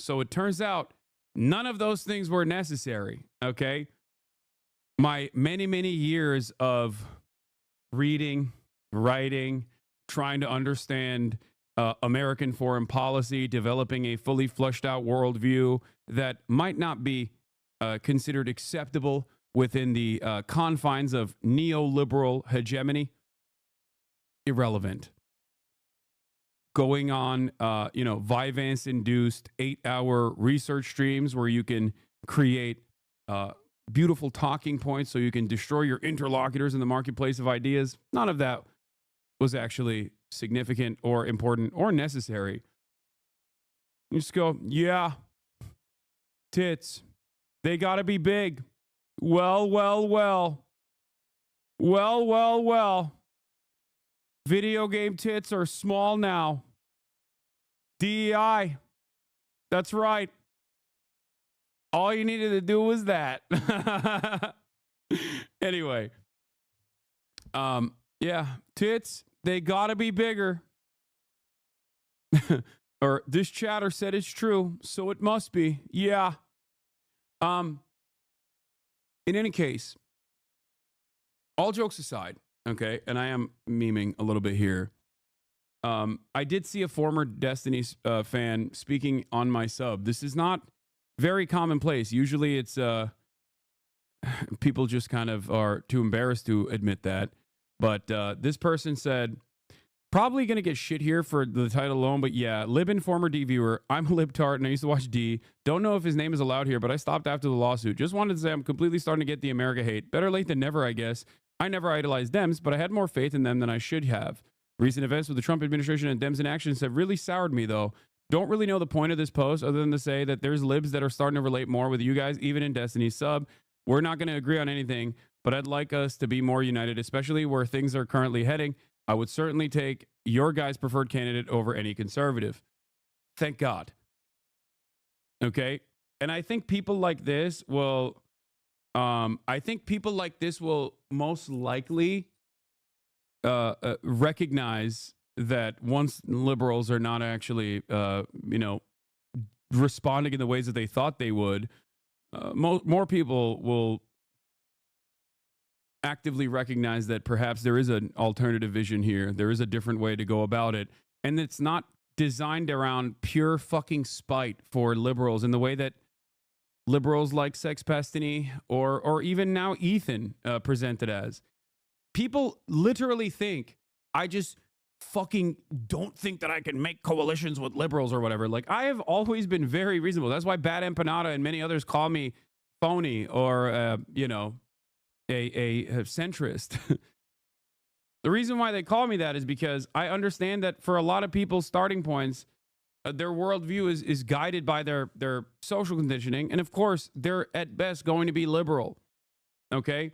So it turns out none of those things were necessary, okay? My many, many years of reading, writing, trying to understand American foreign policy, developing a fully fleshed out worldview that might not be considered acceptable within the confines of neoliberal hegemony, irrelevant. Going on, Vyvanse-induced 8-hour research streams where you can create beautiful talking points so you can destroy your interlocutors in the marketplace of ideas. None of that was actually significant or important or necessary. You just go, yeah, tits, they got to be big. Well. Video game tits are small now. DEI. That's right. All you needed to do was that. Anyway. Yeah, tits, they gotta be bigger. Or this chatter said it's true, so it must be. Yeah. In any case, all jokes aside, okay, and I am memeing a little bit here. I did see a former Destiny's fan speaking on my sub. This is not very commonplace. Usually it's people just kind of are too embarrassed to admit that. But this person said, probably going to get shit here for the title alone, but yeah, Libin, former D viewer. I'm a libtard and I used to watch D. Don't know if his name is allowed here, but I stopped after the lawsuit. Just wanted to say I'm completely starting to get the America hate. Better late than never, I guess. I never idolized Dems, but I had more faith in them than I should have. Recent events with the Trump administration and Dems in actions have really soured me, though. Don't really know the point of this post other than to say that there's libs that are starting to relate more with you guys, even in Destiny's sub. We're not going to agree on anything, but I'd like us to be more united, especially where things are currently heading. I would certainly take your guys' preferred candidate over any conservative. Thank God. Okay? And I think people like this will, most likely recognize that once liberals are not actually, responding in the ways that they thought they would, more people will actively recognize that perhaps there is an alternative vision here. There is a different way to go about it. And it's not designed around pure fucking spite for liberals in the way that liberals like Sex Pestiny or even now Ethan presented as. People literally think, I just fucking don't think that I can make coalitions with liberals or whatever. Like, I have always been very reasonable. That's why Bad Empanada and many others call me phony or, a centrist. The reason why they call me that is because I understand that for a lot of people's starting points, their worldview is guided by their social conditioning. And of course, they're at best going to be liberal. Okay?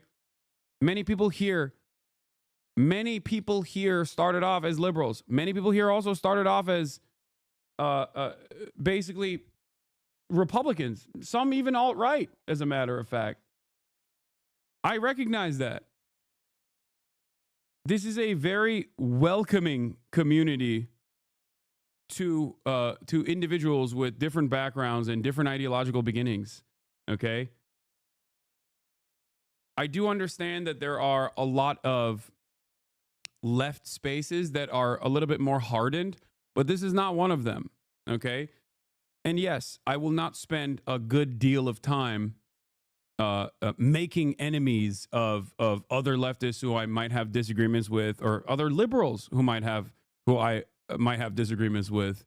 Many people here Many people here started off as liberals. Many people here also started off as basically Republicans. Some even alt-right, as a matter of fact. I recognize that. This is a very welcoming community to individuals with different backgrounds and different ideological beginnings. Okay? I do understand that there are a lot of left spaces that are a little bit more hardened, but this is not one of them. Okay? And yes, I will not spend a good deal of time making enemies of other leftists who I might have disagreements with, or other liberals who I might have disagreements with,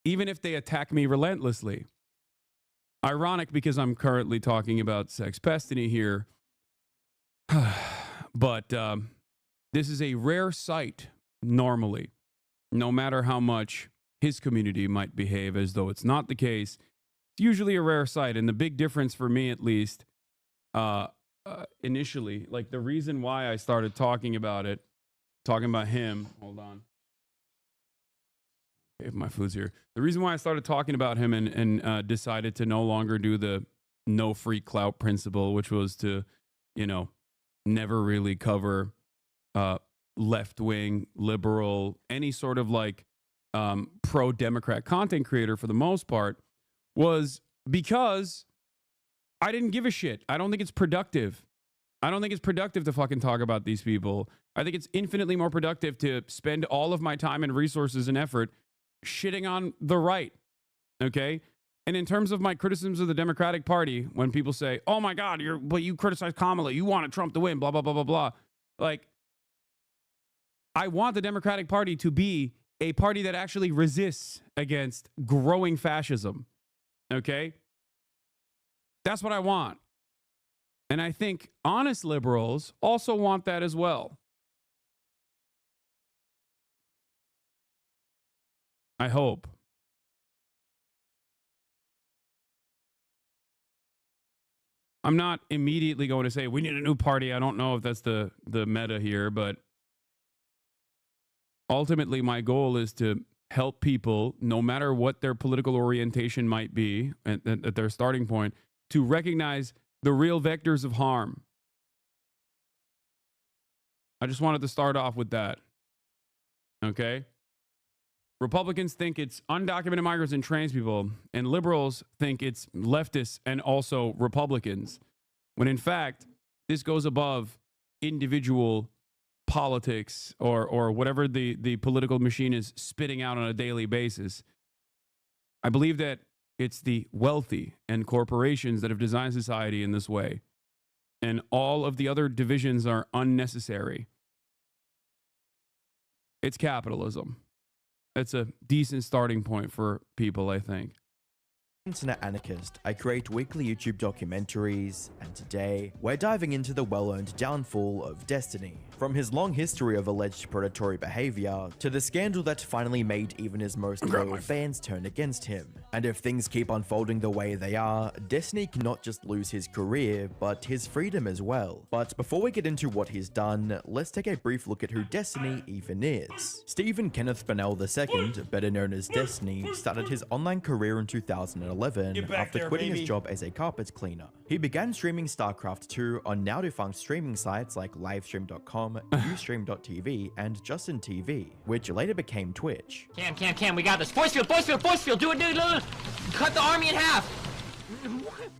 even if they attack me relentlessly. Ironic, because I'm currently talking about sex pestiny here. But this is a rare sight normally, no matter how much his community might behave as though it's not the case. It's usually a rare sight. And the big difference for me, at least, initially, like the reason why I started talking about him, hold on. Okay, my food's here. The reason why I started talking about him and decided to no longer do the no free clout principle, which was to, never really cover left-wing, liberal, any sort of like pro-Democrat content creator for the most part, was because I didn't give a shit. I don't think it's productive. I don't think it's productive to fucking talk about these people. I think it's infinitely more productive to spend all of my time and resources and effort shitting on the right. Okay? And in terms of my criticisms of the Democratic Party, when people say, oh my God, you criticize Kamala, you wanted Trump to win, blah, blah, blah, blah, blah. Like, I want the Democratic Party to be a party that actually resists against growing fascism. Okay? That's what I want. And I think honest liberals also want that as well. I hope. I'm not immediately going to say we need a new party. I don't know if that's the meta here, but ultimately my goal is to help people, no matter what their political orientation might be at their starting point, to recognize the real vectors of harm. I just wanted to start off with that. Okay? Republicans think it's undocumented migrants and trans people, and liberals think it's leftists and also Republicans, when in fact, this goes above individual politics or whatever the political machine is spitting out on a daily basis. I believe that it's the wealthy and corporations that have designed society in this way, and all of the other divisions are unnecessary. It's capitalism. It's a decent starting point for people, I think. Internet anarchist, I create weekly YouTube documentaries, and today we're diving into the well-earned downfall of Destiny. From his long history of alleged predatory behavior to the scandal that finally made even his most loyal fans turn against him. And if things keep unfolding the way they are, Destiny can not just lose his career, but his freedom as well. But before we get into what he's done, let's take a brief look at who Destiny even is. Stephen Kenneth Bennell II, better known as Destiny, started his online career in 2011 after quitting his job as a carpet cleaner. He began streaming StarCraft 2 on now-defunct streaming sites like Livestream.com, Ustream.tv, and Justin TV, which later became Twitch. Cam, we got this. Force field, do it. Cut the army in half.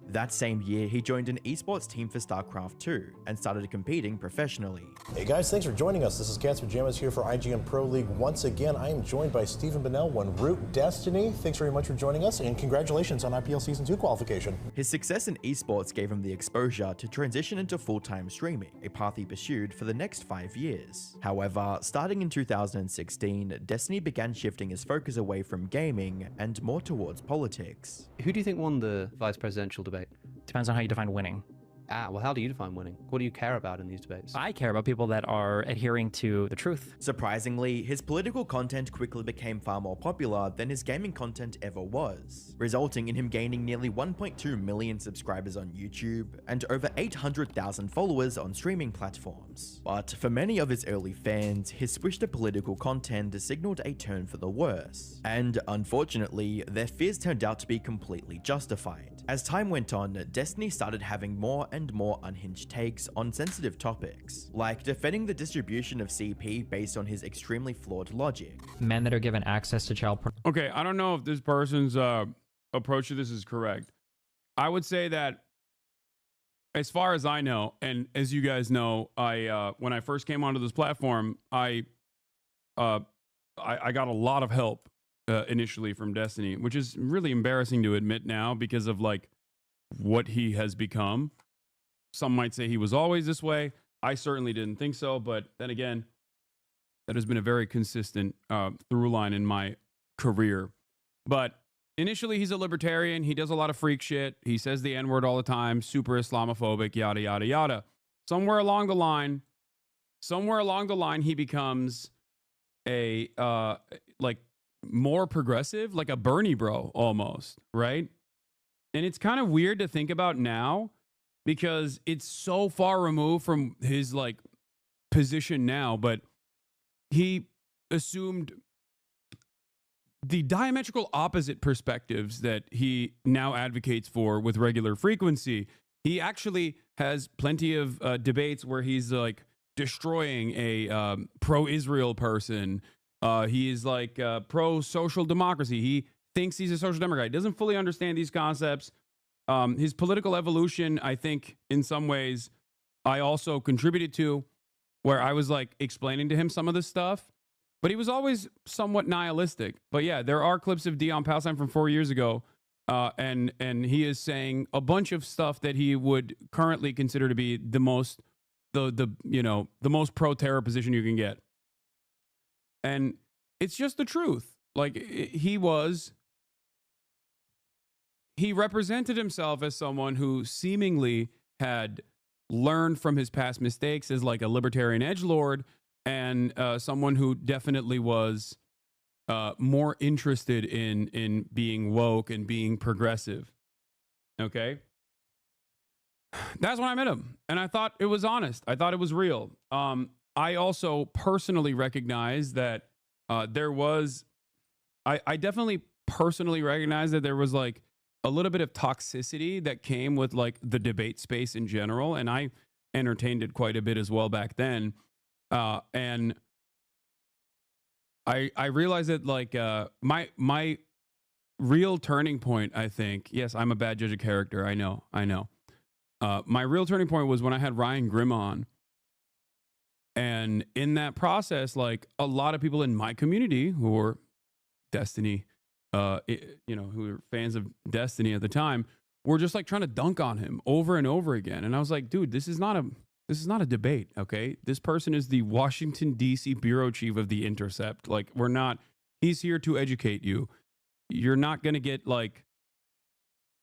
That same year, he joined an esports team for StarCraft 2 and started competing professionally. Hey guys, thanks for joining us. This is Cancer Jamas here for IGN Pro League. Once again, I am joined by Stephen Bennell, one Root Destiny. Thanks very much for joining us, and congratulations on IPL Season 2 qualification. His success in esports gave him the exposure to transition into full-time streaming, a path he pursued for the next 5 years. However, starting in 2016, Destiny began shifting his focus away from gaming and more towards politics. Who do you think won the vice presidential debate? Depends on how you define winning. Well, how do you define winning? What do you care about in these debates? I care about people that are adhering to the truth. Surprisingly, his political content quickly became far more popular than his gaming content ever was, resulting in him gaining nearly 1.2 million subscribers on YouTube and over 800,000 followers on streaming platforms. But for many of his early fans, his switch to political content signaled a turn for the worse, and unfortunately, their fears turned out to be completely justified. As time went on, Destiny started having more and more unhinged takes on sensitive topics, like defending the distribution of CP based on his extremely flawed logic. Men that are given access to child porn. Okay, I don't know if this person's approach to this is correct. I would say that, as far as I know, and as you guys know, I when I first came onto this platform, I got a lot of help initially from Destiny, which is really embarrassing to admit now because of like what he has become. Some might say he was always this way. I certainly didn't think so, but then again, that has been a very consistent through line in my career. But initially, he's a libertarian. He does a lot of freak shit. He says the N-word all the time, super Islamophobic, yada, yada, yada. Somewhere along the line, he becomes a, like, more progressive, like a Bernie bro almost, right? And it's kind of weird to think about now because it's so far removed from his, like, position now, but he assumed the diametrical opposite perspectives that he now advocates for with regular frequency. He actually has plenty of debates where he's like destroying a pro-Israel person. He is like pro-social democracy. He thinks he's a social democrat. He doesn't fully understand these concepts. His political evolution, I think, in some ways, I also contributed to, where I was like explaining to him some of this stuff. But he was always somewhat nihilistic. But yeah, there are clips of Dion Palestine from 4 years ago, and he is saying a bunch of stuff that he would currently consider to be the most pro-terror position you can get. And it's just the truth. Like he represented himself as someone who seemingly had learned from his past mistakes as like a libertarian edgelord, and someone who definitely was more interested in being woke and being progressive. Okay? That's when I met him. And I thought it was honest. I thought it was real. I also personally recognize that I definitely personally recognize that there was like a little bit of toxicity that came with like the debate space in general. And I entertained it quite a bit as well back then. And I realized that like my real turning point, I think, yes, I'm a bad judge of character. I know. My real turning point was when I had Ryan Grimm on. And in that process, like a lot of people in my community who were Destiny, who were fans of Destiny at the time, were just like trying to dunk on him over and over again. And I was like, dude, this is not a debate, okay? This person is the Washington, D.C. bureau chief of The Intercept. Like, he's here to educate you. You're not going to get, like,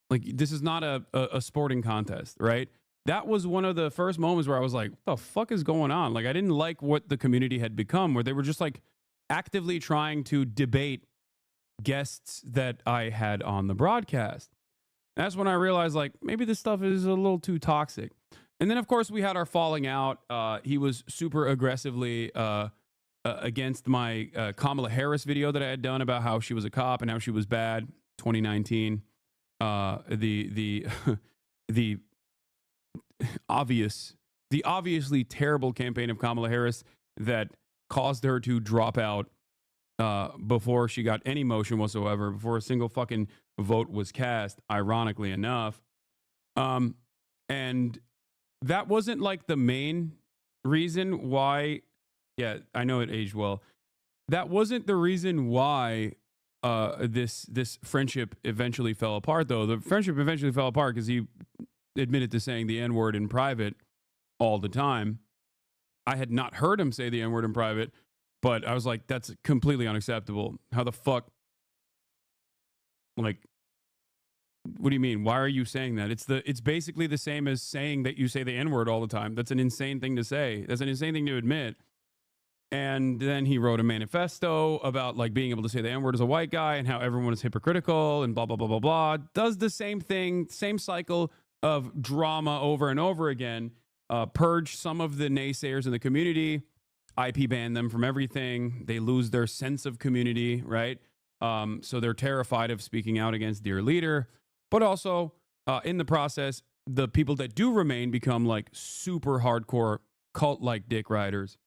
this is not a sporting contest, right? That was one of the first moments where I was like, what the fuck is going on? Like, I didn't like what the community had become, where they were just, like, actively trying to debate guests that I had on the broadcast. That's when I realized, like, maybe this stuff is a little too toxic. And then, of course, we had our falling out. He was super aggressively against my Kamala Harris video that I had done about how she was a cop and how she was bad. 2019. The obviously terrible campaign of Kamala Harris that caused her to drop out before she got any motion whatsoever, before a single fucking vote was cast, ironically enough. And that wasn't like the main reason why. Yeah, I know it aged well. That wasn't the reason why this friendship eventually fell apart, though. The friendship eventually fell apart because he admitted to saying the N-word in private all the time. I had not heard him say the N-word in private, but I was like, that's completely unacceptable. How the fuck? Like, What do you mean? Why are you saying that? It's basically the same as saying that you say the N-word all the time. That's an insane thing to say. That's an insane thing to admit. And then he wrote a manifesto about like being able to say the N-word as a white guy and how everyone is hypocritical and blah, blah, blah, blah, blah. Does the same thing, same cycle of drama over and over again. Purge some of the naysayers in the community, IP ban them from everything. They lose their sense of community, right? So they're terrified of speaking out against their leader. But also, in the process, the people that do remain become like super hardcore cult-like dick riders.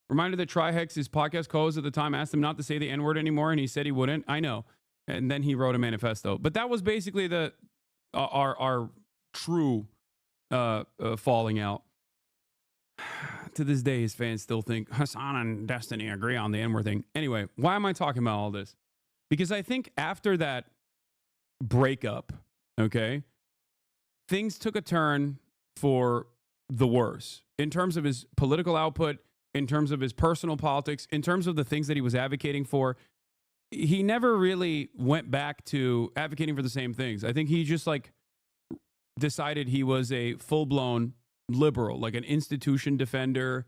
Reminder that Trihex, his podcast co-host at the time, asked him not to say the N-word anymore, and he said he wouldn't. I know. And then he wrote a manifesto. But that was basically our true falling out. To this day, his fans still think Hassan and Destiny agree on the N-word thing. Anyway, why am I talking about all this? Because I think after that breakup, okay, things took a turn for the worse in terms of his political output, in terms of his personal politics, in terms of the things that he was advocating for. He never really went back to advocating for the same things. I think he just like decided he was a full-blown liberal, like an institution defender.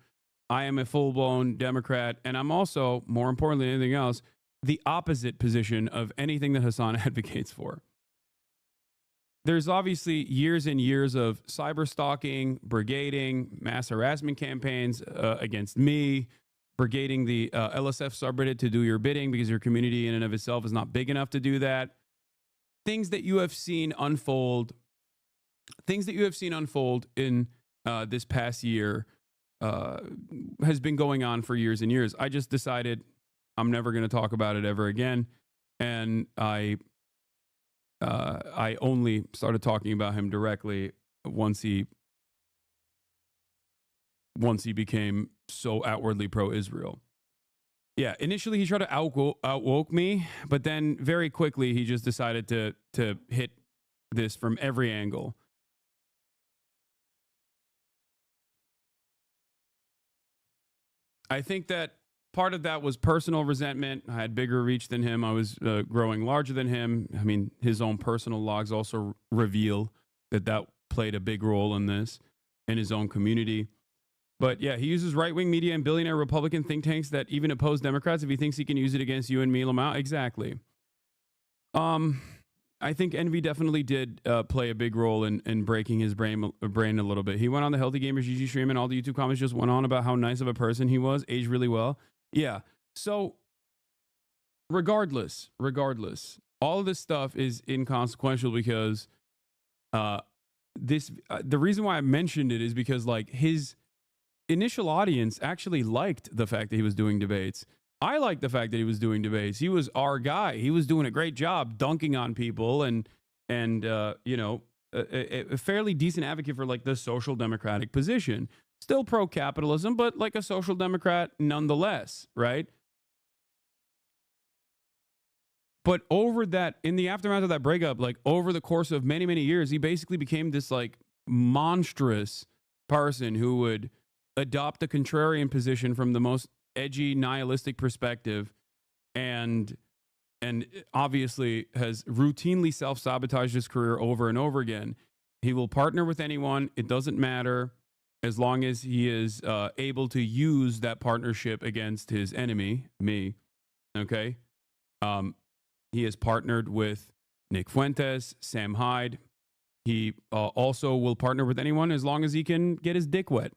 I am a full-blown Democrat, and I'm also, more importantly than anything else, the opposite position of anything that Hassan advocates for. There's obviously years and years of cyber stalking, brigading, mass harassment campaigns against me, brigading the LSF subreddit to do your bidding because your community in and of itself is not big enough to do that. Things that you have seen unfold in this past year has been going on for years and years. I just decided I'm never going to talk about it ever again. And I only started talking about him directly once he became so outwardly pro-Israel. Yeah, initially he tried to outwoke me, but then very quickly he just decided to hit this from every angle. I think that part of that was personal resentment. I had bigger reach than him. I was growing larger than him. I mean, his own personal logs also reveal that played a big role in this, in his own community. But yeah, he uses right-wing media and billionaire Republican think tanks that even oppose Democrats if he thinks he can use it against you and me, Lamau. Exactly. I think envy definitely did play a big role in breaking his brain a little bit. He went on the Healthy Gamers GG stream and all the YouTube comments just went on about how nice of a person he was, aged really well. Yeah. So regardless, all of this stuff is inconsequential because the reason why I mentioned it is because like his initial audience actually liked the fact that he was doing debates. I liked the fact that he was doing debates. He was our guy. He was doing a great job dunking on people and you know, a fairly decent advocate for like the social democratic position. Still pro-capitalism, but like a social democrat nonetheless, right? But over that, in the aftermath of that breakup, like over the course of many, many years, he basically became this like monstrous person who would adopt a contrarian position from the most edgy, nihilistic perspective, and obviously has routinely self-sabotaged his career over and over again. He will partner with anyone. It doesn't matter as long as he is able to use that partnership against his enemy, me. Okay? He has partnered with Nick Fuentes, Sam Hyde. He also will partner with anyone as long as he can get his dick wet.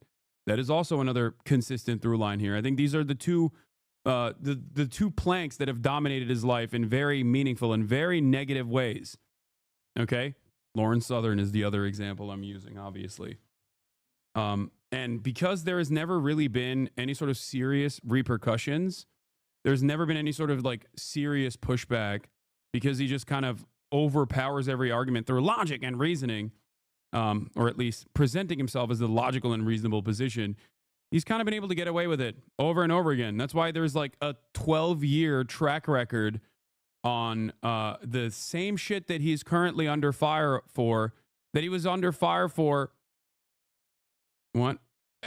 That is also another consistent through line here. I think these are the two planks that have dominated his life in very meaningful and very negative ways. Okay? Lauren Southern is the other example I'm using, obviously. And because there has never really been any sort of serious repercussions, there's never been any sort of like serious pushback because he just kind of overpowers every argument through logic and reasoning. Or at least presenting himself as the logical and reasonable position, he's kind of been able to get away with it over and over again. That's why there's like a 12-year track record on the same shit that he's currently under fire for, that he was under fire for. What?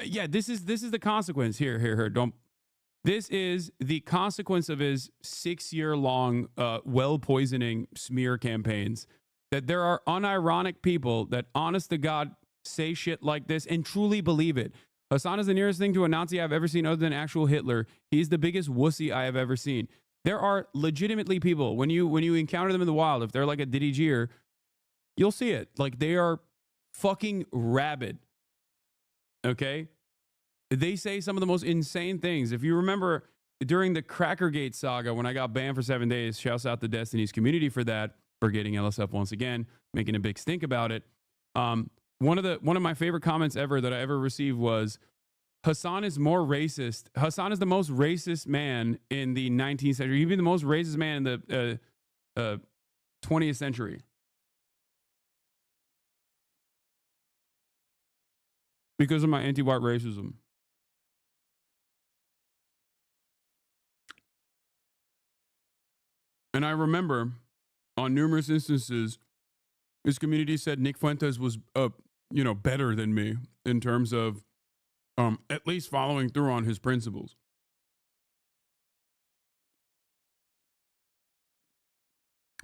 Yeah, this is the consequence. Here. Don't. This is the consequence of his 6-year-long well poisoning smear campaigns. That there are unironic people that, honest to God, say shit like this and truly believe it. Hassan is the nearest thing to a Nazi I've ever seen other than actual Hitler. He's the biggest wussy I have ever seen. There are legitimately people, when you encounter them in the wild, if they're like a Diddy Jeer, you'll see it. Like, they are fucking rabid. Okay? They say some of the most insane things. If you remember during the Crackergate saga, when I got banned for 7 days, shouts out to Destiny's community for that, for getting LSF once again, making a big stink about it. One of my favorite comments ever that I ever received was, Hassan is more racist. Hassan is the most racist man in the 19th century. He'd be the most racist man in the 20th century. Because of my anti-white racism. And I remember on numerous instances, his community said Nick Fuentes was, better than me in terms of at least following through on his principles.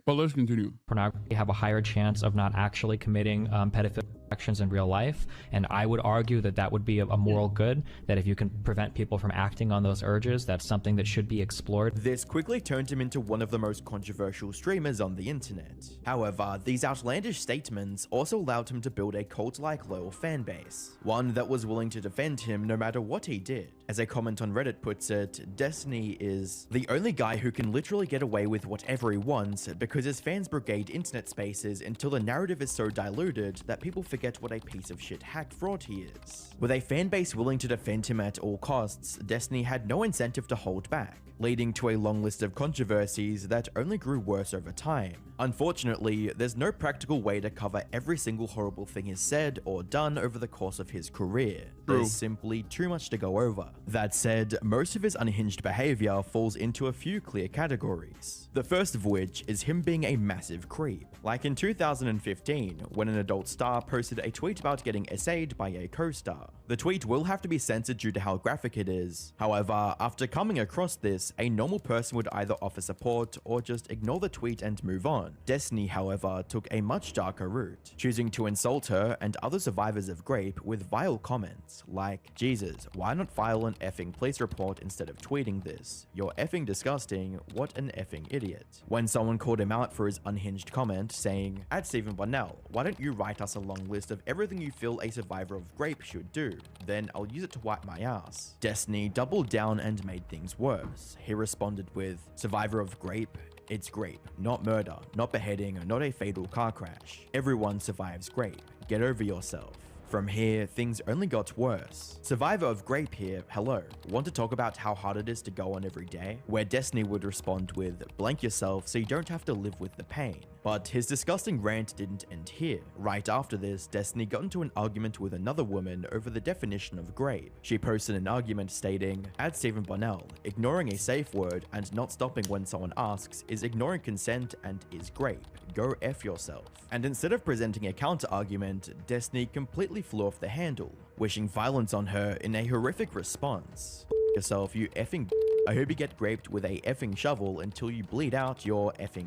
But let's continue. Pornography have a higher chance of not actually committing pedophilic actions in real life, and I would argue that that would be a moral good, that if you can prevent people from acting on those urges, that's something that should be explored. This quickly turned him into one of the most controversial streamers on the internet. However, these outlandish statements also allowed him to build a cult-like loyal fan base, one that was willing to defend him no matter what he did. As a comment on Reddit puts it, Destiny is the only guy who can literally get away with whatever he wants because his fans brigade internet spaces until the narrative is so diluted that people forget what a piece of shit hack fraud he is. With a fan base willing to defend him at all costs, Destiny had no incentive to hold back, leading to a long list of controversies that only grew worse over time. Unfortunately, there's no practical way to cover every single horrible thing he's said or done over the course of his career. There's simply too much to go over. That said, most of his unhinged behavior falls into a few clear categories. The first of which is him being a massive creep. Like in 2015, when an adult star posted a tweet about getting essayed by a co-star. The tweet will have to be censored due to how graphic it is. However, after coming across this, a normal person would either offer support or just ignore the tweet and move on. Destiny, however, took a much darker route, choosing to insult her and other survivors of Grape with vile comments like, Jesus, why not file an effing police report instead of tweeting this? You're effing disgusting, what an effing idiot. When someone called him out for his unhinged comment saying, at Stephen Bonnell, why don't you write us a long list of everything you feel a survivor of Grape should do? Then I'll use it to wipe my ass. Destiny doubled down and made things worse. He responded with, survivor of Grape? It's Grape, not murder, not beheading, or not a fatal car crash. Everyone survives Grape. Get over yourself. From here, things only got worse. Survivor of Grape here, hello. Want to talk about how hard it is to go on every day? Where Destiny would respond with, blank yourself so you don't have to live with the pain. But his disgusting rant didn't end here. Right after this, Destiny got into an argument with another woman over the definition of grape. She posted an argument stating, at Stephen Bonnell, ignoring a safe word and not stopping when someone asks is ignoring consent and is grape. Go F yourself. And instead of presenting a counter-argument, Destiny completely flew off the handle, wishing violence on her in a horrific response. Yourself, you effing. I hope you get graped with a effing shovel until you bleed out your effing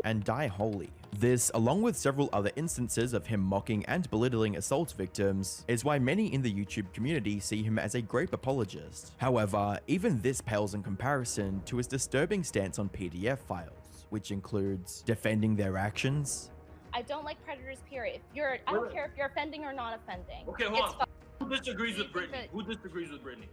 and die wholly. This, along with several other instances of him mocking and belittling assault victims, is why many in the YouTube community see him as a grape apologist. However, even this pales in comparison to his disturbing stance on PDF files, which includes defending their actions. I don't like predators, period. I don't care if you're offending or not offending. Okay, hold on. Who disagrees with Brittany? Who disagrees with Brittany?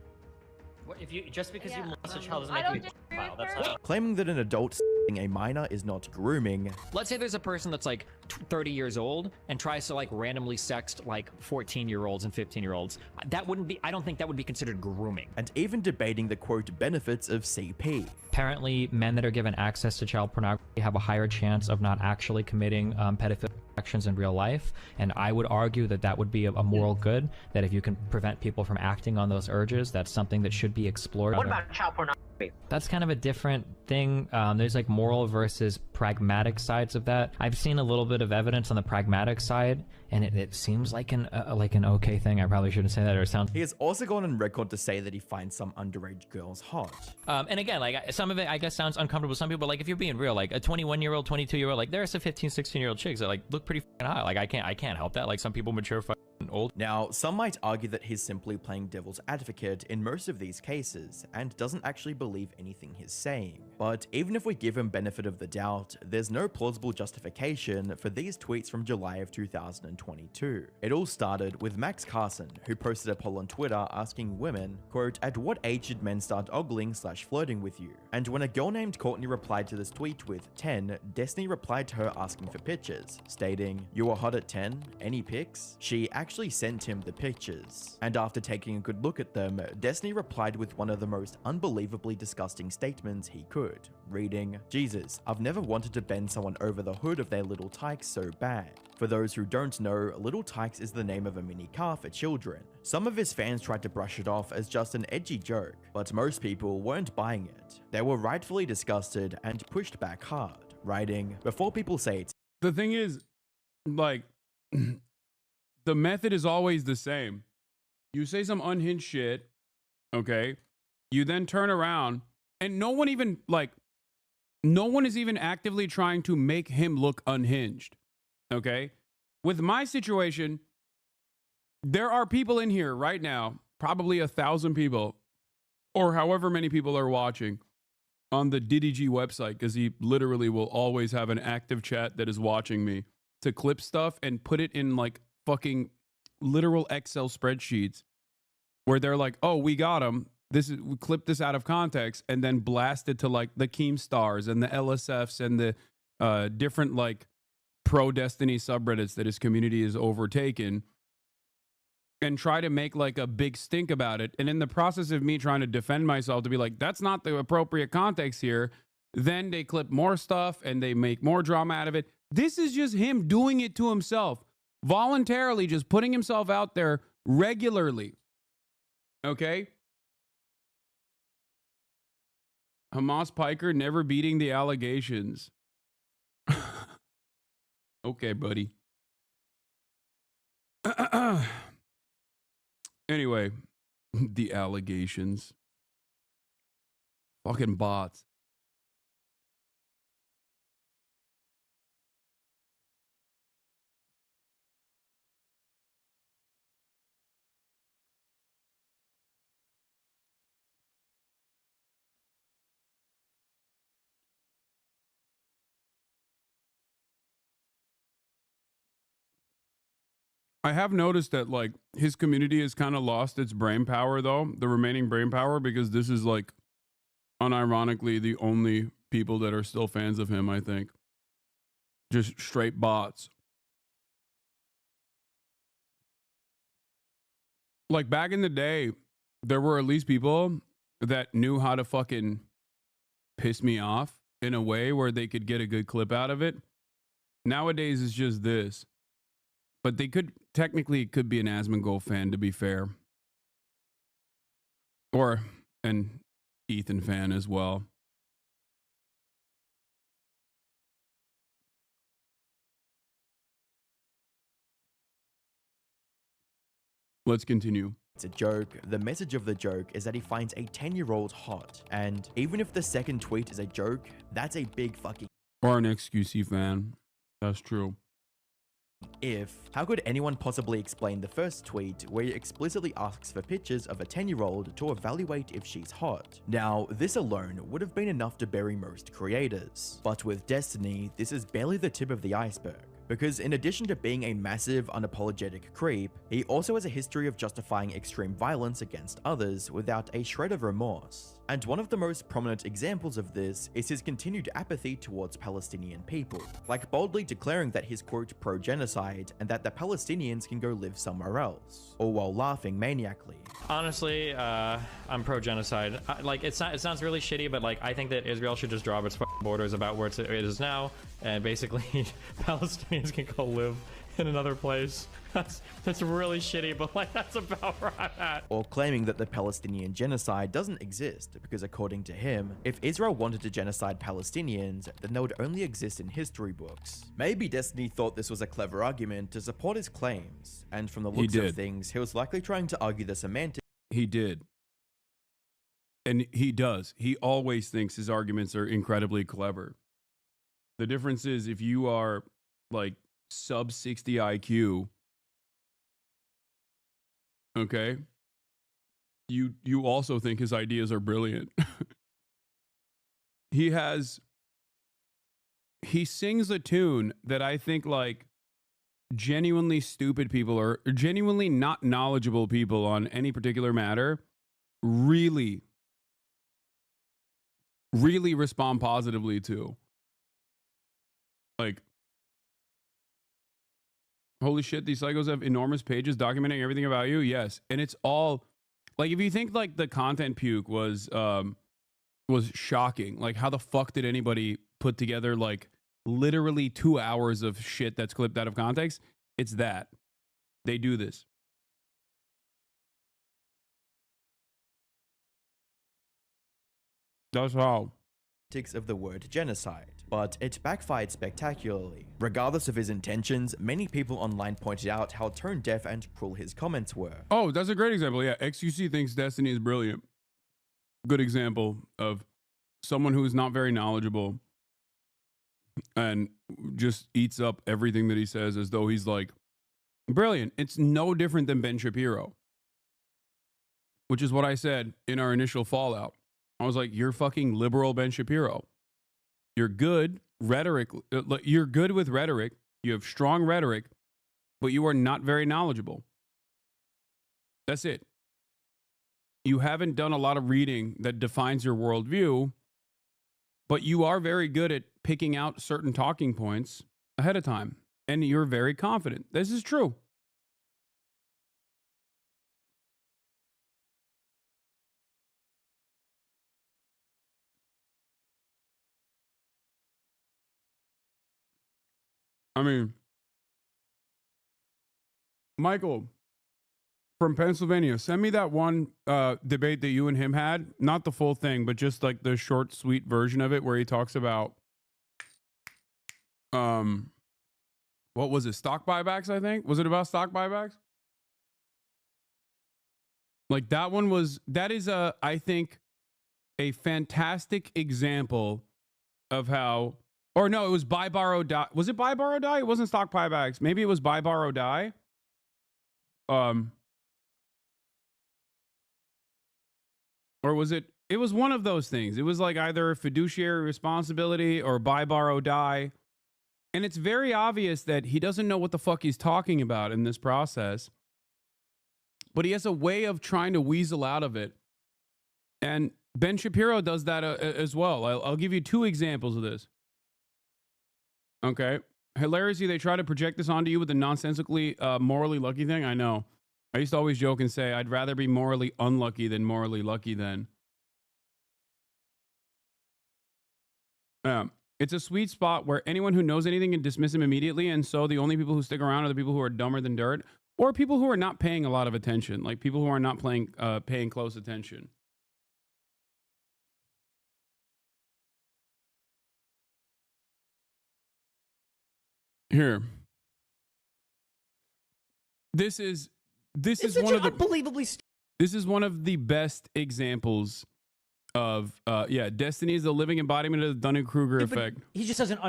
If you just because you molest a child doesn't I make don't you a pedophile. That's not. Claiming that an adult s**ing a minor is not grooming. Let's say there's a person that's like 30 years old and tries to like randomly sext like 14-year-olds and 15-year-olds. That wouldn't be. I don't think that would be considered grooming. And even debating the quote benefits of CP. Apparently, men that are given access to child pornography have a higher chance of not actually committing pedophilic actions in real life, and I would argue that that would be a moral good, that if you can prevent people from acting on those urges, that's something that should be explored. What about child pornography? That's kind of a different thing. There's like moral versus pragmatic sides of that. I've seen a little bit of evidence on the pragmatic side, and it seems like an okay thing. I probably shouldn't say that, or it sounds. He has also gone on record to say that he finds some underage girls hot. And again, like some of it, I guess, sounds uncomfortable. Some people, like if you're being real, like a 21-year-old, 22-year-old, like there are some 15, 16-year-old chicks that like look pretty fucking hot. Like I can't help that. Like some people mature fucking old. Now, some might argue that he's simply playing devil's advocate in most of these cases and doesn't actually believe anything he's saying. But even if we give him benefit of the doubt, there's no plausible justification for these tweets from July of 2022. It all started with Max Carson, who posted a poll on Twitter asking women, quote, "At what age should men start ogling/flirting with you?" And when a girl named Courtney replied to this tweet with 10, Destiny replied to her asking for pictures, stating, "You were hot at 10? Any pics?" She actually sent him the pictures. And after taking a good look at them, Destiny replied with one of the most unbelievably disgusting statements he could, reading, "Jesus, I've never wanted to bend someone over the hood of their little tykes so bad." For those who don't know, Little Tykes is the name of a mini car for children. Some of his fans tried to brush it off as just an edgy joke, but most people weren't buying it. They were rightfully disgusted and pushed back hard, writing, "Before people say it's..." The thing is, like, the method is always the same. You say some unhinged shit, okay? You then turn around and no one is even actively trying to make him look unhinged, okay? With my situation, there are people in here right now, probably 1,000 people, or however many people are watching on the Diddy G website, because he literally will always have an active chat that is watching me to clip stuff and put it in like fucking literal Excel spreadsheets where they're like, "Oh, we got him. We clipped this out of context," and then blast it to like the Keemstars and the LSFs and the different like pro Destiny subreddits that his community has overtaken, and try to make like a big stink about it. And in the process of me trying to defend myself to be like, that's not the appropriate context here, then they clip more stuff and they make more drama out of it. This is just him doing it to himself, voluntarily just putting himself out there regularly. Okay? Hamas Piker never beating the allegations. Okay, buddy. Anyway, the allegations. Fucking bots. I have noticed that like his community has kind of lost its brain power though, the remaining brain power, because this is like unironically the only people that are still fans of him, I think. Just straight bots. Like back in the day, there were at least people that knew how to fucking piss me off in a way where they could get a good clip out of it. Nowadays it's just this. But they could technically could be an Asmongold fan, to be fair. Or an Ethan fan as well. Let's continue. It's a joke. The message of the joke is that he finds a 10-year-old hot. And even if the second tweet is a joke, that's a big fucking... Or an XQC fan. That's true. How could anyone possibly explain the first tweet where he explicitly asks for pictures of a 10-year-old to evaluate if she's hot? Now, this alone would have been enough to bury most creators. But with Destiny, this is barely the tip of the iceberg. Because in addition to being a massive, unapologetic creep, he also has a history of justifying extreme violence against others without a shred of remorse. And one of the most prominent examples of this is his continued apathy towards Palestinian people, like boldly declaring that he's quote pro-genocide and that the Palestinians can go live somewhere else, all while laughing maniacally. Honestly, I'm pro-genocide. Like it sounds really shitty, but like I think that Israel should just draw its borders about where it is now, and basically Palestinians can go live in another place. That's really shitty, but like that's about where I'm at. Or claiming that the Palestinian genocide doesn't exist because according to him, if Israel wanted to genocide Palestinians, then they would only exist in history books. Maybe Destiny thought this was a clever argument to support his claims, and from the looks of things, he was likely trying to argue the semantics. He did. And he does. He always thinks his arguments are incredibly clever. The difference is if you are like sub 60 IQ, okay, you also think his ideas are brilliant. He sings a tune that I think like genuinely stupid people or genuinely not knowledgeable people on any particular matter really respond positively to. Like, holy shit, these psychos have enormous pages documenting everything about you. Yes. And it's all like, if you think like the content puke was shocking, like how the fuck did anybody put together like literally 2 hours of shit that's clipped out of context? It's that they do this. That's how. Of the word genocide, but it backfired spectacularly. Regardless of his intentions, many people online pointed out how tone deaf and cruel his comments were. Oh, that's a great example. Yeah, XUC thinks Destiny is brilliant. Good example of someone who is not very knowledgeable and just eats up everything that he says as though he's like brilliant. It's no different than Ben Shapiro, which is what I said in our initial fallout. I was like, you're fucking liberal Ben Shapiro. You're good rhetoric. You're good with rhetoric. You have strong rhetoric, but you are not very knowledgeable. That's it. You haven't done a lot of reading that defines your worldview, but you are very good at picking out certain talking points ahead of time. And you're very confident. This is true. I mean, Michael from Pennsylvania, send me that one debate that you and him had. Not the full thing, but just like the short, sweet version of it where he talks about, what was it? Stock buybacks, I think. Was it about stock buybacks? Like that one was, that is I think a fantastic example of how, or no, it was buy, borrow, die. Was it buy, borrow, die? It wasn't stock buybacks. Maybe it was buy, borrow, die. Or was it? It was one of those things. It was like either fiduciary responsibility or buy, borrow, die. And it's very obvious that he doesn't know what the fuck he's talking about in this process. But he has a way of trying to weasel out of it. And Ben Shapiro does that as well. I'll give you two examples of this. Okay. Hilariously, they try to project this onto you with a nonsensically morally lucky thing. I know. I used to always joke and say, I'd rather be morally unlucky than morally lucky then. It's a sweet spot where anyone who knows anything can dismiss him immediately. And so the only people who stick around are the people who are dumber than dirt, or people who are not paying a lot of attention, like people who are not paying close attention. Here. This is one of the unbelievably this is one of the best examples of Destiny is the living embodiment of the Dunning-Kruger effect. He just doesn't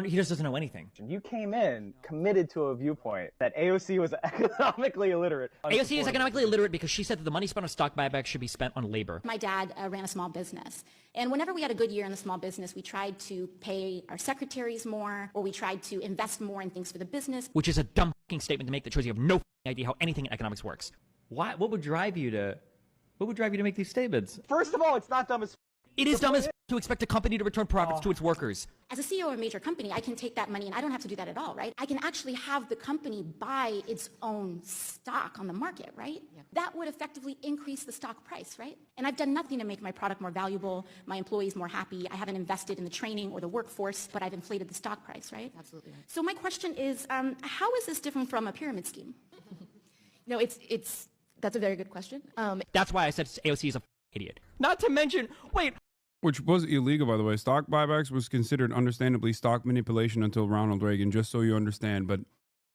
know anything. You came in committed to a viewpoint that AOC was economically illiterate. AOC is economically illiterate because she said that the money spent on stock buybacks should be spent on labor. My dad ran a small business. And whenever we had a good year in the small business, we tried to pay our secretaries more, or we tried to invest more in things for the business. Which is a dumb fucking statement to make that shows you have no idea how anything in economics works. What would drive you to make these statements? First of all, it's not dumb as It is dumb as to expect a company to return profits to its workers. As a CEO of a major company, I can take that money and I don't have to do that at all, right? I can actually have the company buy its own stock on the market, right? Yeah. That would effectively increase the stock price, right? And I've done nothing to make my product more valuable, my employees more happy. I haven't invested in the training or the workforce, but I've inflated the stock price, right? Absolutely right. So my question is, how is this different from a pyramid scheme? No, that's a very good question. That's why I said AOC is a idiot. Not to mention, wait. Which was illegal, by the way. Stock buybacks was considered understandably stock manipulation until Ronald Reagan, just so you understand. But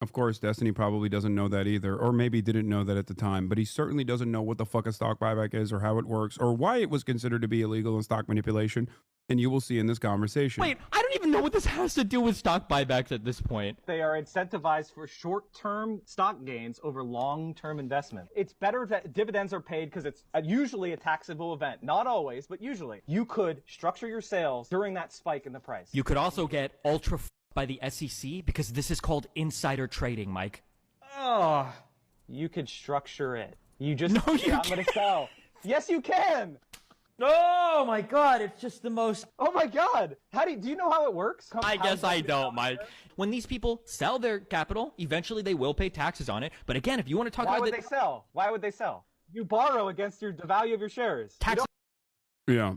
of course, Destiny probably doesn't know that either, or maybe didn't know that at the time. But he certainly doesn't know what the fuck a stock buyback is, or how it works, or why it was considered to be illegal in stock manipulation. And you will see in this conversation. Wait, I don't even know what this has to do with stock buybacks at this point. They are incentivized for short-term stock gains over long-term investment. It's better that dividends are paid because it's usually a taxable event. Not always, but usually. You could structure your sales during that spike in the price. You could also get ultra by the SEC because this is called insider trading, Mike. Oh, you could structure it. You just, no, you I'm going to sell. Yes, you can. Oh my God, it's just the most. Oh my God. Do you know how it works? I guess I don't, Mike. When these people sell their capital, eventually they will pay taxes on it. But again, if you want to talk about Why would they sell? Why would they sell? You borrow against the value of your shares. Yeah.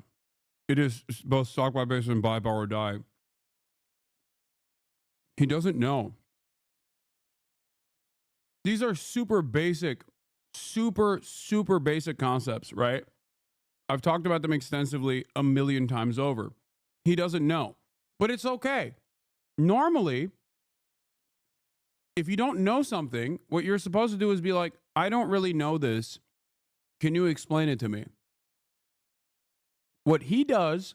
It is both stock buybacks and buy, borrow, die. He doesn't know. These are super basic concepts, right? I've talked about them extensively a million times over. He doesn't know, but it's okay. Normally, if you don't know something, what you're supposed to do is be like, I don't really know this. Can you explain it to me? What he does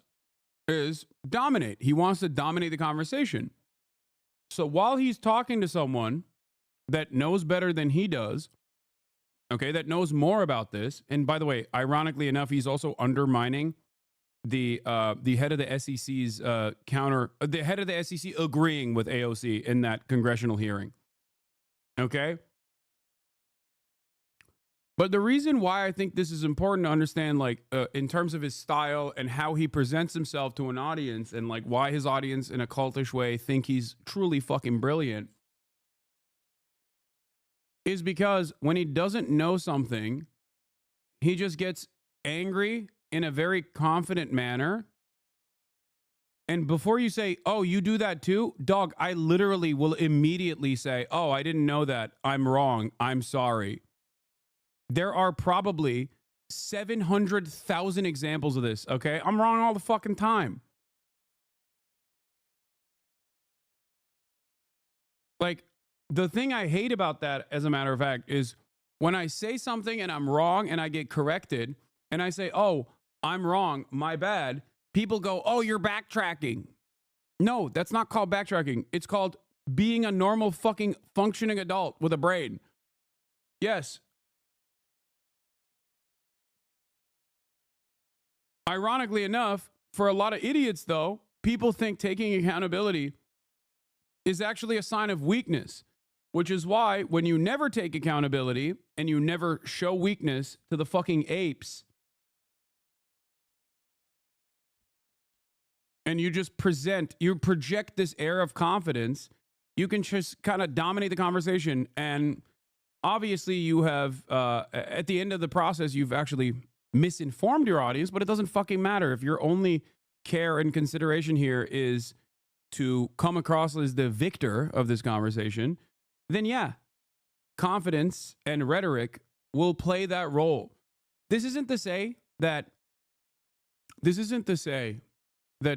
is dominate. He wants to dominate the conversation. So while he's talking to someone that knows better than he does, okay, that knows more about this. And by the way, ironically enough, he's also undermining the head of the SEC's the head of the SEC agreeing with AOC in that congressional hearing. Okay? But the reason why I think this is important to understand, like, in terms of his style and how he presents himself to an audience, and like why his audience in a cultish way think he's truly fucking brilliant, is because when he doesn't know something, he just gets angry in a very confident manner. And before you say, oh, you do that too? Dog, I literally will immediately say, oh, I didn't know that. I'm wrong. I'm sorry. There are probably 700,000 examples of this, okay? I'm wrong all the fucking time. Like, the thing I hate about that, as a matter of fact, is when I say something and I'm wrong and I get corrected and I say, oh, I'm wrong, my bad, people go, oh, you're backtracking. No, that's not called backtracking. It's called being a normal fucking functioning adult with a brain. Yes. Ironically enough, for a lot of idiots, though, people think taking accountability is actually a sign of weakness, which is why when you never take accountability and you never show weakness to the fucking apes, and you just project this air of confidence, you can just kind of dominate the conversation. And obviously you have, at the end of the process, you've actually misinformed your audience, but it doesn't fucking matter. If your only care and consideration here is to come across as the victor of this conversation, then yeah, confidence and rhetoric will play that role. This isn't to say that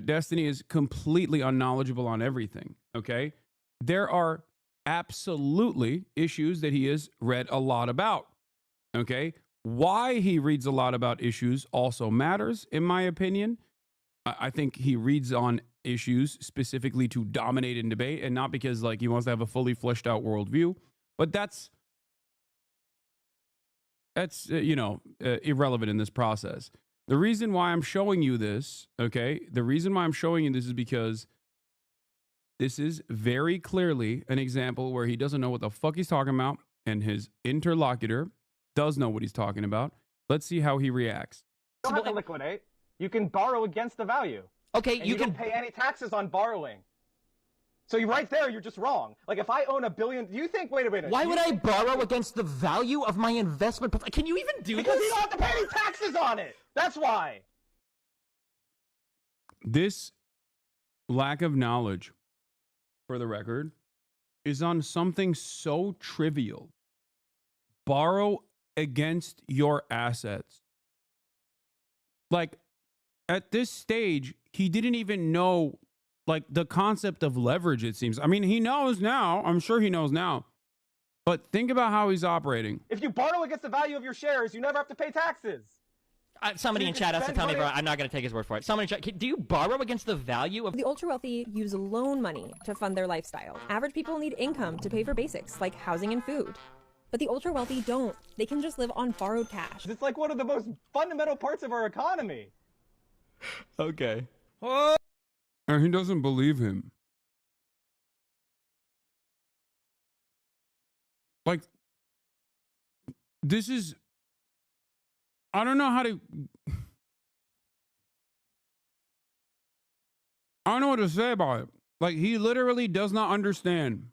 Destiny is completely unknowledgeable on everything, okay? There are absolutely issues that he has read a lot about, okay? Why he reads a lot about issues also matters, in my opinion. I think he reads on issues specifically to dominate in debate, and not because like he wants to have a fully fleshed out worldview. But that's irrelevant in this process. The reason why I'm showing you this, okay, the reason why I'm showing you this is because this is very clearly an example where he doesn't know what the fuck he's talking about, and his interlocutor does know what he's talking about. Let's see how he reacts. You don't have to liquidate. You can borrow against the value. Okay, And you don't can pay any taxes on borrowing. So you right there, you're just wrong. Like if I own $1 billion, do you think? Wait a minute. Why do would you I think- borrow against the value of my investment? Can you even do Because this? you don't have to pay any taxes on it. That's why. This lack of knowledge, for the record, is on something so trivial. Borrow against your assets. Like, at this stage, he didn't even know, like, the concept of leverage, it seems. I mean, he knows now. I'm sure he knows now. But think about how he's operating. If you borrow against the value of your shares, you never have to pay taxes. Somebody You in can chat has to spend tell me, money- bro. I'm not going to take his word for it. Somebody in chat, do you borrow against the value of... The ultra-wealthy use loan money to fund their lifestyle. Average people need income to pay for basics like housing and food. But the ultra-wealthy don't. They can just live on borrowed cash. It's like one of the most fundamental parts of our economy. Okay. And he doesn't believe him. Like, this is... I don't know how to... I don't know what to say about it. Like, he literally does not understand.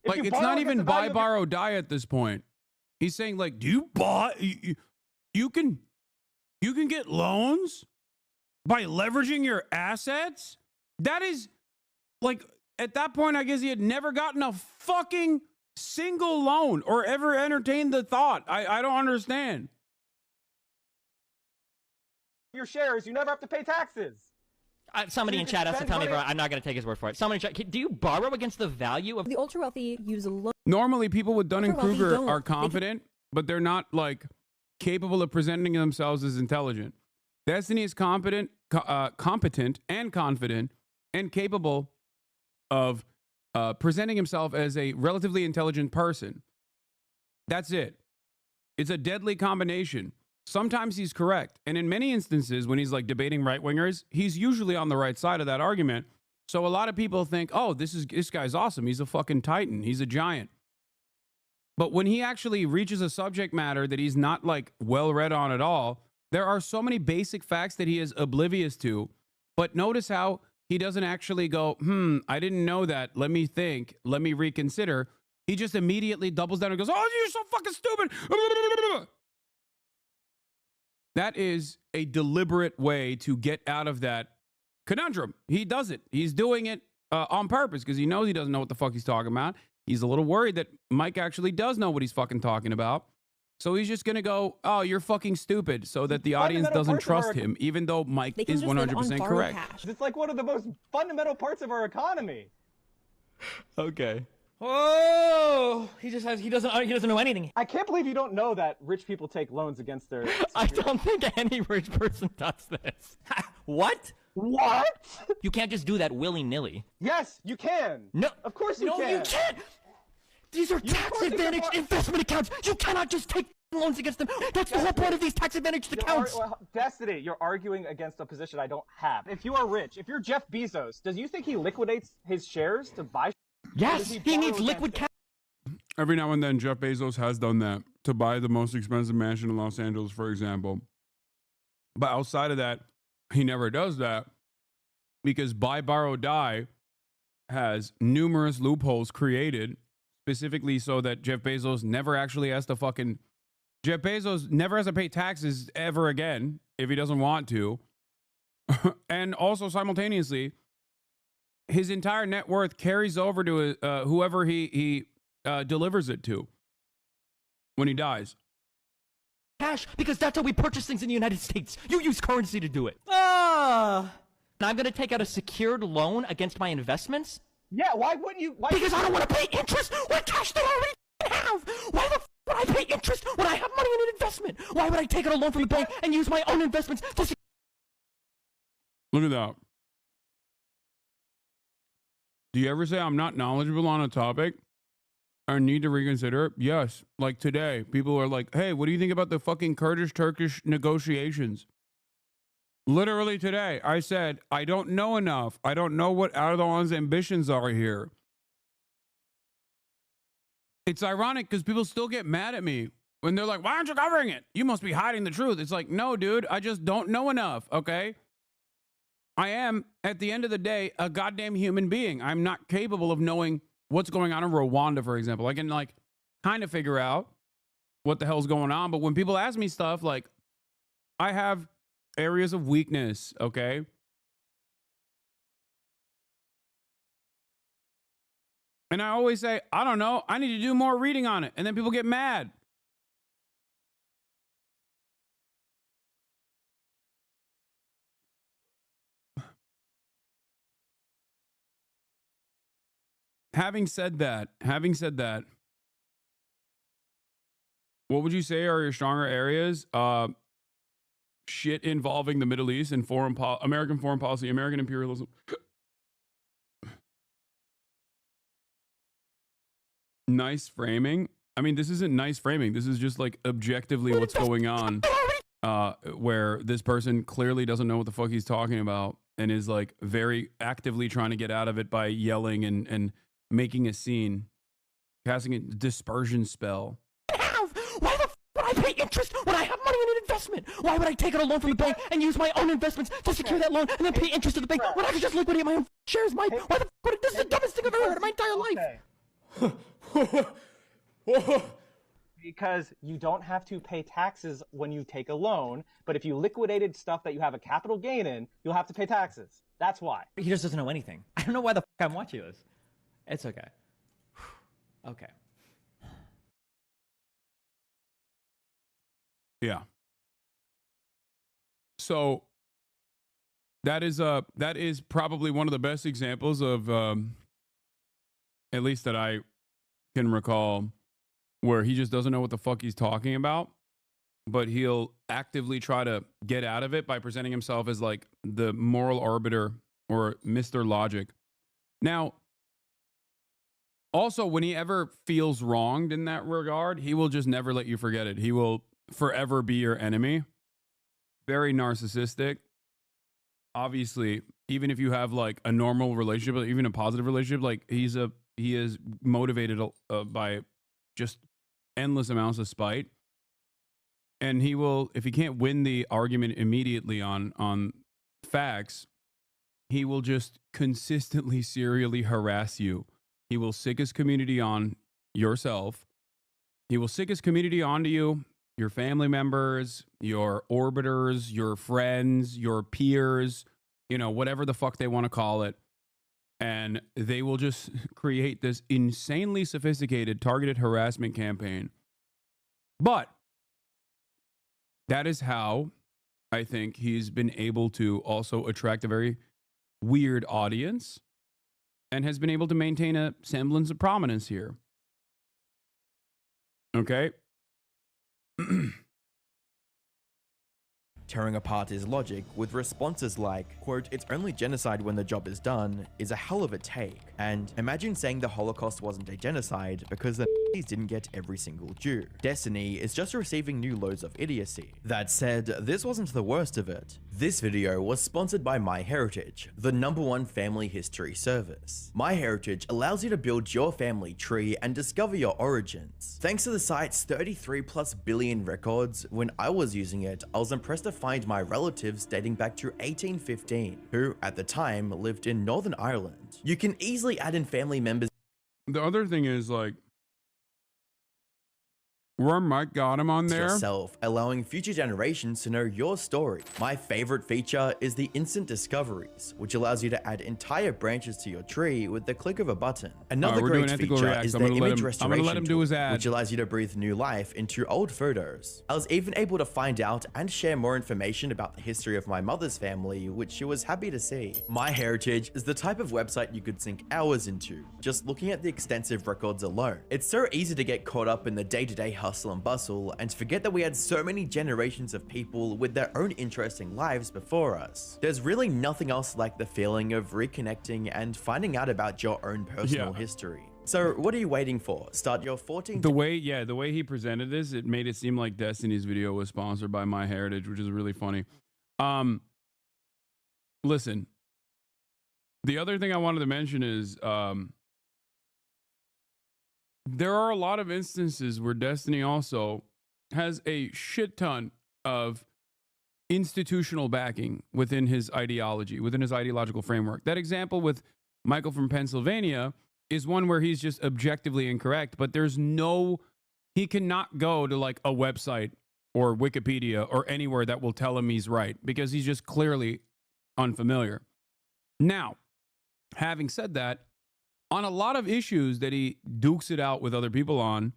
Like, it's not even buy, borrow, die at this point. He's saying, like, do you buy... You can get loans by leveraging your assets? That is... Like, at that point, I guess he had never gotten a fucking single loan or ever entertained the thought. I don't understand. Your shares, you never have to pay taxes. Somebody in chat has to tell me, bro. I'm not going to take his word for it. Somebody in chat, do you borrow against the value of... The ultra-wealthy use loan... Normally, people with Dunning-Kruger don't. are confident, but they're not, like, capable of presenting themselves as intelligent. Destiny is competent and confident and capable of presenting himself as a relatively intelligent person. That's it. It's a deadly combination. Sometimes he's correct. And in many instances, when he's like debating right-wingers, he's usually on the right side of that argument. So a lot of people think, oh, this guy's awesome. He's a fucking titan. He's a giant. But when he actually reaches a subject matter that he's not like well-read on at all, there are so many basic facts that he is oblivious to. But notice how he doesn't actually go, I didn't know that. Let me think. Let me reconsider. He just immediately doubles down and goes, oh, you're so fucking stupid. That is a deliberate way to get out of that conundrum. He does it. He's doing it on purpose because he knows he doesn't know what the fuck he's talking about. He's a little worried that Mike actually does know what he's fucking talking about. So he's just going to go, oh, you're fucking stupid, so that the audience doesn't trust him, even though Mike is 100% correct. It's like one of the most fundamental parts of our economy. Okay. Oh, he doesn't know anything. I can't believe you don't know that rich people take loans against their... I don't think any rich person does this. What? What? You can't just do that willy-nilly. Yes, you can. No. Of course you No, can. you can't. These are tax-advantaged investment accounts. You cannot just take loans against them. That's the whole point of these tax-advantaged accounts. Destiny, you're arguing against a position I don't have. If you are rich, if you're Jeff Bezos, does you think he liquidates his shares to buy? Yes, he needs liquid cash. Every now and then, Jeff Bezos has done that to buy the most expensive mansion in Los Angeles, for example. But outside of that, he never does that because buy, borrow, die has numerous loopholes created specifically so that Jeff Bezos never actually has to Jeff Bezos never has to pay taxes ever again if he doesn't want to. And also simultaneously, his entire net worth carries over to whoever he delivers it to when he dies. Cash, because that's how we purchase things in the United States. You use currency to do it. And I'm going to take out a secured loan against my investments? Yeah, why wouldn't you? Because I don't want to pay interest with cash that I already have. Why the would I pay interest when I have money in an investment? Why would I take out a loan from the bank and use my own investments to... Look at that. Do you ever say I'm not knowledgeable on a topic or need to reconsider it? Yes. Like today, people are like, hey, what do you think about the fucking Kurdish-Turkish negotiations? Literally today, I said, I don't know enough. I don't know what Erdogan's ambitions are here. It's ironic because people still get mad at me When they're like, why aren't you covering it? You must be hiding the truth. It's like, no, dude, I just don't know enough, okay? I am, at the end of the day, a goddamn human being. I'm not capable of knowing what's going on in Rwanda, for example. I can, like, kind of figure out what the hell's going on. But when people ask me stuff, like, I have areas of weakness, okay? And I always say, I don't know. I need to do more reading on it. And then people get mad. Having said that, what would you say are your stronger areas? Shit involving the Middle East and American foreign policy, American imperialism. Nice framing. I mean, this isn't nice framing. This is just like objectively what's going on, where this person clearly doesn't know what the fuck he's talking about and is like very actively trying to get out of it by yelling and making a scene, casting a dispersion spell. Why the f would I pay interest when I have money in an investment? Why would I take out a loan from the bank and use my own investments to secure that loan and then pay interest to the bank when I could just liquidate my own shares? Why the f would this is the dumbest thing I've ever heard in my entire life. Because you don't have to pay taxes when you take a loan, but if you liquidated stuff that you have a capital gain in, you'll have to pay taxes. That's why. He just doesn't know anything. I don't know why the f I'm watching this. It's okay. Okay. Yeah. So that is probably one of the best examples of, at least that I can recall, where he just doesn't know what the fuck he's talking about, but he'll actively try to get out of it by presenting himself as like the moral arbiter or Mr. Logic. Now, also, when he ever feels wronged in that regard, he will just never let you forget it. He will forever be your enemy. Very narcissistic. Obviously, even if you have like a normal relationship, even a positive relationship, like he is motivated by just endless amounts of spite. And he will, if he can't win the argument immediately on facts, he will just consistently, serially harass you. He will sick his community on yourself. He will sick his community onto you, your family members, your orbiters, your friends, your peers, you know, whatever the fuck they want to call it. And they will just create this insanely sophisticated targeted harassment campaign. But that is how I think he's been able to also attract a very weird audience and has been able to maintain a semblance of prominence here. Okay? Tearing apart his logic with responses like, quote, "It's only genocide when the job is done," is a hell of a take. And imagine saying the Holocaust wasn't a genocide because the Nazis didn't get every single Jew. Destiny is just receiving new loads of idiocy. That said, this wasn't the worst of it. This video was sponsored by MyHeritage, the #1 family history service. MyHeritage allows you to build your family tree and discover your origins. Thanks to the site's 33+ billion records, when I was using it, I was impressed to find my relatives dating back to 1815, who at the time lived in Northern Ireland. You can easily add in family members. The other thing is like, where Mike got him on there, yourself, allowing future generations to know your story. My favorite feature is the instant discoveries, which allows you to add entire branches to your tree with the click of a button. Another great feature is the image restoration tool, which allows you to breathe new life into old photos. I was even able to find out and share more information about the history of my mother's family, which she was happy to see. MyHeritage is the type of website you could sink hours into, just looking at the extensive records alone. It's so easy to get caught up in the day-to-day hustle and bustle and forget that we had so many generations of people with their own interesting lives before us. There's really nothing else like the feeling of reconnecting and finding out about your own personal history. So what are you waiting for? Start your 14th. The way he presented this, it made it seem like Destiny's video was sponsored by MyHeritage, which is really funny. Listen, the other thing I wanted to mention is there are a lot of instances where Destiny also has a shit ton of institutional backing within his ideology, within his ideological framework. That example with Michael from Pennsylvania is one where he's just objectively incorrect, but he cannot go to like a website or Wikipedia or anywhere that will tell him he's right, because he's just clearly unfamiliar. Now, having said that, on a lot of issues that he dukes it out with other people on,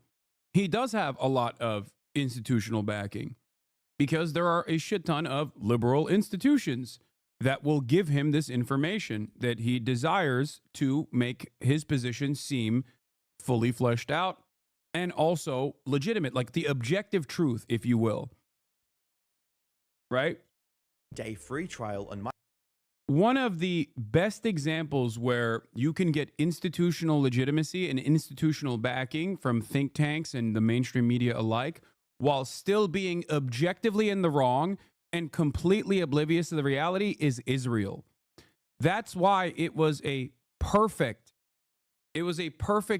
he does have a lot of institutional backing, because there are a shit ton of liberal institutions that will give him this information that he desires to make his position seem fully fleshed out and also legitimate, like the objective truth, if you will. Right? Day free trial on my. One of the best examples where you can get institutional legitimacy and institutional backing from think tanks and the mainstream media alike, while still being objectively in the wrong and completely oblivious to the reality, is Israel. That's why it was a perfect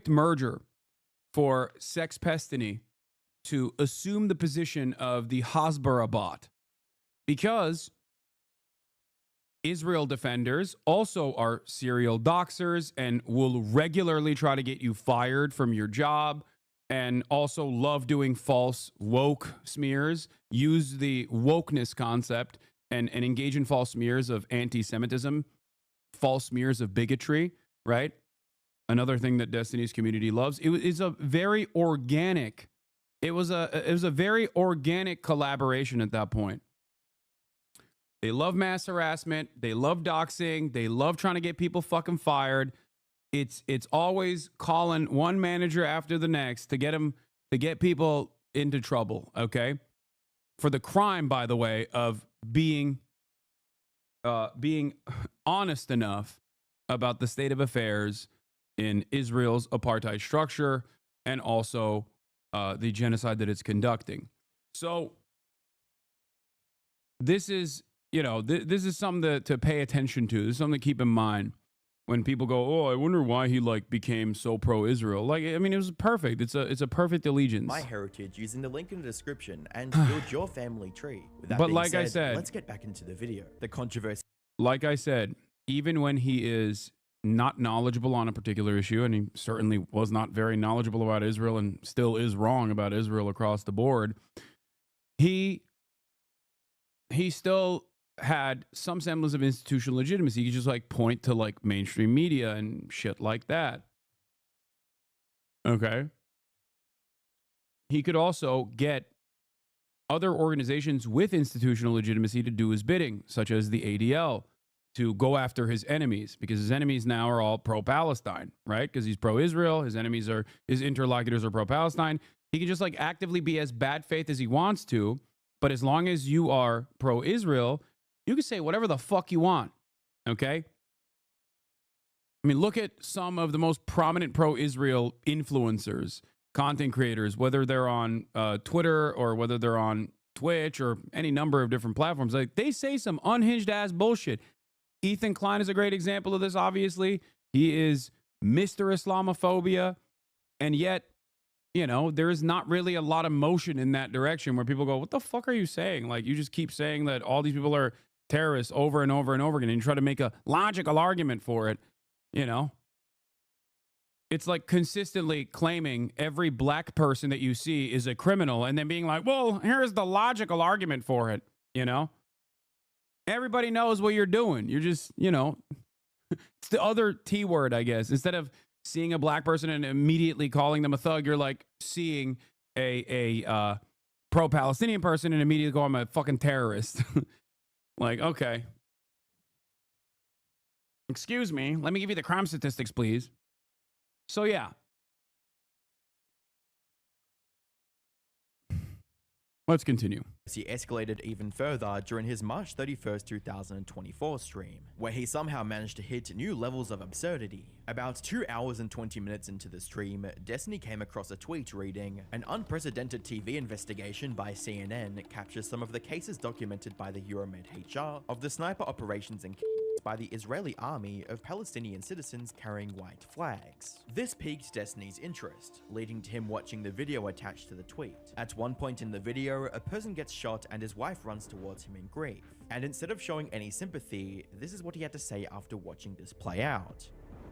merger for Sex Pestany to assume the position of the Hasbara bot, because Israel defenders also are serial doxers and will regularly try to get you fired from your job, and also love doing false woke smears, use the wokeness concept and engage in false smears of anti-Semitism, false smears of bigotry, right? Another thing that Destiny's community loves. It was a very organic collaboration at that point. They love mass harassment. They love doxing. They love trying to get people fucking fired. It's always calling one manager after the next to get people into trouble, okay? For the crime, by the way, of being honest enough about the state of affairs in Israel's apartheid structure and also the genocide that it's conducting. So this is, this is something to pay attention to. This is something to keep in mind when people go, oh, I wonder why he became so pro-Israel. It was perfect. It's a perfect allegiance. My heritage using the link in the description and build your family tree. With that being I said, let's get back into the video. The controversy. Like I said, even when he is not knowledgeable on a particular issue, and he certainly was not very knowledgeable about Israel and still is wrong about Israel across the board, he still had some semblance of institutional legitimacy. You could just point to mainstream media and shit like that. Okay. He could also get other organizations with institutional legitimacy to do his bidding, such as the ADL, to go after his enemies, because his enemies now are all pro-Palestine, right? Because he's pro-Israel. His interlocutors are pro-Palestine. He can just actively be as bad faith as he wants to, but as long as you are pro-Israel, you can say whatever the fuck you want, okay? Look at some of the most prominent pro-Israel influencers, content creators, whether they're on Twitter or whether they're on Twitch or any number of different platforms. They say some unhinged ass bullshit. Ethan Klein is a great example of this, obviously. He is Mr. Islamophobia, and yet, there is not really a lot of motion in that direction where people go, what the fuck are you saying? You just keep saying that all these people are terrorists over and over and over again, and you try to make a logical argument for it, It's consistently claiming every black person that you see is a criminal and then being like, well, here's the logical argument for it, Everybody knows what you're doing. You're just, it's the other T word, I guess. Instead of seeing a black person and immediately calling them a thug, you're seeing a pro-Palestinian person and immediately calling them a fucking terrorist. Okay. Excuse me. Let me give you the crime statistics, please. So, yeah. Let's continue. He escalated even further during his March 31st, 2024 stream, where he somehow managed to hit new levels of absurdity. About 2 hours and 20 minutes into the stream, Destiny came across a tweet reading, "An unprecedented TV investigation by CNN captures some of the cases documented by the Euromed HR of the sniper operations in by the Israeli army of Palestinian citizens carrying white flags. This piqued Destiny's interest, leading to him watching the video attached to the tweet. At one point in the video, a person gets shot and his wife runs towards him in grief. And instead of showing any sympathy, this is what he had to say after watching this play out.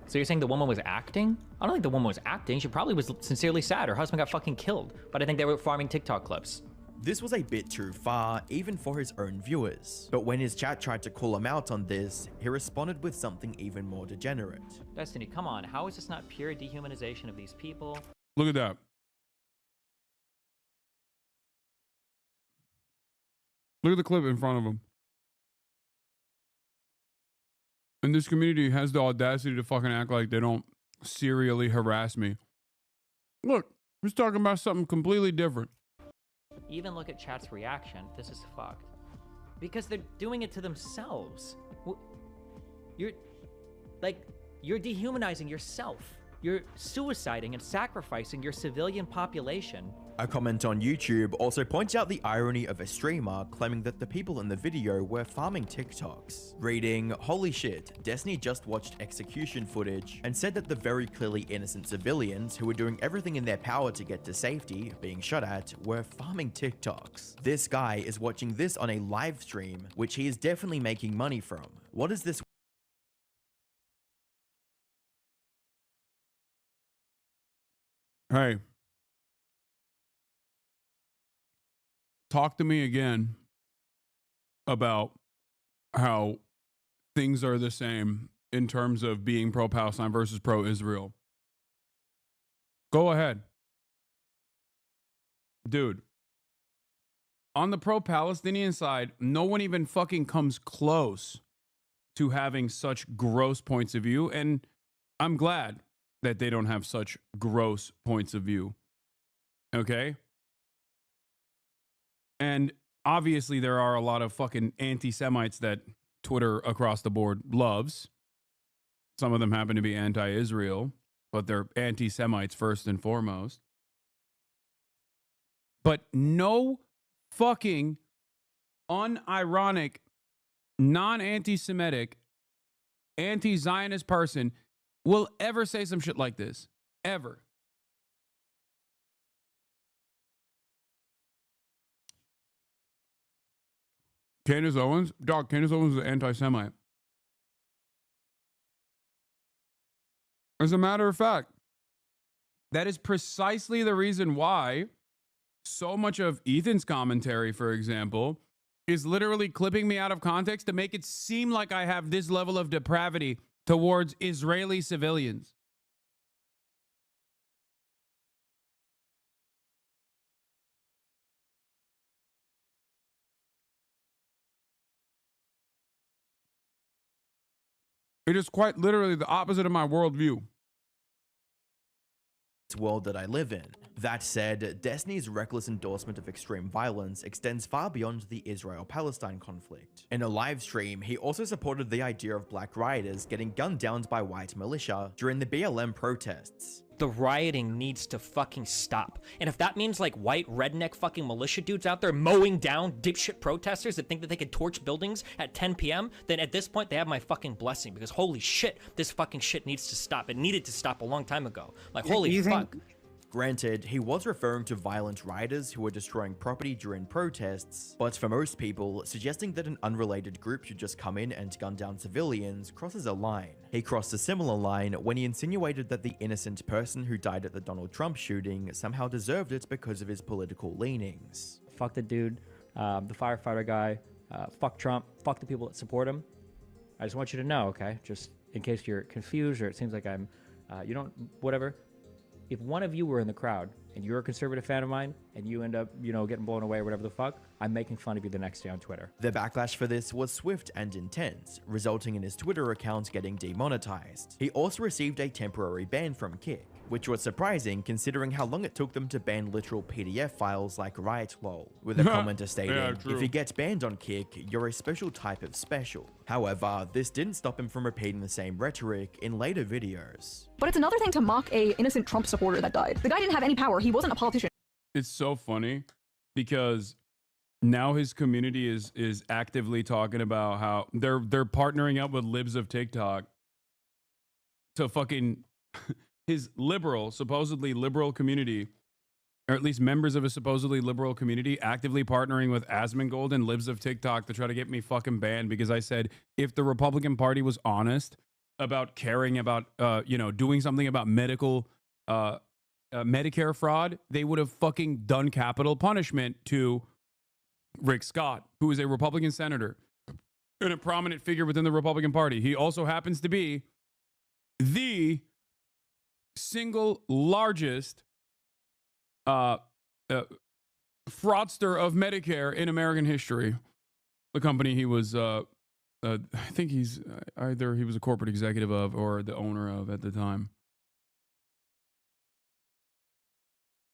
So you're saying the woman was acting? I don't think the woman was acting. She probably was sincerely sad. Her husband got fucking killed. But I think they were farming TikTok clips. This was a bit too far, even for his own viewers. But when his chat tried to call him out on this, he responded with something even more degenerate. Destiny, come on. How is this not pure dehumanization of these people? Look at that. Look at the clip in front of him. And this community has the audacity to fucking act like they don't serially harass me. Look, he's talking about something completely different. Even look at chat's reaction. This is fucked. Because they're doing it to themselves. You're dehumanizing yourself. You're suiciding and sacrificing your civilian population. A comment on YouTube also points out the irony of a streamer claiming that the people in the video were farming TikToks. Reading, "Holy shit, Destiny just watched execution footage and said that the very clearly innocent civilians who were doing everything in their power to get to safety, being shot at, were farming TikToks. This guy is watching this on a live stream, which he is definitely making money from. What is this?" Hey. Talk to me again about how things are the same in terms of being pro-Palestine versus pro-Israel. Go ahead. Dude. On the pro-Palestinian side, no one even fucking comes close to having such gross points of view, and I'm glad that they don't have such gross points of view. Okay? And obviously there are a lot of fucking anti-Semites that Twitter across the board loves. Some of them happen to be anti-Israel, but they're anti-Semites first and foremost. But no fucking unironic, non-anti-Semitic, anti-Zionist person will ever say some shit like this. Ever. Candace Owens? Dog, Candace Owens is an anti-Semite. As a matter of fact, that is precisely the reason why so much of Ethan's commentary, for example, is literally clipping me out of context to make it seem like I have this level of depravity towards Israeli civilians. It is quite literally the opposite of my worldview. World that I live in. That said, Destiny's reckless endorsement of extreme violence extends far beyond the Israel-Palestine conflict. In a live stream, he also supported the idea of black rioters getting gunned down by white militia during the BLM protests. The rioting needs to fucking stop. And if that means like white redneck fucking militia dudes out there mowing down dipshit protesters that think that they could torch buildings at 10 p.m., then at this point they have my fucking blessing, because holy shit, this fucking shit needs to stop. It needed to stop a long time ago. Like holy fuck. Granted, he was referring to violent rioters who were destroying property during protests, but for most people, suggesting that an unrelated group should just come in and gun down civilians crosses a line. He crossed a similar line when he insinuated that the innocent person who died at the Donald Trump shooting somehow deserved it because of his political leanings. Fuck the dude, the firefighter guy, fuck Trump, fuck the people that support him. I just want you to know, okay? Just in case you're confused or it seems like I'm, whatever. If one of you were in the crowd and you're a conservative fan of mine and you end up, getting blown away or whatever the fuck, I'm making fun of you the next day on Twitter. The backlash for this was swift and intense, resulting in his Twitter account getting demonetized. He also received a temporary ban from Kick, which was surprising considering how long it took them to ban literal PDF files like Riot Lol, with a commenter stating, if you get banned on Kick, you're a special type of special. However, this didn't stop him from repeating the same rhetoric in later videos. But it's another thing to mock a innocent Trump supporter that died. The guy didn't have any power. He wasn't a politician. It's so funny because now his community is actively talking about how they're partnering up with libs of TikTok to fucking his supposedly liberal community, or at least members of a supposedly liberal community, actively partnering with Asmongold and libs of TikTok to try to get me fucking banned because I said if the Republican Party was honest about caring about doing something about Medicare fraud, they would have fucking done capital punishment to Rick Scott, who is a Republican senator and a prominent figure within the Republican Party. He also happens to be the single largest fraudster of Medicare in American history. The company he was, I think he was a corporate executive of or the owner of at the time.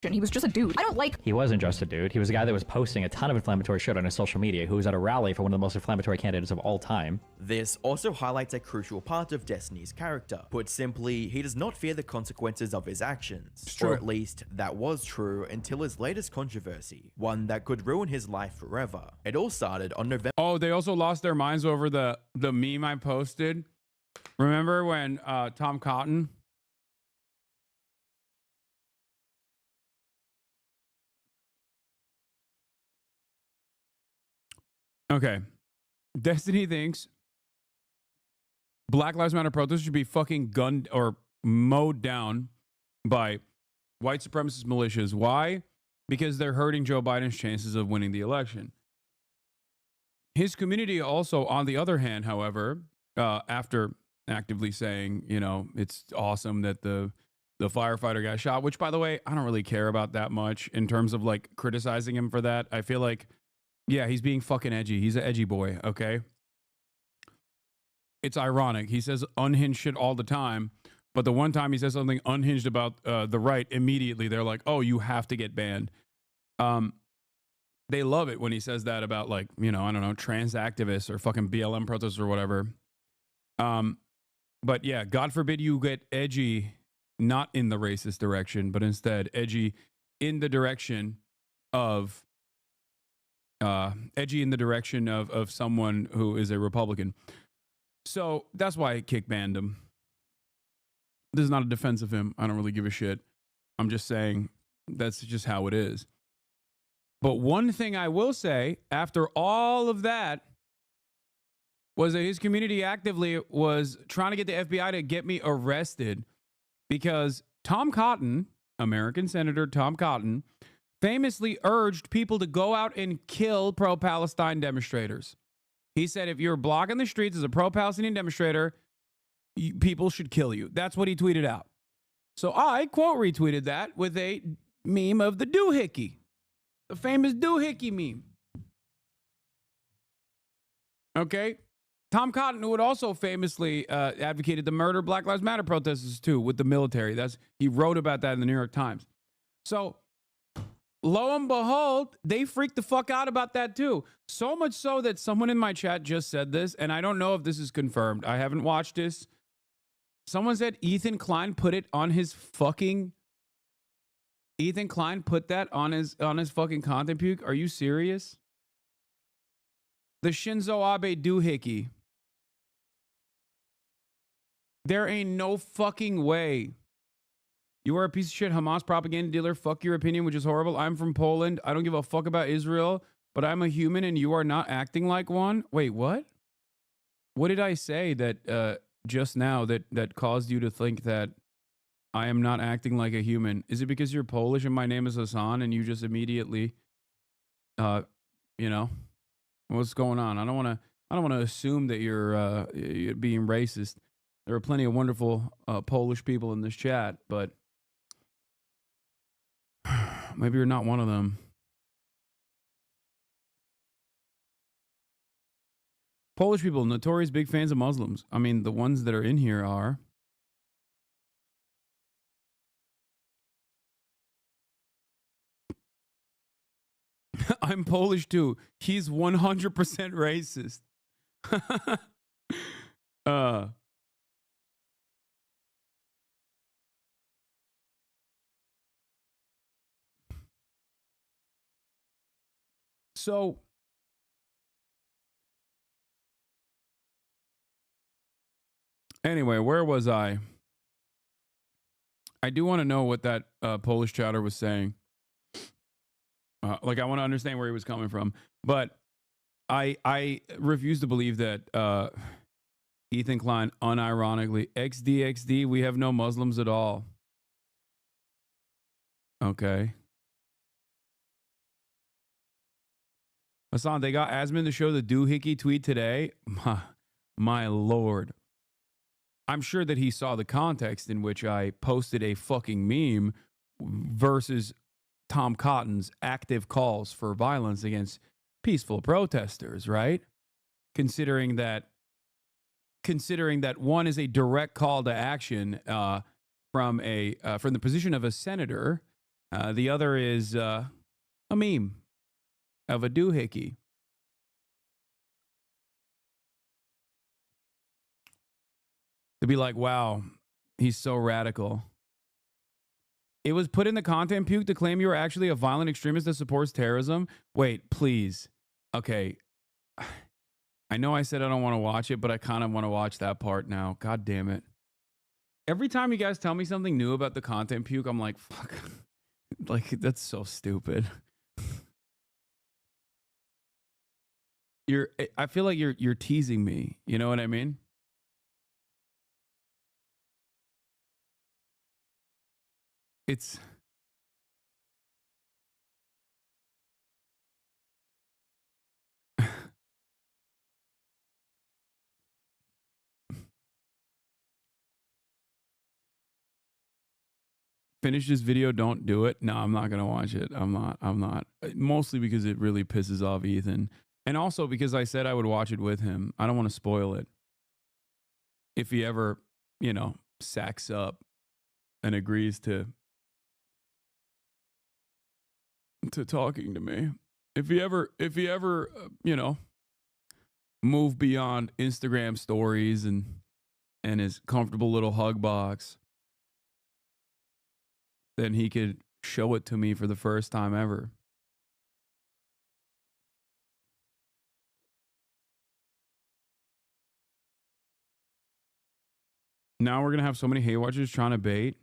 He was just a dude. I don't like. He wasn't just a dude. He was a guy that was posting a ton of inflammatory shit on his social media, who was at a rally for one of the most inflammatory candidates of all time. This also highlights a crucial part of Destiny's character. Put simply, he does not fear the consequences of his actions. Or at least, that was true until his latest controversy, one that could ruin his life forever. It all started on November. Oh, they also lost their minds over the meme I posted. Remember when Tom Cotton... Okay. Destiny thinks Black Lives Matter protesters should be fucking gunned or mowed down by white supremacist militias. Why? Because they're hurting Joe Biden's chances of winning the election. His community also, on the other hand, however, after actively saying, it's awesome that the firefighter got shot, which, by the way, I don't really care about that much in terms of like criticizing him for that. I feel like, yeah, he's being fucking edgy. He's an edgy boy, okay? It's ironic. He says unhinged shit all the time, but the one time he says something unhinged about the right, immediately they're like, oh, you have to get banned. They love it when he says that about, like, I don't know, trans activists or fucking BLM protesters or whatever. But yeah, God forbid you get edgy, not in the racist direction, but instead edgy in the direction of someone who is a Republican. So that's why I kick banned him. This is not a defense of him. I don't really give a shit. I'm just saying that's just how it is. But one thing I will say, after all of that, was that his community actively was trying to get the FBI to get me arrested because Tom Cotton, American Senator Tom Cotton, famously urged people to go out and kill pro-Palestine demonstrators. He said, if you're blocking the streets as a pro-Palestinian demonstrator, people should kill you. That's what he tweeted out. So I quote retweeted that with a meme of the doohickey, the famous doohickey meme. Okay. Tom Cotton, who had also famously advocated the murder of Black Lives Matter protesters too with the military. He wrote about that in the New York Times. So lo and behold, they freaked the fuck out about that too. So much so that someone in my chat just said this, and I don't know if this is confirmed. I haven't watched this. Someone said Ethan Klein put it on his fucking... Ethan Klein put that on his fucking content puke? Are you serious? The Shinzo Abe doohickey. There ain't no fucking way. You are a piece of shit Hamas propaganda dealer. Fuck your opinion, which is horrible. I'm from Poland. I don't give a fuck about Israel, but I'm a human and you are not acting like one. Wait, what? What did I say that just now that caused you to think that I am not acting like a human? Is it because you're Polish and my name is Hassan and you just immediately, what's going on? I don't want to assume that you're being racist. There are plenty of wonderful Polish people in this chat, but maybe you're not one of them. Polish people, notorious big fans of Muslims. I mean, the ones that are in here are. I'm Polish too. He's 100% racist. So anyway, where was I? I do want to know what that Polish chatter was saying. Like, I want to understand where he was coming from. But I refuse to believe that Ethan Klein unironically, XDXD, we have no Muslims at all. Okay. Hassan, they got Asman to show the doohickey tweet today. My lord. I'm sure that he saw the context in which I posted a fucking meme versus Tom Cotton's active calls for violence against peaceful protesters, right? Considering that one is a direct call to action from the position of a senator, the other is a meme of a doohickey. To be like, wow, he's so radical. It was put in the content puke to claim you were actually a violent extremist that supports terrorism. Wait, please. Okay. I know I said I don't want to watch it, but I kind of want to watch that part now. God damn it. Every time you guys tell me something new about the content puke, I'm like, fuck. Like, that's so stupid. I feel like you're teasing me. You know what I mean? It's finish this video, don't do it. No, I'm not gonna watch it. I'm not. Mostly because it really pisses off Ethan. And also because I said I would watch it with him. I don't want to spoil it. If he ever, sacks up and agrees to talking to me. If he ever, move beyond Instagram stories and his comfortable little hug box, then he could show it to me for the first time ever. Now we're going to have so many hate watchers trying to bait.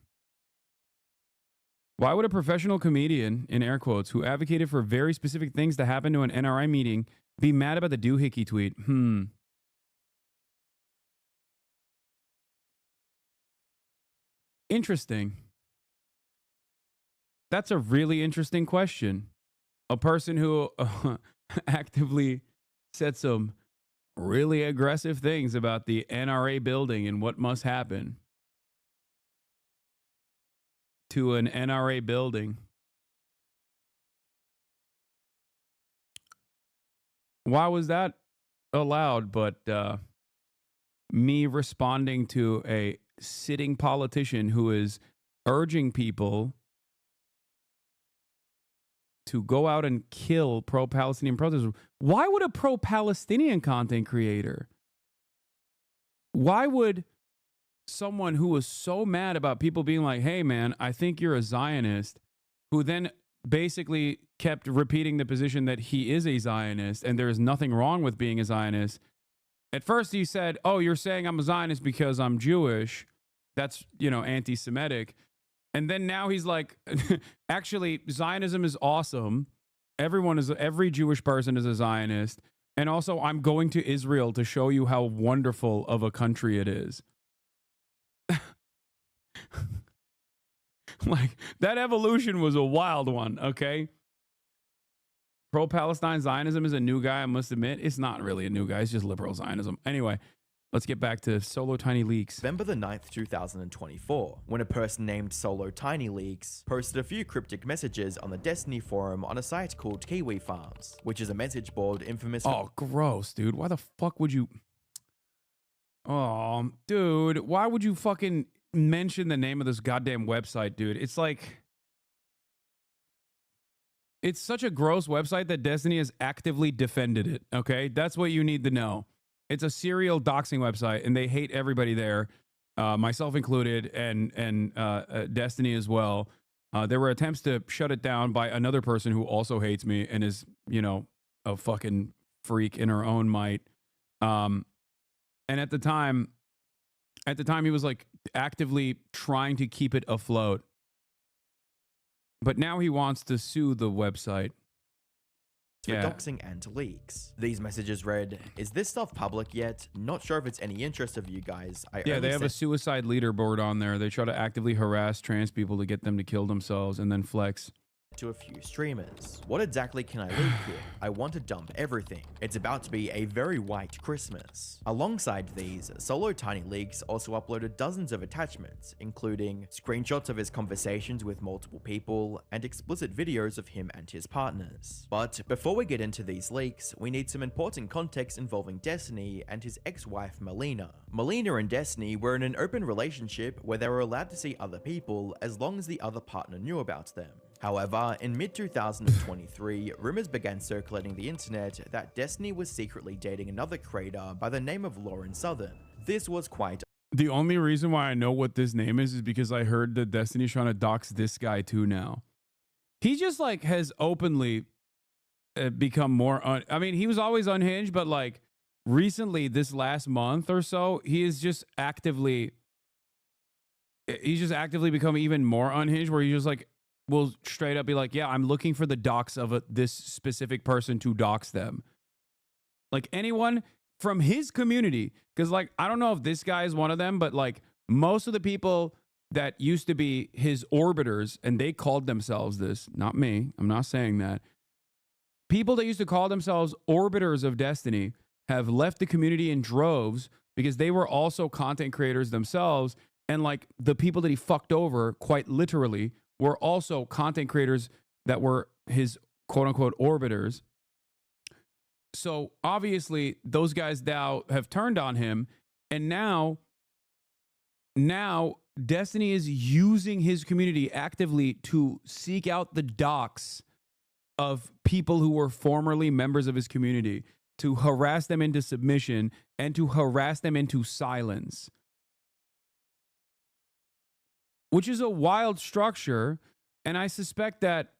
Why would a professional comedian, in air quotes, who advocated for very specific things to happen to an NRI meeting be mad about the doohickey tweet? Interesting. That's a really interesting question. A person who actively said some really aggressive things about the NRA building and what must happen to an NRA building. Why was that allowed? But me responding to a sitting politician who is urging people to go out and kill pro-Palestinian protesters. Why would a pro-Palestinian content creator? Why would someone who was so mad about people being like, hey, man, I think you're a Zionist, who then basically kept repeating the position that he is a Zionist and there is nothing wrong with being a Zionist. At first he said, oh, you're saying I'm a Zionist because I'm Jewish. That's, anti-Semitic. And then now he's like, actually, Zionism is awesome. Every Jewish person is a Zionist. And also, I'm going to Israel to show you how wonderful of a country it is. Like, that evolution was a wild one, okay? Pro-Palestine Zionism is a new guy, I must admit. It's not really a new guy. It's just liberal Zionism. Anyway, let's get back to Solo Tiny Leaks. November the 9th, 2024, when a person named Solo Tiny Leaks posted a few cryptic messages on the Destiny forum on a site called Kiwi Farms, which is a message board infamous. Oh, gross, dude. Why the fuck would you... Oh, dude, why would you fucking mention the name of this goddamn website, dude? It's like... It's such a gross website that Destiny has actively defended it, okay? That's what you need to know. It's a serial doxing website, and they hate everybody there, myself included, and Destiny as well. There were attempts to shut it down by another person who also hates me and is, a fucking freak in her own might. And at the time he was like actively trying to keep it afloat. But now he wants to sue the website. For doxing and leaks. These messages read, "Is this stuff public yet? Not sure if it's any interest of you guys. Yeah, they have a suicide leaderboard on there. They try to actively harass trans people to get them to kill themselves and then flex. To a few streamers. What exactly can I leak here? I want to dump everything. It's about to be a very white Christmas." Alongside these, Solo Tiny Leaks also uploaded dozens of attachments, including screenshots of his conversations with multiple people and explicit videos of him and his partners. But before we get into these leaks, we need some important context involving Destiny and his ex-wife Melina. Melina and Destiny were in an open relationship where they were allowed to see other people as long as the other partner knew about them. However, in mid-2023, rumors began circulating the internet that Destiny was secretly dating another creator by the name of Lauren Southern. This was quite... The only reason why I know what this name is because I heard that Destiny's trying to dox this guy too now. He just like has openly become more... I mean, he was always unhinged, but like recently, this last month or so, he is just actively... He's just actively become even more unhinged where he's just like... will straight up be like, yeah, I'm looking for the dox of this specific person to dox them. Like anyone from his community. Because like, I don't know if this guy is one of them, but like most of the people that used to be his orbiters, and they called themselves this, not me, I'm not saying that. People that used to call themselves orbiters of Destiny have left the community in droves because they were also content creators themselves. And like the people that he fucked over, quite literally, were also content creators that were his quote-unquote orbiters. So obviously those guys now have turned on him, and now Destiny is using his community actively to seek out the dox of people who were formerly members of his community, to harass them into submission and to harass them into silence. Which is a wild structure, and I suspect that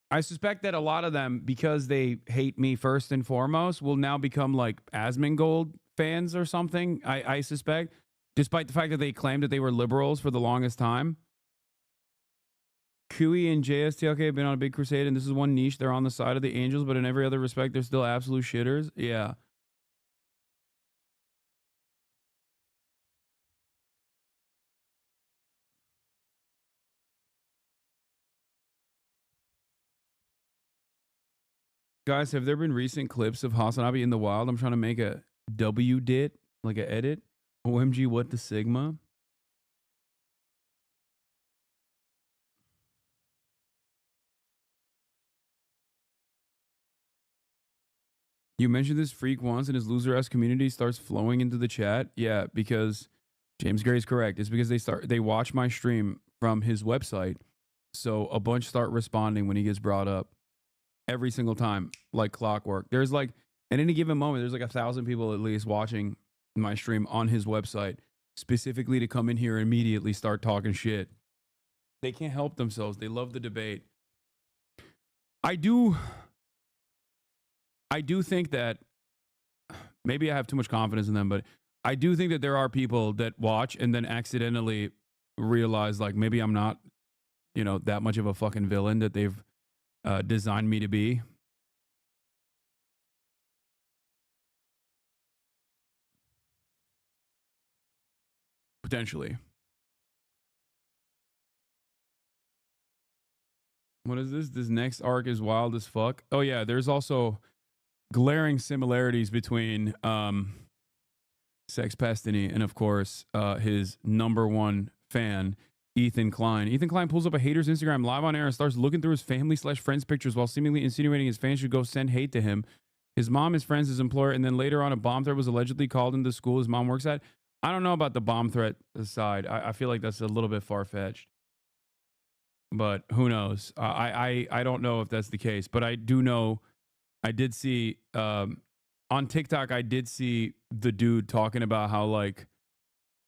a lot of them, because they hate me first and foremost, will now become like Asmongold fans or something. I suspect, despite the fact that they claimed that they were liberals for the longest time. Kui and JSTLK have been on a big crusade, and this is one niche. They're on the side of the angels, but in every other respect, they're still absolute shitters. Yeah. Guys, have there been recent clips of Hasanabi in the wild? I'm trying to make a W-dit, like an edit. OMG, what the Sigma? You mentioned this freak once and his loser-ass community starts flowing into the chat. Yeah, because James Gray is correct. It's because they watch my stream from his website. So a bunch start responding when he gets brought up. Every single time, like clockwork. There's like, at any given moment, there's like 1,000 people at least watching my stream on his website, specifically to come in here and immediately start talking shit. They can't help themselves. They love the debate. I do think that, maybe I have too much confidence in them, but I do think that there are people that watch and then accidentally realize like, maybe I'm not, that much of a fucking villain that they've designed me to be. Potentially. What is this? This next arc is wild as fuck. Oh yeah, there's also glaring similarities between Sex Pestiny and of course his #1 fan, Ethan Klein. Ethan Klein pulls up a hater's Instagram live on air and starts looking through his family/friends pictures while seemingly insinuating his fans should go send hate to him. His mom, his friends, his employer, and then later on a bomb threat was allegedly called into the school his mom works at. I don't know about the bomb threat side. I feel like that's a little bit far-fetched. But who knows? I don't know if that's the case. But I do know, I did see, on TikTok, I did see the dude talking about how like,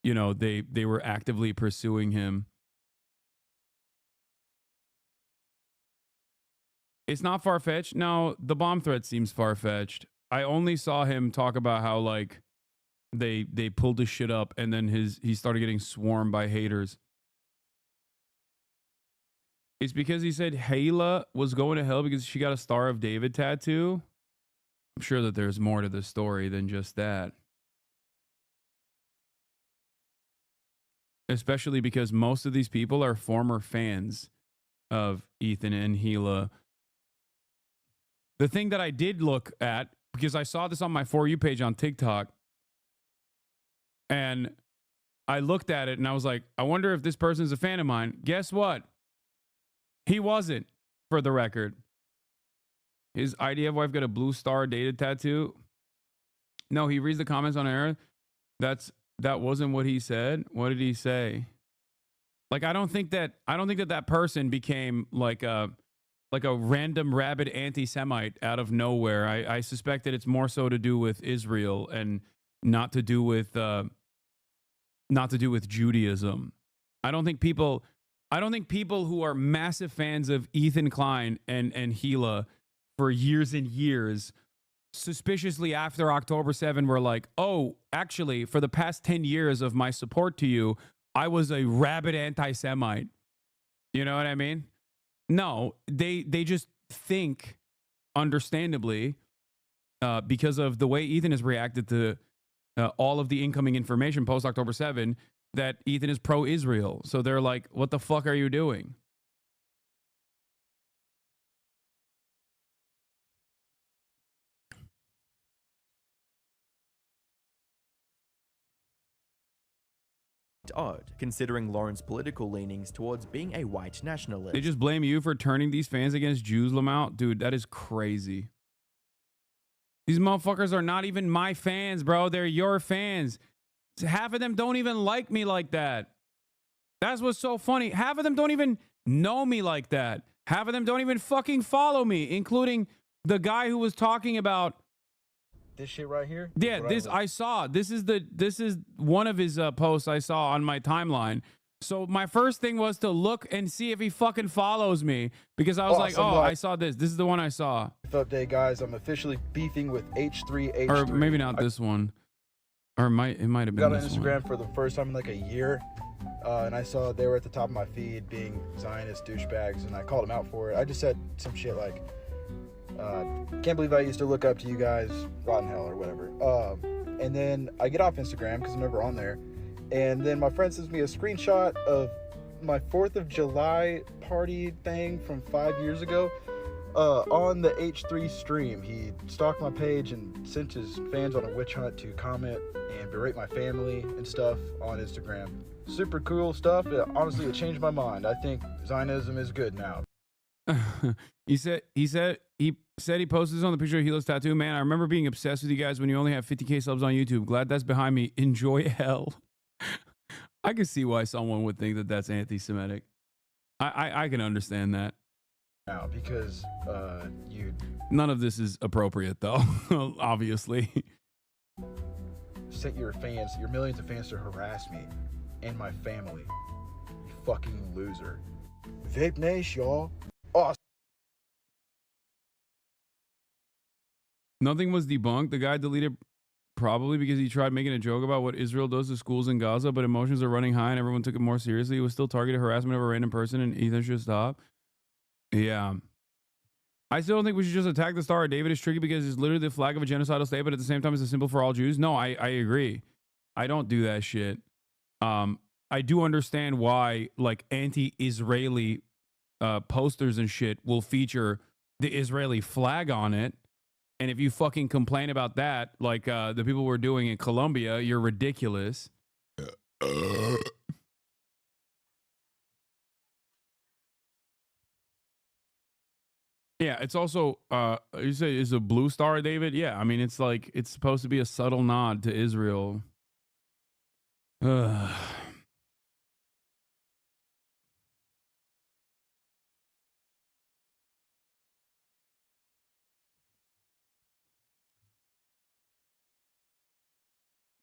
they were actively pursuing him. It's not far-fetched. No, the bomb threat seems far-fetched. I only saw him talk about how like they pulled his shit up and then he started getting swarmed by haters. It's because he said Hayla was going to hell because she got a Star of David tattoo. I'm sure that there's more to the story than just that. Especially because most of these people are former fans of Ethan and Gila. The thing that I did look at, because I saw this on my For You page on TikTok, and I looked at it and I was like, I wonder if this person's a fan of mine. Guess what? He wasn't, for the record. His IDF wife got a blue star dated tattoo. No, he reads the comments on air. That wasn't what he said. What did he say? Like, I don't think that person became like a random rabid anti-Semite out of nowhere. I suspect that it's more so to do with Israel and not to do with Judaism. I don't think people who are massive fans of Ethan Klein and Gila for years and years, suspiciously after October 7 were like, oh, actually, for the past 10 years of my support to you, I was a rabid anti-Semite. You know what I mean? No, they just think, understandably, because of the way Ethan has reacted to all of the incoming information post October 7, that Ethan is pro-Israel. So they're like, what the fuck are you doing? Odd, considering Lauren's political leanings towards being a white nationalist. They just blame you for turning these fans against Jews, Lamont? Dude, that is crazy. These motherfuckers are not even my fans, bro. They're your fans. Half of them don't even like me like that. That's what's so funny. Half of them don't even know me like that. Half of them don't even fucking follow me, including the guy who was talking about this shit right here. Yeah, this I saw. This is one of his posts I saw on my timeline. So my first thing was to look and see if he fucking follows me, because I was like, oh, I saw this. This is the one I saw. Update, guys. I'm officially beefing with H3H3. Or maybe not this one. Or it might have been got on this Instagram one. for the first time in like a year, and I saw they were at the top of my feed being Zionist douchebags, and I called them out for it. I just said some shit like, can't believe I used to look up to you guys, rotten hell or whatever. And then I get off Instagram because I'm never on there, and then my friend sends me a screenshot of my 4th of July party thing from 5 years ago. On the H3 stream, he stalked my page and sent his fans on a witch hunt to comment and berate my family and stuff on Instagram. Super cool stuff. Honestly, it changed my mind. I think Zionism is good now. he said he posted this on the picture of Hila's tattoo. Man, I remember being obsessed with you guys when you only have 50K subs on YouTube. Glad that's behind me. Enjoy hell. I can see why someone would think that that's anti-Semitic. I can understand that. Now, because none of this is appropriate, though. Obviously, sent your millions of fans to harass me and my family. You fucking loser. Vape Nation, y'all. Oh. Nothing was debunked. The guy deleted probably because he tried making a joke about what Israel does to schools in Gaza, but emotions are running high and everyone took it more seriously. It was still targeted harassment of a random person, and Ethan should stop. Yeah. I still don't think we should just attack the Star of David. It's tricky because it's literally the flag of a genocidal state, but at the same time, it's a symbol for all Jews. No, I agree. I don't do that shit. I do understand why, like, anti-Israeli posters and shit will feature the Israeli flag on it. And if you fucking complain about that, like the people were doing in Colombia, you're ridiculous. Yeah, it's also you say is a blue star, David? Yeah, I mean it's like it's supposed to be a subtle nod to Israel.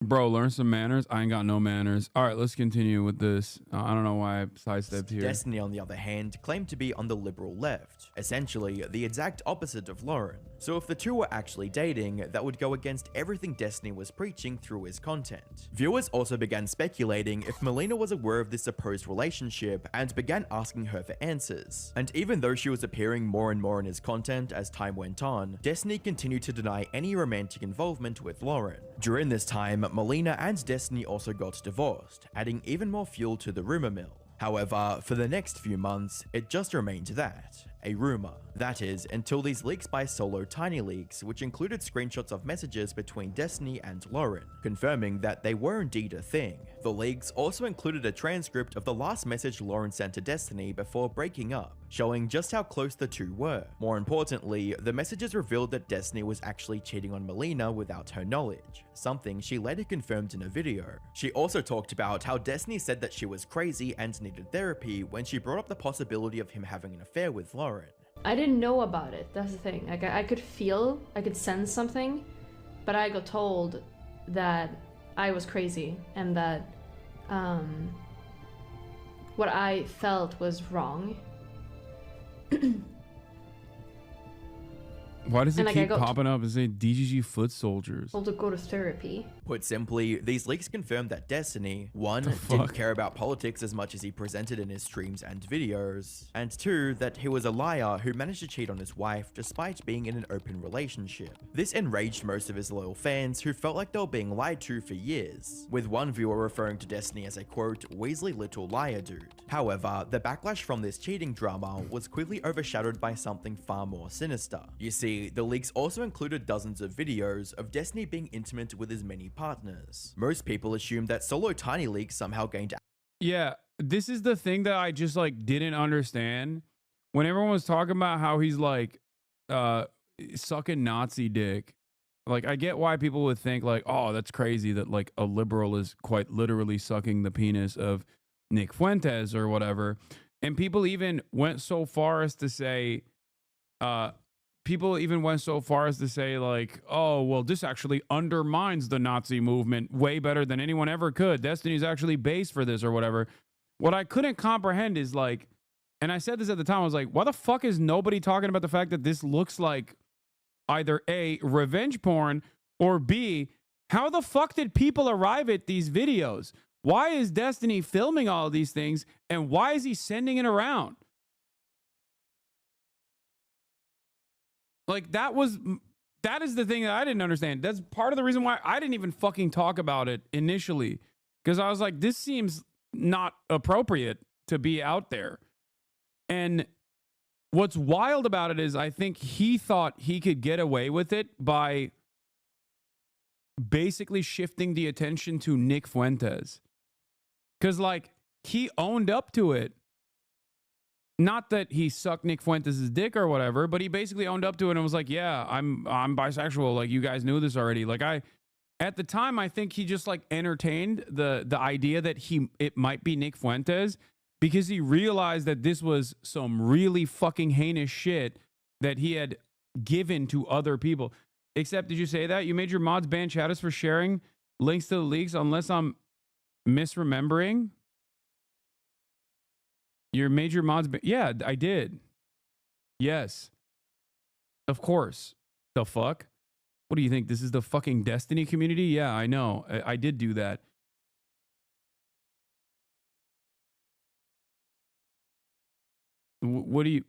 Bro, learn some manners. I ain't got no manners. All right, let's continue with this. I don't know why I sidestepped here. Destiny, on the other hand, claimed to be on the liberal left, essentially the exact opposite of Lauren. So if the two were actually dating, that would go against everything Destiny was preaching through his content. Viewers also began speculating if Melina was aware of this supposed relationship and began asking her for answers. And even though she was appearing more and more in his content as time went on, Destiny continued to deny any romantic involvement with Lauren. During this time, Melina and Destiny also got divorced, adding even more fuel to the rumor mill. However, for the next few months, it just remained that, a rumor. That is, until these leaks by Solo Tiny Leaks, which included screenshots of messages between Destiny and Lauren, confirming that they were indeed a thing. The leaks also included a transcript of the last message Lauren sent to Destiny before breaking up, showing just how close the two were. More importantly, the messages revealed that Destiny was actually cheating on Melina without her knowledge, something she later confirmed in a video. She also talked about how Destiny said that she was crazy and needed therapy when she brought up the possibility of him having an affair with Lauren. I didn't know about it. That's the thing. Like I could sense something, but I got told that I was crazy and that what I felt was wrong. Why does it keep popping up and say DGG foot soldiers? Told to go to therapy. Put simply, these leaks confirmed that Destiny, 1, didn't care about politics as much as he presented in his streams and videos, and 2, that he was a liar who managed to cheat on his wife despite being in an open relationship. This enraged most of his loyal fans who felt like they were being lied to for years, with one viewer referring to Destiny as a quote, Weasley little liar dude. However, the backlash from this cheating drama was quickly overshadowed by something far more sinister. You see, the leaks also included dozens of videos of Destiny being intimate with his many partners. Most people assumed that Solo Tiny Leaks somehow gained. Yeah, this is the thing that I just like didn't understand. When everyone was talking about how he's like sucking Nazi dick, like I get why people would think like, oh, that's crazy that like a liberal is quite literally sucking the penis of Nick Fuentes or whatever. And people even went so far as to say, like, oh, well, this actually undermines the Nazi movement way better than anyone ever could. Destiny's actually based for this or whatever. What I couldn't comprehend is like, and I said this at the time, I was like, why the fuck is nobody talking about the fact that this looks like either A, revenge porn, or B, how the fuck did people arrive at these videos? Why is Destiny filming all of these things, and why is he sending it around? Like, that is the thing that I didn't understand. That's part of the reason why I didn't even fucking talk about it initially. Because I was like, this seems not appropriate to be out there. And what's wild about it is I think he thought he could get away with it by basically shifting the attention to Nick Fuentes. Because, like, he owned up to it. Not that he sucked Nick Fuentes' dick or whatever, but he basically owned up to it and was like, yeah, I'm bisexual. Like, you guys knew this already. Like, at the time, I think he just like entertained the idea that it might be Nick Fuentes because he realized that this was some really fucking heinous shit that he had given to other people. Except, did you say that? You made your mods ban chatters for sharing links to the leaks unless I'm misremembering? Your major mods, yeah, I did. Yes. Of course. The fuck? What do you think? This is the fucking Destiny community? Yeah, I know. I did do that. What do you...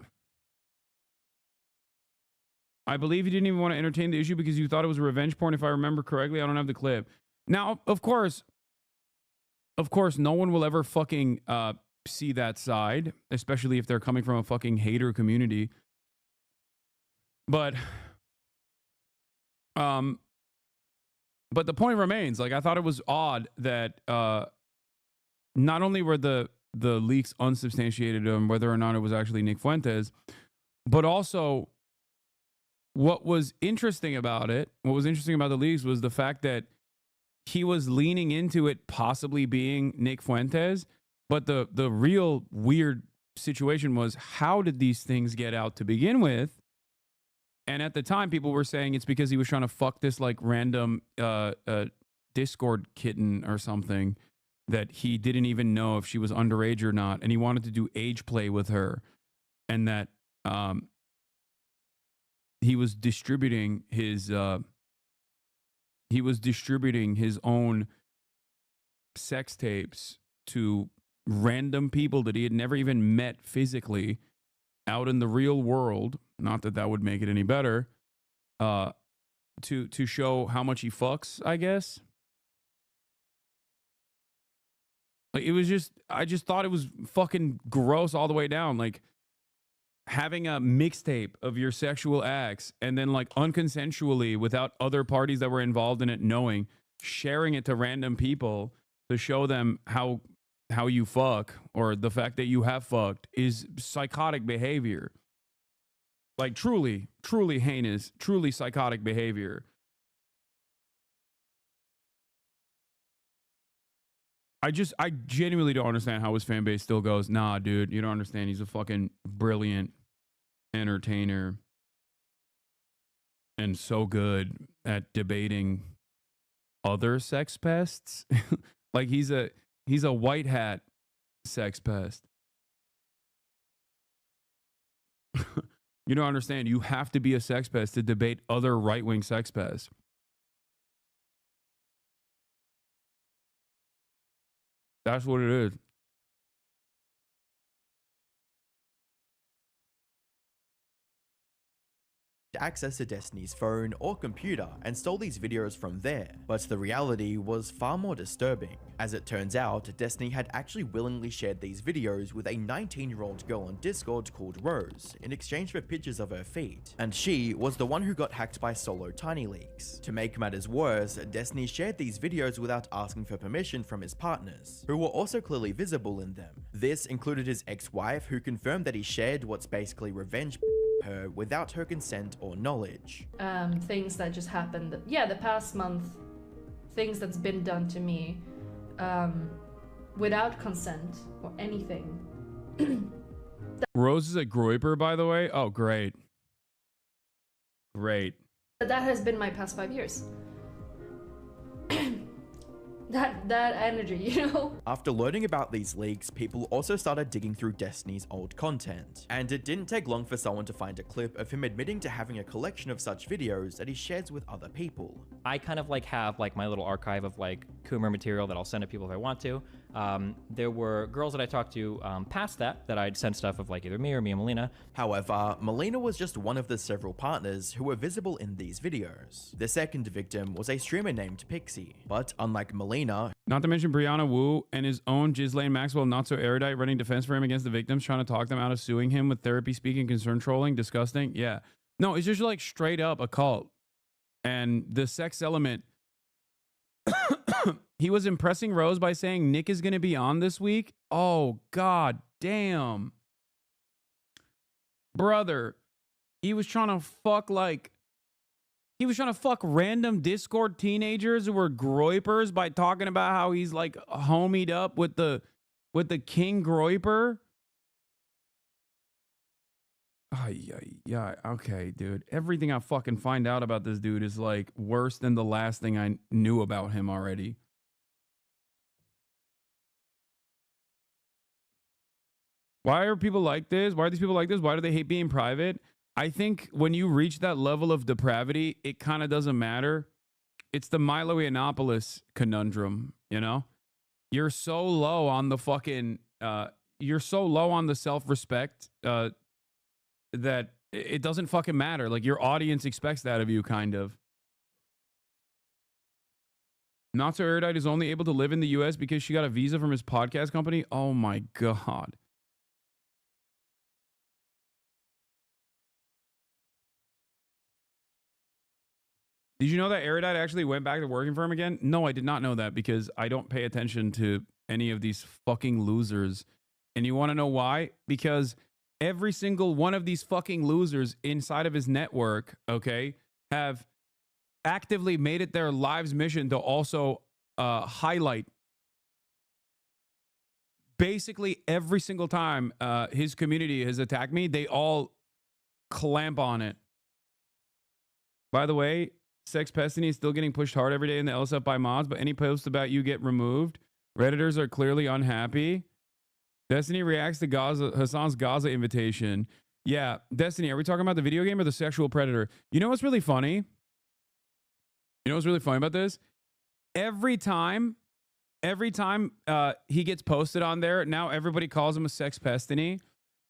I believe you didn't even want to entertain the issue because you thought it was revenge porn, if I remember correctly. I don't have the clip. Now, of course, no one will ever fucking... see that side, especially if they're coming from a fucking hater community. But the point remains, like, I thought it was odd that not only were the leaks unsubstantiated on whether or not it was actually Nick Fuentes, but also what was interesting about the leaks was the fact that he was leaning into it possibly being Nick Fuentes. But the real weird situation was, how did these things get out to begin with? And at the time, people were saying it's because he was trying to fuck this like random Discord kitten or something that he didn't even know if she was underage or not, and he wanted to do age play with her, and that he was distributing his own sex tapes to random people that he had never even met physically out in the real world. Not that that would make it any better. To show how much he fucks, I guess. Like, it was just, I just thought it was fucking gross all the way down. Like, having a mixtape of your sexual acts and then, like, unconsensually, without other parties that were involved in it knowing, sharing it to random people to show them how you fuck, or the fact that you have fucked, is psychotic behavior. Like, truly heinous, truly psychotic behavior. I genuinely don't understand how his fan base still goes, nah, dude, you don't understand. He's a fucking brilliant entertainer and so good at debating other sex pests. Like, he's a white hat sex pest. You don't understand. You have to be a sex pest to debate other right-wing sex pests. That's what it is. Access to Destiny's phone or computer and stole these videos from there, but the reality was far more disturbing. As it turns out, Destiny had actually willingly shared these videos with a 19-year-old girl on Discord called Rose in exchange for pictures of her feet, and she was the one who got hacked by Solo Tiny Leaks. To make matters worse, Destiny shared these videos without asking for permission from his partners, who were also clearly visible in them. This included his ex-wife, who confirmed that he shared what's basically revenge her without her consent or knowledge. Things that just happened, yeah, the past month, things that's been done to me without consent or anything. Rose is a groiper, by the way. Oh, great. Great. That has been my past 5 years. that energy, you know? After learning about these leaks, people also started digging through Destiny's old content, and it didn't take long for someone to find a clip of him admitting to having a collection of such videos that he shares with other people. I kind of like have like my little archive of like Coomer material that I'll send to people if I want to. There were girls that I talked to past that I'd send stuff of, like either me or Mia Molina. However, Molina was just one of the several partners who were visible in these videos. The second victim was a streamer named Pixie, but unlike Molina, not to mention Brianna Wu and his own Ghislaine Maxwell, not so erudite, running defense for him against the victims, trying to talk them out of suing him with therapy speaking, concern trolling, disgusting. Yeah. No, it's just like straight up a cult. And the sex element, he was impressing Rose by saying Nick is going to be on this week. Oh, god damn. Brother, he was trying to fuck random Discord teenagers who were groipers by talking about how he's like homied up with the King Groiper. Yeah, okay, dude. Everything I fucking find out about this dude is like worse than the last thing I knew about him already. Why are people like this? Why are these people like this? Why do they hate being private? I think when you reach that level of depravity, it kind of doesn't matter. It's the Milo Yiannopoulos conundrum, you know? You're so low on the fucking, you're so low on the self-respect that it doesn't fucking matter. Like, your audience expects that of you, kind of. Not So Erudite is only able to live in the US because she got a visa from his podcast company. Oh my god. Did you know that Erudite actually went back to working for him again? No, I did not know that, because I don't pay attention to any of these fucking losers. And you want to know why? Because every single one of these fucking losers inside of his network, okay, have actively made it their lives' mission to also highlight basically every single time his community has attacked me, they all clamp on it. By the way, Sex Pestiny is still getting pushed hard every day in the LSF by mods, but any posts about you get removed. Redditors are clearly unhappy. Destiny reacts to Hassan's Gaza invitation. Yeah, Destiny, are we talking about the video game or the sexual predator? You know what's really funny? You know what's really funny about this? Every time he gets posted on there, now everybody calls him a sex pestiny,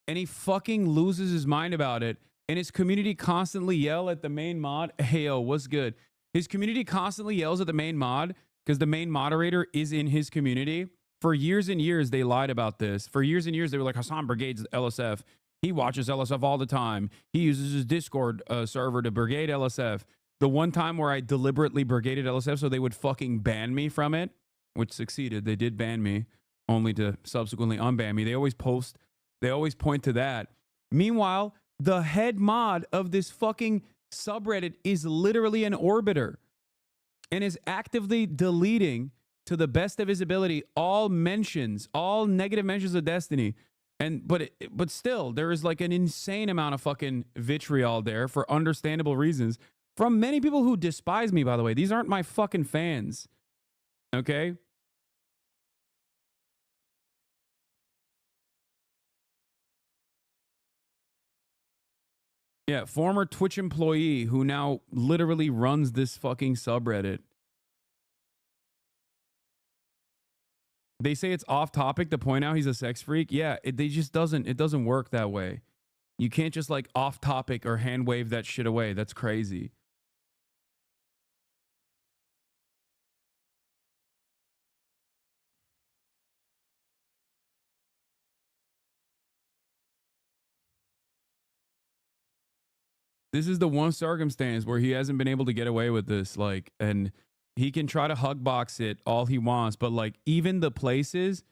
and he fucking loses his mind about it. And his community constantly yell at the main mod. Hey, yo, what's good? His community constantly yells at the main mod because the main moderator is in his community. For years and years, they lied about this. For years and years, they were like, Hassan brigades LSF. He watches LSF all the time. He uses his Discord server to brigade LSF. The one time where I deliberately brigaded LSF so they would fucking ban me from it, which succeeded. They did ban me, only to subsequently unban me. They always point to that. Meanwhile, the head mod of this fucking subreddit is literally an orbiter and is actively deleting, to the best of his ability, all negative mentions of Destiny. But still, there is like an insane amount of fucking vitriol there for understandable reasons from many people who despise me, by the way. These aren't my fucking fans. Okay? Yeah, former Twitch employee who now literally runs this fucking subreddit. They say it's off topic to point out he's a sex freak. Yeah, it doesn't work that way. You can't just like off topic or hand wave that shit away. That's crazy. This is the one circumstance where he hasn't been able to get away with this, like, and he can try to hug box it all he wants, but like even the places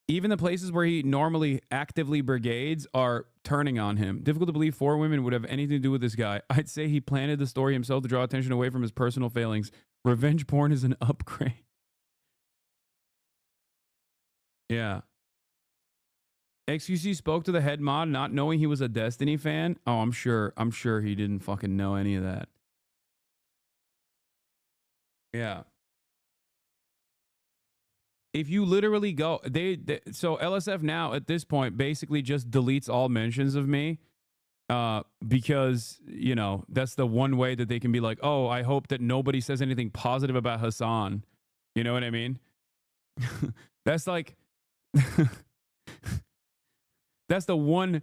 where he normally actively brigades are turning on him. Difficult to believe 4 women would have anything to do with this guy. I'd say he planted the story himself to draw attention away from his personal failings. Revenge porn is an upgrade. Yeah. XQC spoke to the head mod not knowing he was a Destiny fan. Oh, I'm sure he didn't fucking know any of that. Yeah. If you literally go, so LSF now at this point basically just deletes all mentions of me, because, you know, that's the one way that they can be like, oh, I hope that nobody says anything positive about Hassan. You know what I mean? That's like, that's the one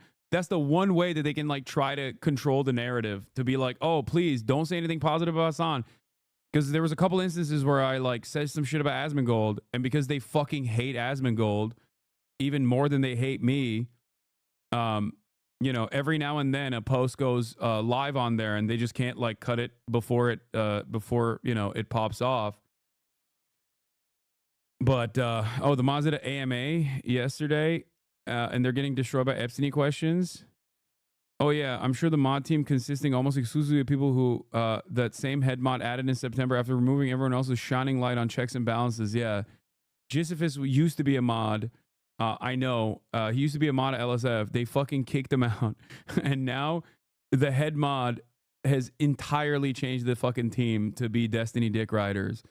way that they can like try to control the narrative, to be like, oh, please don't say anything positive about Hassan. Because there was a couple instances where I like said some shit about Asmongold, and because they fucking hate Asmongold even more than they hate me, you know, every now and then a post goes live on there, and they just can't like cut it before it you know it pops off. But oh, the mods did an AMA yesterday, and they're getting destroyed by Epstein questions. Oh yeah, I'm sure the mod team consisting almost exclusively of people who that same head mod added in September after removing everyone else's shining light on checks and balances. Yeah, Gisephus used to be a mod. I know. He used to be a mod at LSF. They fucking kicked him out. And now the head mod has entirely changed the fucking team to be Destiny Dick Riders.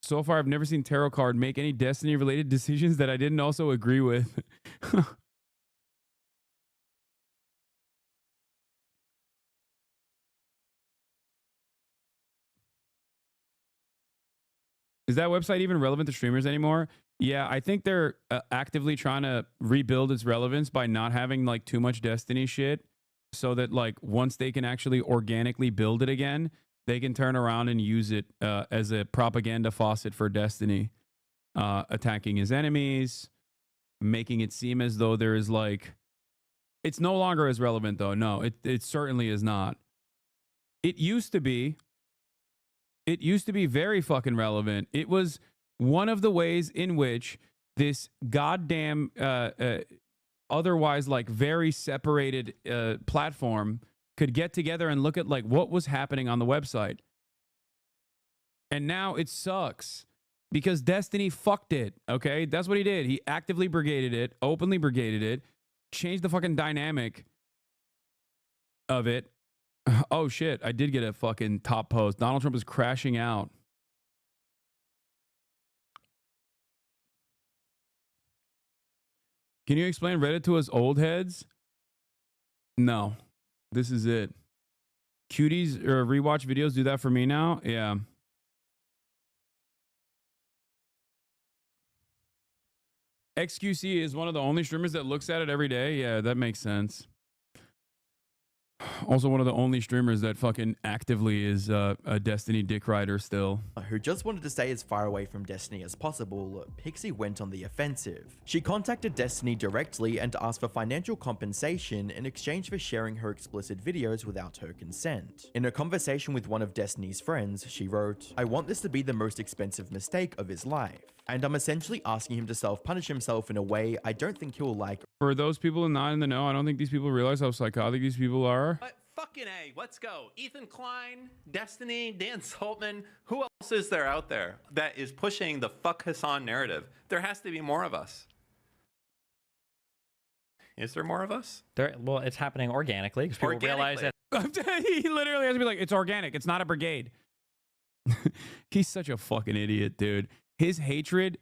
So far, I've never seen Tarot Card make any Destiny related decisions that I didn't also agree with. Is that website even relevant to streamers anymore? Yeah, I think they're actively trying to rebuild its relevance by not having like too much Destiny shit, so that like once they can actually organically build it again, they can turn around and use it as a propaganda faucet for Destiny, attacking his enemies, making it seem as though there is like, it's no longer as relevant though. No, it certainly is not. It used to be. It used to be very fucking relevant. It was one of the ways in which this goddamn otherwise like very separated platform could get together and look at like what was happening on the website. And now it sucks because Destiny fucked it. Okay, that's what he did. He actively brigaded it, openly brigaded it, changed the fucking dynamic of it. Oh shit, I did get a fucking top post. Donald Trump is crashing out. Can you explain Reddit to us old heads? No. This is it. Cuties or rewatch videos do that for me now? Yeah. XQC is one of the only streamers that looks at it every day. Yeah, that makes sense. Also one of the only streamers that fucking actively is a Destiny dick rider still. Who just wanted to stay as far away from Destiny as possible, Pixie went on the offensive. She contacted Destiny directly and asked for financial compensation in exchange for sharing her explicit videos without her consent. In a conversation with one of Destiny's friends, she wrote, "I want this to be the most expensive mistake of his life, and I'm essentially asking him to self-punish himself in a way I don't think he'll like." For those people not in the know, I don't think these people realize how psychotic these people are. But fucking A, let's go. Ethan Klein, Destiny, Dan Saltman, who else is there out there that is pushing the fuck Hassan narrative? There has to be more of us. Is there more of us? Well, it's happening organically because people realize that. He literally has to be like, it's organic. It's not a brigade. He's such a fucking idiot, dude. His hatred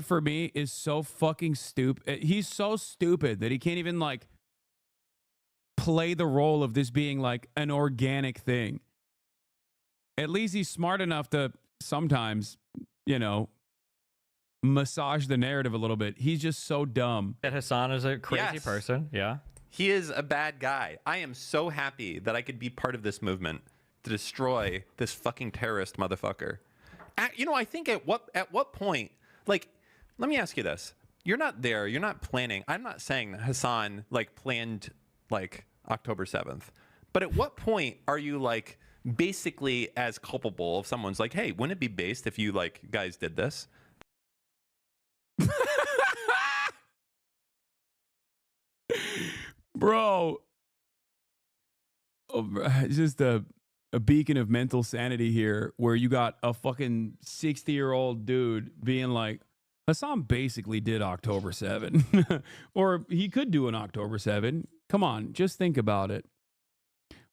for me is so fucking stupid. He's so stupid that he can't even like play the role of this being like an organic thing. At least he's smart enough to sometimes, you know, massage the narrative a little bit. He's just so dumb. That Hassan is a crazy Yes. person. Yeah. He is a bad guy. I am so happy that I could be part of this movement to destroy this fucking terrorist motherfucker. You know, I think at what point, like, let me ask you this. You're not there. You're not planning. I'm not saying that Hassan, like, planned, like, October 7th. But at what point are you, like, basically as culpable if someone's like, hey, wouldn't it be based if you, like, guys did this? Bro. Just a beacon of mental sanity here where you got a fucking 60-year-old dude being like, Hassan basically did October 7. Or he could do an October 7. Come on, just think about it.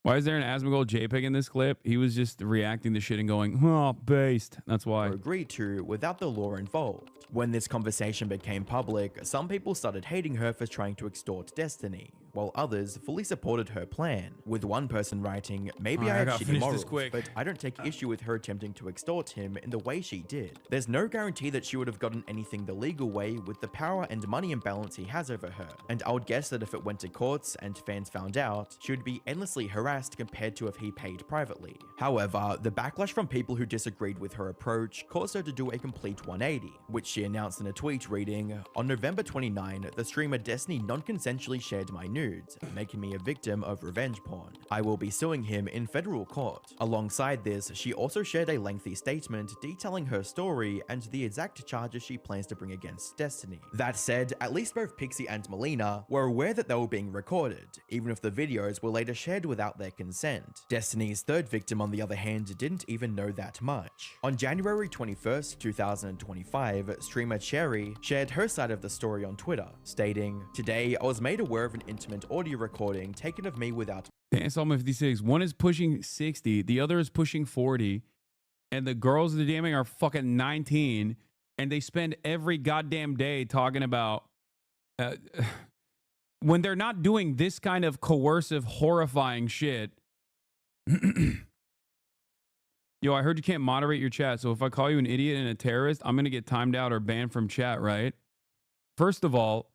Why is there an Asmongold JPEG in this clip? He was just reacting to shit and going, oh, based. That's why. Agreed to without the law involved. When this conversation became public, some people started hating her for trying to extort Destiny, while others fully supported her plan, with one person writing, maybe I have shitty morals, but I don't take issue with her attempting to extort him in the way she did. There's no guarantee that she would have gotten anything the legal way with the power and money imbalance he has over her, and I would guess that if it went to courts and fans found out, she would be endlessly harassed compared to if he paid privately. However, the backlash from people who disagreed with her approach caused her to do a complete 180, which she announced in a tweet reading, on November 29, the streamer Destiny non-consensually shared my nudes, making me a victim of revenge porn. I will be suing him in federal court. Alongside this, she also shared a lengthy statement detailing her story and the exact charges she plans to bring against Destiny. That said, at least both Pixie and Melina were aware that they were being recorded, even if the videos were later shared without their consent. Destiny's third victim, on the other hand, didn't even know that much. On January 21st, 2025, streamer Cherry shared her side of the story on Twitter, stating, "Today, I was made aware of an intimate audio recording taken of me without..." Dance Alma 56. One is pushing 60, the other is pushing 40, and the girls of the DMing are fucking 19, and they spend every goddamn day talking about when they're not doing this kind of coercive, horrifying shit. Yo, I heard you can't moderate your chat, so if I call you an idiot and a terrorist, I'm going to get timed out or banned from chat, right? First of all,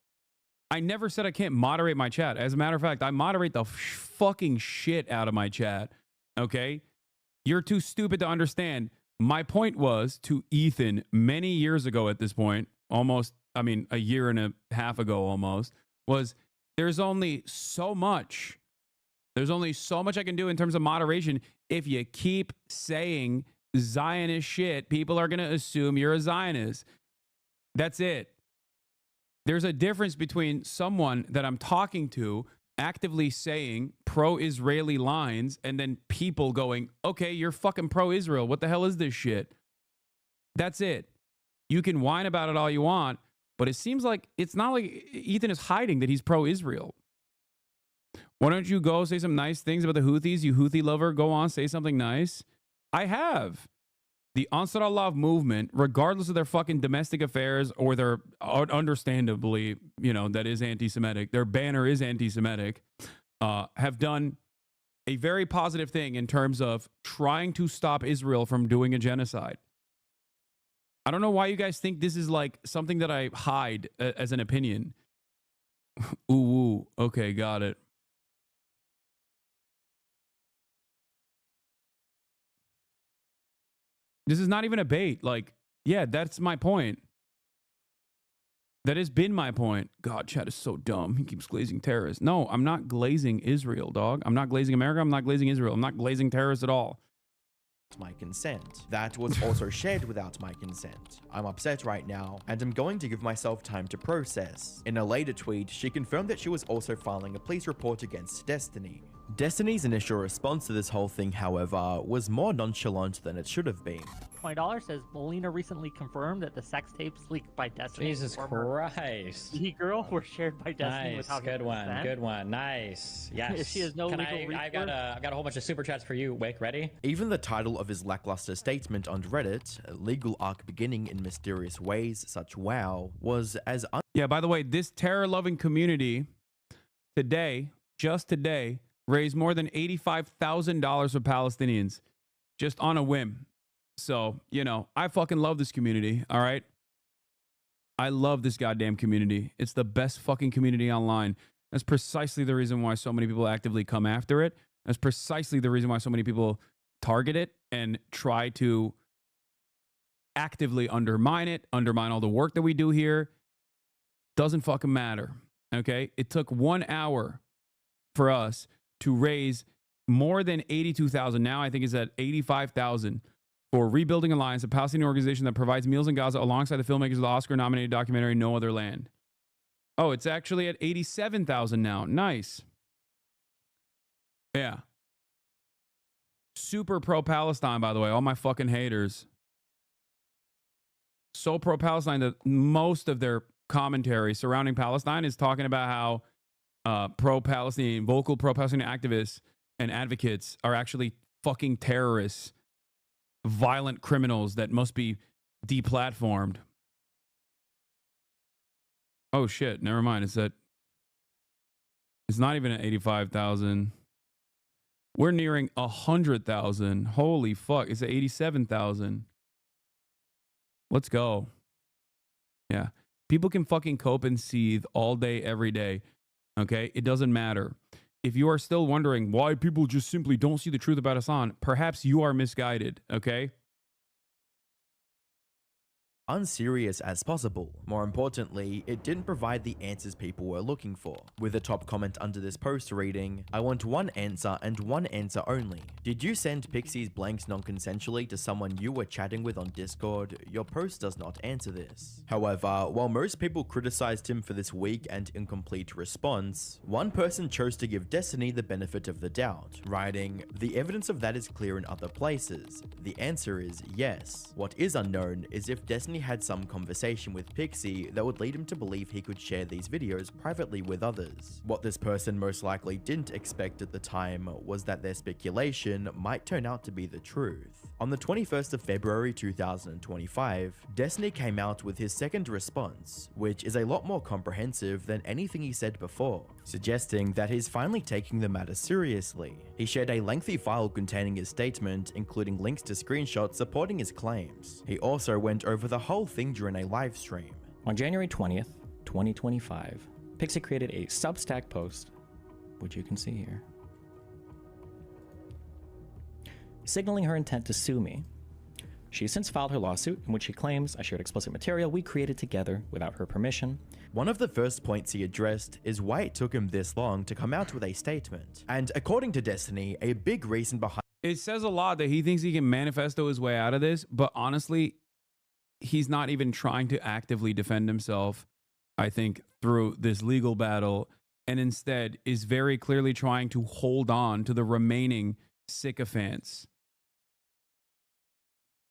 I never said I can't moderate my chat. As a matter of fact, I moderate the fucking shit out of my chat, okay? You're too stupid to understand. My point was to Ethan many years ago at this point, almost, I mean, a year and a half ago almost, was there's only so much I can do in terms of moderation. If you keep saying Zionist shit, people are going to assume you're a Zionist. That's it. There's a difference between someone that I'm talking to actively saying pro-Israeli lines and then people going, okay, you're fucking pro-Israel. What the hell is this shit? That's it. You can whine about it all you want, but it seems like it's not like Ethan is hiding that he's pro-Israel. Why don't you go say some nice things about the Houthis? You Houthi lover, go on, say something nice. I have. The Ansar Allah movement, regardless of their fucking domestic affairs or their, understandably, you know, that is anti-Semitic, their banner is anti-Semitic, have done a very positive thing in terms of trying to stop Israel from doing a genocide. I don't know why you guys think this is like something that I hide as an opinion. Ooh, okay, got it. This is not even a bait. Like, yeah, that's my point. That has been my point. God, Chad is so dumb. He keeps glazing terrorists. No, I'm not glazing Israel, dog. I'm not glazing America. I'm not glazing Israel. I'm not glazing terrorists at all. My consent. That was also shared without my consent. I'm upset right now, and I'm going to give myself time to process. In a later tweet, she confirmed that she was also filing a police report against Destiny. Destiny's initial response to this whole thing, however, was more nonchalant than it should have been. $20 says Melina recently confirmed that the sex tapes leaked by Destiny. Jesus Christ. E-girl were shared by Destiny Nice, without good one, consent. good one, nice. Yes. She has no Can legal I've got a whole bunch of super chats for you. Wick, ready? Even the title of his lackluster statement on Reddit, a legal arc beginning in mysterious ways such wow, was as Yeah, by the way, this terror-loving community today, just today, raised more than $85,000 for Palestinians just on a whim. So, you know, I fucking love this community, all right? I love this goddamn community. It's the best fucking community online. That's precisely the reason why so many people actively come after it. That's precisely the reason why so many people target it and try to actively undermine it, undermine all the work that we do here. Doesn't fucking matter, okay? It took 1 hour for us to raise more than 82,000. Now I think it's at 85,000 for Rebuilding Alliance, a Palestinian organization that provides meals in Gaza alongside the filmmakers of the Oscar-nominated documentary No Other Land. Oh, it's actually at 87,000 now. Nice. Yeah. Super pro-Palestine, by the way. All my fucking haters. So pro-Palestine that most of their commentary surrounding Palestine is talking about how pro-Palestinian, vocal pro-Palestinian activists and advocates are actually fucking terrorists, violent criminals that must be deplatformed. Oh shit, never mind. It's not even at 85,000. We're nearing 100,000. Holy fuck, it's at 87,000. Let's go. Yeah. People can fucking cope and seethe all day, every day. Okay? It doesn't matter. If you are still wondering why people just simply don't see the truth about Hassan, perhaps you are misguided, okay? unserious as possible. More importantly, it didn't provide the answers people were looking for, with a top comment under this post reading, "I want one answer and one answer only. Did you send Pixie's blanks non-consensually to someone you were chatting with on Discord? Your post does not answer this." However, while most people criticized him for this weak and incomplete response, one person chose to give Destiny the benefit of the doubt, writing, "The evidence of that is clear in other places. The answer is yes. What is unknown is if Destiny had some conversation with Pixie that would lead him to believe he could share these videos privately with others. What this person most likely didn't expect at the time was that their speculation might turn out to be the truth." On the 21st of February 2025, Destiny came out with his second response, which is a lot more comprehensive than anything he said before, suggesting that he's finally taking the matter seriously. He shared a lengthy file containing his statement, including links to screenshots supporting his claims. He also went over the whole thing during a live stream. On January 20th, 2025, Pixie created a Substack post, which you can see here, signaling her intent to sue me. She has since filed her lawsuit in which she claims I shared explicit material we created together without her permission. One of the first points he addressed is why it took him this long to come out with a statement. And according to Destiny, a big reason behind it says a lot that he thinks he can manifesto his way out of this, but honestly, he's not even trying to actively defend himself, I think, through this legal battle, and instead is very clearly trying to hold on to the remaining sycophants.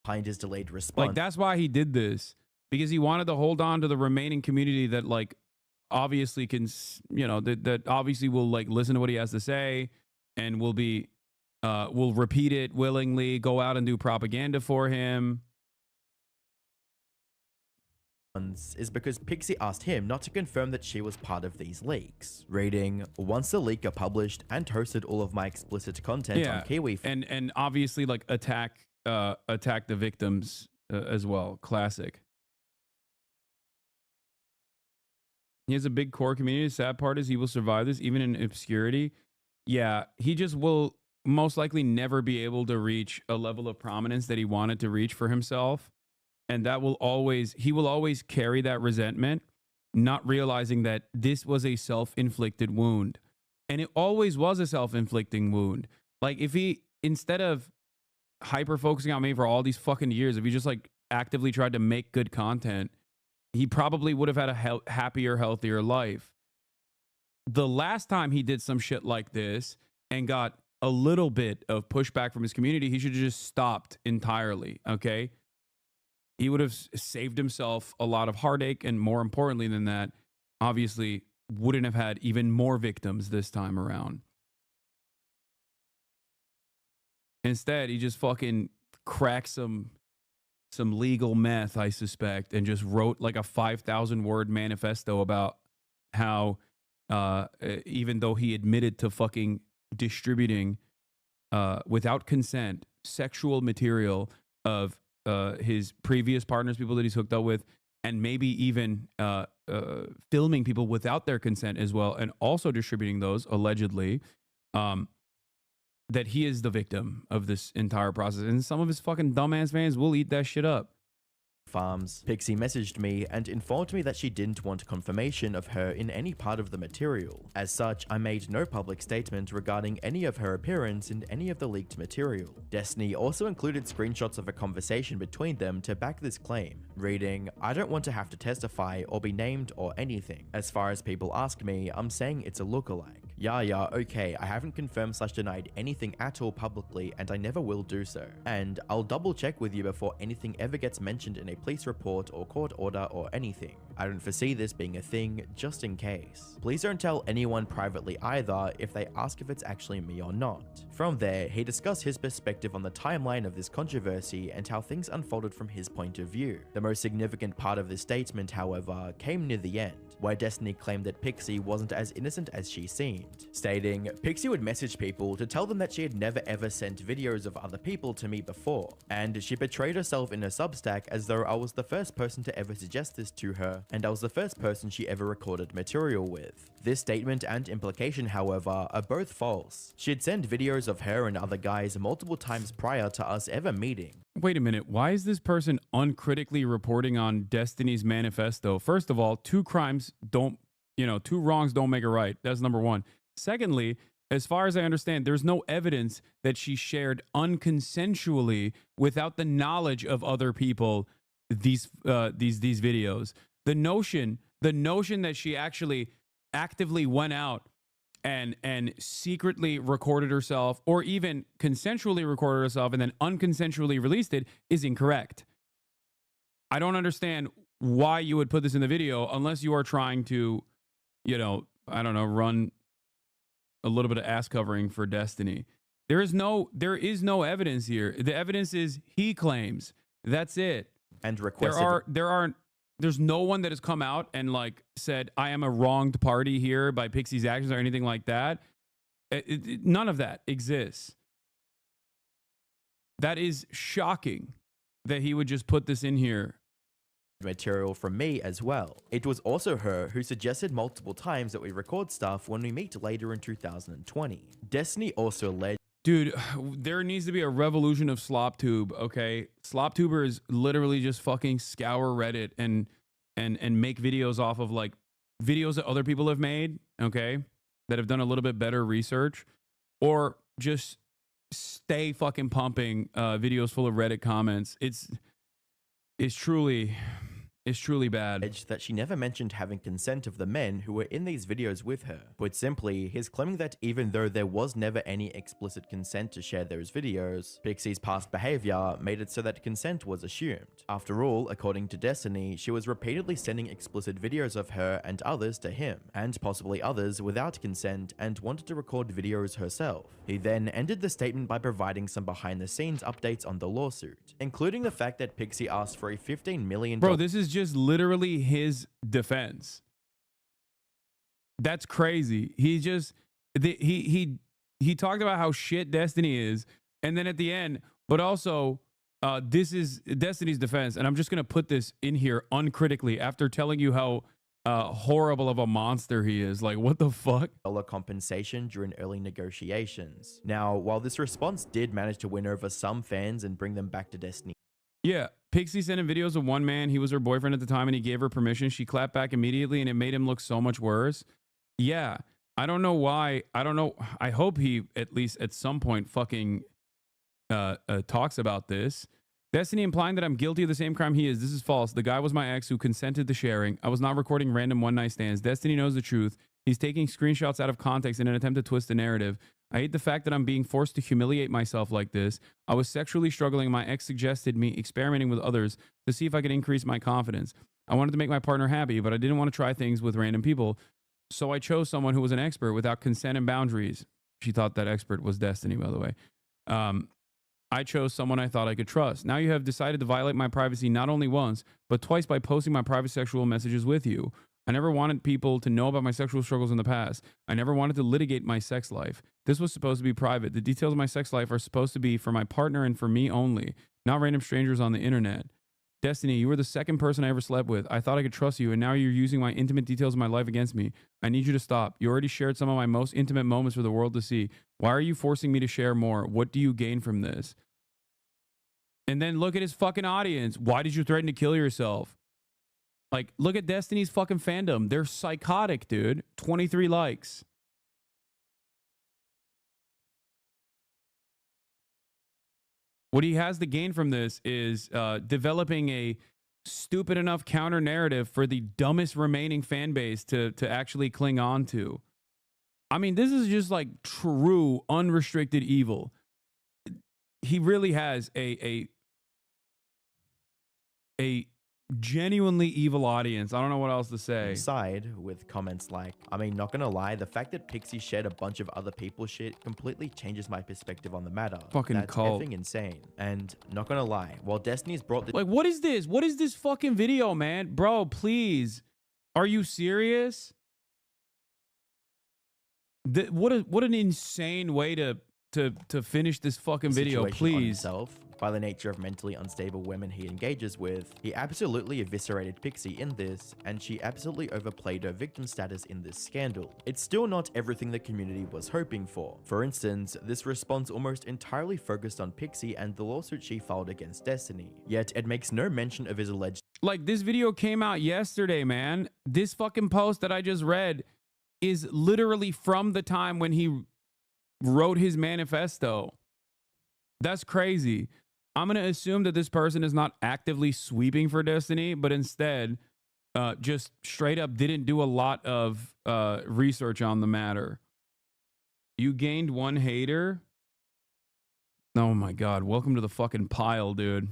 Behind his delayed response. Like, that's why he did this, because he wanted to hold on to the remaining community that, like, obviously can, that obviously will like listen to what he has to say and will repeat it willingly, go out and do propaganda for him. Is because Pixie asked him not to confirm that she was part of these leaks. Reading, once the leak got published and hosted all of my explicit content on Kiwi. And obviously like attack the victims as well. Classic. He has a big core community. The sad part is he will survive this even in obscurity. Yeah, he just will most likely never be able to reach a level of prominence that he wanted to reach for himself. And that will he will always carry that resentment, not realizing that this was a self-inflicted wound. And it always was a self-inflicting wound. Like if he, instead of hyper-focusing on me for all these fucking years, if he just like actively tried to make good content, he probably would have had a happier, healthier life. The last time he did some shit like this and got a little bit of pushback from his community, he should have just stopped entirely, okay? He would have saved himself a lot of heartache, and more importantly than that, obviously wouldn't have had even more victims this time around. Instead, he just fucking cracked some legal meth, I suspect, and just wrote like a 5,000-word manifesto about how even though he admitted to fucking distributing without consent sexual material of his previous partners, people that he's hooked up with, and maybe even filming people without their consent as well, and also distributing those, allegedly, that he is the victim of this entire process. And some of his fucking dumbass fans will eat that shit up. Farms. Pixie messaged me and informed me that she didn't want confirmation of her in any part of the material. As such, I made no public statement regarding any of her appearance in any of the leaked material. Destiny also included screenshots of a conversation between them to back this claim. Reading, I don't want to have to testify or be named or anything. As far as people ask me, I'm saying it's a lookalike. Yeah, okay, I haven't confirmed/denied anything at all publicly, and I never will do so. And I'll double check with you before anything ever gets mentioned in a police report or court order or anything. I don't foresee this being a thing, just in case. Please don't tell anyone privately either if they ask if it's actually me or not. From there, he discussed his perspective on the timeline of this controversy and how things unfolded from his point of view. The most significant part of this statement, however, came near the end, where Destiny claimed that Pixie wasn't as innocent as she seemed, stating, Pixie would message people to tell them that she had never ever sent videos of other people to me before, and she portrayed herself in her Substack as though I was the first person to ever suggest this to her, and I was the first person she ever recorded material with. This statement and implication, however, are both false. She'd send videos of her and other guys multiple times prior to us ever meeting. Wait a minute, why is this person uncritically reporting on Destiny's manifesto? First of all, two wrongs don't make a right. That's number one. Secondly, as far as I understand, there's no evidence that she shared unconsensually without the knowledge of other people these videos. The notion that she actually actively went out and secretly recorded herself, or even consensually recorded herself and then unconsensually released it, is incorrect. I don't understand why you would put this in the video unless you are trying to, run a little bit of ass covering for Destiny. There is no evidence here. The evidence is he claims. That's it. And requested. There's no one that has come out and like said, I am a wronged party here by Pixie's actions or anything like that. None of that exists. That is shocking that he would just put this in here. Material from me as well. It was also her who suggested multiple times that we record stuff when we meet later in 2020. Destiny also alleged, dude, there needs to be a revolution of SlopTube, okay? SlopTubers literally just fucking scour Reddit and make videos off of like videos that other people have made, okay? That have done a little bit better research, or just stay fucking pumping videos full of Reddit comments. It's truly is truly bad. That she never mentioned having consent of the men who were in these videos with her. Put simply, he's claiming that even though there was never any explicit consent to share those videos, Pixie's past behavior made it so that consent was assumed. After all, according to Destiny, she was repeatedly sending explicit videos of her and others to him, and possibly others without consent, and wanted to record videos herself. He then ended the statement by providing some behind-the-scenes updates on the lawsuit, including the fact that Pixie asked for a $15 million. Bro, this is just literally his defense. That's crazy. He just he talked about how shit Destiny is, and then at the end, but also this is Destiny's defense, and I'm just gonna put this in here uncritically after telling you how horrible of a monster he is. Like, what the fuck? Compensation during early negotiations. Now, while this response did manage to win over some fans and bring them back to Destiny. Yeah, Pixie sent him videos of one man. He was her boyfriend at the time, and he gave her permission. She clapped back immediately, and it made him look so much worse. Yeah, I don't know why. I don't know. I hope he at least at some point fucking talks about this. Destiny implying that I'm guilty of the same crime he is. This is false. The guy was my ex who consented to sharing. I was not recording random one-night stands. Destiny knows the truth. He's taking screenshots out of context in an attempt to twist the narrative. I hate the fact that I'm being forced to humiliate myself like this. I was sexually struggling. My ex suggested me experimenting with others to see if I could increase my confidence. I wanted to make my partner happy, but I didn't want to try things with random people. So I chose someone who was an expert without consent and boundaries. She thought that expert was Destiny, by the way. I chose someone I thought I could trust. Now you have decided to violate my privacy not only once, but twice by posting my private sexual messages with you. I never wanted people to know about my sexual struggles in the past. I never wanted to litigate my sex life. This was supposed to be private. The details of my sex life are supposed to be for my partner and for me only, not random strangers on the internet. Destiny, you were the second person I ever slept with. I thought I could trust you, and now you're using my intimate details of my life against me. I need you to stop. You already shared some of my most intimate moments for the world to see. Why are you forcing me to share more? What do you gain from this? And then look at his fucking audience. Why did you threaten to kill yourself? Like, look at Destiny's fucking fandom. They're psychotic, dude. 23 likes. What he has to gain from this is developing a stupid enough counter narrative for the dumbest remaining fan base to actually cling on to. I mean, this is just like true unrestricted evil. He really has a genuinely evil audience. I don't know what else to say. Side with comments like, I mean, not gonna lie, the fact that Pixie shared a bunch of other people's shit completely changes my perspective on the matter. Fucking That's cult. effing insane. And not gonna lie, while Destiny's brought this— Like, what is this? What is this fucking video, man? Bro, please. Are you serious? What an insane way to finish this fucking video, situation on please. himself. By the nature of mentally unstable women he engages with, he absolutely eviscerated Pixie in this, and she absolutely overplayed her victim status in this scandal. It's still not everything the community was hoping for. For instance, this response almost entirely focused on Pixie and the lawsuit she filed against Destiny, yet it makes no mention of his alleged— Like, this video came out yesterday, man. This fucking post that I just read is literally from the time when he wrote his manifesto. That's crazy. I'm going to assume that this person is not actively sweeping for Destiny, but instead just straight up didn't do a lot of research on the matter. You gained one hater? Oh my God. Welcome to the fucking pile, dude.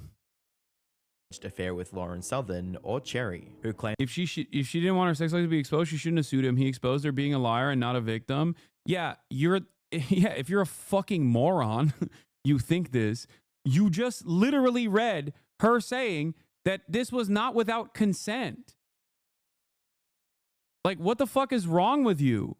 affair with Lauren Southern or Cherry, who claimed if she didn't want her sex life to be exposed, she shouldn't have sued him. He exposed her being a liar and not a victim. Yeah, if you're a fucking moron, you think this. You just literally read her saying that this was not without consent. Like, what the fuck is wrong with you?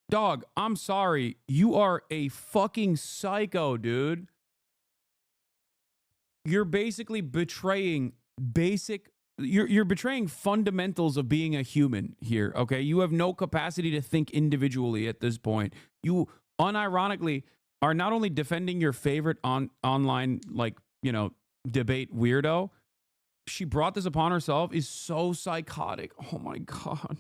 Dog, I'm sorry. You are a fucking psycho, dude. You're basically betraying you're betraying fundamentals of being a human here, okay? You have no capacity to think individually at this point. You unironically are not only defending your favorite online, like, debate weirdo. She brought this upon herself, is so psychotic. Oh my God.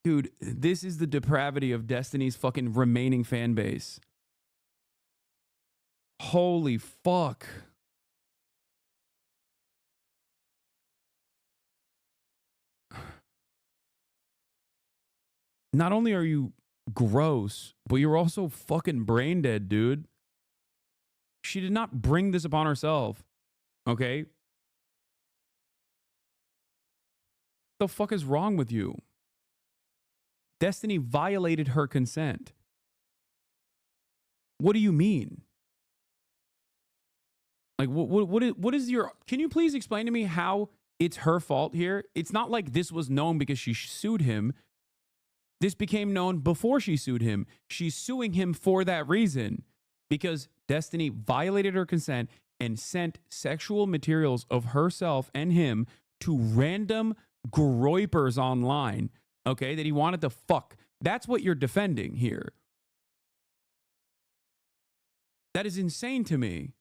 Dude, this is the depravity of Destiny's fucking remaining fan base. Holy fuck. Not only are you gross, but you're also fucking brain dead, dude. She did not bring this upon herself. Okay? The fuck is wrong with you? Destiny violated her consent. What do you mean? Like, what is your... Can you please explain to me how it's her fault here? It's not like this was known because she sued him. This became known before she sued him. She's suing him for that reason. Because Destiny violated her consent and sent sexual materials of herself and him to random groypers online, okay, that he wanted to fuck. That's what you're defending here. That is insane to me.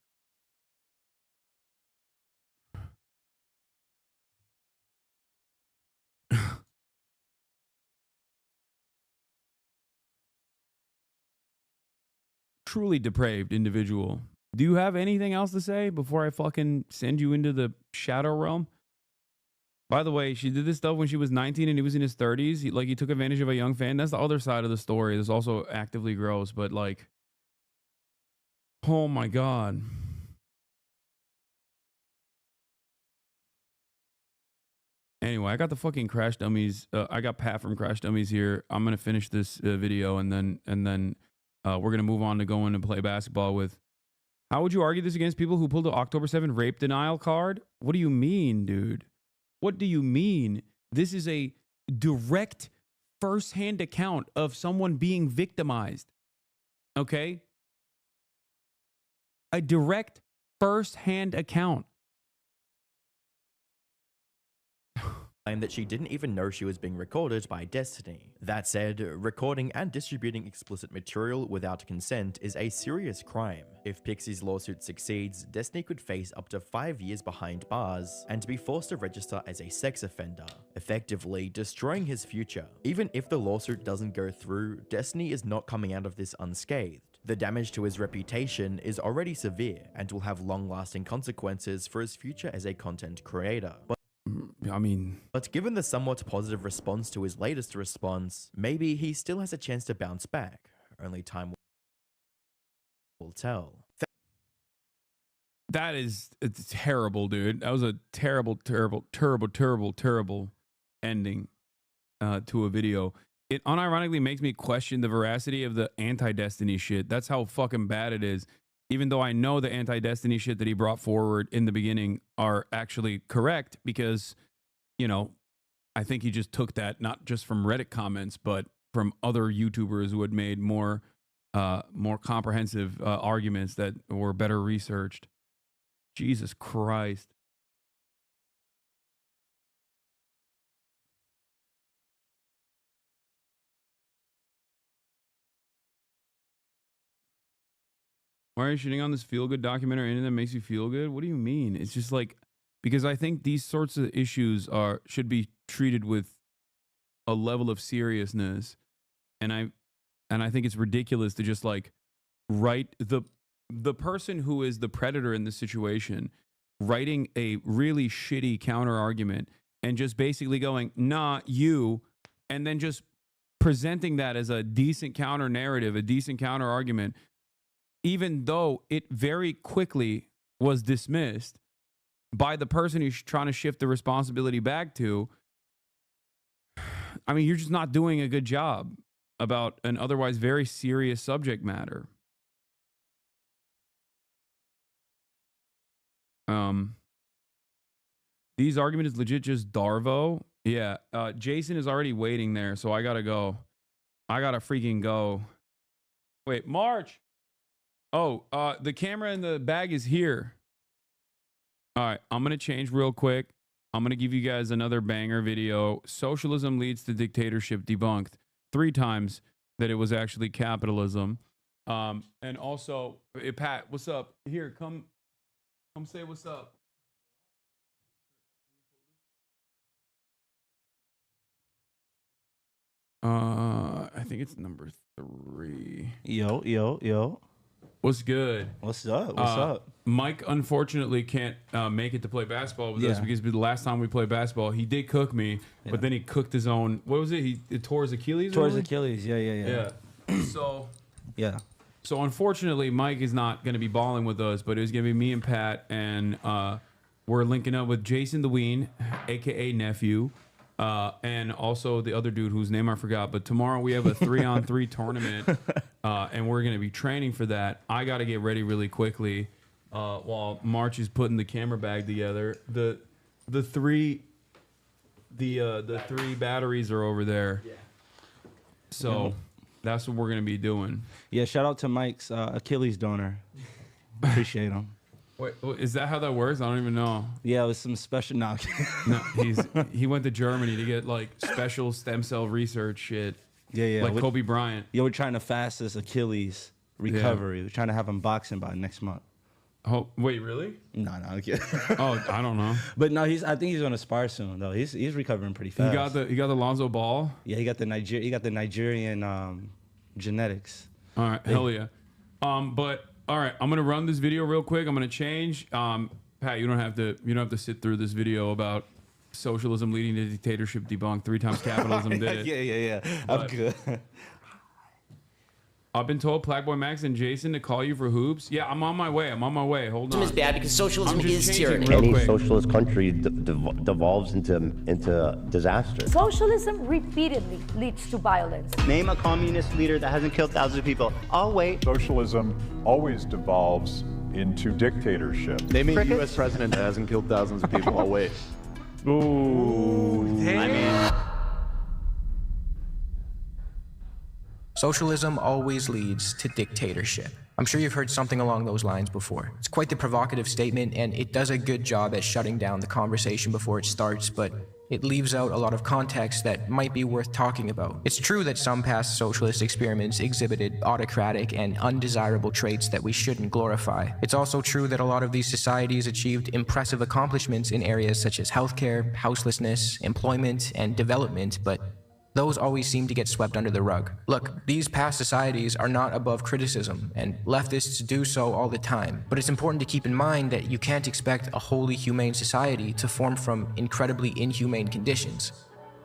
Truly depraved individual. Do you have anything else to say before I fucking send you into the shadow realm? By the way, she did this stuff when she was 19 and he was in his 30s. He took advantage of a young fan. That's the other side of the story. That's also actively gross, but like, oh my God. Anyway, I got the fucking Crash Dummies. I got Pat from Crash Dummies here. I'm gonna finish this video and then we're gonna move on to going and play basketball with. How would you argue this against people who pulled the October 7 rape denial card? What do you mean, dude? What do you mean? This is a direct first-hand account of someone being victimized. Okay? A direct first-hand account. Claimed that she didn't even know she was being recorded by Destiny. That said, recording and distributing explicit material without consent is a serious crime. If Pixie's lawsuit succeeds, Destiny could face up to 5 years behind bars and be forced to register as a sex offender, effectively destroying his future. Even if the lawsuit doesn't go through, Destiny is not coming out of this unscathed. The damage to his reputation is already severe and will have long-lasting consequences for his future as a content creator. But given the somewhat positive response to his latest response, maybe he still has a chance to bounce back. Only time will tell. That is terrible, dude. That was a terrible ending to a video. It unironically makes me question the veracity of the anti-Destiny shit. That's how fucking bad it is. Even though I know the anti-Destiny shit that he brought forward in the beginning are actually correct because, you know, I think he just took that not just from Reddit comments, but from other YouTubers who had made more comprehensive arguments that were better researched. Jesus Christ. Why are you shitting on this feel-good documentary and that makes you feel good? What do you mean? It's just like, because I think these sorts of issues should be treated with a level of seriousness, and I think it's ridiculous to just like write the person who is the predator in this situation writing a really shitty counter argument and just basically going, nah, you, and then just presenting that as a decent counter narrative, a decent counter argument, even though it very quickly was dismissed by the person who's trying to shift the responsibility back to. I mean, you're just not doing a good job about an otherwise very serious subject matter. These arguments is legit just Darvo. Yeah, Jason is already waiting there, so I gotta go. I gotta freaking go. Wait, March. Oh, the camera in the bag is here. All right, I'm going to change real quick. I'm going to give you guys another banger video. Socialism leads to dictatorship debunked 3 times that it was actually capitalism. And also, hey, Pat, what's up? Here, come say what's up. I think it's number 3. Yo. What's good? What's up? What's up? Mike unfortunately can't make it to play basketball with us because the last time we played basketball, he did cook me, but then he cooked his own. What was it? He tore his Achilles. Tore his Achilles. Yeah. So yeah. So unfortunately, Mike is not going to be balling with us, but it was going to be me and Pat, and we're linking up with Jason the Ween, aka Nephew, and also the other dude whose name I forgot. But tomorrow we have a 3-on-3 tournament, and we're going to be training for that. I got to get ready really quickly while March is putting the camera bag together. The three batteries are over there. So that's what we're going to be doing. Yeah, shout out to Mike's Achilles donor. Appreciate him. Wait, is that how that works? I don't even know. Yeah, it was some special. No, he went to Germany to get like special stem cell research shit. Yeah. Like Kobe Bryant. Yeah, we're trying to fastest Achilles recovery. Yeah. We're trying to have him boxing by next month. Oh, wait, really? No, I'm kidding. Oh, I don't know. But no, I think he's gonna spar soon though. He's recovering pretty fast. He got the Lonzo Ball. Yeah, he got the Nigerian genetics. All right, hell yeah. But all right, I'm gonna run this video real quick. I'm gonna change. Pat, you don't have to sit through this video about socialism leading to dictatorship debunked 3 times capitalism did it. Yeah. I'm good. I've been told Blackboy Max and Jason to call you for hoops. Yeah, I'm on my way. Hold on. Is bad because socialism is tyranny. Any socialist country devolves into disaster. Socialism repeatedly leads to violence. Name a communist leader that hasn't killed thousands of people. I'll wait. Socialism always devolves into dictatorship. Name a U.S. president that hasn't killed thousands of people. I'll wait. Ooh. Socialism always leads to dictatorship. I'm sure you've heard something along those lines before. It's quite the provocative statement, and it does a good job at shutting down the conversation before it starts, but it leaves out a lot of context that might be worth talking about. It's true that some past socialist experiments exhibited autocratic and undesirable traits that we shouldn't glorify. It's also true that a lot of these societies achieved impressive accomplishments in areas such as healthcare, houselessness, employment, and development, but those always seem to get swept under the rug. Look, these past societies are not above criticism, and leftists do so all the time. But it's important to keep in mind that you can't expect a wholly humane society to form from incredibly inhumane conditions.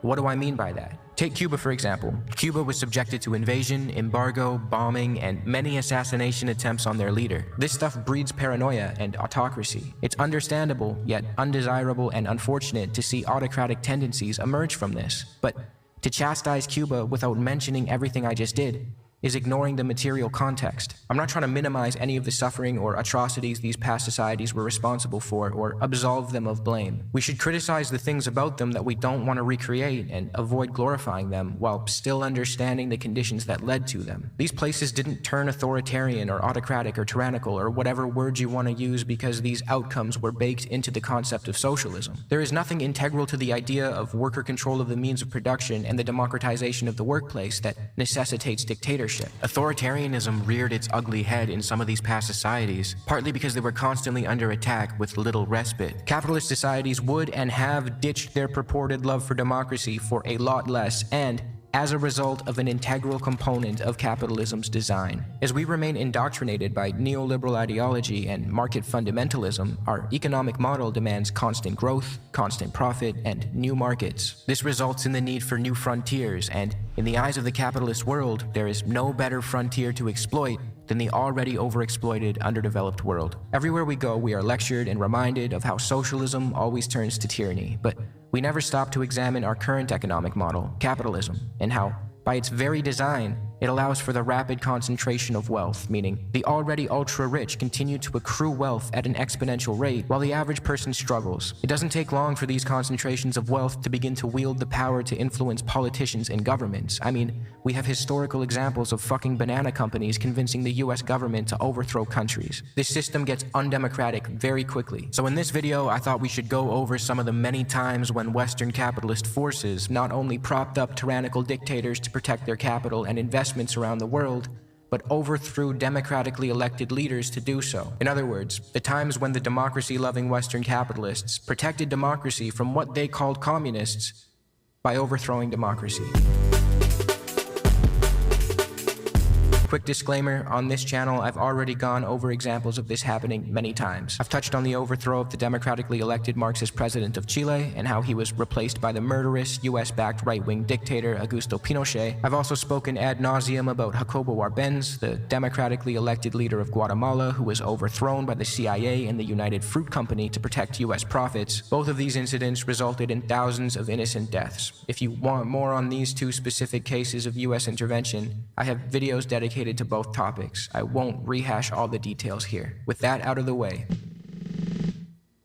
What do I mean by that? Take Cuba, for example. Cuba was subjected to invasion, embargo, bombing, and many assassination attempts on their leader. This stuff breeds paranoia and autocracy. It's understandable, yet undesirable and unfortunate to see autocratic tendencies emerge from this. But to chastise Cuba without mentioning everything I just did is ignoring the material context. I'm not trying to minimize any of the suffering or atrocities these past societies were responsible for or absolve them of blame. We should criticize the things about them that we don't want to recreate and avoid glorifying them while still understanding the conditions that led to them. These places didn't turn authoritarian or autocratic or tyrannical or whatever words you want to use because these outcomes were baked into the concept of socialism. There is nothing integral to the idea of worker control of the means of production and the democratization of the workplace that necessitates dictatorship. Authoritarianism reared its ugly head in some of these past societies, partly because they were constantly under attack with little respite. Capitalist societies would and have ditched their purported love for democracy for a lot less, and as a result of an integral component of capitalism's design. As we remain indoctrinated by neoliberal ideology and market fundamentalism, our economic model demands constant growth, constant profit, and new markets. This results in the need for new frontiers, and in the eyes of the capitalist world, there is no better frontier to exploit than the already overexploited, underdeveloped world. Everywhere we go, we are lectured and reminded of how socialism always turns to tyranny, but we never stop to examine our current economic model, capitalism, and how, by its very design, it allows for the rapid concentration of wealth, meaning the already ultra-rich continue to accrue wealth at an exponential rate while the average person struggles. It doesn't take long for these concentrations of wealth to begin to wield the power to influence politicians and governments. I mean, we have historical examples of fucking banana companies convincing the US government to overthrow countries. This system gets undemocratic very quickly. So in this video, I thought we should go over some of the many times when Western capitalist forces not only propped up tyrannical dictators to protect their capital and investments around the world, but overthrew democratically elected leaders to do so. In other words, the times when the democracy-loving Western capitalists protected democracy from what they called communists by overthrowing democracy. Quick disclaimer, on this channel I've already gone over examples of this happening many times. I've touched on the overthrow of the democratically elected Marxist president of Chile and how he was replaced by the murderous US-backed right-wing dictator Augusto Pinochet. I've also spoken ad nauseum about Jacobo Arbenz, the democratically elected leader of Guatemala who was overthrown by the CIA and the United Fruit Company to protect US profits. Both of these incidents resulted in thousands of innocent deaths. If you want more on these two specific cases of US intervention, I have videos dedicated to both topics. I won't rehash all the details here. With that out of the way,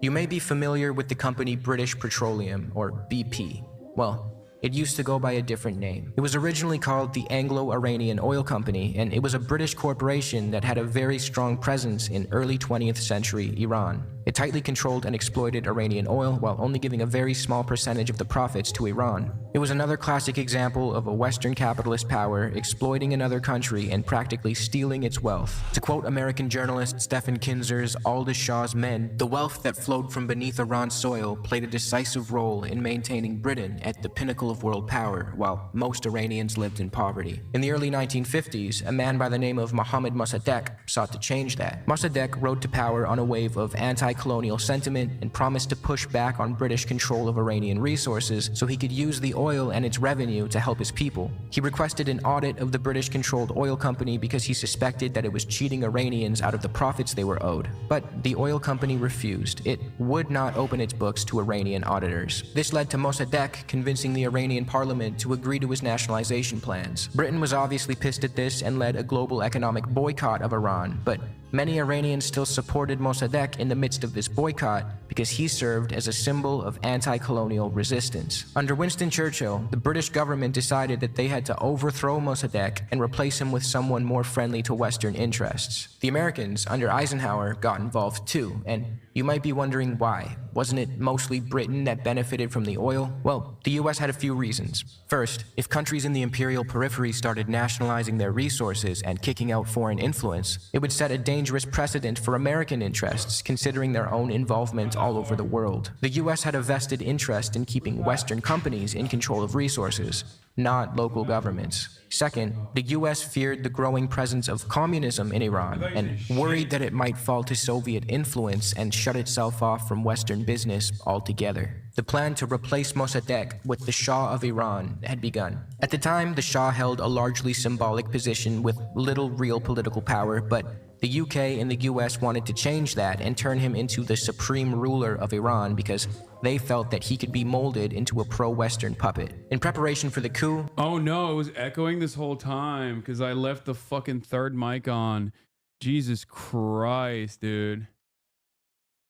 you may be familiar with the company British Petroleum, or BP. Well, it used to go by a different name. It was originally called the Anglo-Iranian Oil Company, and it was a British corporation that had a very strong presence in early 20th century Iran. It tightly controlled and exploited Iranian oil while only giving a very small percentage of the profits to Iran. It was another classic example of a Western capitalist power exploiting another country and practically stealing its wealth. To quote American journalist Stephen Kinzer's Aldous Shaw's Men, the wealth that flowed from beneath Iran's soil played a decisive role in maintaining Britain at the pinnacle of world power, while most Iranians lived in poverty. In the early 1950s, a man by the name of Mohammad Mossadegh sought to change that. Mossadegh rode to power on a wave of anti-colonial sentiment and promised to push back on British control of Iranian resources so he could use the oil and its revenue to help his people. He requested an audit of the British-controlled oil company because he suspected that it was cheating Iranians out of the profits they were owed. But the oil company refused. It would not open its books to Iranian auditors. This led to Mossadegh convincing the Iranian parliament to agree to his nationalization plans. Britain was obviously pissed at this and led a global economic boycott of Iran, but many Iranians still supported Mossadegh in the midst of this boycott because he served as a symbol of anti-colonial resistance. Under Winston Churchill, the British government decided that they had to overthrow Mossadegh and replace him with someone more friendly to Western interests. The Americans, under Eisenhower, got involved too, and you might be wondering why. Wasn't it mostly Britain that benefited from the oil? Well, the US had a few reasons. First, if countries in the imperial periphery started nationalizing their resources and kicking out foreign influence, it would set a dangerous precedent for American interests, considering their own involvement all over the world. The US had a vested interest in keeping Western companies in control of resources, not local governments. Second, the US feared the growing presence of communism in Iran and worried that it might fall to Soviet influence and shut itself off from Western business altogether. The plan to replace Mossadegh with the Shah of Iran had begun. At the time, the Shah held a largely symbolic position with little real political power, but the UK and the US wanted to change that and turn him into the supreme ruler of Iran because they felt that he could be molded into a pro-Western puppet. In preparation for the coup... Oh no, it was echoing this whole time because I left the fucking third mic on. Jesus Christ, dude.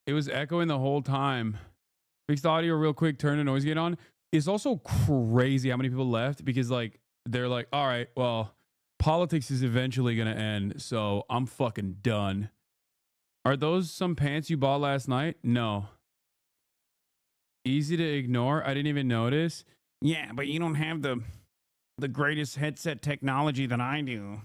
It was echoing the whole time. Fix the audio real quick, turn the noise gate on. It's also crazy how many people left because like they're like, all right, well, politics is eventually gonna end, so I'm fucking done. Are those some pants you bought last night? No. Easy to ignore. I didn't even notice. Yeah, but you don't have the greatest headset technology that I do.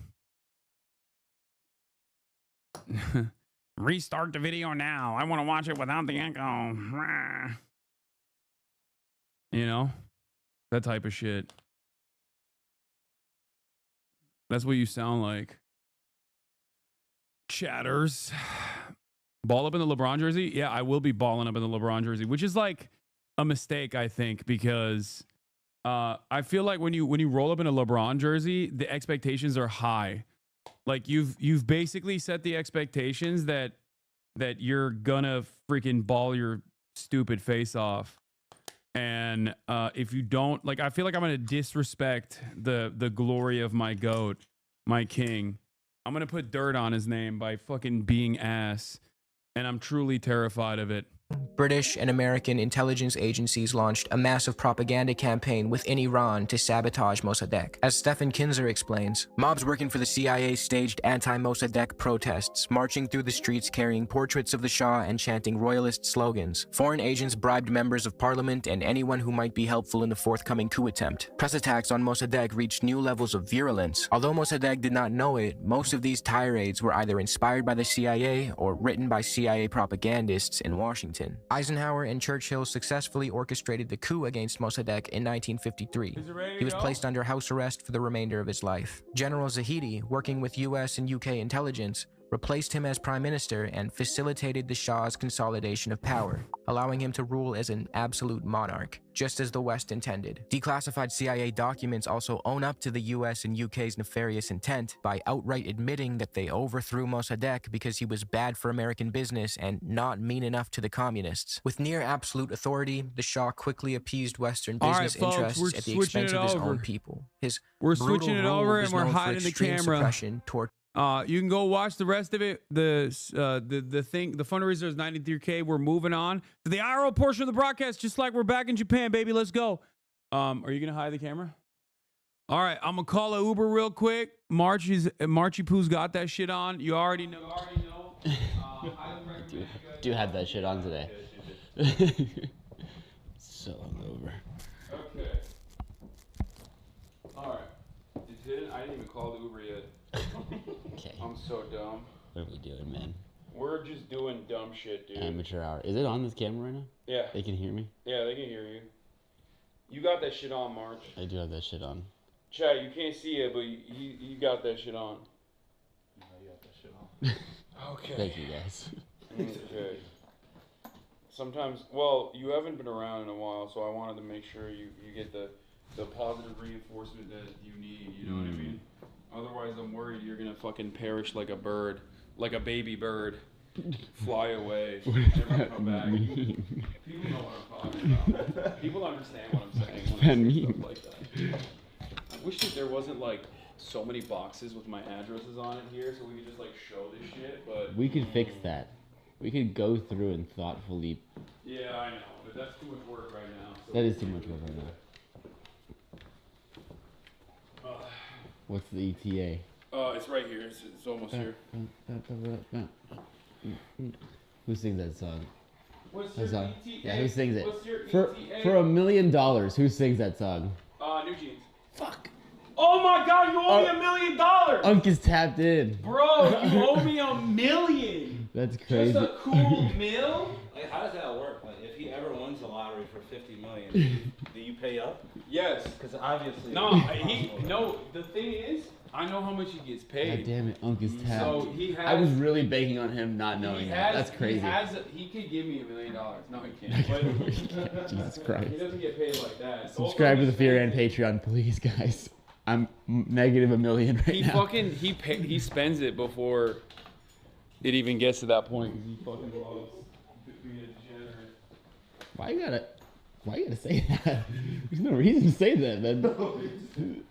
Restart the video now. I want to watch it without the echo. You know, that type of shit. That's what you sound like. Chatters. Ball up in the LeBron jersey? Yeah, I will be balling up in the LeBron jersey, which is like a mistake, I think, because I feel like when you roll up in a LeBron jersey, the expectations are high. Like you've basically set the expectations that you're gonna freaking ball your stupid face off. And if you don't, like, I feel like I'm gonna disrespect the glory of my GOAT, my king. I'm gonna put dirt on his name by fucking being ass, and I'm truly terrified of it. British and American intelligence agencies launched a massive propaganda campaign within Iran to sabotage Mossadegh. As Stephen Kinzer explains, mobs working for the CIA staged anti-Mossadegh protests, marching through the streets carrying portraits of the Shah and chanting royalist slogans. Foreign agents bribed members of parliament and anyone who might be helpful in the forthcoming coup attempt. Press attacks on Mossadegh reached new levels of virulence. Although Mossadegh did not know it, most of these tirades were either inspired by the CIA or written by CIA propagandists in Washington. Washington. Eisenhower and Churchill successfully orchestrated the coup against Mossadegh in 1953. He was placed under house arrest for the remainder of his life. General Zahedi, working with US and UK intelligence, replaced him as prime minister and facilitated the Shah's consolidation of power, allowing him to rule as an absolute monarch, just as the West intended. Declassified CIA documents also own up to the US and UK's nefarious intent by outright admitting that they overthrew Mossadegh because he was bad for American business and not mean enough to the communists. With near absolute authority, the Shah quickly appeased Western business interests at the expense of his own people. We're switching it over and we're hiding the camera. Suppression, torture. You can go watch the rest of it. The fundraiser is 93K. We're moving on to the IRL portion of the broadcast, just like we're back in Japan, baby. Let's go. Are you gonna hide the camera? All right, I'm gonna call a Uber real quick. Marchy Poo's got that shit on. You already know. Do have that shit on today. So hungover. Okay. All right. I didn't even call the Uber yet. Okay. I'm so dumb. What are we doing, man? We're just doing dumb shit, dude. Amateur hour. Is it on this camera right now? Yeah. They can hear me? Yeah, they can hear you. You got that shit on, March. I do have that shit on. Chat, you can't see it, but you got that shit on. No, you got that shit on. Okay. Thank you, guys. Okay. Sometimes, well, you haven't been around in a while, so I wanted to make sure you get the positive reinforcement that you need, you know what I mean? Otherwise, I'm worried you're gonna fucking perish like a bird, like a baby bird, fly away, never come back. People know what I'm talking about. People understand what I'm saying when I say stuff like that. I wish that there wasn't like so many boxes with my addresses on it here, so we could just like show this shit. But we could fix that. We could go through and thoughtfully. Yeah, I know, but that's too much work right now. So that is too much work right now. What's the ETA? It's right here. It's almost here. Who sings that song? What's your ETA? Yeah, who sings it? What's your for ETA? $1 million, who sings that song? New Jeans. Fuck. Oh my God! You owe me $1 million. Unk is tapped in. Bro, you owe me $1 million. That's crazy. Just a cool mill. Like, how does that work? Like, if he ever wins the lottery for $50 million, do you pay up? Yes. Because obviously. No. The thing is, I know how much he gets paid. God damn it, Unk is tapped. So he has. I was really banking on him not knowing that. That's crazy. He could give me $1 million. No, he can't. But Jesus Christ. He doesn't get paid like that. Subscribe to the Fear and Patreon, please, guys. I'm negative $1 million right now. He spends it before it even gets to that point. He fucking loves being a degenerate. Why you gotta say that? There's no reason to say that, man.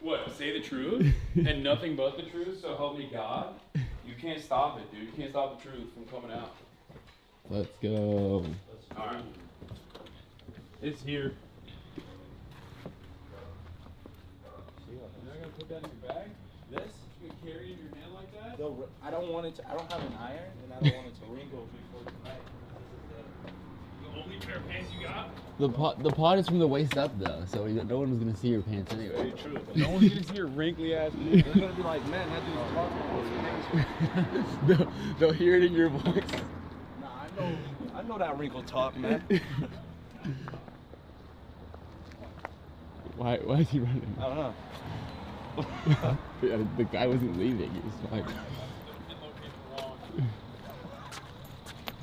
What? Say the truth and nothing but the truth. So help me God. You can't stop it, dude. You can't stop the truth from coming out. Let's go. All right. It's here. You're not gonna put that in your bag? This? You gonna carry it in your hand like that? I don't want it to. I don't have an iron, and I don't want it to wrinkle before tonight. The only pair of pants you got? The pod is from the waist up though, so no one was gonna see your pants anyway. Very true. No one's gonna see your wrinkly ass. They're gonna be like, man, that dude's talking. They'll hear it in your voice. Nah, I know that wrinkle talk, man. Why is he running? I don't know. The guy wasn't leaving. He was fine.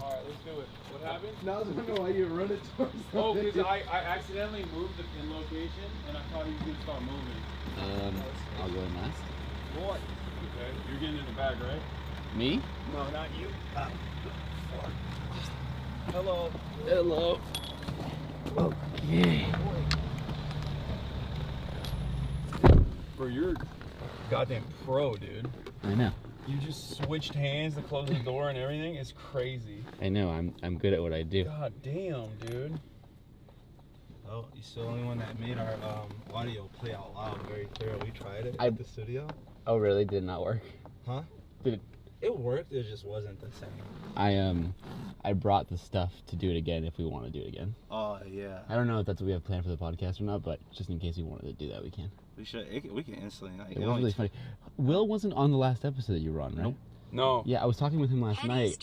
Alright, let's do it. What happened? No, I was wondering why you run it towards Oh, because I accidentally moved the pin location and I thought he was going to start moving. I'll go in last. What? Okay, you're getting in the bag, right? Me? No, not you. Hello. Hello. Okay. Bro, you're goddamn pro, dude. I know. You just switched hands to close the door and everything. It's crazy. I know. I'm good at what I do. God damn, dude. Oh, you're the only one that made our audio play out loud very clear. We tried it at the studio. Oh, really? Did not work? Huh? Did it? It worked. It just wasn't the same. I brought the stuff to do it again if we want to do it again. Oh yeah. I don't know if that's what we have planned for the podcast or not, but just in case we wanted to do that, we can. We should. We can instantly. Like, It was really funny. Will wasn't on the last episode that you were on, right? Nope. No. Yeah, I was talking with him last night.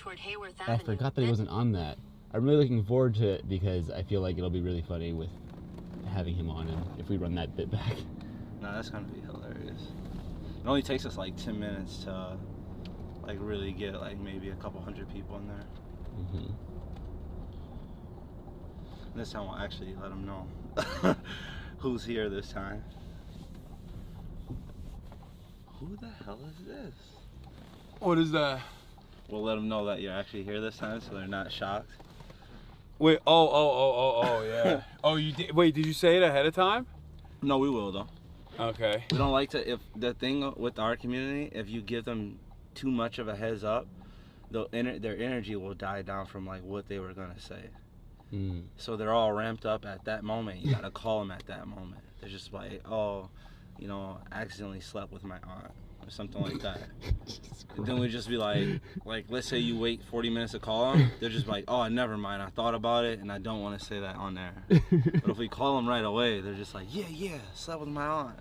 I forgot that he wasn't on that, I'm really looking forward to it because I feel like it'll be really funny with having him on, and if we run that bit back. No, that's gonna be hilarious. It only takes us like 10 minutes to like really get like maybe a couple hundred people in there. Mm-hmm. This time we'll actually let them know who's here this time. Who the hell is this? What is that? We'll let them know that you're actually here this time, so they're not shocked. Wait, oh, yeah. Oh, you did, wait, did you say it ahead of time? No, we will though. Okay. We don't like to, if the thing with our community, if you give them too much of a heads up, their energy will die down from like what they were gonna say. Mm. So they're all ramped up at that moment. You gotta call them at that moment. They're just like, oh, you know, accidentally slept with my aunt or something like that. Then we just be like, let's say you wait 40 minutes to call them. They're just like, oh, never mind. I thought about it and I don't want to say that on there. But if we call them right away, they're just like, yeah, slept with my aunt.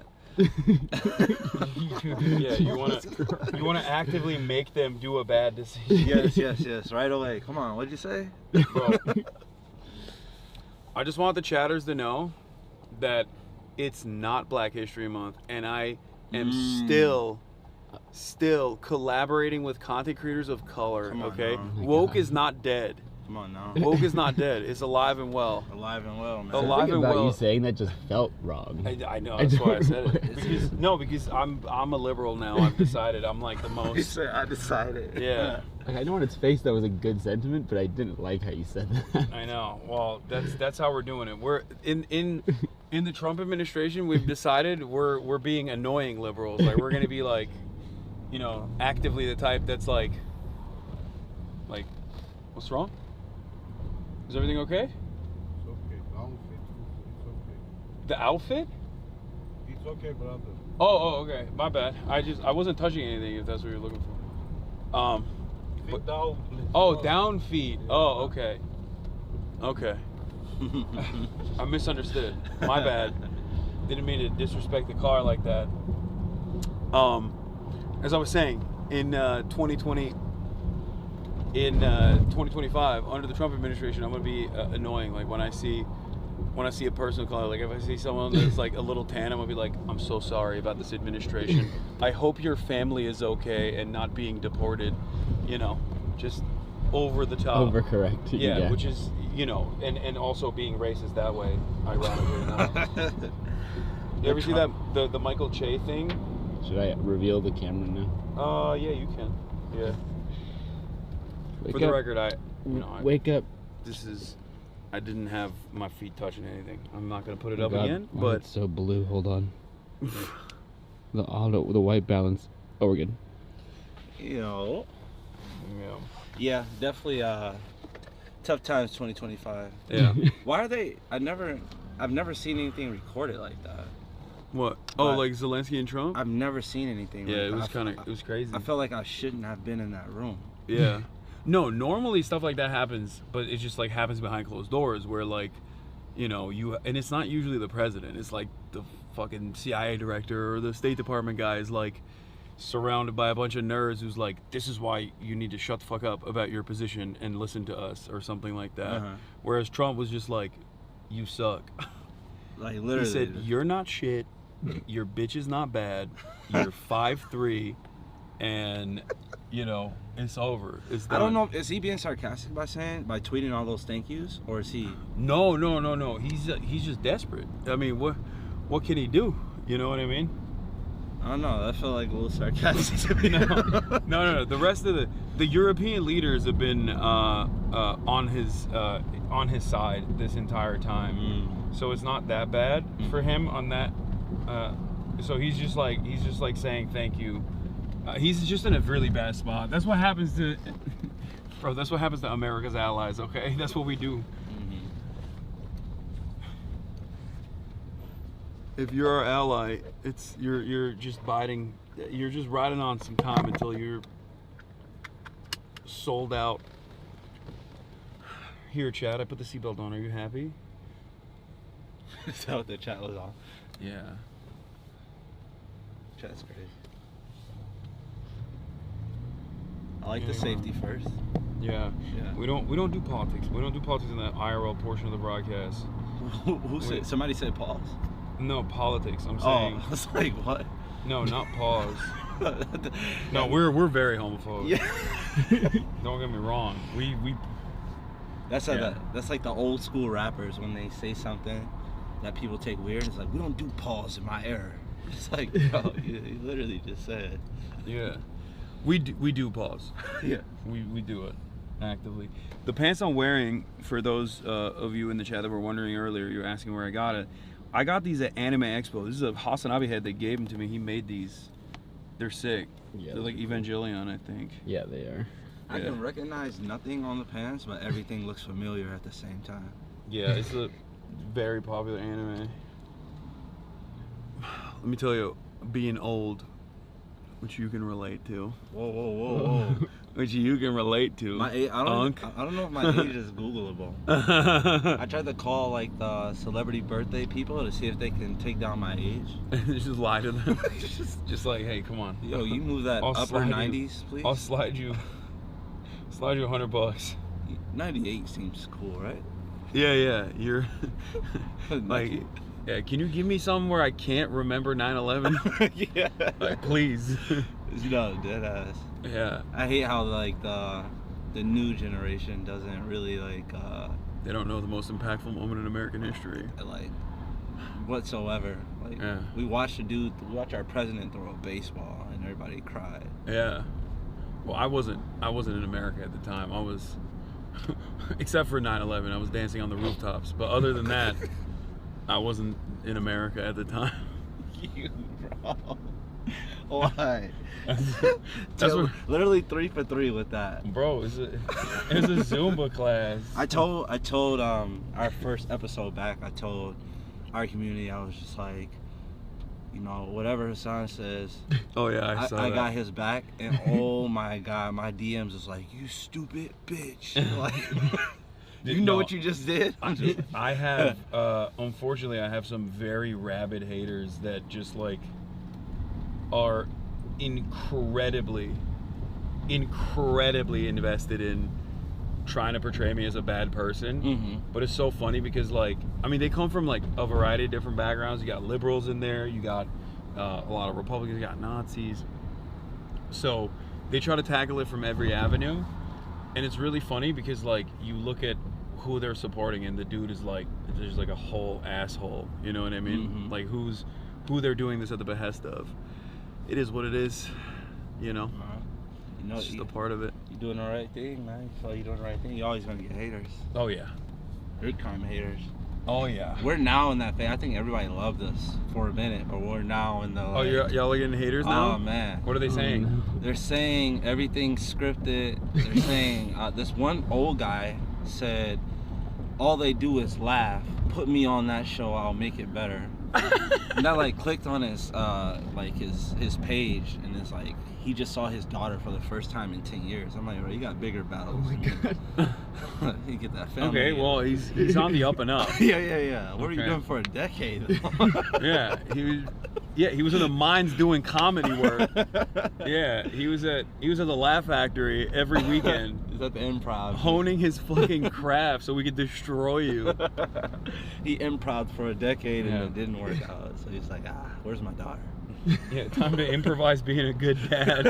Yeah, you wanna actively make them do a bad decision. Yes, right away. Come on, what'd you say? Bro, I just want the chatters to know that it's not Black History Month, and I am still collaborating with content creators of color. Okay, woke is not dead. Come on now. Woke is not dead. It's alive and well. Alive and well, man. Alive and well. You saying that just felt wrong. I know. That's why I said it. Because I'm a liberal now. I've decided. I'm like the most. I decided. Yeah. Like, I know on its face that was a good sentiment, but I didn't like how you said that. I know. Well, that's how we're doing it. We're in the Trump administration. We've decided we're being annoying liberals. Like, we're gonna be like, you know, actively the type that's like, what's wrong? Is everything okay? It's okay. The outfit, it's okay. The outfit? It's okay, brother. Oh, okay. My bad. I wasn't touching anything. If that's what you're looking for. Feet down. Oh, down feet. Oh, okay. Okay. I misunderstood. My bad. Didn't mean to disrespect the car like that. As I was saying, in 2020. In 2025, under the Trump administration, I'm gonna be annoying. Like when I see a person of color, like if I see someone that's like a little tan, I'm gonna be like, I'm so sorry about this administration. I hope your family is okay and not being deported. You know, just over the top. Overcorrect. Yeah, which is, you know, and also being racist that way, ironically enough. You ever see that the Michael Che thing? Should I reveal the camera now? Yeah, you can. Yeah. Wake For the up. record, Wake up. I didn't have my feet touching anything. I'm not gonna put it Oh up God, again, why but it's so blue. Hold on. the white balance. Oh, we're good. You know. Yeah, definitely. Tough times 2025. Yeah. Why are they? I've never seen anything recorded like that. What? Like Zelensky and Trump? I've never seen anything. Yeah, like it was crazy. I felt like I shouldn't have been in that room. Yeah. No, normally stuff like that happens, but it just like happens behind closed doors where like, you know, and it's not usually the president. It's like the fucking CIA director or the State Department guy is like surrounded by a bunch of nerds who's like, this is why you need to shut the fuck up about your position and listen to us or something like that. Whereas Trump was just like, you suck. Like literally. He said, you're not shit. Your bitch is not bad. You're 5'3", and you know it's over. It's done. I don't know. Is he being sarcastic by tweeting all those thank yous, or is he? No. He's just desperate. I mean, what can he do? You know what I mean? I don't know. That felt like a little sarcastic to me. No. The rest of the European leaders have been on his side this entire time. So it's not that bad for him on that. So he's just like saying thank you. He's just in a really bad spot. That's what happens to, bro. That's what happens to America's allies. Okay, that's what we do. If you're our ally, you're just riding on some time until you're sold out. Here, Chad, I put the seatbelt on. Are you happy? Is that what the chat was on? Yeah. Chat's crazy. I like the safety first. Yeah. We don't do politics. We don't do politics in that IRL portion of the broadcast. Who said? Somebody said pause. No, politics. I'm saying. Oh, I was like, what? No, not pause. No, we're very homophobic. Yeah. Don't get me wrong. We. That's like that's like the old school rappers when they say something that people take weird. It's like, we don't do pause in my era. It's like, bro, you literally just said. Yeah. We do pause. Yeah. We do it actively. The pants I'm wearing, for those of you in the chat that were wondering earlier, you were asking where I got it. I got these at Anime Expo. This is a Hasanabi head that gave them to me. He made these. They're sick. Yeah, they're like Evangelion, I think. Yeah, they are. I can recognize nothing on the pants, but everything looks familiar at the same time. Yeah, it's a very popular anime. Let me tell you, being old, which you can relate to. Whoa. Which you can relate to. I don't know if my age is Googleable. I tried to call like the celebrity birthday people to see if they can take down my age. Just lie to them. just like, hey, come on. Yo, you move that upper 90s, please. I'll slide you $100. 98 seems cool, right? Yeah. You're like, yeah. Can you give me something where I can't remember 9/11? Yeah. Like, please. No, dead ass. Yeah. I hate how like the new generation doesn't really like. They don't know the most impactful moment in American history. Like whatsoever. Like we watched our president throw a baseball and everybody cried. Yeah. Well, I wasn't in America at the time. I was, except for 9/11, I was dancing on the rooftops. But other than that, I wasn't in America at the time. You, bro. Why? That's what, literally 3 for 3 with that. Bro, it's a Zumba class. I told our first episode back, I told our community, I was just like, you know, whatever Hassan says. Oh yeah, I saw I that. got his back, and oh my god, my DMs was like, you stupid bitch. Like, you know what you just did? I have, unfortunately, I have some very rabid haters that just like are incredibly invested in trying to portray me as a bad person. But it's so funny because, like, I mean, they come from like a variety of different backgrounds. You got liberals in there, you got a lot of Republicans, you got Nazis. So they try to tackle it from every avenue, and it's really funny because, like, you look at who they're supporting and the dude is like, there's like a whole asshole, you know what I mean? Like who they're doing this at the behest of. It is what it is, you know. You know, it's just a part of it. You're doing the right thing, man. You feel like you're doing the right thing. You're always gonna get haters. Oh yeah. Big time haters. Oh yeah. We're now in that phase. I think everybody loved us for a minute, but we're now in the. Like, oh, y'all are getting haters now? Oh man. What are they saying? No. They're saying everything's scripted. They're saying this one old guy said, all they do is laugh. Put me on that show, I'll make it better. And I like clicked on his his page, and it's like he just saw his daughter for the first time in 10 years. I'm like, bro, you got bigger battles. Oh my god. You get that family. Okay, well he's on the up and up. Yeah. What were you doing for a decade? He was in the mines doing comedy work. Yeah, he was at the Laugh Factory every weekend. He's at the Improv. Honing his fucking craft so we could destroy you. He improv'd for a decade and it didn't work out. So he's like, where's my daughter? Yeah, time to improvise being a good dad.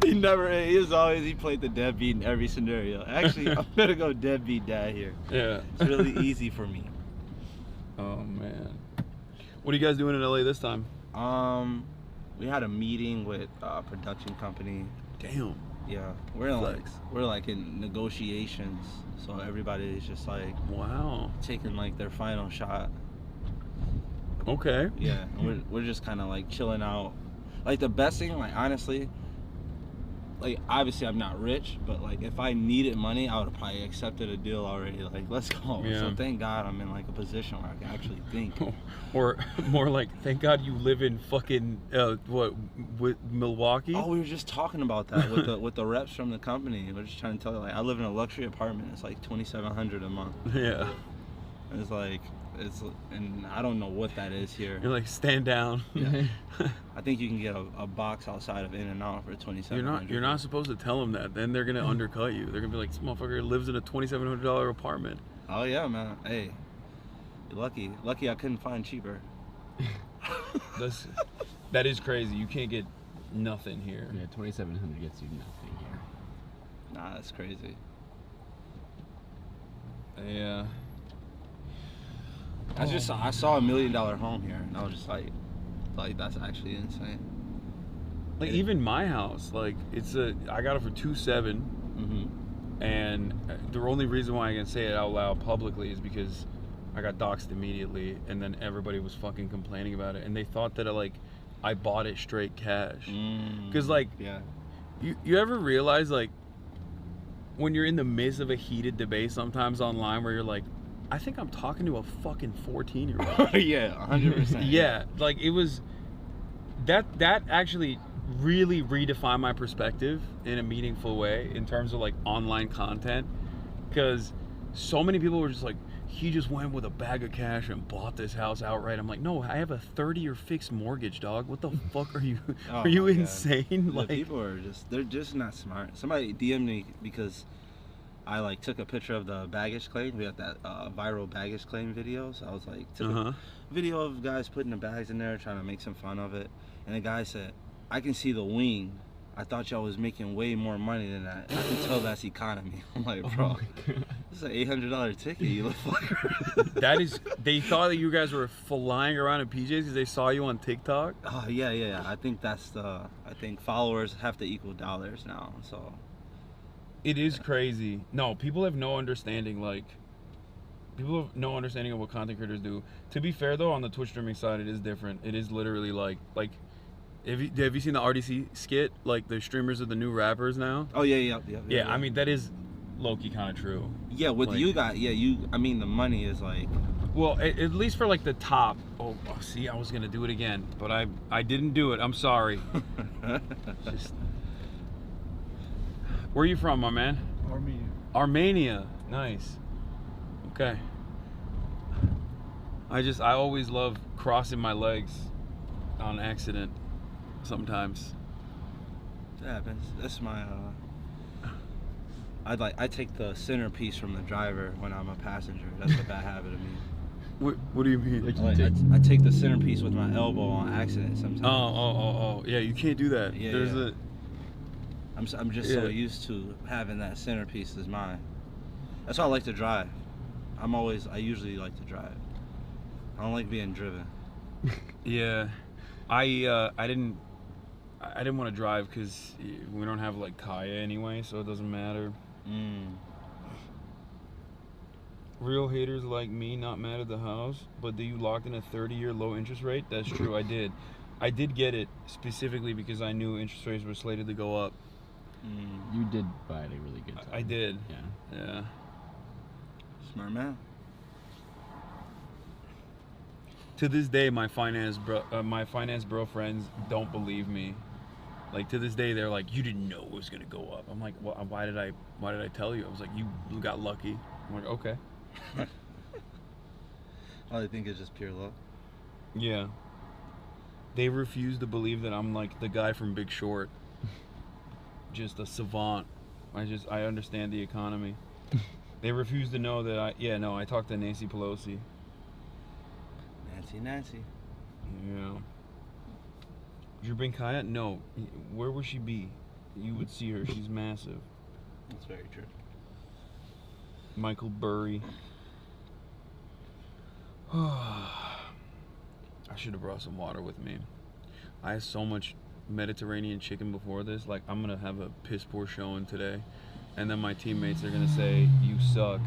He played the deadbeat in every scenario. Actually, I'm gonna go deadbeat dad here. Yeah. It's really easy for me. Oh man. What are you guys doing in LA this time? We had a meeting with a production company. Damn. Yeah, we're like in negotiations, so everybody is just like, wow, taking like their final shot. Okay. Yeah, and we're just kind of like chilling out. Like the best thing, like honestly, like obviously I'm not rich, but like if I needed money, I would have probably accepted a deal already. Like, let's go. Yeah. So thank God I'm in like a position where I can actually think. Or more like, thank God you live in fucking with Milwaukee. Oh, we were just talking about that with the reps from the company. We're just trying to tell you, like, I live in a luxury apartment. It's like $2,700 a month. Yeah. And it's like, and I don't know what that is here. You're like, stand down. Yeah. I think you can get a box outside of In-N-Out for $2,700. You're not supposed to tell them that. Then they're gonna undercut you. They're gonna be like, this motherfucker lives in a $2,700 apartment. Oh yeah, man. Hey, you're lucky. Lucky I couldn't find cheaper. That is crazy. You can't get nothing here. Yeah, 2,700 gets you nothing here. Nah, that's crazy. Yeah. I saw $1 million home here, and I was just like that's actually insane. Like even my house, like I got it for 2.7, and the only reason why I can say it out loud publicly is because I got doxxed immediately, and then everybody was fucking complaining about it, and they thought that I bought it straight cash. Because you ever realize like when you're in the midst of a heated debate sometimes online where you're like, I think I'm talking to a fucking 14-year-old. Yeah, 100%. Yeah, like it was that actually really redefined my perspective in a meaningful way in terms of like online content, because so many people were just like, he just went with a bag of cash and bought this house outright. I'm like, no, I have a 30-year fixed mortgage, dog. What the fuck are you? Are you insane? Like, people are they're just not smart. Somebody DM'd me because I like took a picture of the baggage claim. We had that viral baggage claim video. So I was like, took a video of guys putting the bags in there, trying to make some fun of it. And the guy said, I can see the wing. I thought y'all was making way more money than that. I can tell that's economy. I'm like, bro, this is an $800 ticket, you little fucker. That is, they thought that you guys were flying around in PJs because they saw you on TikTok? Oh, yeah. I think I think followers have to equal dollars now, so. It is crazy. No, people have no understanding, of what content creators do. To be fair, though, on the Twitch streaming side, it is different. It is literally like have you seen the RDC skit? Like, the streamers are the new rappers now? Oh, yeah. I mean, that is low-key kind of true. Yeah, with like, I mean, the money is like... Well, at least for, like, the top... Oh, see, I was going to do it again, but I didn't do it. I'm sorry. Where are you from, my man? Armenia. Armenia. Nice. Okay. I always love crossing my legs on accident sometimes. Yeah, that's my I take the centerpiece from the driver when I'm a passenger. That's a bad habit of me. What do you mean? I take the centerpiece with my elbow on accident sometimes. Oh. Yeah, you can't do that. Yeah, I'm just so used to having that centerpiece as mine. That's why I like to drive. I usually like to drive. I don't like being driven. Yeah. I didn't want to drive because we don't have like Kaya anyway, so it doesn't matter. Real haters like me not mad at the house, but do you locked in a 30-year low interest rate? That's true. I did get it specifically because I knew interest rates were slated to go up. You did buy it a really good time. I did. Yeah. Smart man. To this day, my finance bro friends don't believe me. Like, to this day, they're like, you didn't know it was gonna go up. I'm like, well, why did I tell you? I was like, you got lucky. I'm like, okay. I think it's just pure luck. Yeah. They refuse to believe that I'm like the guy from Big Short. Just a savant. I understand the economy. They refuse to know that I talked to Nancy Pelosi. Nancy. Yeah. Did you bring Kaya? No. Where would she be? You would see her. She's massive. That's very true. Michael Burry. I should have brought some water with me. I had so much Mediterranean chicken before this. Like, I'm gonna have a piss poor showing today, and then my teammates are gonna say, "You suck."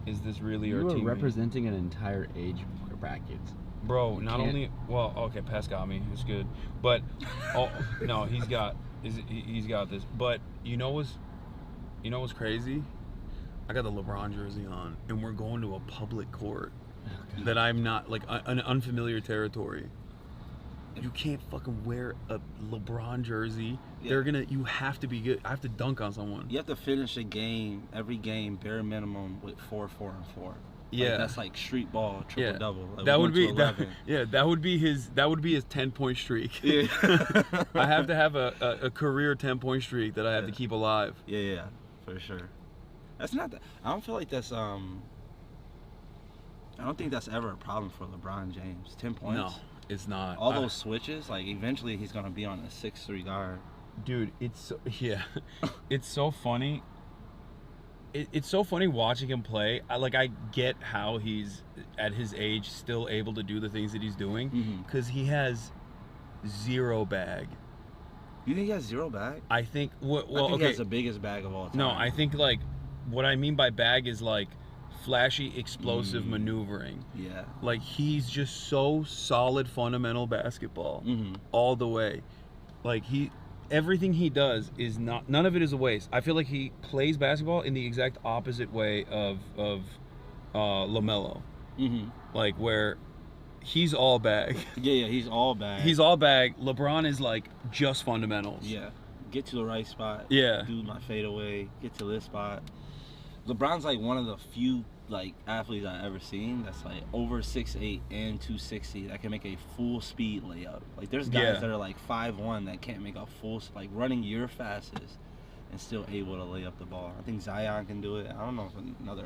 Is this really our teammate? You are representing an entire age bracket. Bro, not only okay, Pass got me. It's good, but no, he's got this. But you know what's crazy? I got the LeBron jersey on, and we're going to a public court that I'm not like an unfamiliar territory. You can't fucking wear a LeBron jersey. Yeah. You have to be good. I have to dunk on someone. You have to finish a game, every game, bare minimum with 4, 4, and 4. Yeah. that's like street ball, triple double. Like, that we're would going be to that, 11. yeah. That would be his 10-point streak. Yeah. I have to have a career 10-point streak that I have to keep alive. Yeah, for sure. That's not that. I don't feel like that's I don't think that's ever a problem for LeBron James. 10 points. No, it's not. All those switches, like eventually he's gonna be on a 6'3" guard. Dude, it's so funny. It's so funny watching him play. I get how he's at his age still able to do the things that he's doing because he has 0 bag. You think he has 0 bag? I think. Well, I think okay. he has the biggest bag of all time. No, I think like what I mean by bag is like flashy, explosive maneuvering. Yeah. Like he's just so solid fundamental basketball all the way. Like everything he does is none of it is a waste. I feel like he plays basketball in the exact opposite way of LaMelo. Like where he's all bag. Yeah, he's all bag. He's all bag. LeBron is like just fundamentals. Yeah. Get to the right spot. Yeah. Do my fadeaway. Get to this spot. LeBron's like one of the few like athletes I've ever seen that's like over 6'8" and 260 that can make a full speed layup. Like there's guys that are like 5'1" that can't make a full like running your fastest and still able to lay up the ball. I think Zion can do it. I don't know if another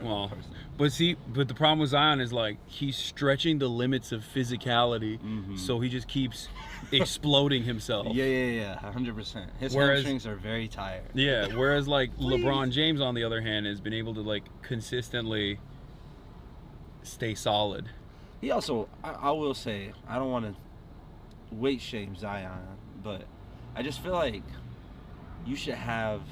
person. But the problem with Zion is like he's stretching the limits of physicality, so he just keeps exploding himself. Yeah, 100%. His hamstrings are very tired. Yeah, whereas like LeBron James on the other hand has been able to like consistently stay solid. He also, I will say, I don't want to weight shame Zion, but I just feel like you should have,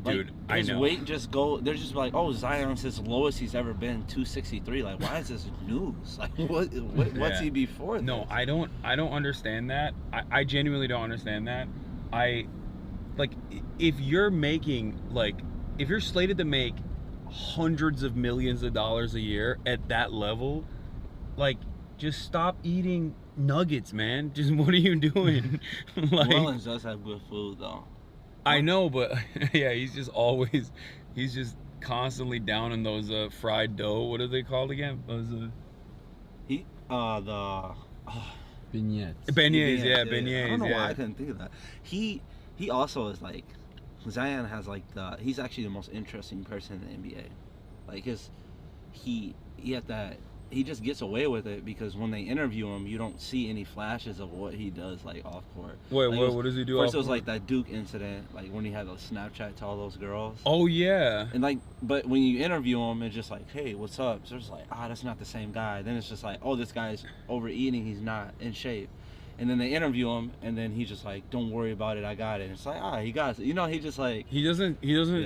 like, dude, I his know. weight just go. They're just like, oh, Zion's his lowest he's ever been, 263. Like, why is this news? Like, what's he before? No, this? I don't understand that. I genuinely don't understand that. If you're making if you're slated to make hundreds of millions of dollars a year at that level, just stop eating nuggets, man. Just what are you doing? New Orleans does have good food though. I know, but yeah, he's just constantly down in those fried dough. What are they called again? Those beignets. Beignets, yeah, beignets. I don't know why I couldn't think of that. He also is like, Zion has like he's actually the most interesting person in the NBA. Like he had that. He just gets away with it because when they interview him, you don't see any flashes of what he does like off court. Wait, like, what does he do? First, it was court? like that Duke incident, like when he had those Snapchat to all those girls. Oh yeah. And but when you interview him, it's just like, hey, what's up? So it's like, that's not the same guy. Then it's just like, oh, this guy's overeating. He's not in shape. And then they interview him, and then he's just like, don't worry about it, I got it. And it's like, he got it. You know, he just like he doesn't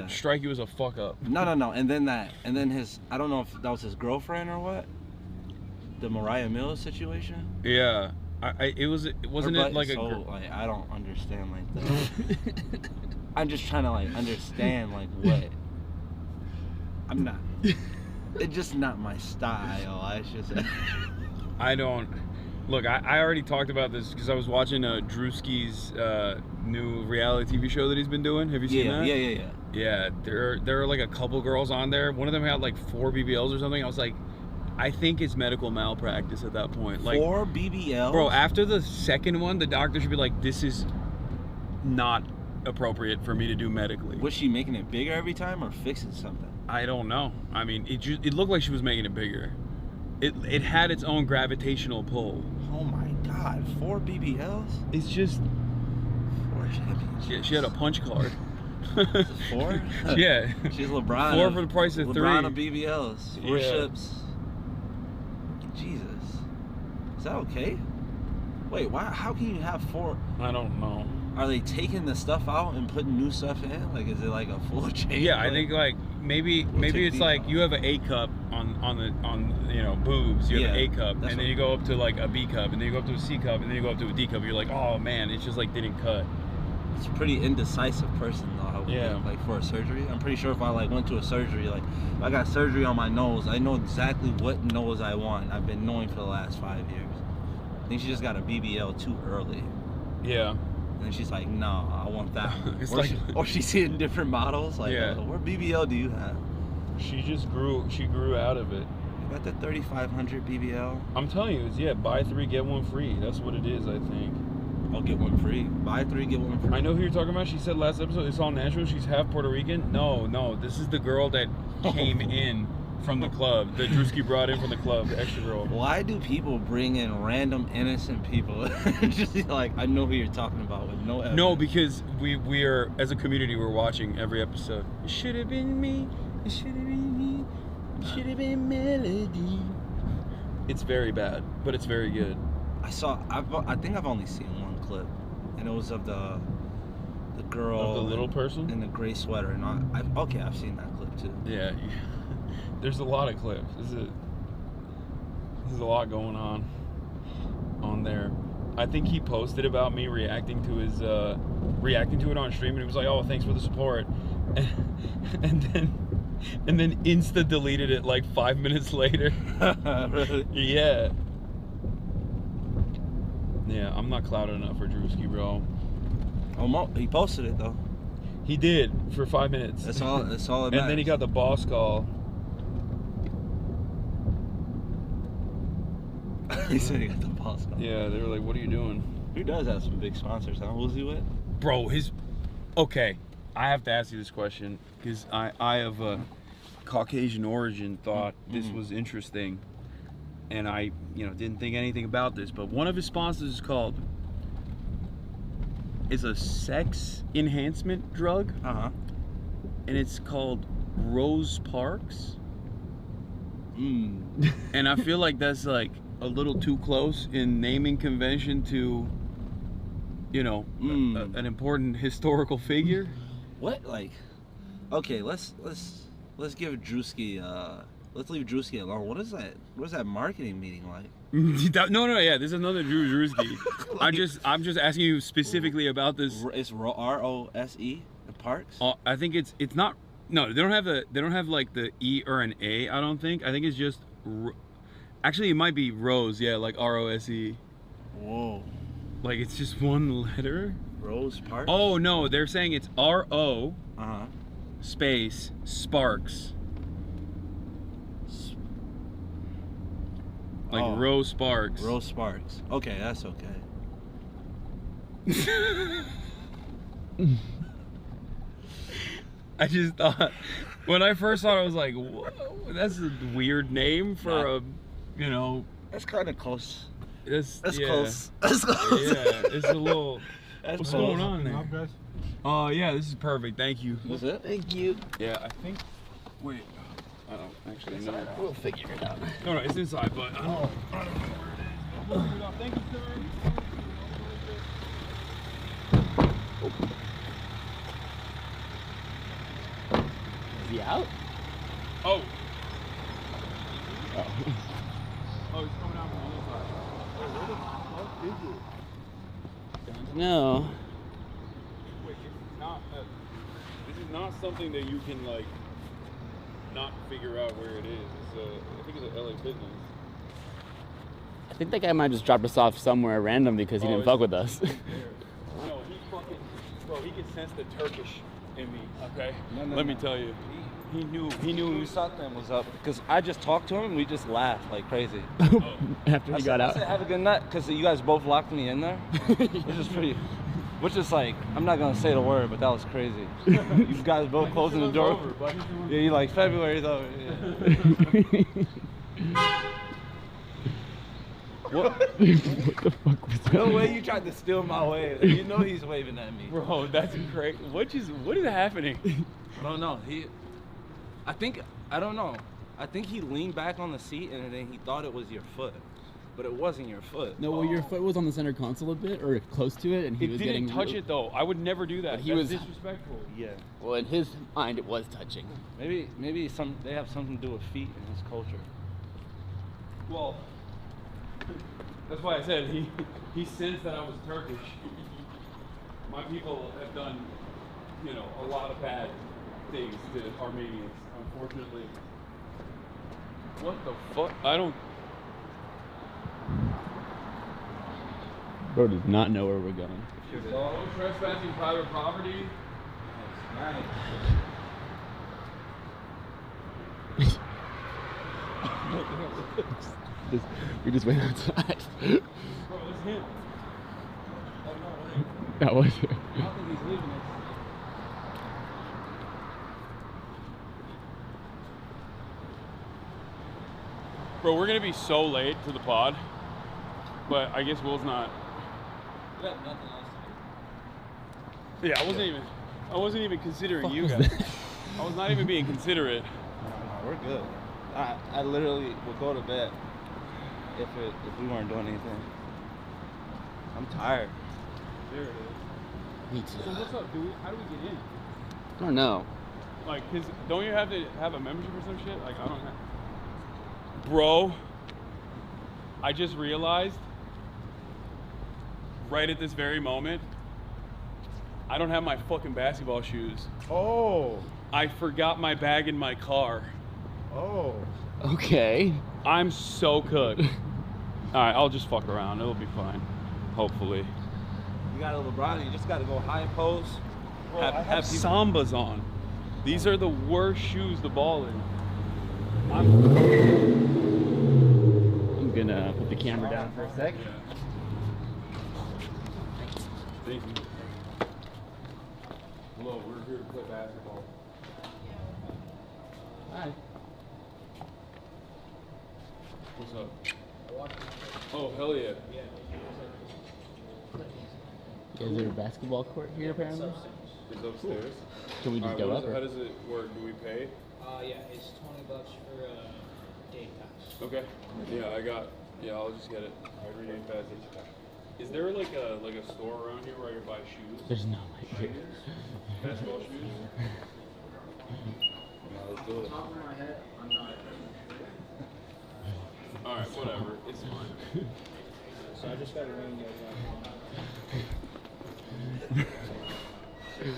strike you as a fuck up. No. And then his, I don't know if that was his girlfriend or what. The Mariah Mills situation. Yeah, wasn't it like I don't understand like that. I'm just trying to like understand like what. I'm not. It's just not my style. I don't. Look, I already talked about this because I was watching Drewski's new reality TV show that he's been doing. Have you seen that? Yeah. Yeah, there are like a couple girls on there. One of them had like 4 BBLs or something. I was like, I think it's medical malpractice at that point. Like 4 BBLs? Bro, after the second one, the doctor should be like, this is not appropriate for me to do medically. Was she making it bigger every time or fixing something? I don't know. I mean, it looked like she was making it bigger. It had its own gravitational pull. Oh my God, 4 BBLs? It's just 4 championships. She had a punch card. 4? Yeah. She's LeBron. 4 for the price of 3. LeBron of BBLs. 4 Yeah. ships. Jesus. Is that okay? Wait, why? How can you have 4? I don't know. Are they taking the stuff out and putting new stuff in? Like, is it like a full change? Yeah, I think like maybe it's like you have an A cup on boobs. You have an A cup, and then you go up to like a B cup, and then you go up to a C cup, and then you go up to a D cup. You're like, oh man, it's just like didn't cut. It's a pretty indecisive person though. I would think, like for a surgery. I'm pretty sure if I like went to a surgery, like if I got surgery on my nose, I know exactly what nose I want. I've been knowing for the last 5 years. I think she just got a BBL too early. Yeah. And she's like, no, I want that one. It's or she's seeing different models. Like, Yeah. what BBL do you have? She grew out of it. Got the 3,500 BBL. I'm telling you, it's buy 3 get 1 free. That's what it is, I think. I'll get 1 free. Buy 3 get 1 free. I know who you're talking about. She said last episode it's all natural. She's half Puerto Rican. No, this is the girl that came in from the club. That Drewski brought in from the club, the extra girl. Why do people bring in random innocent people? Just like, I know who you're talking about with no evidence. No, because we are, as a community, we're watching every episode. It should have been me. It should have been me. It should have been Melody. It's very bad, but it's very good. I think I've only seen one clip, and it was of the girl. Of the little person? In the gray sweater. And I've seen that clip too. Yeah. There's a lot of clips. There's a lot going on there. I think he posted about me reacting to it on stream, and he was like, "Oh, thanks for the support," and then insta deleted it like 5 minutes later. Really? Yeah. Yeah, I'm not clouded enough for Drewski, bro. He posted it though. He did for 5 minutes. That's all. That's all. And then he got the boss call. He said he got the boss call. Yeah, they were like, "What are you doing?" He does have some big sponsors, huh? Who's he with? Bro, okay, I have to ask you this question because I of a Caucasian origin thought this was interesting, and I didn't think anything about this, but one of his sponsors is a sex enhancement drug, and it's called Rose Parks. And I feel like that's like a little too close in naming convention to an important historical figure. What, like, okay, let's give Drewski let's leave Drewski alone. What is that marketing meeting like? No, yeah, this is another Drewski. I'm just asking you specifically about this. It's ROSE, the Parks? I think it's not. No, they don't have like the E or an A. I don't think. I think it's just. Actually, it might be Rose. Yeah, like ROSE. Whoa. Like it's just one letter. Rose Parks. Oh no, they're saying it's RO. Space Sparks. Like Rose Sparks. Rose Sparks. Okay, that's okay. I just thought, when I first saw it, I was like, whoa, that's a weird name for a, That's kind of close. That's close. That's close. Yeah, it's a little. What's close. going on there? Oh yeah, this is perfect. Thank you. That's it? Thank you. Yeah, I think. Wait. I don't actually know. We'll figure it out. No, it's inside, but I don't know. We'll figure it out. Thank you, sir. Is he out? Oh. Oh. Oh, he's coming out from the other side. Where the fuck is it? No. Wait, this is not something that you can like not figure out where it is. It's I think it's a LA Fitness. I think that guy might just dropped us off somewhere random because he didn't fuck with us. No, he fucking, bro, he can sense the Turkish in me. Okay. Let me tell you. He knew something was up because I just talked to him and we just laughed like crazy. After he got out. I said, have a good night, because you guys both locked me in there, which is like, I'm not gonna say the word, but that was crazy. You guys both closing the door. Yeah, you like February's over. Yeah. What? What the fuck was that? No way you tried to steal my wave. You know he's waving at me. Bro, that's great. What is happening? I don't know. I don't know. I think he leaned back on the seat and then he thought it was your foot, but it wasn't your foot. No, well, your foot was on the center console a bit, or close to it, and he was getting. It didn't touch it though. I would never do that. He was disrespectful. Yeah. Well, in his mind, it was touching. Maybe they have something to do with feet in his culture. Well, that's why I said he sensed that I was Turkish. My people have done, a lot of bad things to Armenians, unfortunately. What the fuck? I don't. Bro does not know where we're going. No trespassing private property. That's nice. We just went outside. Bro, it's him. Oh, no, wait. That was it. I don't think he's leaving us. Bro, we're gonna be so late to the pod, but I guess Will's not. We got nothing else to do. Yeah, I wasn't even considering you guys. I was not even being considerate. No, we're good. I literally would go to bed if we weren't doing anything. I'm tired. There it is. Me too. So what's up, dude? How do we get in? I don't know. Like, cause don't you have to have a membership or some shit? Like, I don't have. Bro, I just realized right at this very moment, I don't have my fucking basketball shoes. Oh. I forgot my bag in my car. Oh. Okay. I'm so cooked. All right, I'll just fuck around. It'll be fine. Hopefully. You got a LeBron, you just got to go high post. Bro, I have Sambas on. These are the worst shoes to ball in. I'm gonna put the camera down for a sec. Thank you. Hello, we're here to play basketball. Hi. What's up? Oh, hell yeah. Is there a basketball court here apparently? It's upstairs. Can we just go up? How does it work? Do we pay? Yeah, it's $20 for day pass. Okay. Yeah, I'll just get it. Every day pass. Is there like a store around here where I can buy shoes? There's no like here. Basketball shoes? Let's do it. Top of my head, I'm not. Alright, whatever. It's fine. So I just got to ring you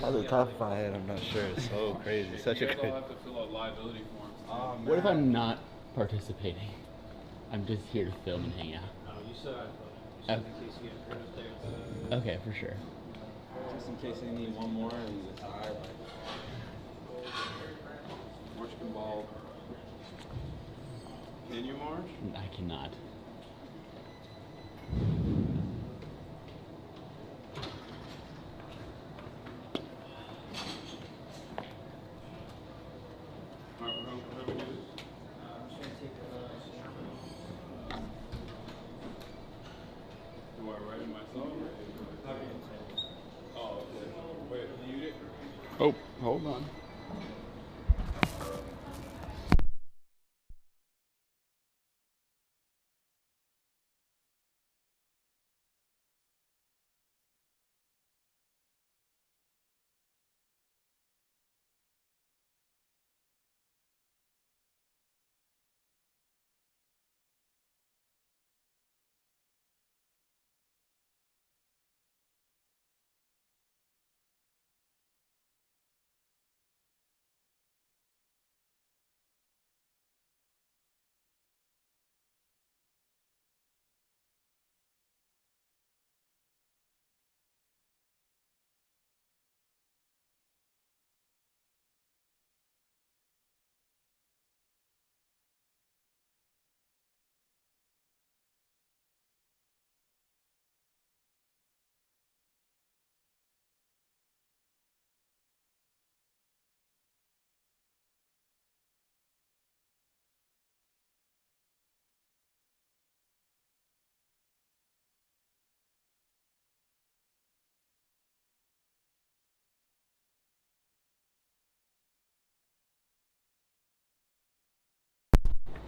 Off the top of my head, I'm not sure. It's so crazy. Such a You guys good. all have to fill out liability forms. What if I'm not participating? I'm just here to film and hang out. Oh, you said I Okay. in case you get hurt up there. Okay, for sure. Just in case they need one more and you retire. March can ball. Can you march? I cannot. Alright, how do we do this? I'm just going to take Do I write it myself? Oh, okay. Wait, you did? Oh, hold on.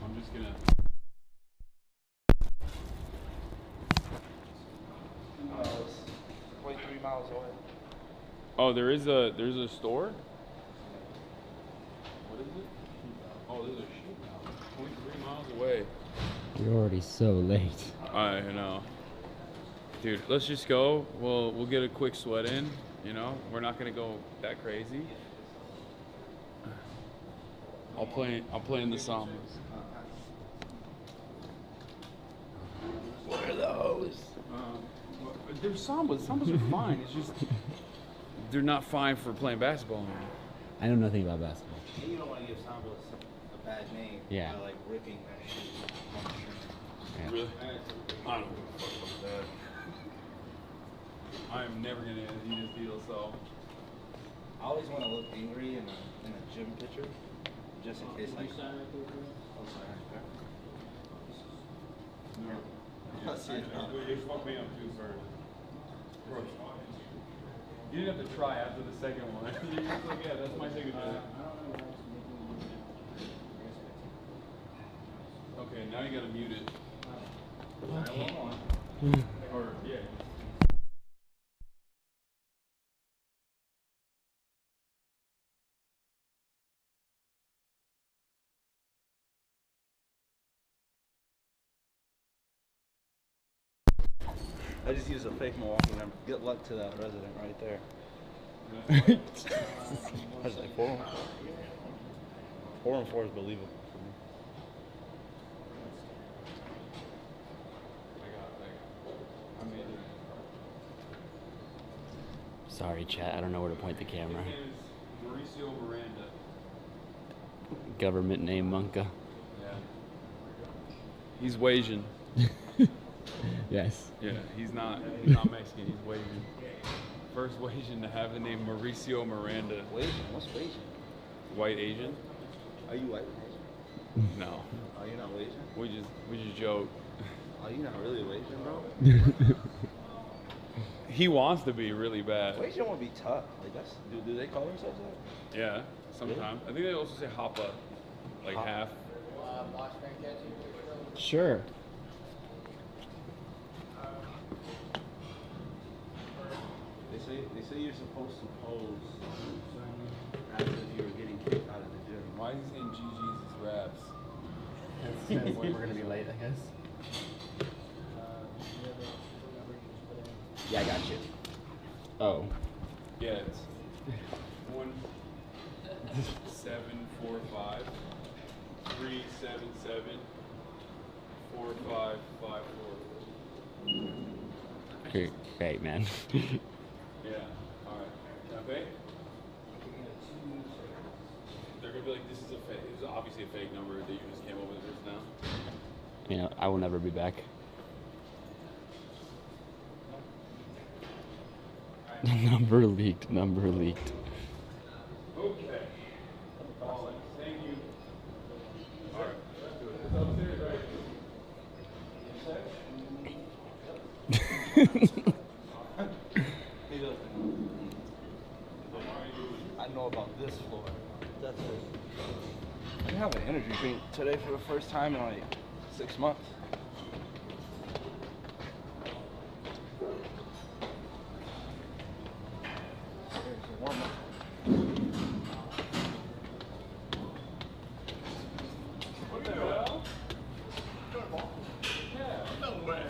I'm just gonna. 23 miles away. Oh, there's a store? What is it? Oh, there's a shoot now. 23 miles away. You're already so late. I know. Dude, let's just go. We'll get a quick sweat in, you know? We're not gonna go that crazy. I'll play in the Sambas. What are those? They're Sambas. Sambas are fine. It's just they're not fine for playing basketball. I know nothing about basketball. You don't want to give Sambas a bad name Yeah. by like ripping that shit on the shirt. Yeah. Really? I don't know. I'm never gonna use this deal, so. I always want to look angry in a gym picture, just in case like. Oh, sorry. No. I'll see it now. You fucked me up too, sir. You didn't have to try after the second one. You're just like, yeah, that's my signature. Okay, now you gotta mute it. Okay. Or, yeah. I just used a fake Milwaukee number. Good luck to that resident right there. I was like 4 and 4 is believable for me. Sorry, chat. I don't know where to point the camera. His name is Mauricio Miranda. Government name, Monka. Yeah. He's Asian. Yes. Yeah, he's not Mexican, he's Asian. First Asian to have the name Mauricio Miranda. Asian? What's Asian? White Asian? Are you white Asian? No. Are you not Asian? We just joke. Are you not really Asian, bro? He wants to be really bad. Asian would be tough. Like that's do they call themselves that? Yeah, sometimes. I think they also say hapa, like half. Sure. They say you're supposed to pose as if you were getting kicked out of the gym. Why is he saying GG's raps? That's we're gonna be late, I guess. Yeah, I got you. Oh. Yeah, it's 1745 377 4554. Great, man. Yeah. All right. Okay. They're gonna be like, this is a fake. This is obviously a fake number that you just came up with just now. You know, I will never be back. Number leaked. Number leaked. Okay. Thank you. All right. It's upstairs, I know about this floor. That's it. I have an energy drink today for the first time in like 6 months. Seriously, warm up. What the hell? No way.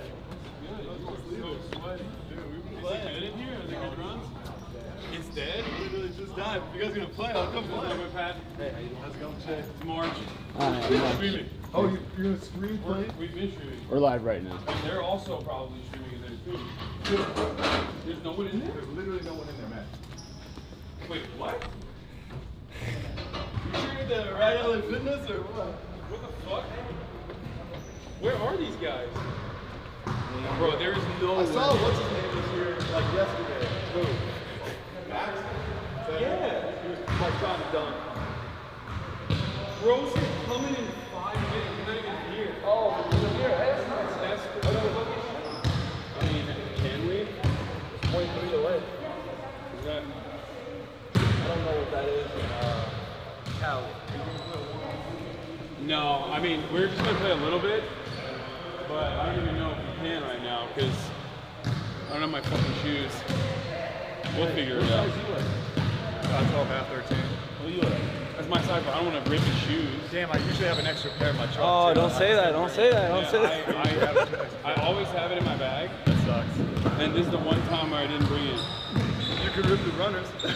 Good. So sweaty. Dude, we been playing. Is it good in here? Is it good runs? It's dead? Literally just died. If you guys gonna play, I'll come play. Pat. Hey, how you doing? How's it going, Jay? It's March. Streaming. Oh, you're gonna stream play? We've been streaming. We're live right now. And they're also probably streaming in there too. There's no one in there? There's literally no one in there, man. Wait, what? You sure you're the right LA Fitness or what? What the fuck? Where are these guys? Bro, there is no I saw what's his name was here like yesterday. Who? Max? Yeah. My John done. Bro's coming in 5 minutes. He's not even here. Oh, he's here. Hey, that's nice. That's I mean, can we? It's 0.3 away. Is that? I don't know what that is in Cali. No, I mean, we're just gonna play a little bit, but I don't even know if we can right now because I don't have my fucking shoes. We'll figure it out. 12, half 13. What are you at? That's my size, but I don't want to rip the shoes. Damn, I usually have an extra pair in my truck. Oh, too. don't say that. Don't say that. Don't say that. I always have it in my bag. That sucks. And this is the one time where I didn't bring it. You could rip the runners. No,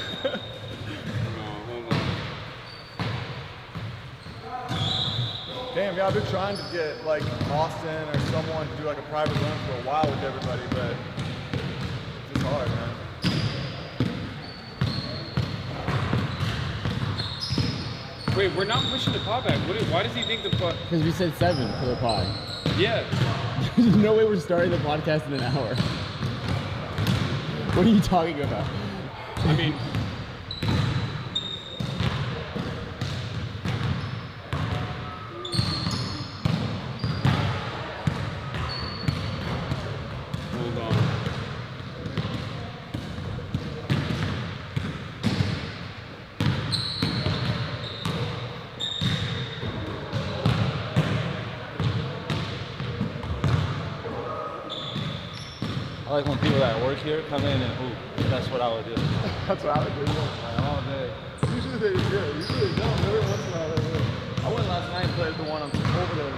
hold on. Damn, yeah, I've been trying to get like Austin or someone to do like a private run for a while with everybody, but it's just hard, man. Wait, we're not pushing the pod back. Why does he think the pod? Because we said 7 for the pod. Yeah. There's no way we're starting the podcast in an hour. What are you talking about? I mean... Hold on. I like when people that work here come in and hoop. That's what I would do. That's what I would do. Like, all day. Usually they don't. Every once in a while they will. I went last night and played the one over there.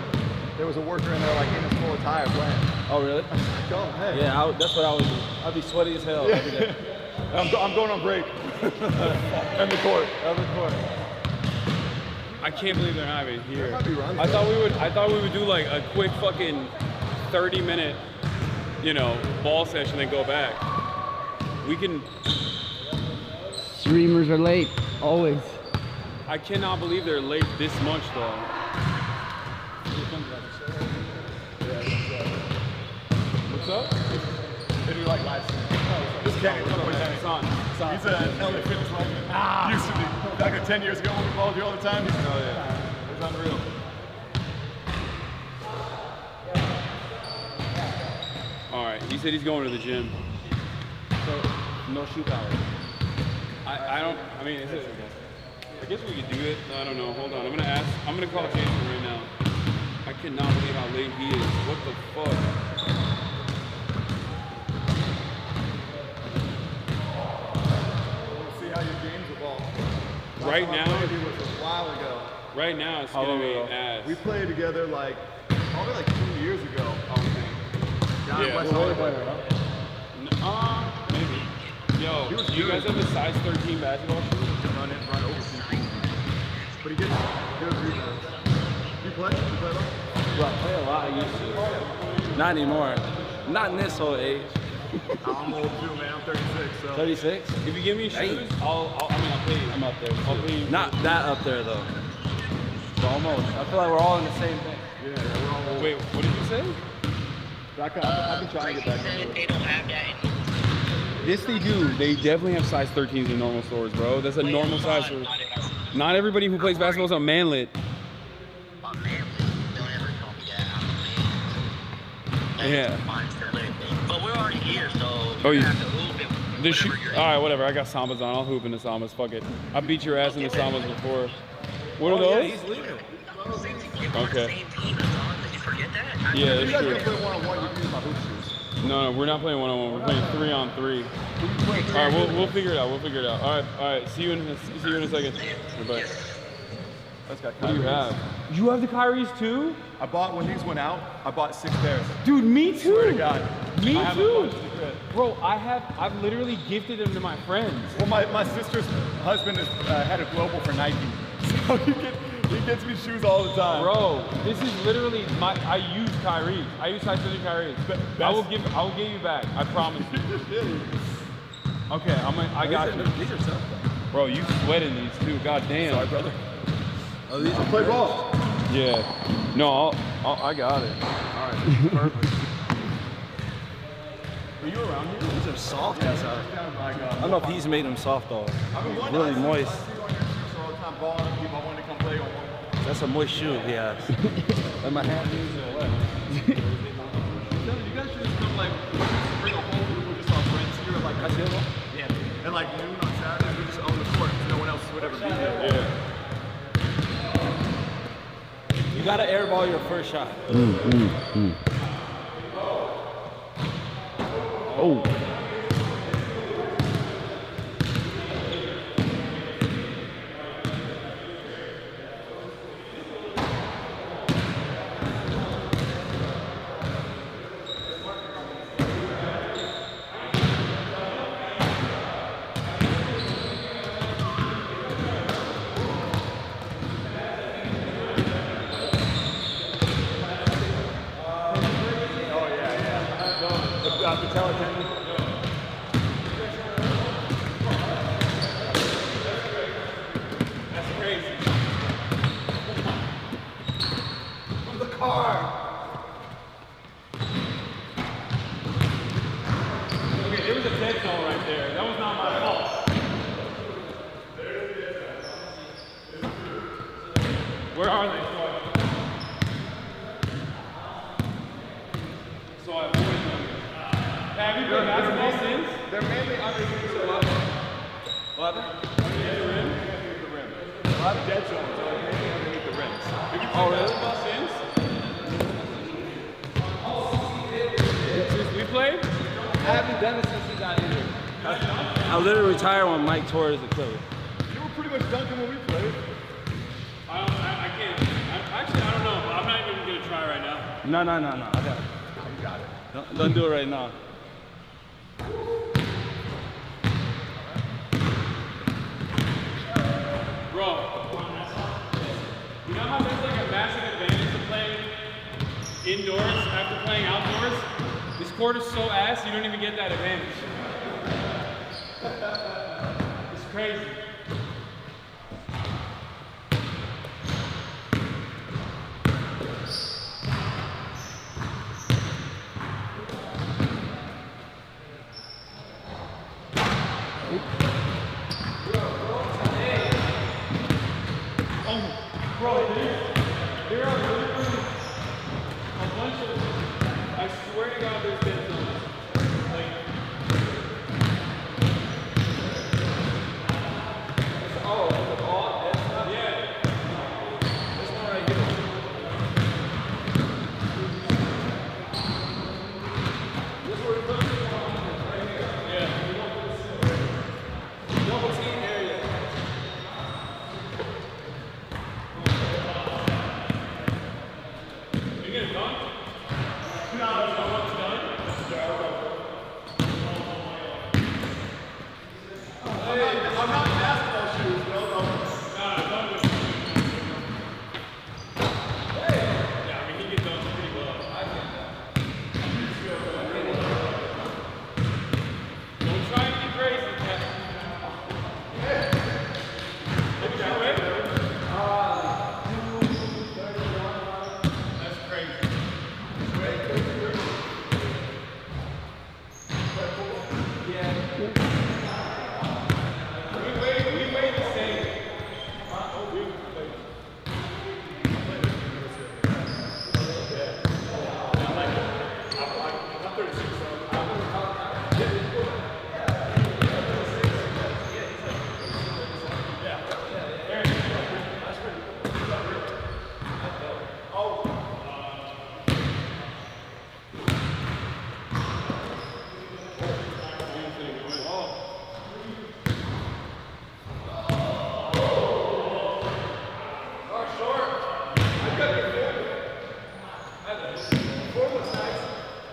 There was a worker in there like in his full attire playing. Oh, really? Come, hey. Yeah, that's what I would do. I'd be sweaty as hell every day. I'm going on break. And the court. I can't believe they're not even here. There might be runs, I thought we would do like a quick fucking 30-minute, you know, ball session and go back. We can. Streamers are late, always. I cannot believe they're late this much though. What's up? They do like live stream. This Kenny, he's an LA Fitness legend. Used to be. Like 10 years ago when we followed you all the time. Oh yeah. It's unreal. All right, he said he's going to the gym. So, no shoe power. I mean, I guess we could do it. I don't know. Hold on. I'm gonna call Jason right now. I cannot believe how late he is. What the fuck? We'll see how your games evolve. Right now, it was a while ago. Right now, it's gonna be ass. We played together like probably like 2 years ago. I would think. Maybe. Yo, do you guys have the size 13 basketball shoes? Run over people. But he gets good rebounds. You play? Well, I play a lot. I used to. Not anymore. Not in this whole age. I'm old too, man. I'm 36. So. 36? If you give me shoes, I'll pay you. I'm up there. I'll pay you. Not that up there though. But almost. I feel like we're all in the same thing. Yeah, we're all old. Wait, what did you say? I've been trying to get back. They don't have that anymore. Yes, they do. They definitely have size 13s in normal stores, bro. That's a normal size for. Not everybody who plays basketball is on manlet. Yeah. But we're already here, so Oh, you have to hoop it. the shoe. All right, whatever. I got Sambas on. I'll hoop in the Sambas. Fuck it. I beat your ass in the Sambas before. What are those? Yeah, he's leaving. Okay. Yeah, that's true. No, we're not playing one-on-one. We're playing 3-on-3. All right, we'll figure it out. All right. See you in a second. Bye. What do you have? You have the Kyries too? I bought when these went out. I bought 6 pairs. Dude, me too. Swear to God. Me I have too. a bunch of the Bro, I've literally gifted them to my friends. Well, my sister's husband is head of global for Nike, so he gets me shoes all the time. Bro, this is literally I use Kyrie. I use size 30 Kyrie. I will give you back. I promise you. Okay, I got you. These are tough though. Bro, you sweating these too. God damn. Sorry, brother. Oh, these are play ball. Yeah. No, I got it. All right. Perfect. Are you around here? These are soft as hell. Oh my God. I don't know if he's made them soft though. Really moist. That's a moist shoe he has. And my hand is You guys should just come like bring a whole group of just our friends here like yeah. And like noon on Saturday we just own the court because no one else would ever be here. Yeah. You gotta airball your first shot. Oh. Okay, there was a dead zone right there. That was not my fault. Where are they? So I avoid them. Have you played basketball since? They're mainly underneath the rim. What? Underneath the rim? Underneath the rim. A lot of dead zones are mainly underneath the rims. Have you played basketball since? Since we played? I haven't done it since he got injured. I literally retired when Mike tore his Achilles. You were pretty much dunking when we played. I can't. Actually, I don't know. I'm not even going to try right now. No. I got it. You got it. Don't do it right now. Bro, you know how there's like a massive advantage to playing indoors after playing outdoors? This court is so ass, you don't even get that advantage. It's crazy. Bro, there are literally a bunch of, I swear to God, there's dead zones. Like, oh, that's not, yeah. That's not right here. This is where we're putting it right here. Yeah. Double team area. I'm not in basketball shoes, bro. Yeah, I mean, he gets those pretty well. Don't try anything crazy, Cat. Look that way. That's crazy. Yeah. We weigh the same. I'm 36, so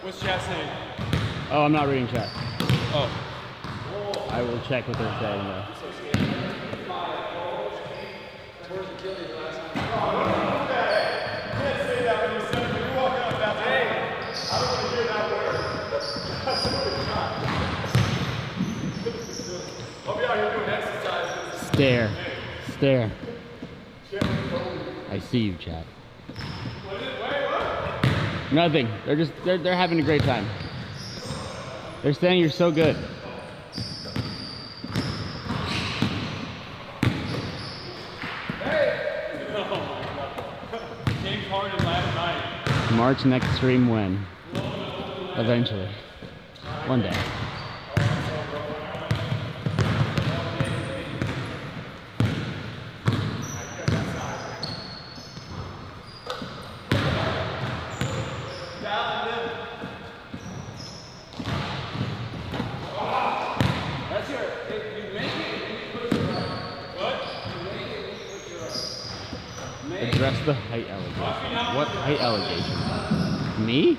what's chat saying? Oh, I'm not reading chat. Oh. I will check what they're saying though. Stare. Stare. I see you, chat. Nothing. They're having a great time. They're saying you're so good. March next stream when? Eventually. One day. Address the height allegation. What height allegation? Me?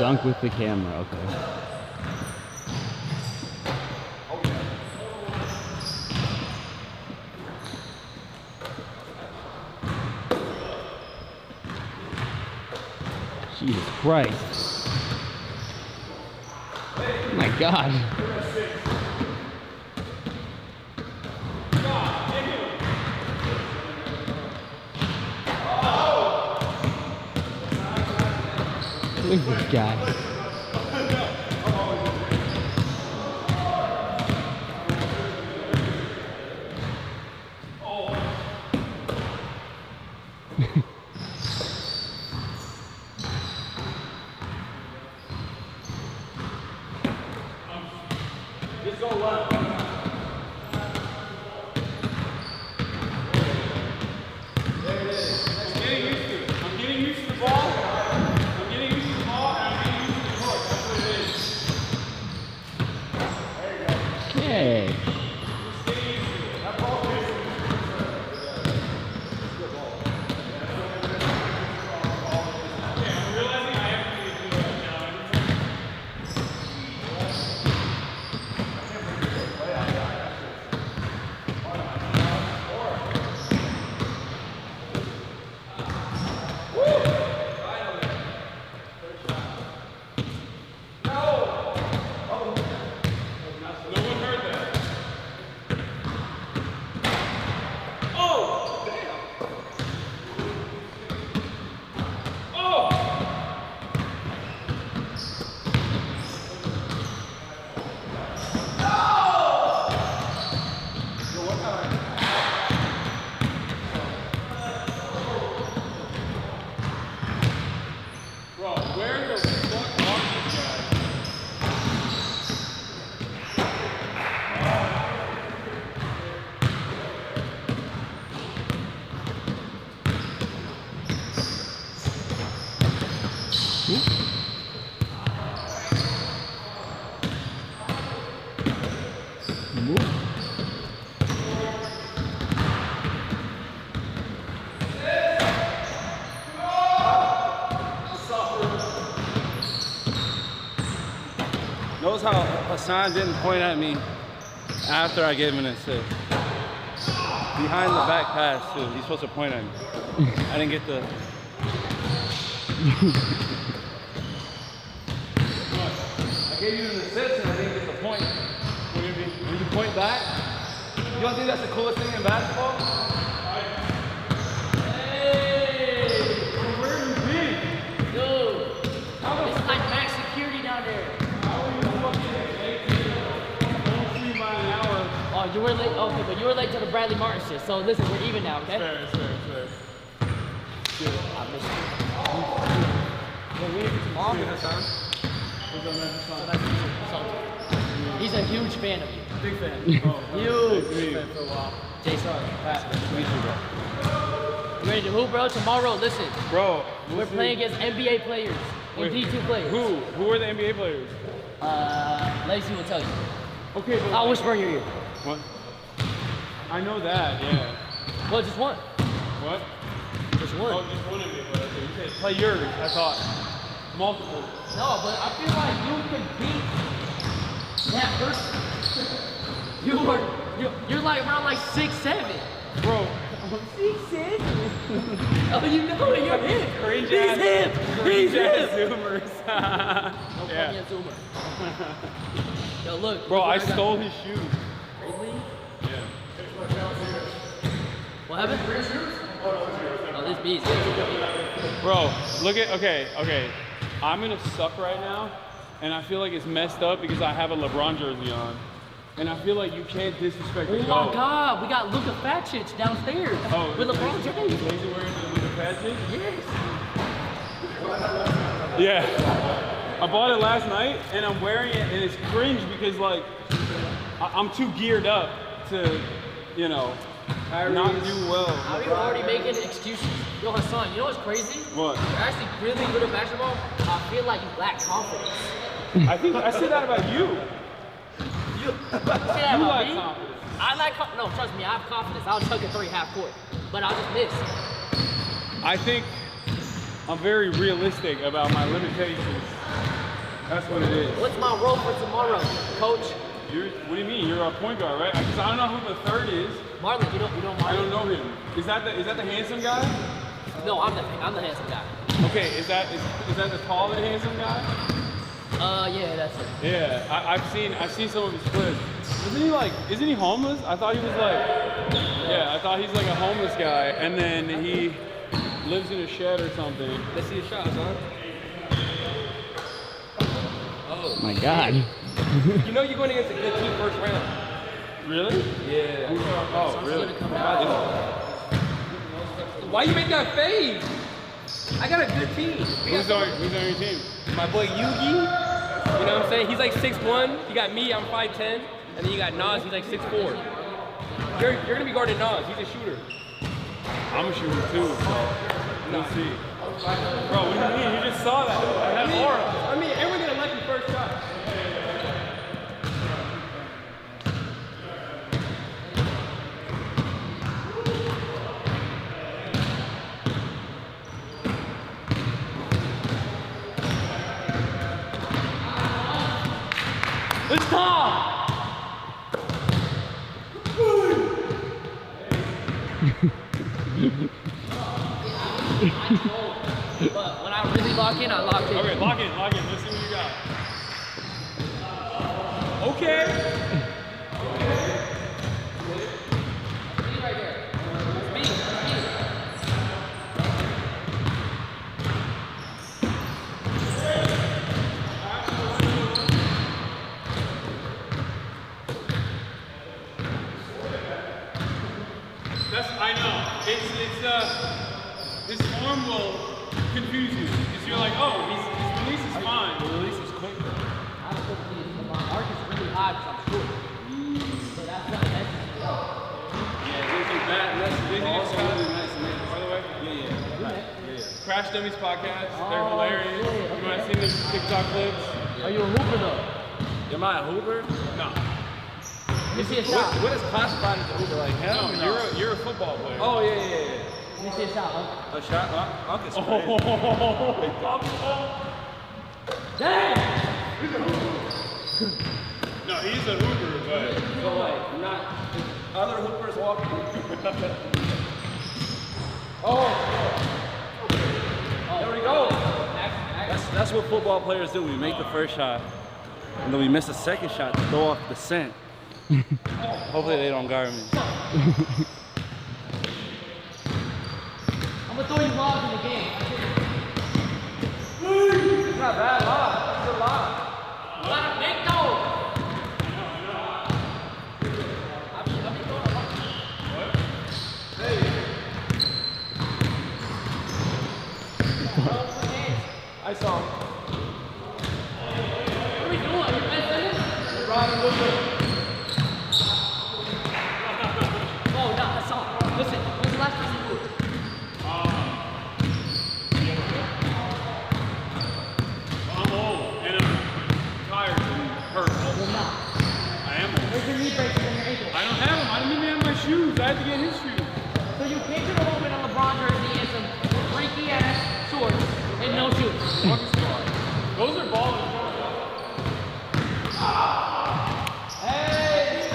Dunk with the camera, okay. Jesus Christ. Oh my God. Look at this guy. Just go left. There it is. I'm getting used to it. I'm getting used to the ball. I'm getting used to the ball, and I'm getting used to the court. That's what it is. There you go. Okay. Just getting used to it. That ball is good ball. Okay, I'm realizing I have to do it now. Bro, where the fuck are these guys? Notice how Hassan didn't point at me after I gave him an assist. Behind the back pass, too. He's supposed to point at me. I didn't get the... I gave you an assist and I didn't get the point. When you point back, you don't think that's the coolest thing in basketball? Hey! Where have you been? Dude, it's like max security down there. Oh, you were late? Okay, but you were late to the Bradley Martin shit. So listen, we're even now, okay? Fair. I missed you. He's a huge fan of you. Big fan. Huge. Fan for a while. Jason, you ready to hoop, bro? Tomorrow, listen. Bro, we're playing against NBA players and D2 players. Who are the NBA players? Lacey will tell you. Okay, but I'll whisper in your ear. What? I know that, yeah. Well, just one. What? Just one. Oh, just one NBA player. Okay, you said play yours, I thought. Multiple. No, but I feel like you can beat that person. You're like around like 6'7". Bro. 6'7". Oh, you know it, you're him. Cringe He's ass. him. He's him. Zoomers. Don't call me a zoomer. Yo, look. Bro, look I stole his shoes. Really? Yeah. What happened? Oh, this beast. Bro, look at, okay. I'm gonna suck right now, and I feel like it's messed up because I have a LeBron jersey on. And I feel like you can't disrespect the Oh my God, we got Luka Pacic downstairs with LeBron James. Is he wearing the Luka Pacic? Yes. Yeah. I bought it last night, and I'm wearing it, and it's cringe because, like, I'm too geared up to, you know, not do well. How are you already making excuses? Yo, Hassan, you know what's crazy? What? You're actually really good at basketball. I feel like you lack confidence. I think I said that about you. You say that You about lack me? confidence. I lack confidence. No, trust me, I have confidence. I'll chuck a 3 half court, but I'll just miss. I think I'm very realistic about my limitations. That's what it is. What's my role for tomorrow, coach? What do you mean? You're a point guard, right? Because I don't know who the third is. Marlon, you don't Marlon? I don't know him. Is that the handsome guy? No, I'm the handsome guy. Okay, is that the tall and handsome guy? Yeah, that's it. Yeah, I've seen some of his clips. Isn't he homeless? I thought he was I thought he's like a homeless guy, and then he lives in a shed or something. Let's see his shots, huh? Oh my God. You know you're going against a good team first round. Really? Yeah. Oh, really? Why you make that face? I got a good team. Who's on your team? My boy Yugi. You know what I'm saying? He's like 6'1". You got me, I'm 5'10". And then you got Nas, he's like 6'4". You're gonna be guarding Nas, he's a shooter. I'm a shooter too, so we'll see. Bro, what do you mean? You just saw that. I had aura. I mean, everyone's gonna let you first shot. It's Tom! But when I really lock in, I lock in. Okay, lock in. Let's see what you got. Okay. Right there. It's me. I know. This form will confuse you because you're like, oh, his release is fine. The release is quick. My arc is really high because I'm short. So that's not necessary. Yeah, these are bad. These are extremely nice, man. By the way? Yeah. Crash Dummies podcast. They're hilarious. You might have seen the TikTok clips. Are you a hooper though? Am I a hooper? No. Let me see a shot. What is classified as a hooper? Like hell? No, you're a football player. Oh yeah. Let me see a shot. A shot? I'll get sprayed. Dang! No, he's a hooper, but so like not other hoopers walking. There we go. That's what football players do. We make the first shot, and then we miss the second shot to throw off the scent. Hopefully they don't guard me. I'm gonna throw you lobs in the game. It's not bad lob. It's a lob. Let him make those. I saw him. What are we doing? You missing it? Robin Wilson. Oh, no, I saw it. Listen, when's the last time you moved? I'm old and I'm tired and hurt. You're not. I am old. Where's your knee braces and your ankles? I don't have them. I didn't even have my shoes. I had to get his shoes. So you came to the home in a LeBron jersey and some freaky ass shorts and no shoes. Those are ballers. Hey,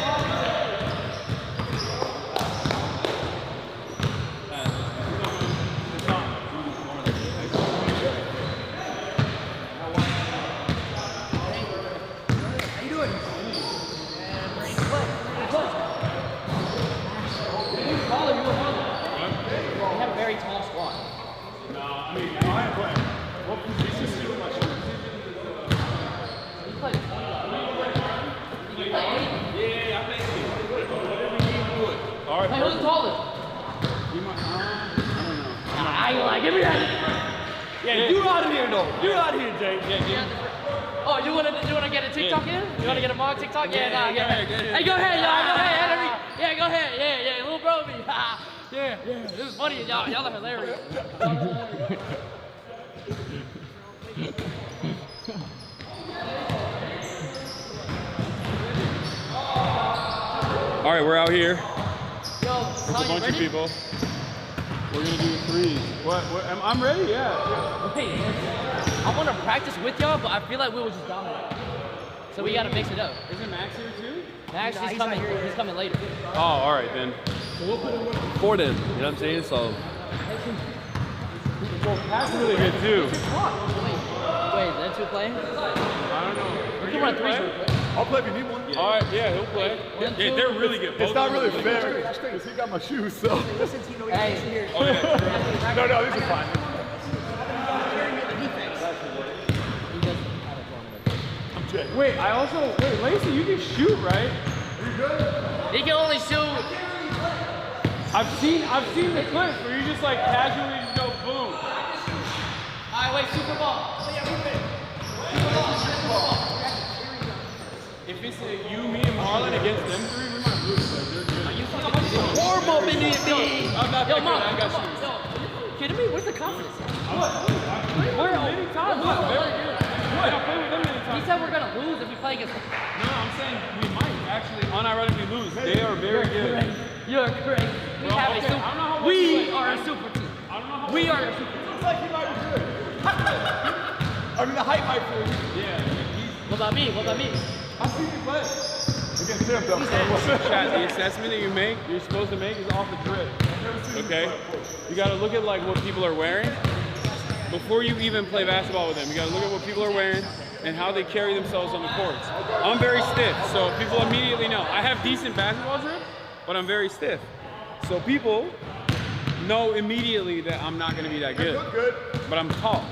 how you doing? You have a very tall squad. No, I mean, I am playing. What position is you in my shoes? You play 20. You play 8. Yeah, I play 8. Whatever you do it. All right. Hey, who's the tallest? You might, I don't know. I ain't like, give me that. Yeah, you out of here, though. You're out of here, Jake. Oh, you wanna get a TikTok in? You wanna get a mock TikTok? Yeah, nah, go ahead. Hey, go ahead, y'all. Go ahead. Yeah, go ahead. Yeah, little bro me. Yeah. This is funny, y'all. Y'all are hilarious. All right, we're out here. Yo, With a bunch of people. We're gonna do threes. What? I'm ready. Yeah. Wait, I want to practice with y'all, but I feel like we will just dominate. So we got to mix it up. Isn't Max here too? Max, he's coming. He's coming later. Oh, all right then. So we'll put it for them. You know what I'm saying? So. Well, Pat's really good too. Wait, them two playing? I don't know. We can run threes real quick. I'll play if you need one. Yeah. All right, yeah, he'll play. Yeah, they're really good. It's not really fair because he got my shoes, so. Hey. Oh, yeah. No, this is fine. Wait, Lacey, you can shoot, right? You good? He can only shoot. I've seen the clips where you just like casually just go boom. Alright, wait, Super Bowl. If it's you, me, and Marlon against them three, we might lose. Like, they're good. Warm up in the I'm not that good. I got shoes. Yo, are you kidding me? Where's the confidence? I've played with them many times. What? Very good. What? I've played with them many times. He said we're gonna lose if we play against them. No, I'm saying we might actually unironically lose. They are very good. You're crazy. We have a super. We are a super team. We are a super team. Looks like he might be good. I mean, the height might be. Yeah. What about me? What about me? I've seen you play. Against him, though. Chat, the assessment that you're supposed to make is off the drip. Okay? You gotta look at like what people are wearing before you even play basketball with them. You gotta look at what people are wearing and how they carry themselves on the courts. I'm very stiff, so people immediately know. I have decent basketball drip, but I'm very stiff. So people know immediately that I'm not gonna be that good. But I'm tall.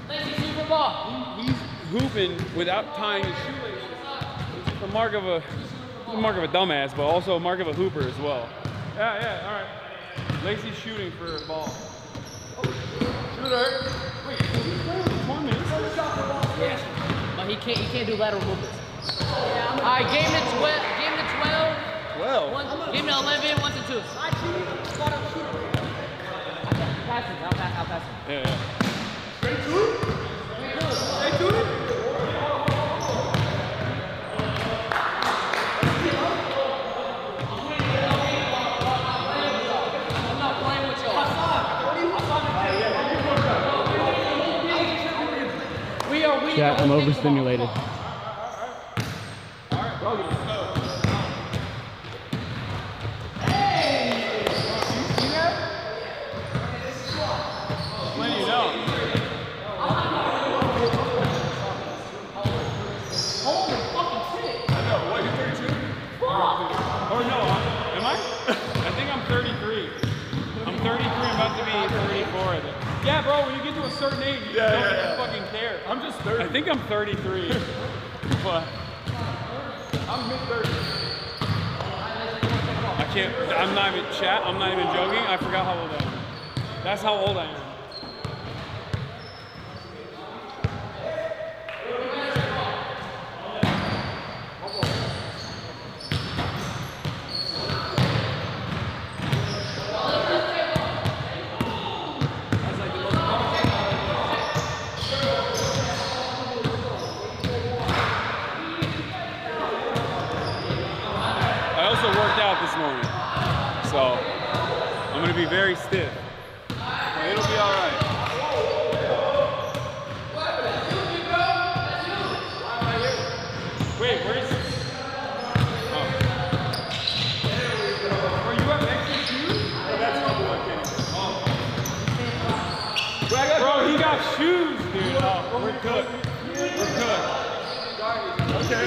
Super Bowl. He's hooping without tying his shoelaces. It's a mark of a dumbass, but also a mark of a hooper as well. Yeah, all right. Lacey's shooting for a ball. Shooter. Wait, did he play with 4 minutes? Yeah. But he can't do lateral movements. All right, game to 12. Game to 12. 12. Game to 11. 1 to 2. I'll pass him. Yeah. Straight to it? Straight to it? I'm not playing with y'all. We are. Chat, I'm overstimulated. Yeah, bro, when you get to a certain age, you don't even fucking care. I'm just 30. I think I'm 33. But I'm mid-30. I can't, I'm not even joking. I forgot how old I am. That's how old I am. This morning, so I'm gonna be very stiff. But it'll be all right. Wait, where's? Oh. Are you have extra shoes? Oh, that's not what I Bro, he got shoes, dude. Oh, we're good. We're good. Okay.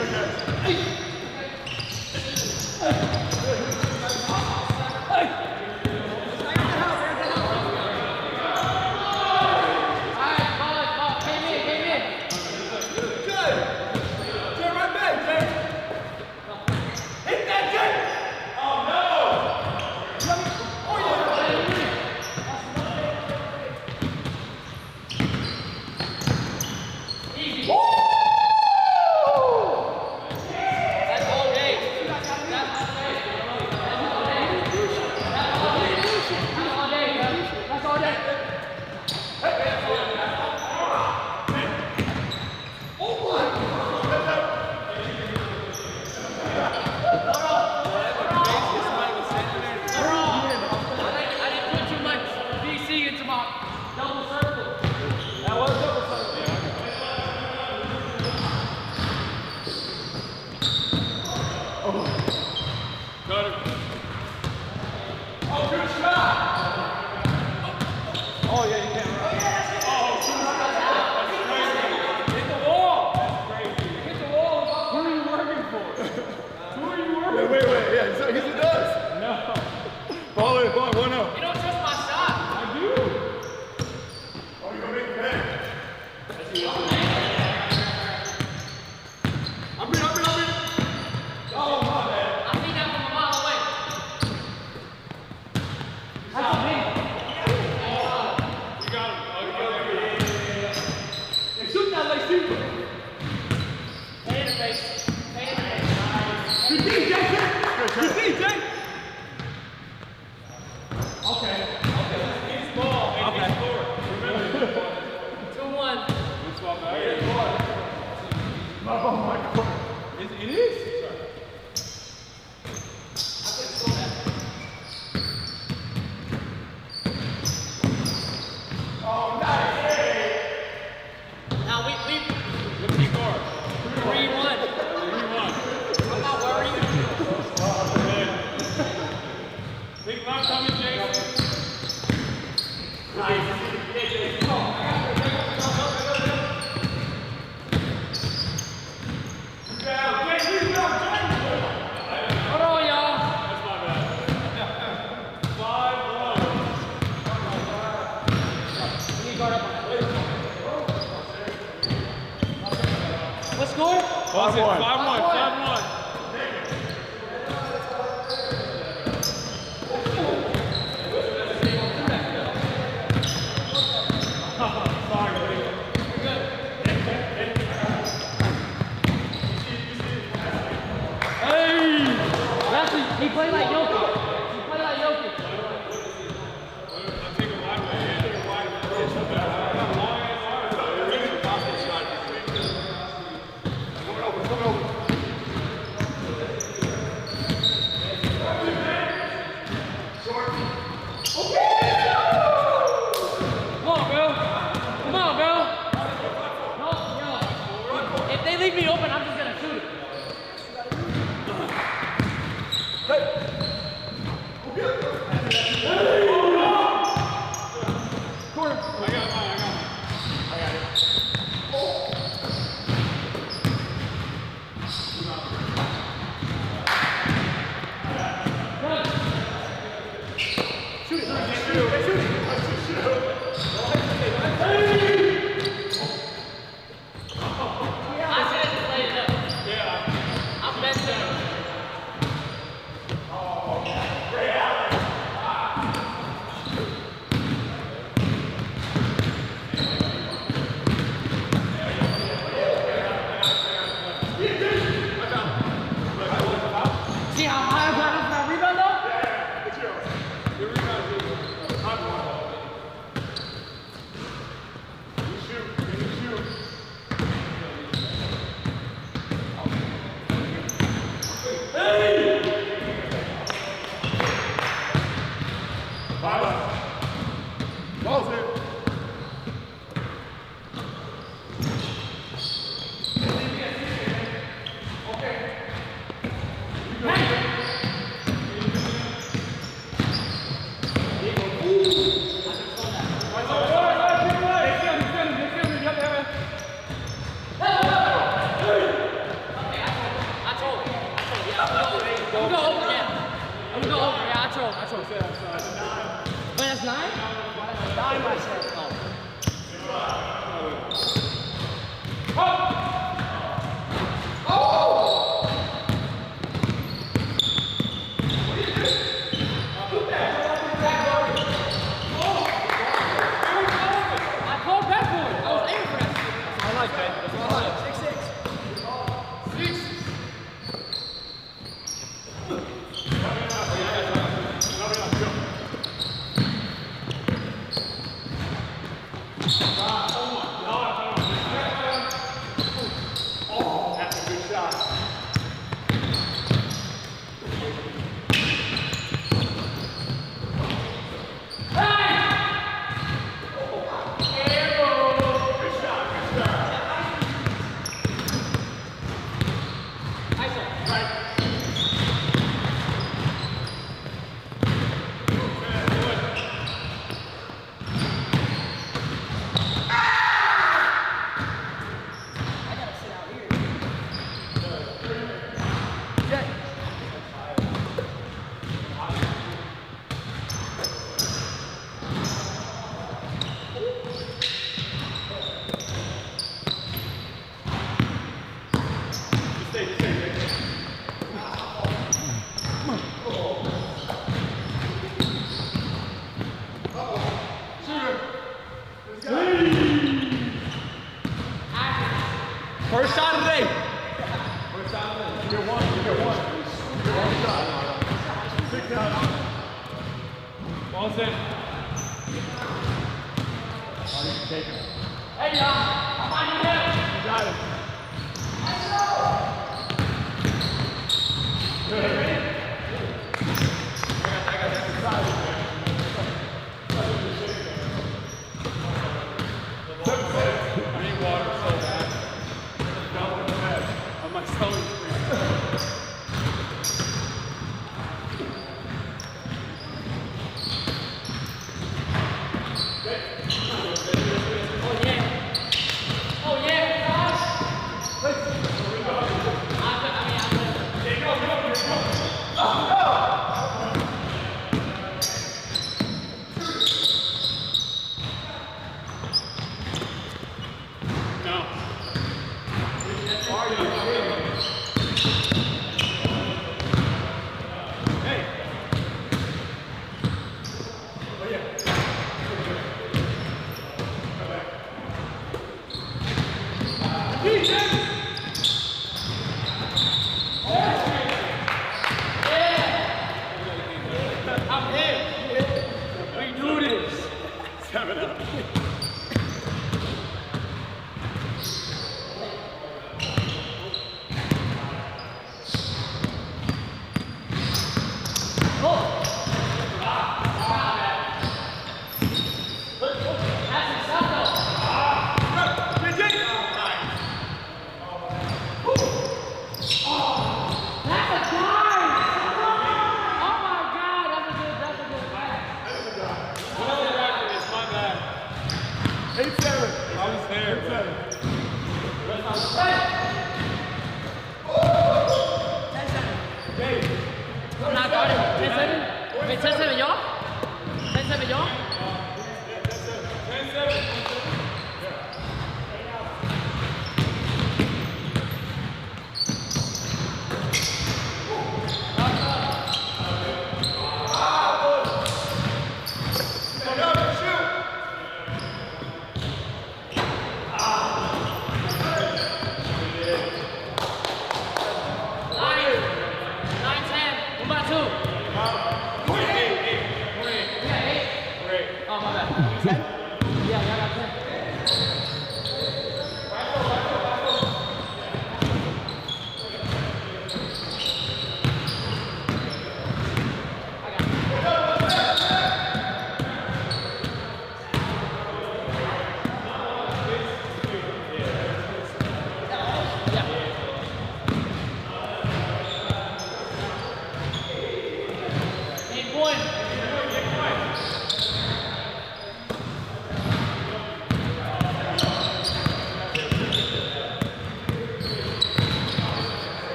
Oh, good shot! Oh, yeah, you can. Oh, that's crazy. Hit the wall. That's crazy. Hit the wall. Who are you working for? Who are you working for? Wait. Yeah, so he does. No. Ball in, 1-0. You don't trust my shot. I do. Oh, you're going to make the bag. I'm in. Oh, my bad. I see that from a mile away. That's a big. You got him. Hey, shoot that like super. Stay in the face. Stay in the face. Good D, Jason. Good D, Jay. Okay. Let's get his ball. Okay. Remember. 2-1. Let's swap back. Oh my God. It is? Oh, nice. Now we What's the score? 3-1. 3-1. I'm not worried. Big run coming, Jason. Hold on, y'all. That's my bad. 5-1. You need to guard up on that. What score? 5-1. 5-1. He played like Jokic. He played like Jokic. Come on, Bill. No. If they leave me open, I'm just gonna shoot it. See how high I got up for that rebound though? Ball's in. Wait, that's 9? 9 myself. I called backboard. I was aiming for that. I like that. That's what I like. 6-6. 6. Almost in. Hey, y'all. I'm on your hip. You got it. I need water so bad. Down on the head. On my stomach.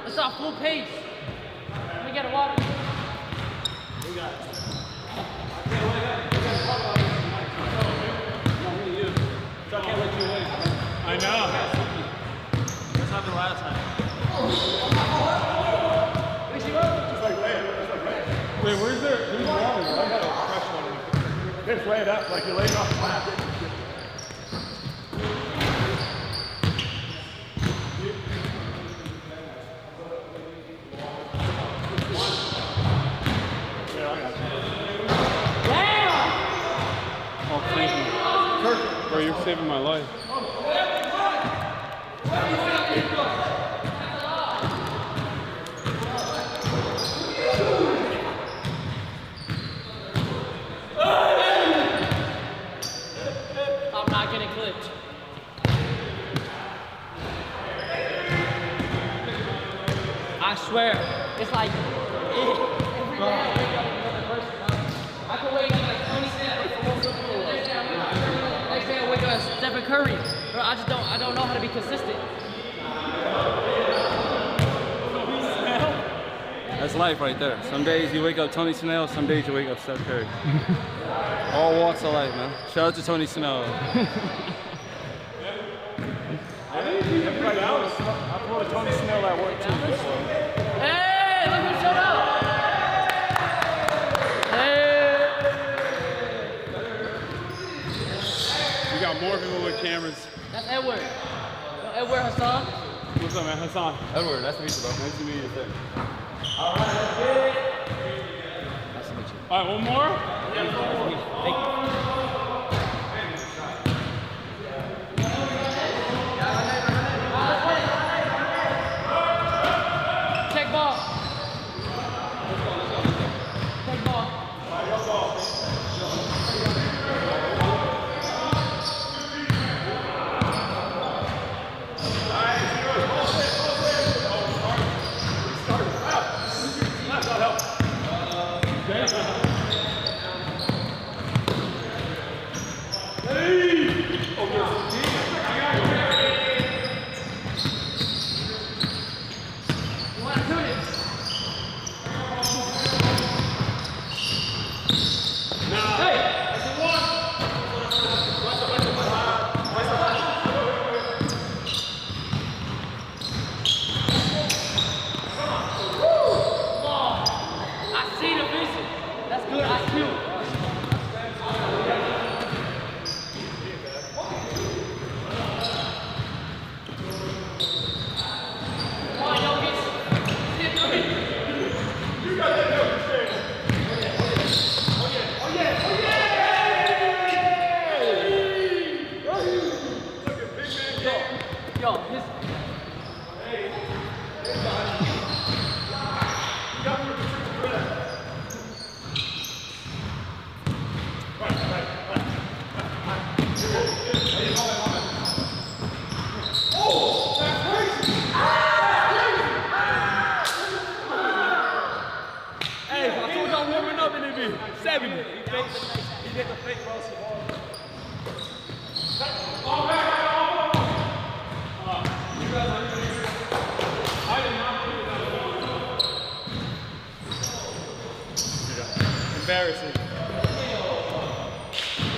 Let's start full pace. Let me get a water. We got it. I know. That's happened last time. Wait, where's who's wrong? I got a fresh one. Just lay it up like you're laying off the mat. Oh, thank you. Perfect. Bro, you're saving my life. gotta be consistent. That's life right there. Some days you wake up Tony Snell, some days you wake up Steph Curry. All walks of life, man. Shout out to Tony Snell. Everybody knows I pulled a Tony Snell at work too. Hey, look who showed up. We got more people with cameras. That's Edward. Edward Hassan. What's up, man? Hassan. Edward, nice to meet you, bro. Nice to meet you, sir. All right, that's it. Nice to meet you. All right, one more? Thank you. Check ball. Check ball. Embarrassing.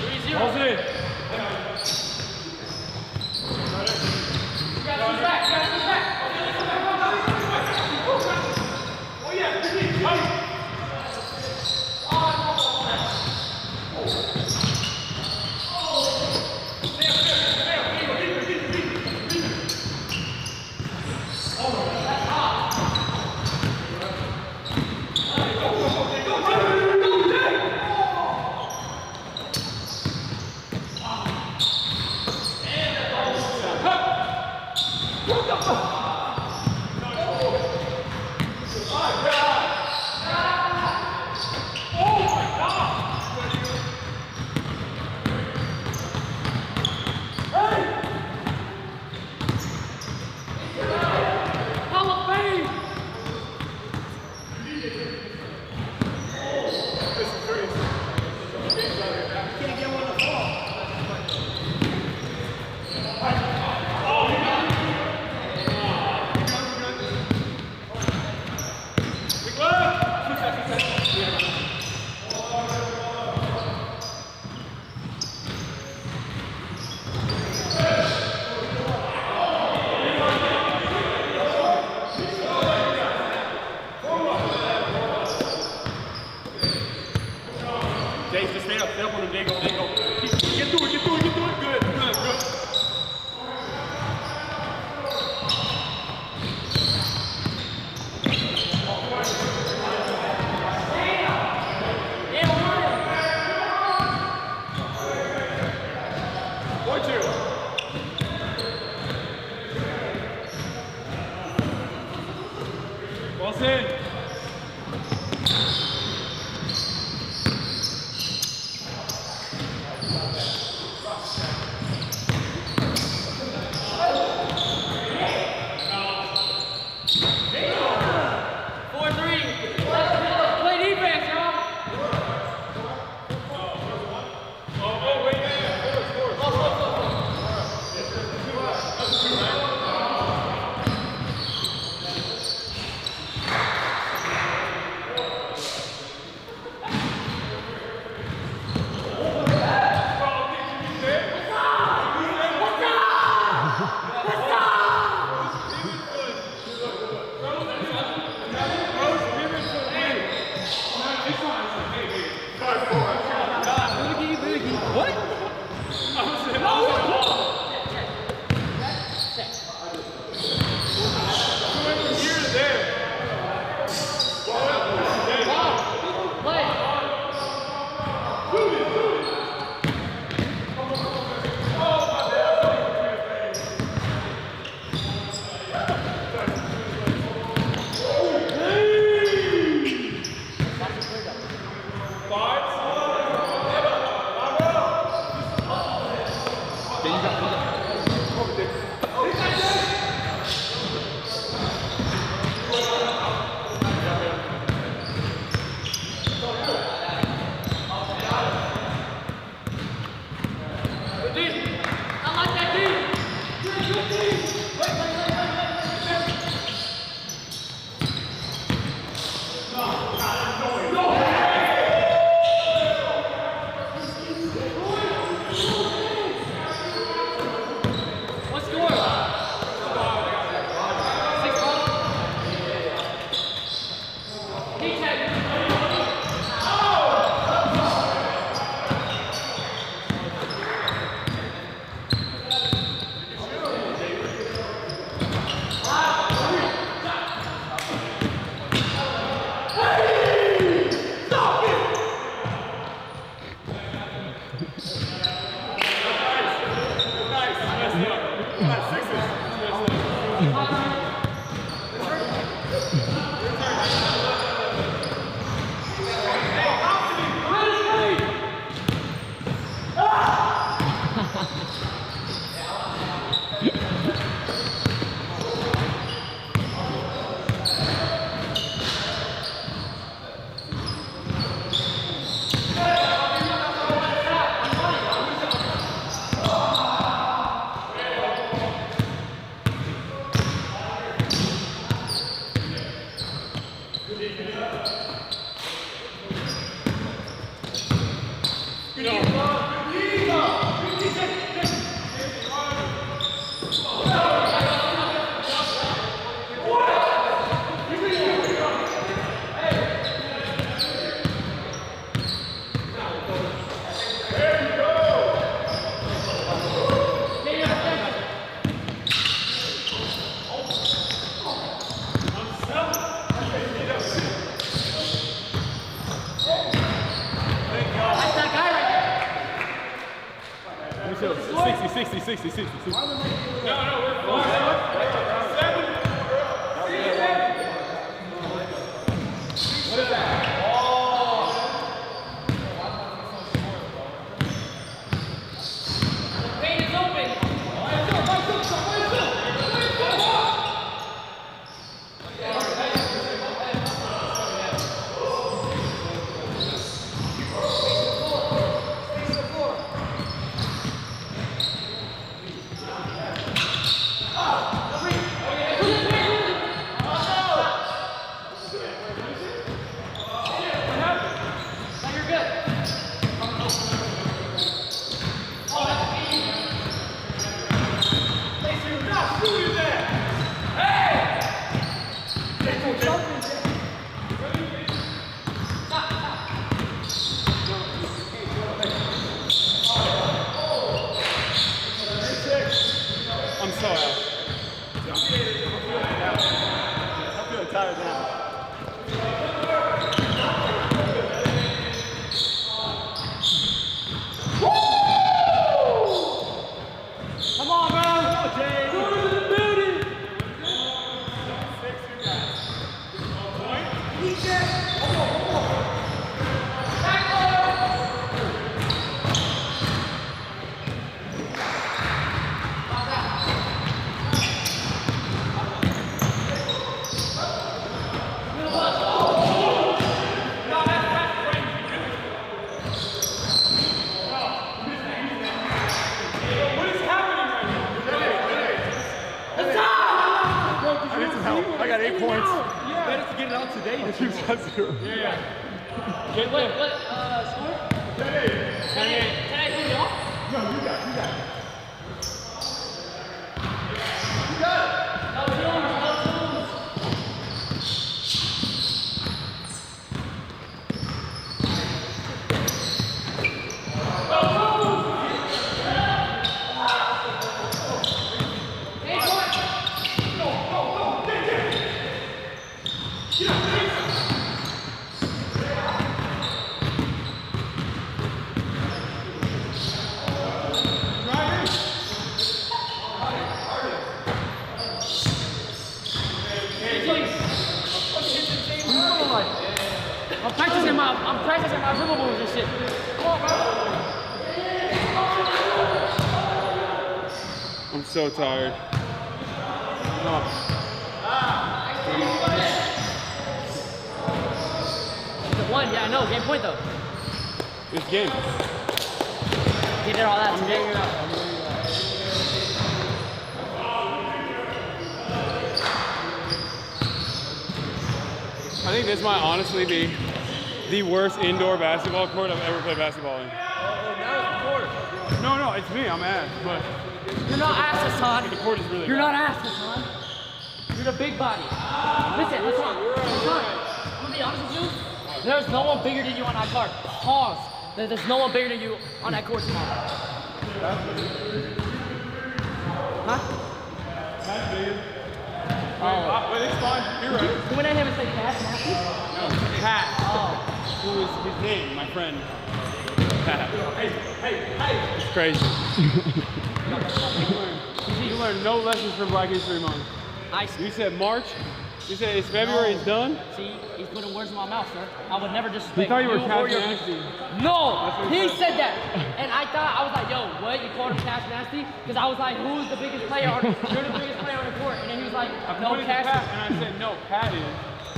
3-0. Hold it. chill. 60, 60, 60, 60. No, we're 7. What is that? Paint is open. I'm so out. I'm feeling tired now. Come on, bro. Go to the building. I got 8 points. Yeah. Better to get it out today. I keep got 0. Yeah. Get What there. score? 10-8. 10-8 lead it off? No, you got it. I'm practicing my dribble moves and shit. Come on, bro. I'm so tired. The one, yeah, I know. Game point though. This game. Get it all out. I'm getting it out. I think this might honestly be the worst indoor basketball court I've ever played basketball in. No, it's me. I'm ass, but you're not ass, Hassan. The court is really You're bad. not ass, Hassan. You're the big body. Listen, Hassan. I'm gonna be honest with you. There's no one bigger than you on that court. Pause. There's no one bigger than you on that court tomorrow. Huh? Oh, but it's fine. You're right. You went at him and said Pat Nasty? No, Pat. Oh. Who is his name? My friend. Pat. Hey. It's crazy. You learn no lessons from Black History Month. You said March. You said it's February. It's done. See, he's putting words in my mouth, sir. I would never disrespect He thought you were or your Nasty. No, he said that. And I was like, yo, what? You called him Cash Nasty? Because I was like, who's the biggest player on you're the biggest player on the court. And then he was like, no, Cash. And I said, no, Pat is.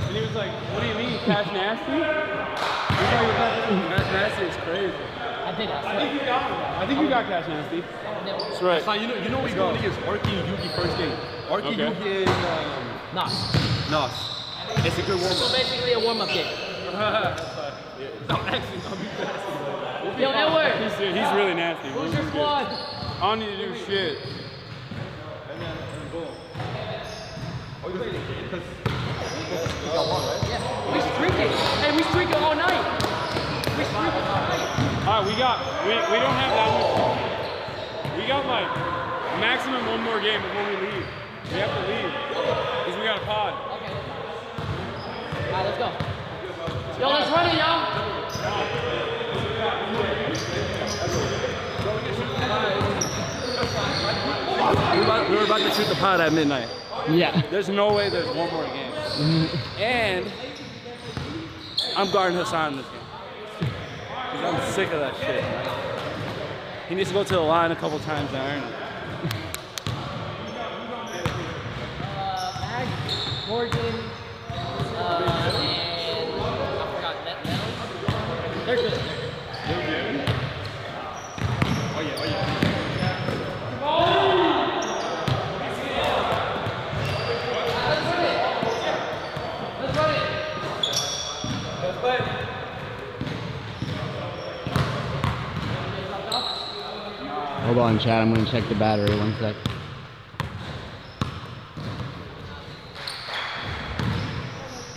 And he was like, what do you mean, Cash Nasty? Cash Nasty is crazy. I did that. I think you got Cash Nasty. That's right. So you know what's going against Arky and Yuki first game. Arky, Yuki, and Nas. It's a good warm-up. So basically a warm-up game. No, actually, I'll be fast. Yo, Edward. He's really nasty. Who's your squad? I don't need to do shit. And then boom. Oh, you're ready? Because we got one, right? Yeah. We streaking. Hey, we streaking all night. We streaking all night. All right, we don't have that much. We got like maximum one more game before we leave. We have to leave because we got a pod. Okay. All right, let's go. Yo, let's run it, y'all. We were about to shoot the pod at midnight. Yeah. There's no way there's one more game. And I'm guarding Hassan this game. 'Cause I'm sick of that shit. Man. He needs to go to the line a couple times and earn it. Mag, Morgan, and I forgot Natalie. They're good. Oh yeah, oh yeah. Let's run it. Let's play. Hold on, chat. I'm gonna check the battery. 1 sec.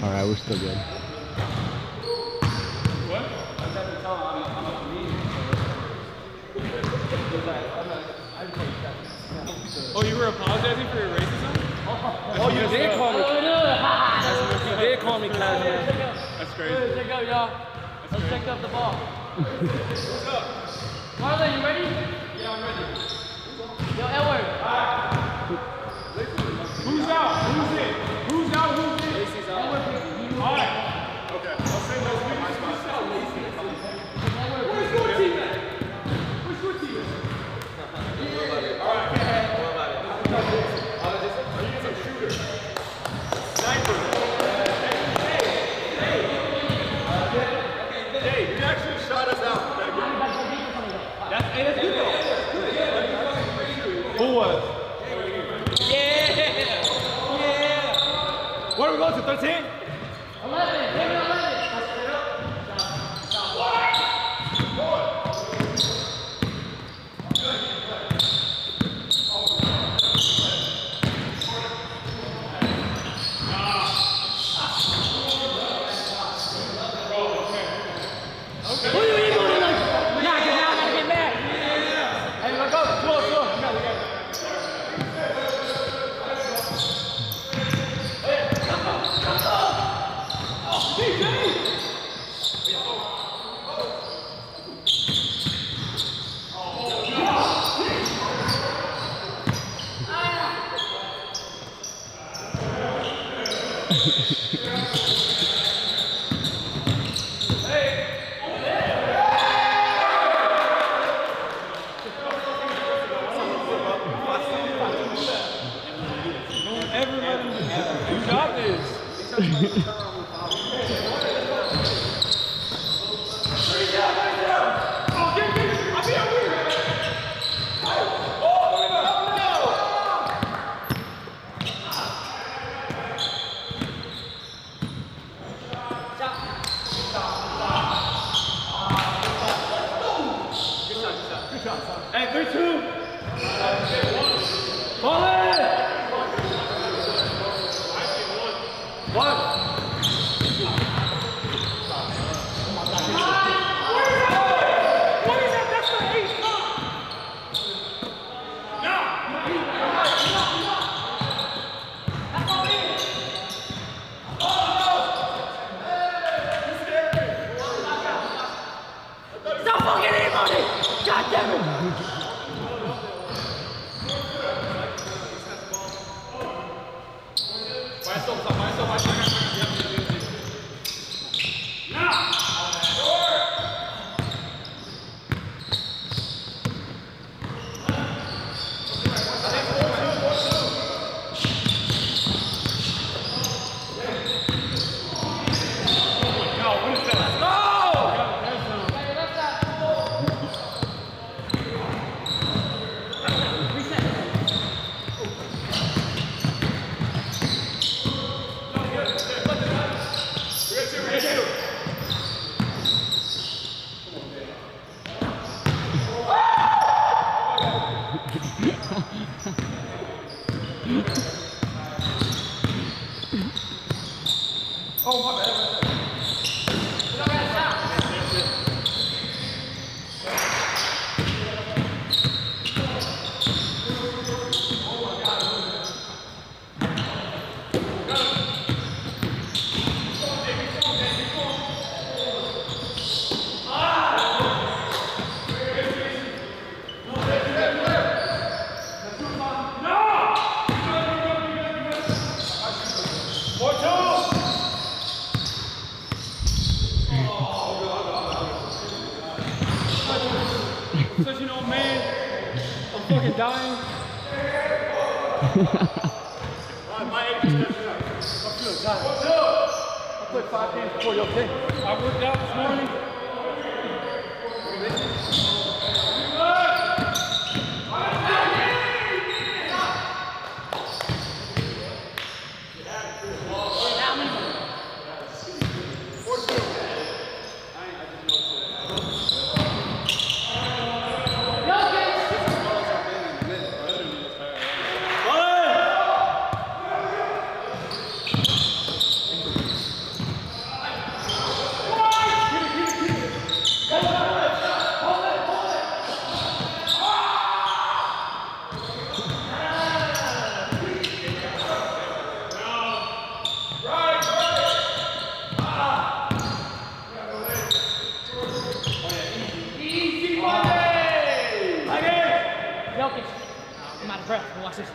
All right, we're still good. What? I was having to tell him I'm a comedian. Oh, you were apologizing for your racism? Oh, you did call me. You did call me casual. That's crazy. Check out, y'all. Let's check out the ball. What's up? Marlon, you ready? Yeah, I'm ready. Yo, Edward. Who's out? Who's in? Who's out? Who's in? Lacey's out. All right. Okay. I'll say those things. Where's your team at? Where's your team at? All right. What about it? I need some shooters. Sniper. Hey, you actually shot us out. That's good though. Who was? Yeah! What are we going to, 13? 11. Give me 11. Says, you know, man, I'm fucking dying. My age is catching up. I'm feeling tired. I played 5 games before you, okay? I worked out this morning. I'm out of breath. Watch this.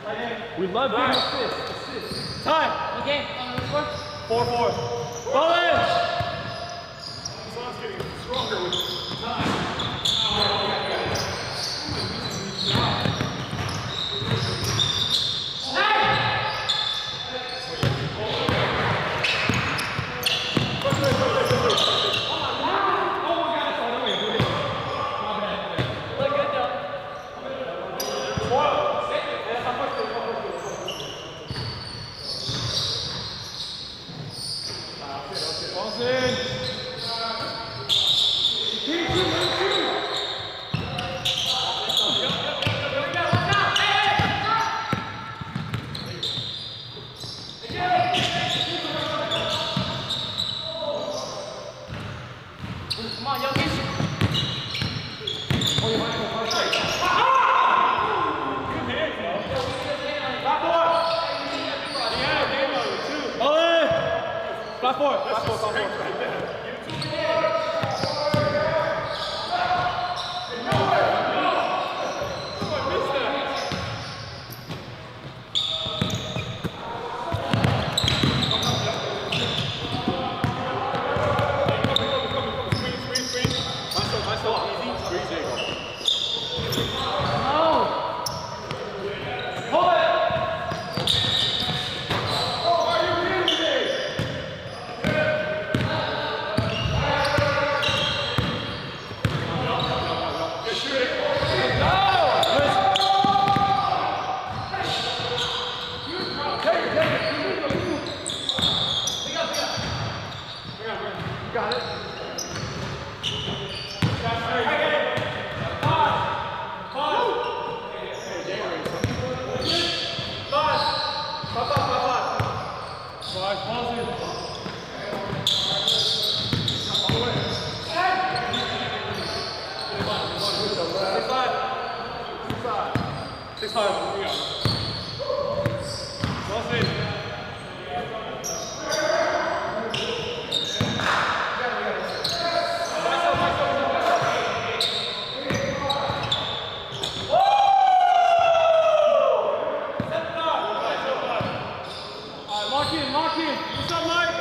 We love getting assists. Time. Okay, let's work. 4-4. Ball in. This one's getting stronger with time. Come on, Jokic. Flat forward. Lock in. What's up, Mike?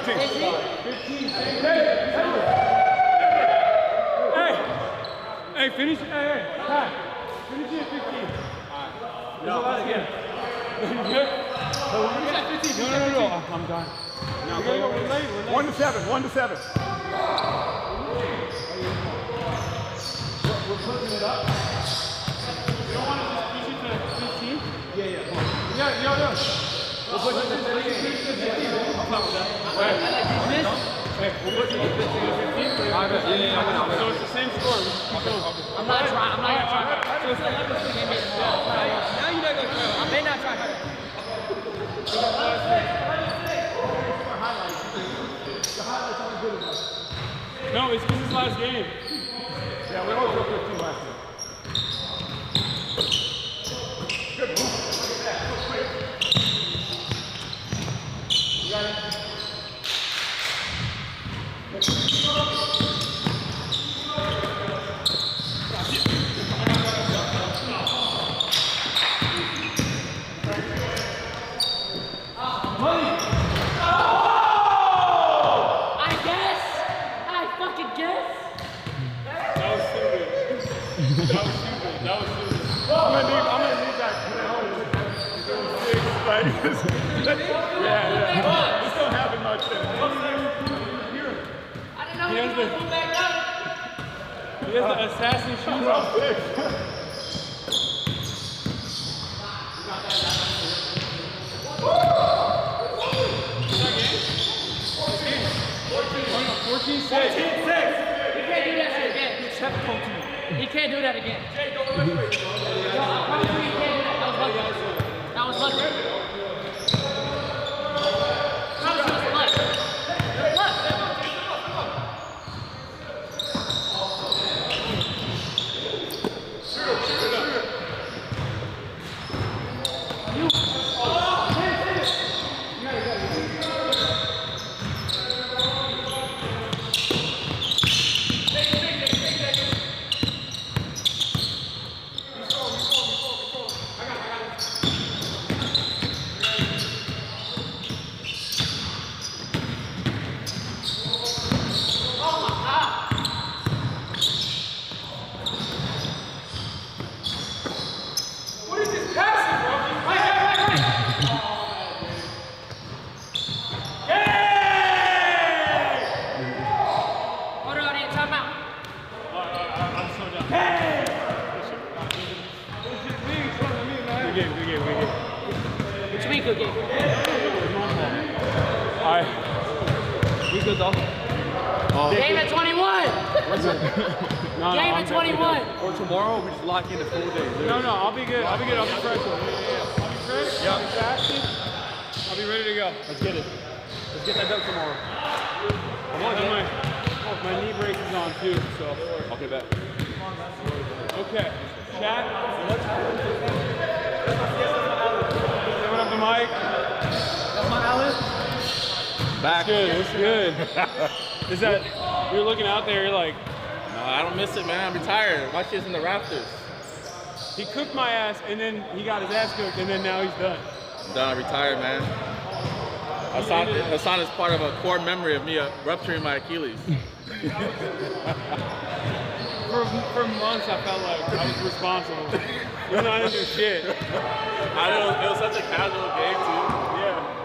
15. 15. Hey, finish. Hey, Pat. Finish it at 15. All right. This is the last game. You good? No. I'm done. We're gonna go. We're late. 1 to 7. 1 to 7. We're pushing it up. You don't want to just push it to 15? Yeah. We'll push it to 15. I'm fine with that. Hey, we'll push it to 15. So it's the same score. I'm not trying. So it's 11 to game. Now you're not going to try. I may not try harder. No, it's his last game. Yeah, we always go 15 last year. Good move. You got it. Yeah. This don't happen much anymore. He has the assassin shoes on. 14-6. He can't do that shit again. He can't do that again. Yo, I promise you he can't do that. That was lucky. That was lucky. Game at 21! Game at 21! Or tomorrow, we just lock in the full day. No, I'll be good. I'll be fresh. I'll be fresh. Yeah. I'll be fasted. I'll be ready to go. Let's get it. Let's get that done tomorrow. My knee brace is on too, so. Okay, bet. Okay. Chat. Giving up the mic. That's my Alice. Back. It's good. Is that, you're looking out there, you're like. No, I don't miss it, man. I'm retired. My shit's in the rafters. He cooked my ass, and then he got his ass cooked, and then now he's done. I'm done. I'm retired, man. Hassan is part of a core memory of me rupturing my Achilles. For months, I felt like I was responsible. Even though I didn't do shit. It was such a casual game, too. Yeah.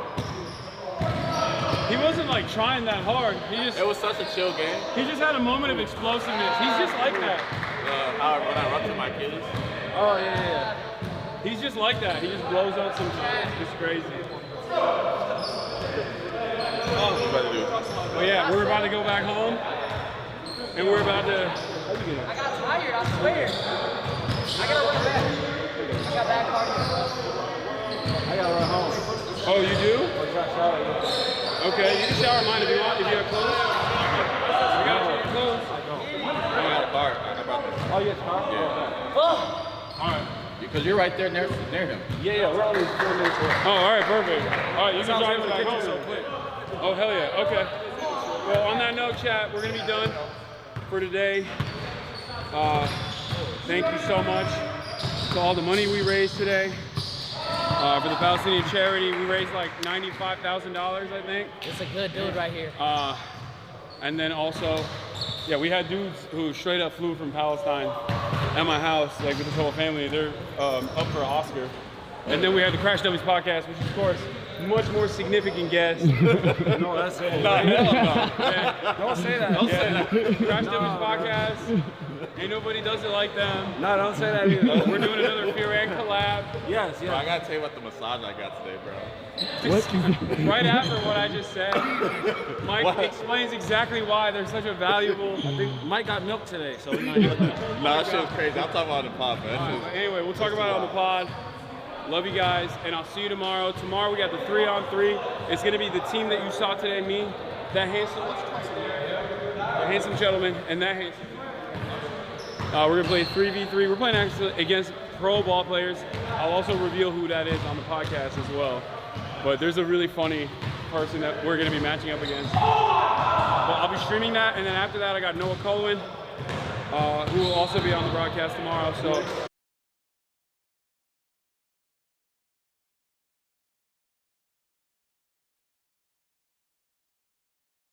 He wasn't like trying that hard. It was such a chill game. He just had a moment of explosiveness. He's just like that. When I ruptured my Achilles. Oh, yeah. He's just like that. He just blows up sometimes. It's crazy. Oh, yeah, we're about to go back home. And we're about to... I got tired, I swear. I gotta run back. I got bad cardio. I gotta run home. Oh, you do? Okay, you can shower mine if you want, if you have clothes. We got your clothes. I got a car. I brought this. Oh, you have a car? Yeah. Oh. All right. Because you're right there near him. Yeah, we're always doing this. Oh, all right, perfect. All right, you can drive to the kitchen so quick. Oh, hell yeah, okay. Well, on that note, chat, we're gonna be done for today. Thank you so much for all the money we raised today. For the Palestinian charity, we raised like $95,000, I think. It's a good dude right here. And then also, yeah, we had dudes who straight up flew from Palestine at my house, like with his whole family. They're up for an Oscar. And then we had the Crash Dummies podcast, which is, of course, much more significant guest. No, that's it. No, Yeah. Don't say that. Don't say that. Crash Dummies podcast. Ain't nobody does it like them. No, don't say that either. We're doing another Fear and collab. Yes, Bro, I gotta tell you about the massage I got today, bro. Right after what I just said, Mike explains exactly why they're such a valuable. I think Mike got milk today, so we might do that. Nah, that shit was crazy. I'll talk about it on the pod, man. Anyway, we'll talk about it on the pod. Love you guys, and I'll see you tomorrow. Tomorrow we got the 3-on-3. It's gonna be the team that you saw today, me, that handsome gentleman, and that handsome. We're gonna play 3v3. We're playing actually against pro ball players. I'll also reveal who that is on the podcast as well. But there's a really funny person that we're gonna be matching up against. But I'll be streaming that, and then after that I got Noah Colwin, who will also be on the broadcast tomorrow. So.